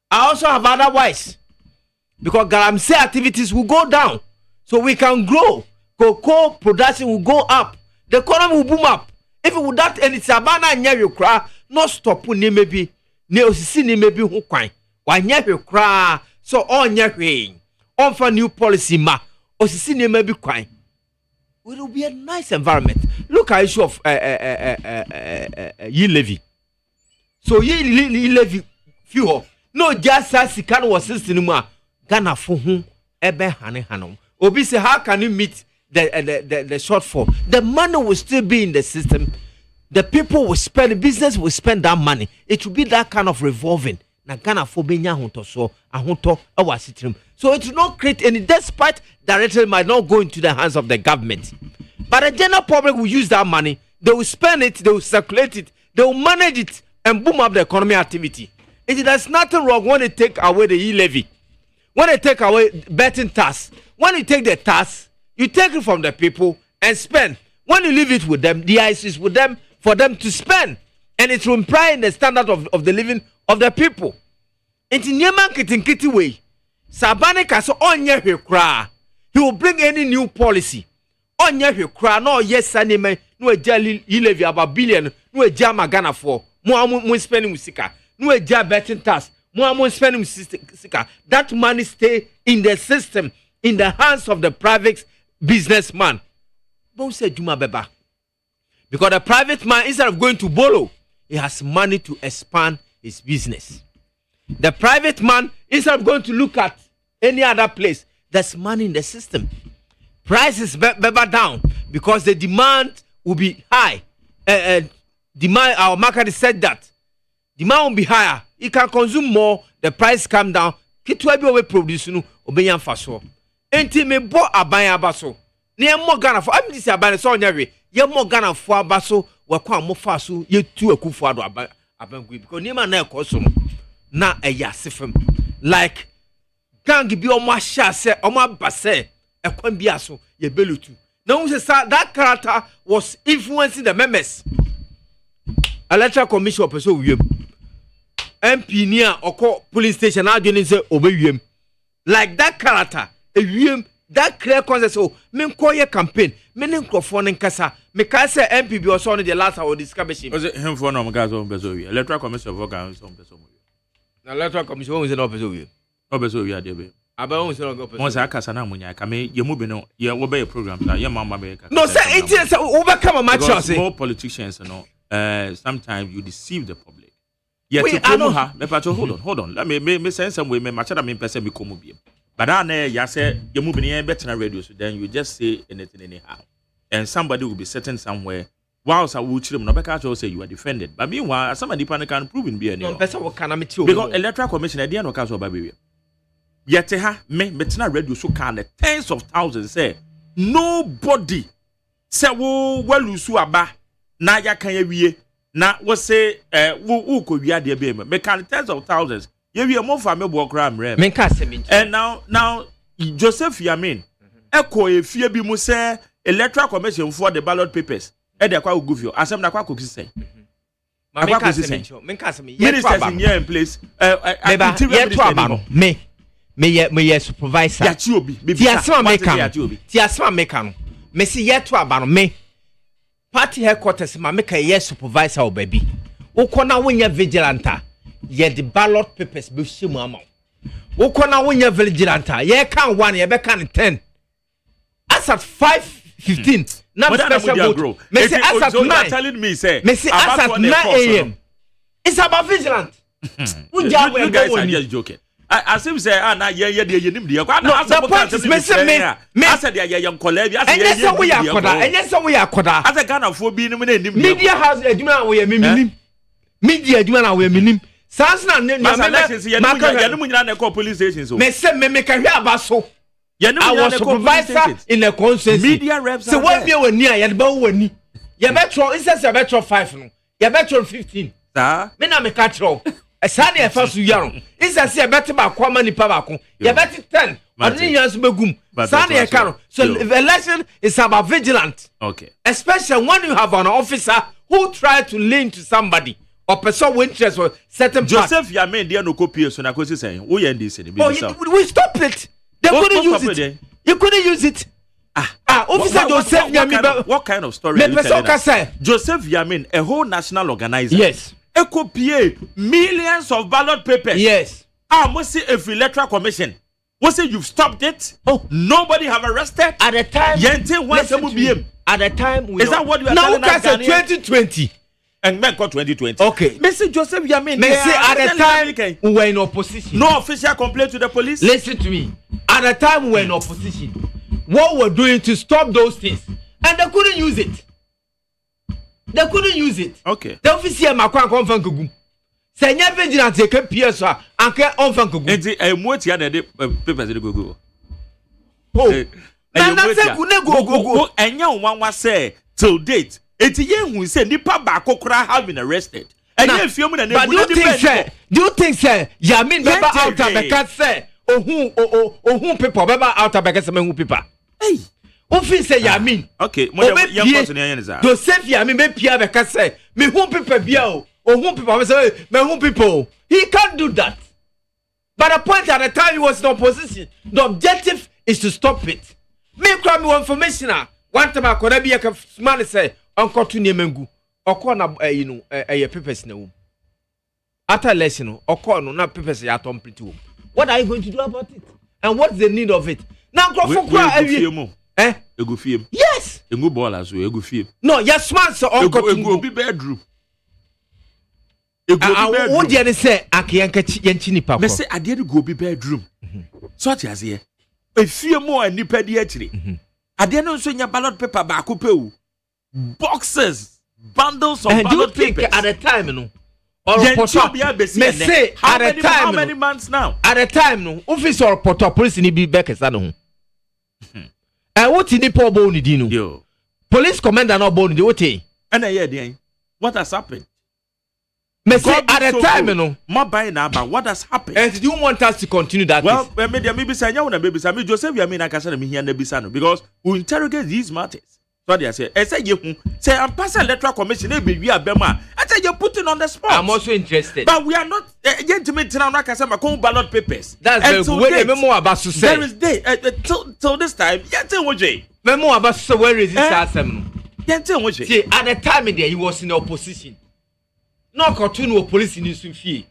I also have otherwise because galamsey activities will go down, so we can grow. Cocoa production will go up. The economy will boom up. If without any sabana nyawe kra, no stop ni maybe ne osisi ni maybe ho kwan. Wa nyawe kra so on nyawe. On for new policy ma osisi ni maybe kwan. It will be a nice environment. Look at issue of ye levy. So ye levy few no just as can was system ma Ghana for whom ebe hanom. Obi say how can you meet the shortfall? The money will still be in the system. The people will spend, the business will spend that money. It will be that kind of revolving. Na Ghana for benya hunto so ahunto awasitrim. So it will not create any, despite directly might not go into the hands of the government. But the general public will use that money. They will spend it, they will circulate it, they will manage it and boom up the economy activity. There's nothing wrong when they take away the e-levy. When they take away betting tax. When you take the tax, you take it from the people and spend. When you leave it with them, the ICE is with them for them to spend. And it will imply the standard of the living of the people. It's in Yemen kitty way. Sabane kaso onye hwekra. He will bring any new policy. Onye hwekra no yes sanime no eja levy about billion no eja magana for. Mo spending musika. No eja betting tax. Mo spending musika. That money stay in the system, in the hands of the private businessman. Don't say Juma Beba. Because the private man, instead of going to borrow, he has money to expand his business. The private man, instead of going to look at any other place, there's money in the system. Prices Beba down because the demand will be high. Demand, our market has said that. Demand will be higher. He can consume more, the price come down. Kitwa bi we produce no obeyan faso. Enti me bo aban abaso. Ne mo Ghana for am this aban so onyawe. Ye mo Ghana for abaso we kwa mo faso ye tu akufo ado aban gui because niam na ekoso no na eyasefem. Like gang bi o mo ahia se o mo abase ekwan bi aso ye belutu. Now we say that character was influencing the members. Electoral Commission person wiem. MP near or police station adwene say obewiem. Like that character, that clear concept so me koye campaign, me nkrofo nkasa, me ka say MP bi also on the last our discussion. Was it him for no guys on bezo wi. Electoral Commission of organs on bezo wi. Na Electoral Commission we say no bezo wi. No bezo wi ade be. Aba we say no go bezo. Mo say akasa na munya ka me ye mu bi no ye wo be a program na ye mama be ka. No say it is over come match us. More politicians no sometimes you deceive the public. Wait, I know her. Hold on. Let me say some way. Me machada me person be komu biem. But I ya say you move in better na radio, so then you just say anything anyhow, and somebody will be sitting somewhere. Whilst I will chill, no because say you are defended. But meanwhile, somebody can prove in be any. No person what can I meet you? Because Electoral Commission at the end of case baby. Yet ha me better radio so can tens of thousands say nobody se wo walusu aba na ya kan yawie na wo se wo ko wi ade be me can tens of thousands yawie mo fa me bo kra mre me ka se me and now Joseph Yamin eko efie bi mu se electoral commission for the ballot papers e de kwa go view asem na kwa ko kisi me ka se me ministers in here in place me ye supervisor ya chi obi ti asema me ka no me si ye to aba no me party headquarters ma me ka ye supervisor o baby ukona wonya vigilanta ye the ballot papers be shimu ama ukona wonya vigilanta ye kan 1 ye be kan 10 as at 5:15 na special vote me say as at 9 telling me say me say as at 9 a.m. It's about vigilant. You guys are just joking. I seem say na ye de nim de kwa na the point is me say de ye collab as ye say we akoda enye say we akoda as a Ghana for bi nim na nim media house adwuma we minim media adwuma na we minim sans na ye nim nyina na call police station so me say me ka hwe aba so ye nim nyina na supervisor in the consensus media reps so when me wani a ye ba wani ye betro instead say betro 5 no ye betro 15 me na me ka tro Sani e fasu yaron. Isa se beti ba kwa mani pa ba ko. Ya beti 10. Oni yansu begum. Sani e karo. So the election is about vigilant. Okay. Especially when you have an officer who try to lean to somebody or person with interest or certain Joseph Yamin dia no copy so na ko si say. Wo yan dis ni bi so. We stop it. They couldn't use it. You couldn't use it. Officer Joseph Yamin. What kind of story are you telling? Joseph Yamin, a whole national organizer. Yes. Copy millions of ballot papers. Yes. Must say if electoral commission. Must say you've stopped it. Oh, nobody have arrested at the time. At the time, is that what you are telling us? Now 2020. And men got 2020. Okay. Mr. Joseph Yamin. At the time we were in opposition. No official complaint to the police. Listen to me. At the time we were in opposition. What we're doing to stop those things, and they couldn't use it. They couldn't use it. Okay. The officer makwa kon fan kugum. Say nya vigilant e kan PS a anka on fan kugum. Enti moti ya na de papers de gogo. Oh. Na say ku ne gogo. Enya nwanwa say till date. Enti ye hu say nipa ba kokora have been arrested. Enya fiom na na do you think say Yamin beba out and can say ohun paper beba out and can say ohun paper. Hey. Ofin say Yamin. Okay, mo ye person yan is that. Joseph Yamin be pia be ka say me hu paper bia o. Ohun paper me say me hu people. He can't do that. But the point at the time he was in opposition, the objective is to stop it. Me cry me information one time I could be a man say uncle to nemengu. Okọ na papers na wo. After election okọ no na papers ya tom pretty wo. What are you going to do about it? And what's the need of it? Now go for cry Egu fiem. Yes. Egu ball as egu fiem. No, yes man so uncle egu bi bedroom. What do you say? Akiyanka yanchi nipa ko. Me say ade go bi bedroom. So ti ase. Efie mo anipa di akire. Ade no so nya ballot paper ba ko pe o. Boxes, bundles of ballot papers. At the time no. Me say at the time how many months now? At the time no, officer report police ni bi back esa no ho. What in the poor bone dino? Yo. Police commander no bone what eh? And what has happened? Me say at the time no. What has happened? And do you want us to continue that? Well, maybe say me Joseph Yamin na kasa me here na bisa because we interrogate these matters. So they say you say I'm passing electoral commission e be wi abema. I say you put it on the spot. I'm also interested. But we are not gentlemen now na kasa ma ballot papers. That's the way the memo about to say. There is day till this time. Memo about to say where is this asem? See, at the time there he was in opposition. No continue police in Sufie.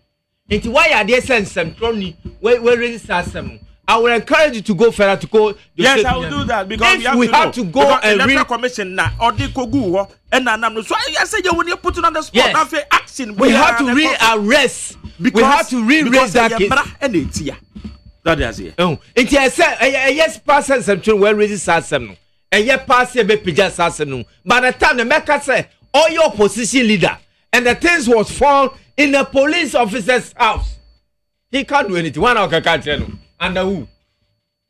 Into why are they send some crony where is this asem? I will encourage you to go further to go. Yes, I will do that because we have to go and read commission now or the kogu and so I say you when you put it on the spot. Yes. Action. We have to rearrest. We have to rearrest that case. That is it. Oh, it I say yes, pass some children where resist asem. And yet pass here be pijas asem. By the time the maker say all your opposition leader and the things was found in the police officer's house. He can't do anything. One of Under who?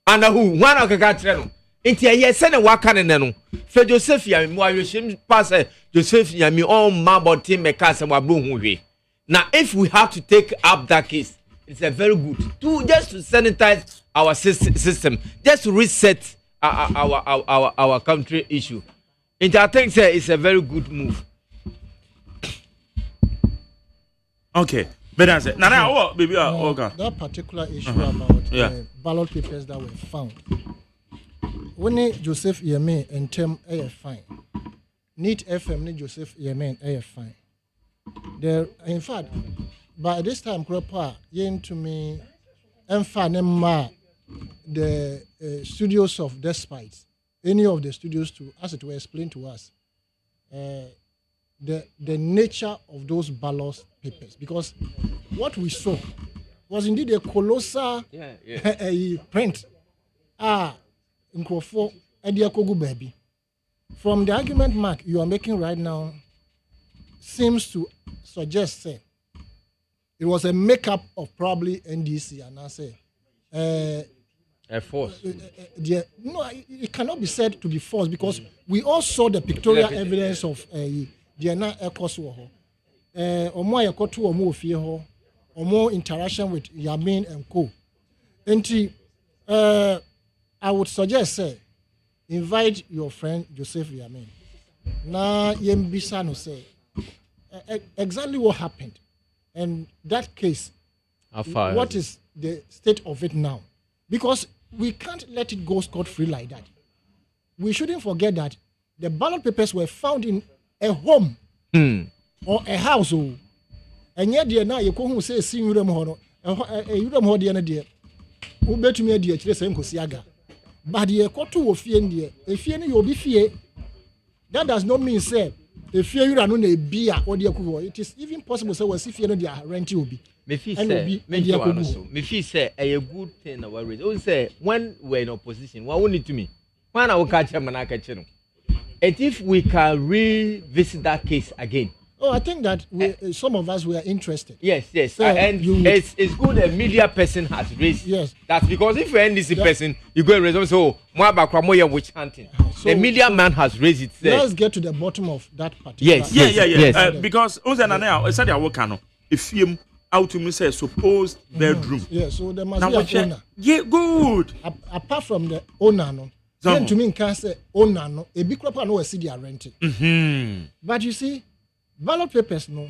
One of the Inti ye sene waka ne no. Fe Joseph ya mo ahwehim pass Joseph ya mi on maboti meka se wabro hu hwe. Now if we have to take up that case, it's a very good just to sanitize our system, just to reset our country issue. And I think it's a very good move. Okay. But that's it. Now, baby, okay. That particular issue about ballot papers that were found. When Joseph Yemen and Tem a fine. NEIP FM ni Joseph Yemen a fine. There, in fact, by this time, Kropa yen to me, emphasize the studios of Despite, any of the studios to, as it were, explain to us the nature of those ballot papers, because what we saw was indeed a colossal print. In Crawford, Ediakogu baby. From the argument mark you are making right now, seems to suggest say it was a makeup of probably NDC, and I say a force. No, it cannot be said to be false because we all saw the pictorial evidence of Diana Ekoswo. Omo Yakotu Omo Ofie Omo interaction with Yamin and Co. And I would suggest say invite your friend Joseph Yamin. Na Yembisa no say exactly what happened, and that case. What is the state of it now? Because we can't let it go scot-free like that. We shouldn't forget that the ballot papers were found in a home or a household. And yet, now you come say, "See you them hono, you them ho dear dear." Who bet me dear chile same kosiaga. But the kotu of fear dear, if you will be fear. That does not mean say if you are not a beer or the kuho. It is even possible say if you know their rent will be. Me feel say a good thing our race. We say when we're in opposition, what we need to me? When I will catch him and I catch him. And if we can revisit that case again. Oh, I think that some of us were interested. Yes. So and it's good a media person has raised. Yes. That's because if you're an NDC person, you go and raise so more about Kramoya witch hunting. The media man has raised it. Let's get to the bottom of that particular. Yes. Because I said I work on if you out to me say supposed bedroom. Yeah, so there must be an owner. Yeah, good. Apart from the owner, no. Then to me can say owner, no. A big crop no see they are renting. But you see, ballot papers, no.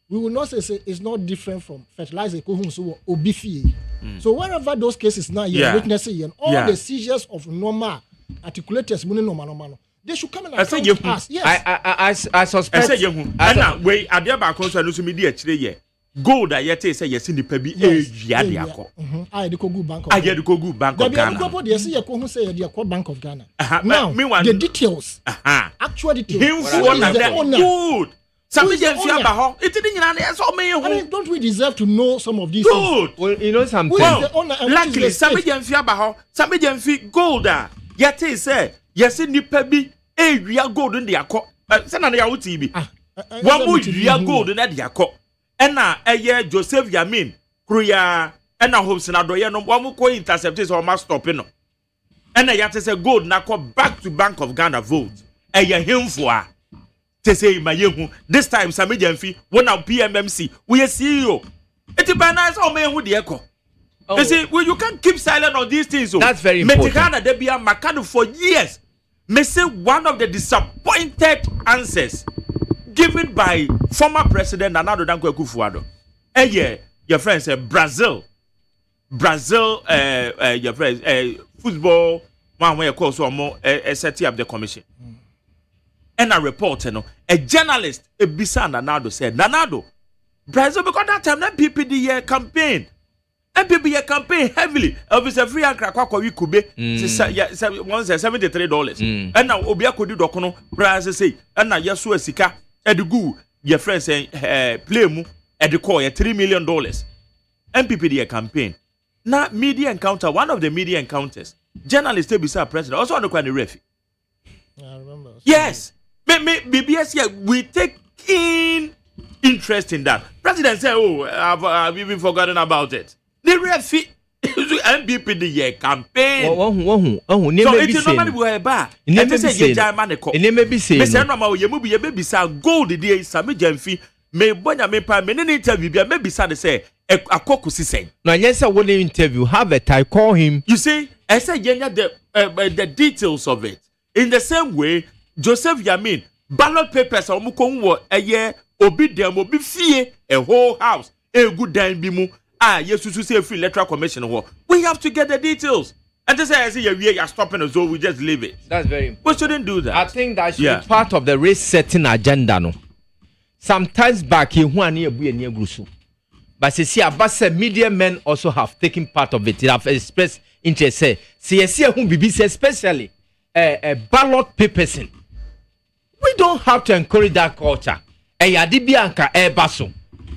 We will not say it's not different from fertilizer so obifie. So wherever those cases now you're witnessing and all the seizures of normal articulators, normal. They should come and account to us. Yes. I suspect. I say now wait, I dey back on so no me dey actually here. Gold that yet say yes in the pebi yako. I the Kogu Bank of Ghana. I the Kogu Bank of Ghana. They say you say the Bank of Ghana. Now the details. Actual details. Good. I mean, don't we deserve to know some of these things? Well, you know something. Luckily, somebody gold. Yet say yes in the pebi we are gold in the yako. Sana ya uti one more gold in the yako. Ena Joseph Yamin Kruya ena hopes na doye no one ko intercept or must stop no. Ena yate say gold na ko back to Bank of Ghana vote. Him for to say my yehu this time Samedia Mfi one now PMMC we CEO. It be nice o me hu de eko. You see, you can't keep silent on these things. That's very important. Metikana de bia makado for years. Me say one of the disappointed answers given by former President Nana Addo Dankwa Akufo-Addo. Your friend said Brazil, your friend, football, one way call so more, setting up the commission. And a reporter, a journalist, a Bisa Nanado said, Nanado, Brazil, because that time, that PPD campaign. MPP campaign heavily. Obviously, free and crack we could be $73. And now Obia could do Docono, Brazil say, and now Yasu Sika. Edugu, your friend saying, play mu, educate $3 million. MPP campaign. Now, media encounter, one of the media encounters, journalists beside president, also on the refi. I remember. Yes. BBS here, we take keen interest in that. President said, oh, I've even forgotten about it. The refi, MPP the year campaign. So it is normally we ba. It is a jama ne ko. Mr. Normal ye mu be baby sa gold the day Sami Jemfi me bonya me pa me ne interview bia maybe sa de say akoku sisen. No yes one interview have a tie call him. You see, I said the details of it. In the same way, Joseph Yamin ballot papers omuko wo eye obi dem obi fie a whole house a good dan bi mu yesusu say free electoral commission wo. We have to get the details. And to say I see you're stopping us, so we just leave it. That's very important. We shouldn't do that. I think that should be part of the race setting agenda no. Sometimes back here who are near Grusu. But see Abasa media men also have taken part of it. They have expressed interest. See who BBC especially a ballot papers. We don't have to encourage that culture. Yadibianka baso.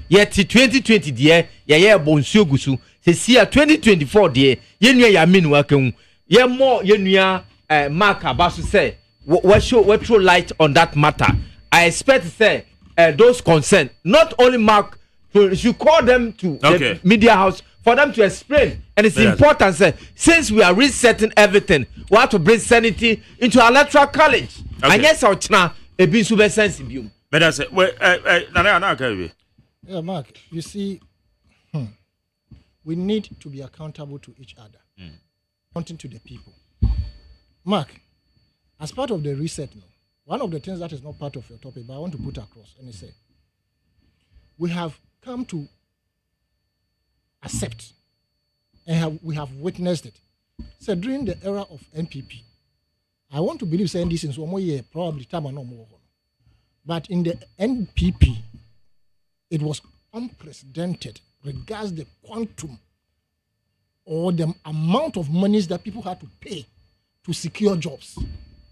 Yet 2020 dear, ya bonsio gusu. See 2024 dear, yenua ya min working. Ye more yenua Mark Abasu say what throw light on that matter. I expect to say those concerned, not only Mark, you call them to the media house for them to explain. And it's important, say, since we are resetting everything, we have to bring sanity into our electoral college. And yes, our china a bit super sensitive. But I say, yeah, Mark, you see, we need to be accountable to each other, accounting to the people. Mark, as part of the reset, one of the things that is not part of your topic, but I want to put across, and I say, we have come to accept, and we have witnessed it. So during the era of NPP, I want to believe saying this in some way, probably time or no more. But in the NPP, it was unprecedented regards the quantum or the amount of monies that people had to pay to secure jobs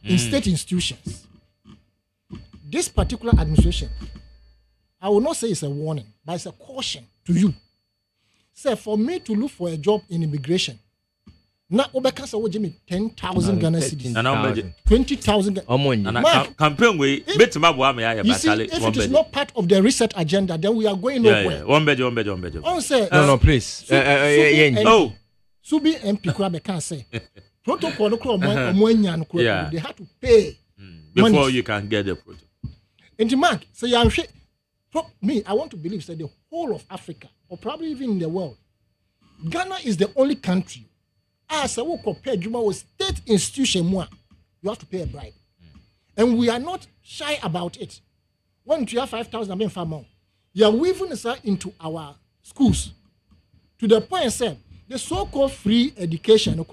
in state institutions. This particular administration, I will not say it's a warning, but it's a caution to you. Say, for me to look for a job in immigration, now Obeka say would me 10,000 Ghana cedis, 20,000. Campaign we bet ma boa me ya batale. If it is not part of the reset agenda, then we are going nowhere. One bejo. No, please. Subi MP kura be can say protocol no kura omo no kura they had to pay before money. You can get the protocol. And Mark, so you me, I want to believe that the whole of Africa, or probably even in the world, Ghana is the only country. As I will compare Juma with state institution, you have to pay a bribe. And we are not shy about it. When you have 5,000, I mean, farmer, you are weaving this into our schools to the point, say, the so-called free education,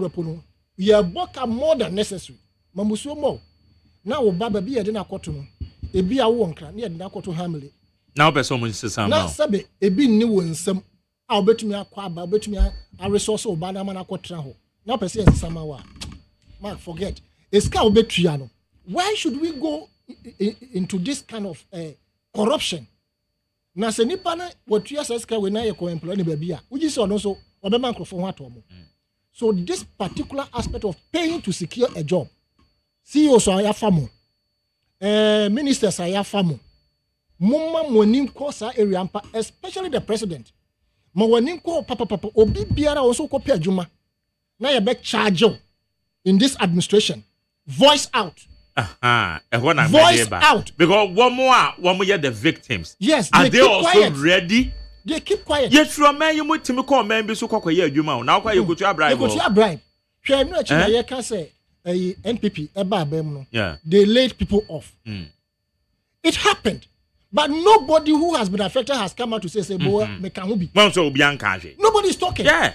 we are more than necessary. Mamuso more. Now, Baba be a dinner cotton, a be a wonk, near the Nakoto family. Now, person will say something. Now, Sabe, a be new and some. I'll bet me a quab, I'll bet me a resource of Banamana Cotraho. Now, person Samawa. Mark, forget. It's cow betriano. Why should we go into this kind of corruption? Now, Senipana, what you say, when I employ any baby, which is also or the microphone what. So, this particular aspect of paying to secure a job, CEOs are famo, ministers are famo, Mumma Moninko sa area, especially the president. Mawaninko papa obi biara also copy Juma. Now you bet charge in this administration. Voice out. Voice out. Because one more the victims. Yes, are they also quiet. Ready? They keep quiet. Yes, from man, you might to me call man be so cocky Juma. Now you go to a bribe. You go to a bribe. I can say a NPP, yeah. They laid people off. It happened. But nobody who has been affected has come out to say, Nobody is talking. Yeah.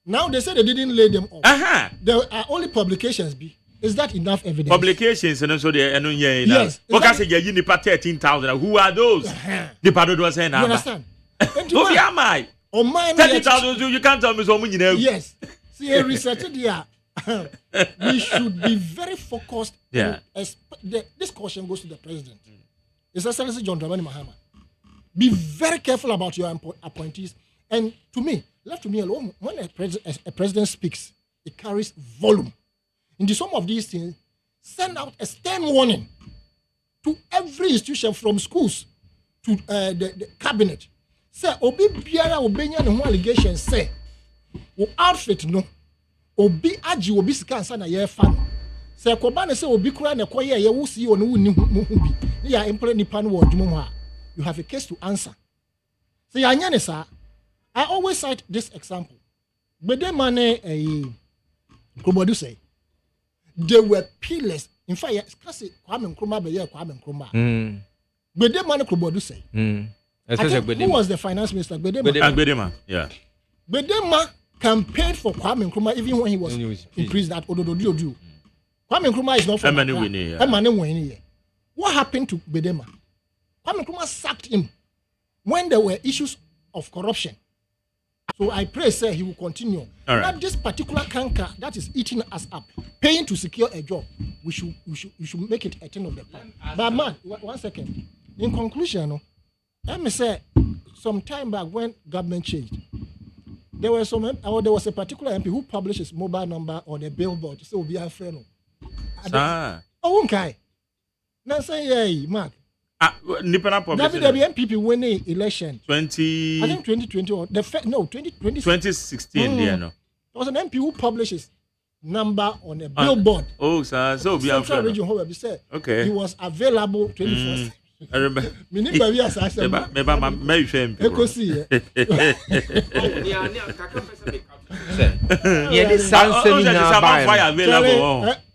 Now they say they didn't lay them off. There are only publications. Is that enough evidence? Publications and so they yes. What can say you need 13,000? Who are those? The parado was saying. You understand? Who am I? 30,000 you can't tell me so many. Yes. See, a research here. We should be very focused. Yeah. This caution goes to the president. His Excellency John Dramani Mahama. Be very careful about your appointees. And to me, left to me alone, when a president speaks, it carries volume. In the sum of these things, send out a stern warning to every institution from schools to the cabinet. Say, Obi Biara Obenya no allegations say, outfit no obi agi obi sika ansa na ye fa no se koba ne se obi kura ne koye ye wo si o no wuni hu bi ne ya employ nipa no wo adwuma ho a you have a case to answer. So ya nya ne sa I always cite this example. Bede mane Krobodu say they were pillars. In fact, kasi Kwame Nkrumah be Kwame Nkrumah. Bede mane Krobodu say. I think who was the finance minister? Bedema. Yeah. Bedema campaigned for Kwame Nkrumah even when he was in prison at Ododo. Kwame Nkrumah is not from What happened to Bedema? Kwame Nkrumah sacked him when there were issues of corruption. So I pray, sir, he will continue. Right. Not this particular canker that is eating us up, paying to secure a job. We should make it a thing of the past. But man, 1 second. In conclusion, let me say, some time back when government changed, there was a particular MP who published his mobile number on a billboard. So we are friend. Oh, okay. Now say, hey, Mark. WMPP winning election 20. I think 2020 or 2020. 2016. Yeah, no. There was an MP who published his number on a billboard. So we are Central Region. However, said okay. He was available 24/7. I remember.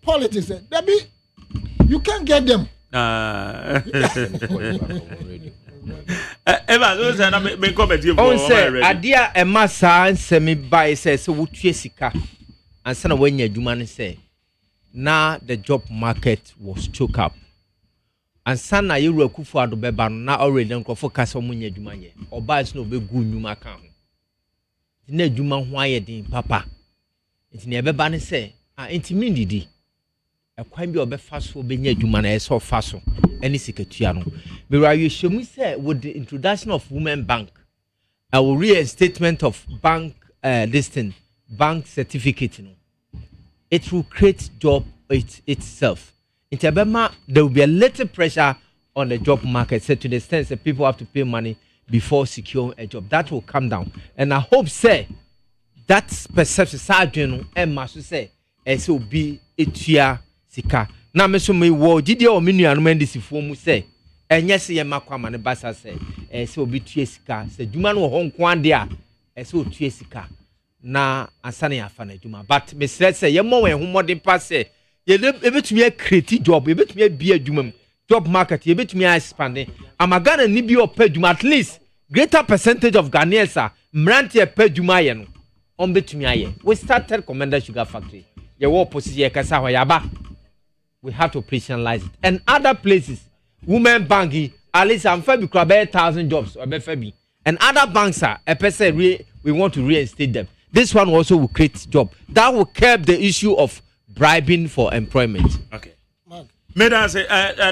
Politics. You can't get them. Adia emasa nsemi buy say so wutue sika ansa na wanya adwuma ne say na the job market was choked up ansa na yeru akufu ado beba no na already nkofo kasa omunya adwuma ye oba is no begu nnwuma ka ho na adwuma ho aye din papa ntine beba ne say ntimi ndidi ekwan bi obefa so obenya adwuma na eso fa so any sikatua no me you shemu say with the introduction of women bank I will reinstatement of bank bank certificate no it will create job itself in Tabema there will be a little pressure on the job market so to the extent that people have to pay money before securing a job that will come down and I hope say that perception sadwin no must say as will be etua sika na me so me wo gide o menua no mandisifo mu se enye se ye makwama ne basa se se obi tue sika se dwuma no ho nko ande a se o tue sika na asane ya fa na dwuma but me sre se ye mo wen ho modern pass se ye ebetumi create job ebetumi bi adwuma job market ye ebetumi expand amagana ni bi o pa dwuma at least greater percentage of Ghanaians are mrantie pa dwuma ye no on betumi aye we started Commander Sugar Factory ye wo opposite ye kasa ho yaba we have to operationalize it. And other places, women banking, at least I'm fair because 1,000 jobs or fabi. And other banks are a person we want to reinstate them. This one also will create job. That will curb the issue of bribing for employment. Okay. Meda say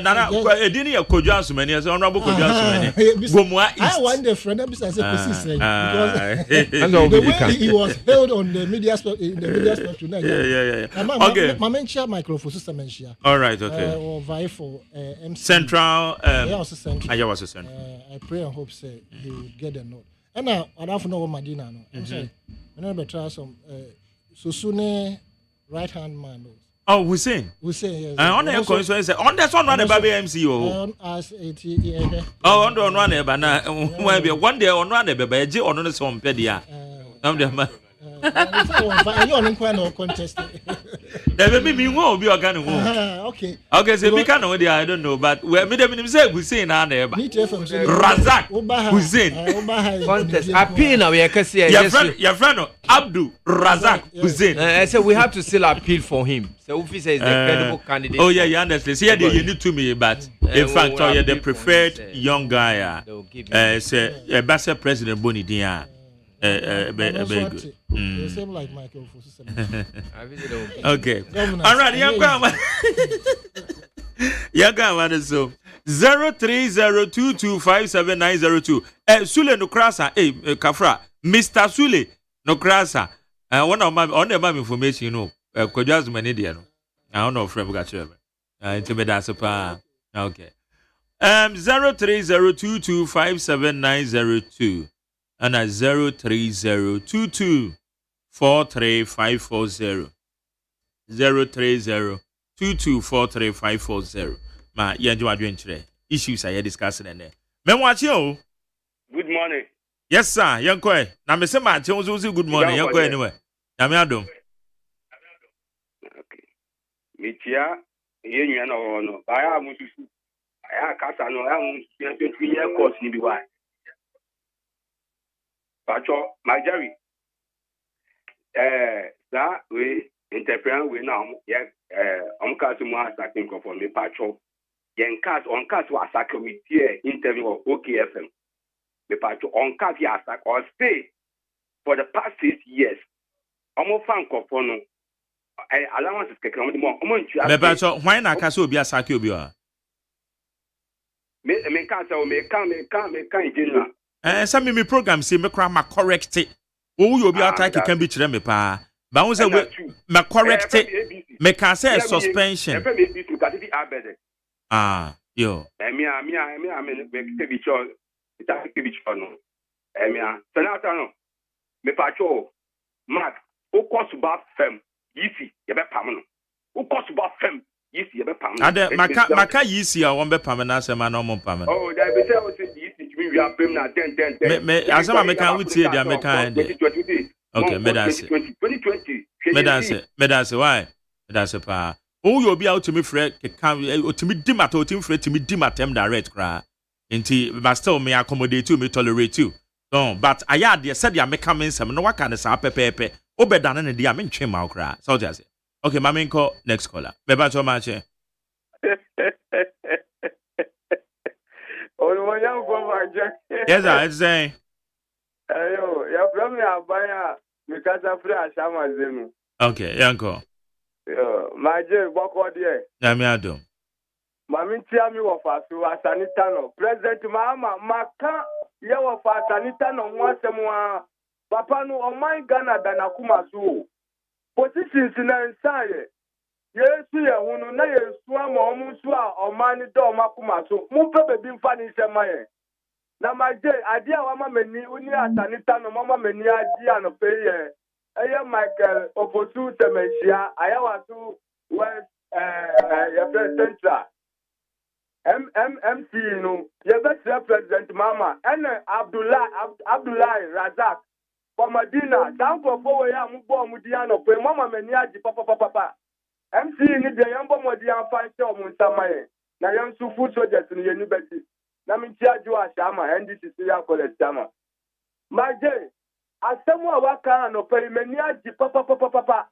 nana edini ya kodwa asumani as honorable kodwa asumani gomwa east I want the friend because the way he was held on the media spectrum okay my mention microphone system mention all right okay or vie for MC Central also central I was central I pray and hope say he will get the note and now I don't know what Madina no I'm saying I never try some so soon right hand man knows. Oh, Hussein, yes. On the constituency, on the son, the baby MCO. Oh, on the one, but one day on one, the baby, on the song, Pedia. I'm the man. Contest. There may be more be organic. Okay. Okay, so we can't know the I don't know, but we made them say Hussein and Razak Hussein. Contest. Appeal now, we can see your friend Abdul Razak Hussein. I said we have to still appeal for him. So if he says the credible candidate. Oh yeah, you understand. See, you need to me, but in fact, you're the preferred young guy. Say a Bassa President Boni Dia. Good. Same like Michael for system. Okay. All right, young so 0302257902. Sule no krasa. Kafra. Mr. Sule no krasa. One of my information, you know. Kodwa's Manidia. I don't know if we got you. Intimidate super. Okay. 0302257902. And at 03022 43540 030 2243540. Ma yenjo adwenkyerɛ issues I discussing and there. Me watch you. Good morning. Yes sir, yankwe. Na me se ma che wo good morning yankwe anyway. Na me adom. Okay. Mitia ye nwa na wo no. Ba ya mususu. Aya kasa no ya mususu 20 year course ni bi wa. Pacho Majari. That we interpret we now cast mo attacking for me pacho. Yen cast on cast was attack committee interview of OKFM. Me pacho on cast ya attack or stay for the past 6 years. Omo fan for no allowance is kekere mo mo ntua. Me pacho why na cast obi attack obi o? Me cast o me can in general. Some me program say me kra ma correct it. Oh, you be attack can be chere me pa. Ba won say we ma correct it. Me can say suspension. Yo. Me be sure it has to be sure no. Senator no. Me pacho Mark, o cost ba fem. Yisi, ye be pam no. O cost ba fem. Yisi, ye be pam no. Ade maka yisi a won be pam na se ma no mo pam no. Oh, that be say o say yisi we are paying na 10. Me asama me can we tie dia me can. Okay, me dance. 2020. Me dance why? Me dance pa. Oh, you be out to me free can to me dim at to me free to me dim at them direct cry. Nti but still me accommodate you, me tolerate you. No, but I had they said ya me come in some no what kind of sa pepe. Obedan na dia me ntwe ma cry. So just okay, mama call next caller. Me ba to match. Yes, I'm saying. Ayo, ya from me abaya because after Ashama Zemu. Okay, yanko. Yo, my J, boko there. Na me adom. Mami tia mi wo fa so asanita no. President Mahama maka ye wo fa asanita no ho asemu a. Papa no o man Ghana dana kuma so. Positions na nsaye. Yesu ye hunu na Yesu ama omu so a o man do makuma so. Mu pe bebi mfa ni semaye. Na maje adi a wama meni uni asanita no mama meni adi ano peye. Eye Michael Oposu Semeshia ayawa to West Central. MC no ye be President Mama and Abdullah Razak for Medina down for 4 years mu bo mu dia no pe mama meni adi papa. MC ni de yambo mo dia fa nche o mu nsamaye. Na yam su food soldiers ni ye ni beti. Na mi tia ju ashama NDC ya college tama. Maje asemu awaka no perimeni aji papa.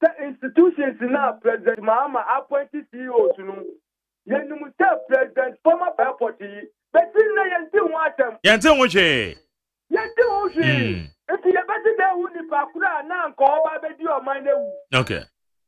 The institutions now President Mahama appointed CEO tunu. Yenum President former airport yi. Betin na yenti watem. Yenti wuche. Yenti wuche. If you better dey hu ni pakura na nko oba be di o man ewu. Okay.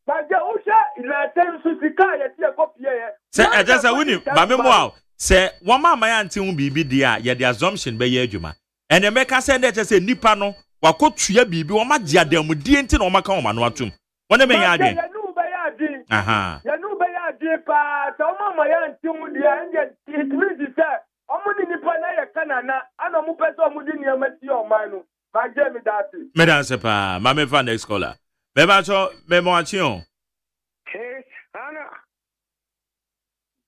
Maje usha ina ten su sika yeti e kopie ye. Say just wuni ba me mo a. Say one mama yanti hu bibi dia ye the assumption be ye adwuma. And America said that say nipa no wakotua bibi wo ma dia damudie nti na wo maka wo ma no atum. Wona me ya adwen. Ya nu be ya adwen. Aha. Ya nu be ya adwen pa. So mama yanti hu dia nge it means say omo ni nipa na ye kanana ana mu pese omo di ni amati o man no. Ma je me dati. Me dance pa. Ma me fa next caller. Me ba so me mo achi on. Hey, Anna.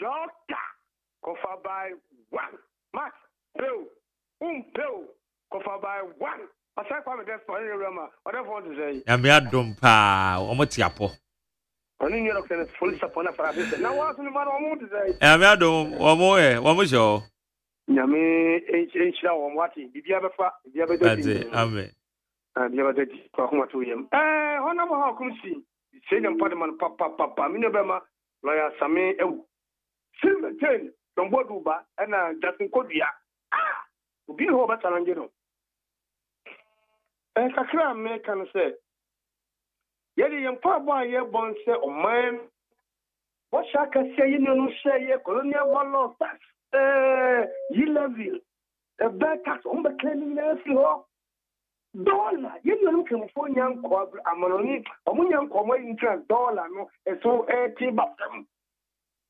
Doctor. Kofa by 1. Max. Bill. Bill. Kofa by 1. Aside from the for any rama. Whatever want to say. Ya me adom pa. Omo ti apo. Oni ni rock sense full support na for this. Now what ni man omo to say. Ya me adom omo show. Nyame enchira wo mwati. Bibia befa, bibia bedodi. Amen. Bibia bedodi kwa kuma to yem. Hona mo ha kumsi. Say them parliament papa. Mi no be ma lawyer Sami ewu. Silverton from Boduba and Justin Kodia. Obi ho ba challenge no. Kakra me kan say. Yedi yem pa bo aye bon say o man. What shaka say you no say colonial law tax. You levy. A bad tax on the claiming na flo. Dollar. You no come for young ko amononi. Omunyan ko mo interest dollar no. So 80 bafam.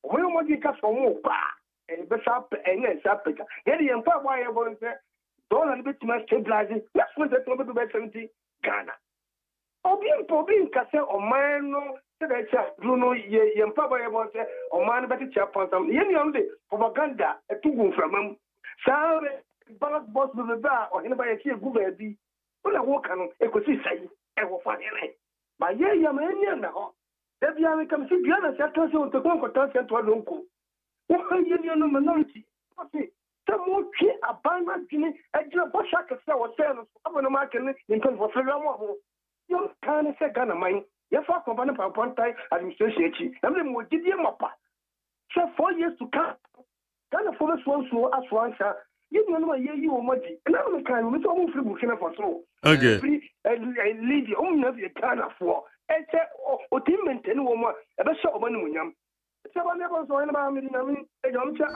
We want to catch for more. And the shop and yes, Africa. Yet the empire why I want to say, dollar bit much stabilizing. Let's put that over to 70 Ghana. Obi kase oman no se da cha no ye mpa ba ye bon se oman be ti cha ponsam ye ni onde propaganda etugu framam sabe ballot box be ba o hene ba ye ti egu ba bi o na wo kan ekosi sai e wo fa ne ba ye ya ma ni na ho da bia me kam si bia na se to se o to kon ko to se to do nko wo ye ni no minority okay mo twi abana dwene agina bo shaka se wo se no abono ma kan ni nton fo fere mo yo kan se Ghana man ye fa ko bana pa pontai administration echi na me mo gidie mapa so 4 years to come Ghana for so aswansa ye no no ye yi o magi na no kan me so mo firi Burkina Faso okay lead o na be Ghana for e se o team maintain wo mo e be so o ma no nyam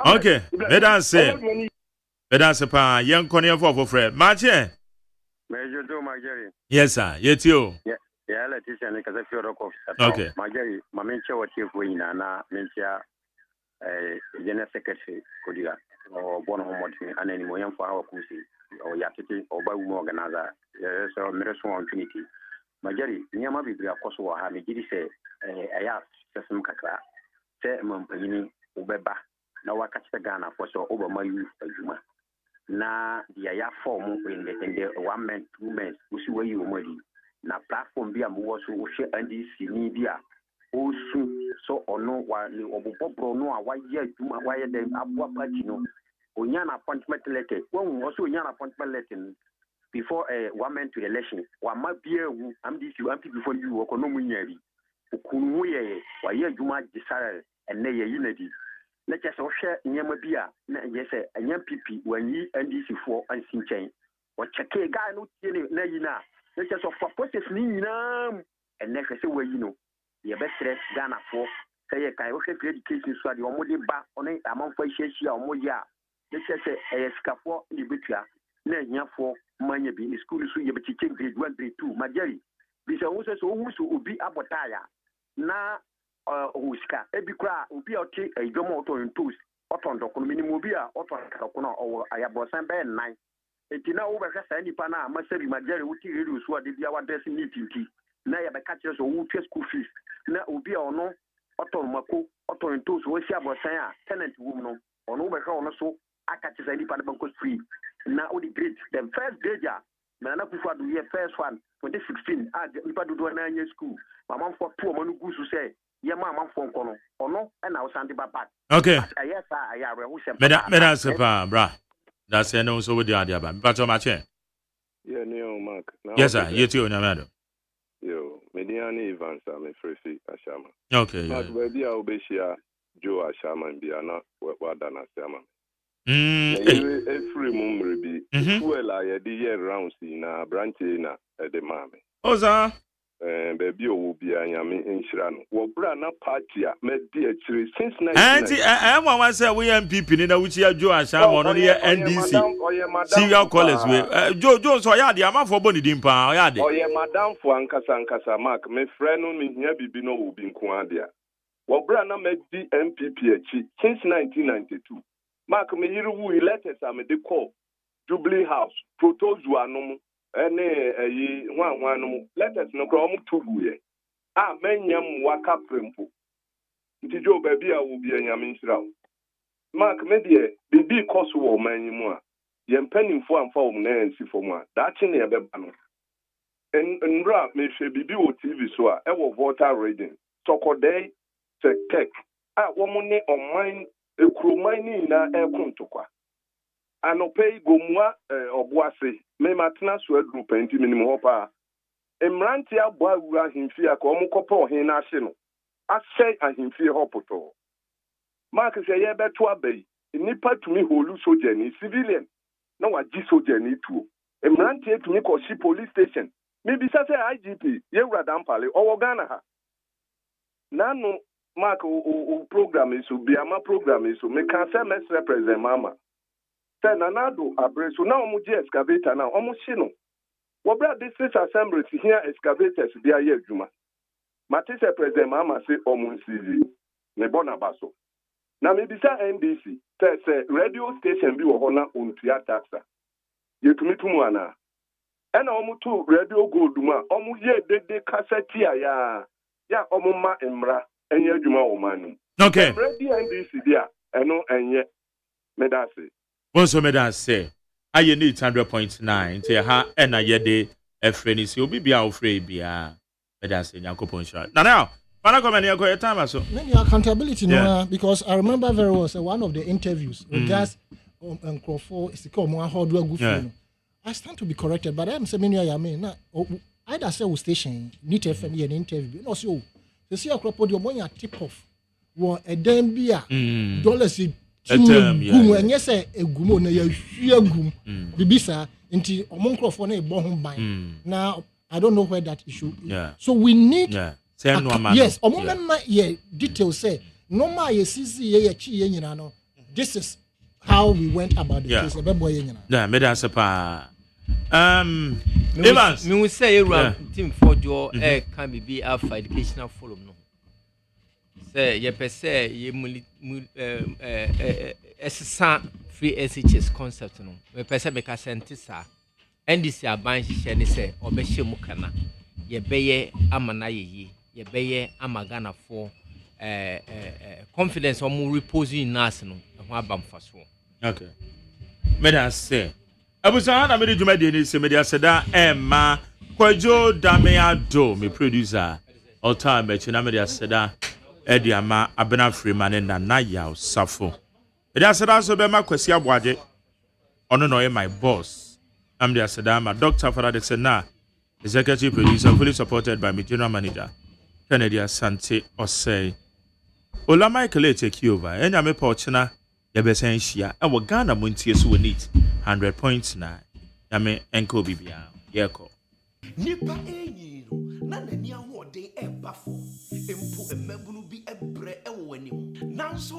okay that's pa yen konia for friend mache Major do Marjorie. yes sir yetio Yeah, Leticia ne kaza fioro ko. Okay. Marjorie, mamenche wati ko ina na mentia general secretary kodiga o bono homoti anani mo yamfa hawa kusi o yakiti o ba mu organizer so mere so opportunity. Marjorie, nyama bibri akoso wa ha me gidi se aya sesem kakra. Se mampanyini ubeba na wakati Ghana for so over my youth ajuma. Na dia ya form in the 1 man 2 men usi we you modi na platform bia mo so wo hwe NDC ni bia o su so ono wa ni obobobro no a wa ye aduma wa ye dem abua party no onya na appointment letter won wo so onya na appointment letter before 1 man to election wa ma bia wu MDC ampi before you wo kono munyari okunu ye wa ye aduma gisare enne ye yinadi na chese wo hwe nyema bia na ye se anya PP wanyi NDC for ansinchen wo cheke guy no tie na yina na chese of process ni nyina enne hwe se wayi no ye be stress Ghana for say ye kai wo hwe education so ade omo de ba oni amanfo hihia omo ya na chese skafo ni betua na nyafo manya bi school so ye be teach grade 1 grade 2 Marjorie bi se wo so wo so obi abotaya na uska ebikra obi oti edwomo oto ntos otondo kono minimum obi a otondo kono owo ayabosan be 9 etina wo be hwesa nipa na amasabi Marjorie wuti radio so ade bia wadress ni tinti na ya be ka kire so wo twa school fees na obi a ono oton mako oton ntos wo si abosan a tenant wom no ono be hwa ono so aka kire nipa na banko free na odi grade the first grade ya na kufa do year first one 2016 nipa do na anya school mama for two omanu gusu say ye mama for nkono ono na usande back okay ayesa ayare hu sem meda sepa bra that's no so we dey ade aba but mache yeah neo mark yes sir yetio nyamado yo mediani events am free ashama okay but baby a obeshia Joe ashama bia na wada na ashama free mumre bi fuel a ye di year rounds na branch na de mame oza baby o bi anyame enhira no wo bra na party a me di akire since 1990 anti one say we MPP ni na wuchi ajo ashama no ye NDC serial callers we jo so ya de amafo bo ni dimpa ya de oye madam fo ankasa mark me friend no me hia bibi no wo bi nko ade a wo bra na me di MPP achi since 1992 mark me yiri wu letters am de call Jubilee House protozoa no ene yi hwan no letters no kro mu tubu ye a menyam waka prempo nti jo baby a wo bi anyame nsirawo mark me de bibi koso wo manyimu a ye mpanimfo amfa wo na ensi fomu a daachi na ye beba no nra me hwe bibi wo TV so a e wo voter reading tokodai tek a wo mu ne online ekroman ni na ekontokwa anopei gomwa obuase me matna so adru penti minimum hopa emranti abo awura ahimfi aka omukopa ohin na ahye no ashe ahimfi hopoto mark se ye beto abai nipa tumi holu soldier ni civilian na waji soldier ni tuo emranti tumi ko shi police station me bi sa se IGP ye wura dampale owo Ghana ha nanu mark o program iso biama program iso me kan se mes represent mama say nanado abreso na omu je excavator na omu shino wo bra district assembly here excavators bia ye adwuma mate se president mama say omu CV ne bona baso na me bisa NDC say radio station bi wo ho na ontua taxa yetumi tumu ana ɛna ɔmo to radio gold mu a ɔmo yɛ dede cassette ya ɔmo ma mmra ɛnyɛ adwuma wɔ man no. Okay. Mmra di NDC di a ɛno ɛnyɛ medase. Bonso medase. Aye need 100.9 te ha ɛna yɛde ɛfrɛ ni si obi bia ofrɛ bia medase Nyankopɔn sha. Now, Pana come and your time so. Many accountability no because I remember very well one of the interviews regards and Crawford is called more hard work good. I stand to be corrected, but I'm saying I mean now either say station need FM an interview. No so the see a crop your money tip off. What a damn beer dollars and yes a gumo na ya gum bibisa into among Crawford a born by now I don't know where that issue is. So we need yes, details say no ma this is how we went about the case. Yeah, medase pa. Evans, me will say team for your can be alpha educational forum no. Say ye per se ye free SHS concept no. Me per se make a sentence NDC aban hye ne say obehye mu kana ye beye amana ye ye beye amagana for confidence omu reposing nas no ho abam faso. Okay. Medase. Abusa na me de dwuma de ni se me de aseda emma Kwajo Dameado me producer all time me na me de aseda edi ama abena freeman na ya safo. Me de aseda so be ma Kwasi Aboade ono no my boss. I'm the aseda ma Dr. Father de Sena executive producer fully supported by my general manager Kennedy Asante Osei. Ola Michael take you over. Enya me pa ochina ya besen hia e wo Ghana Montie so NEIP 100.9 ya me enko bibia yeko nipa enyiro na nani ahoden eba fo empo emabunu bi ebre ewo anim nanso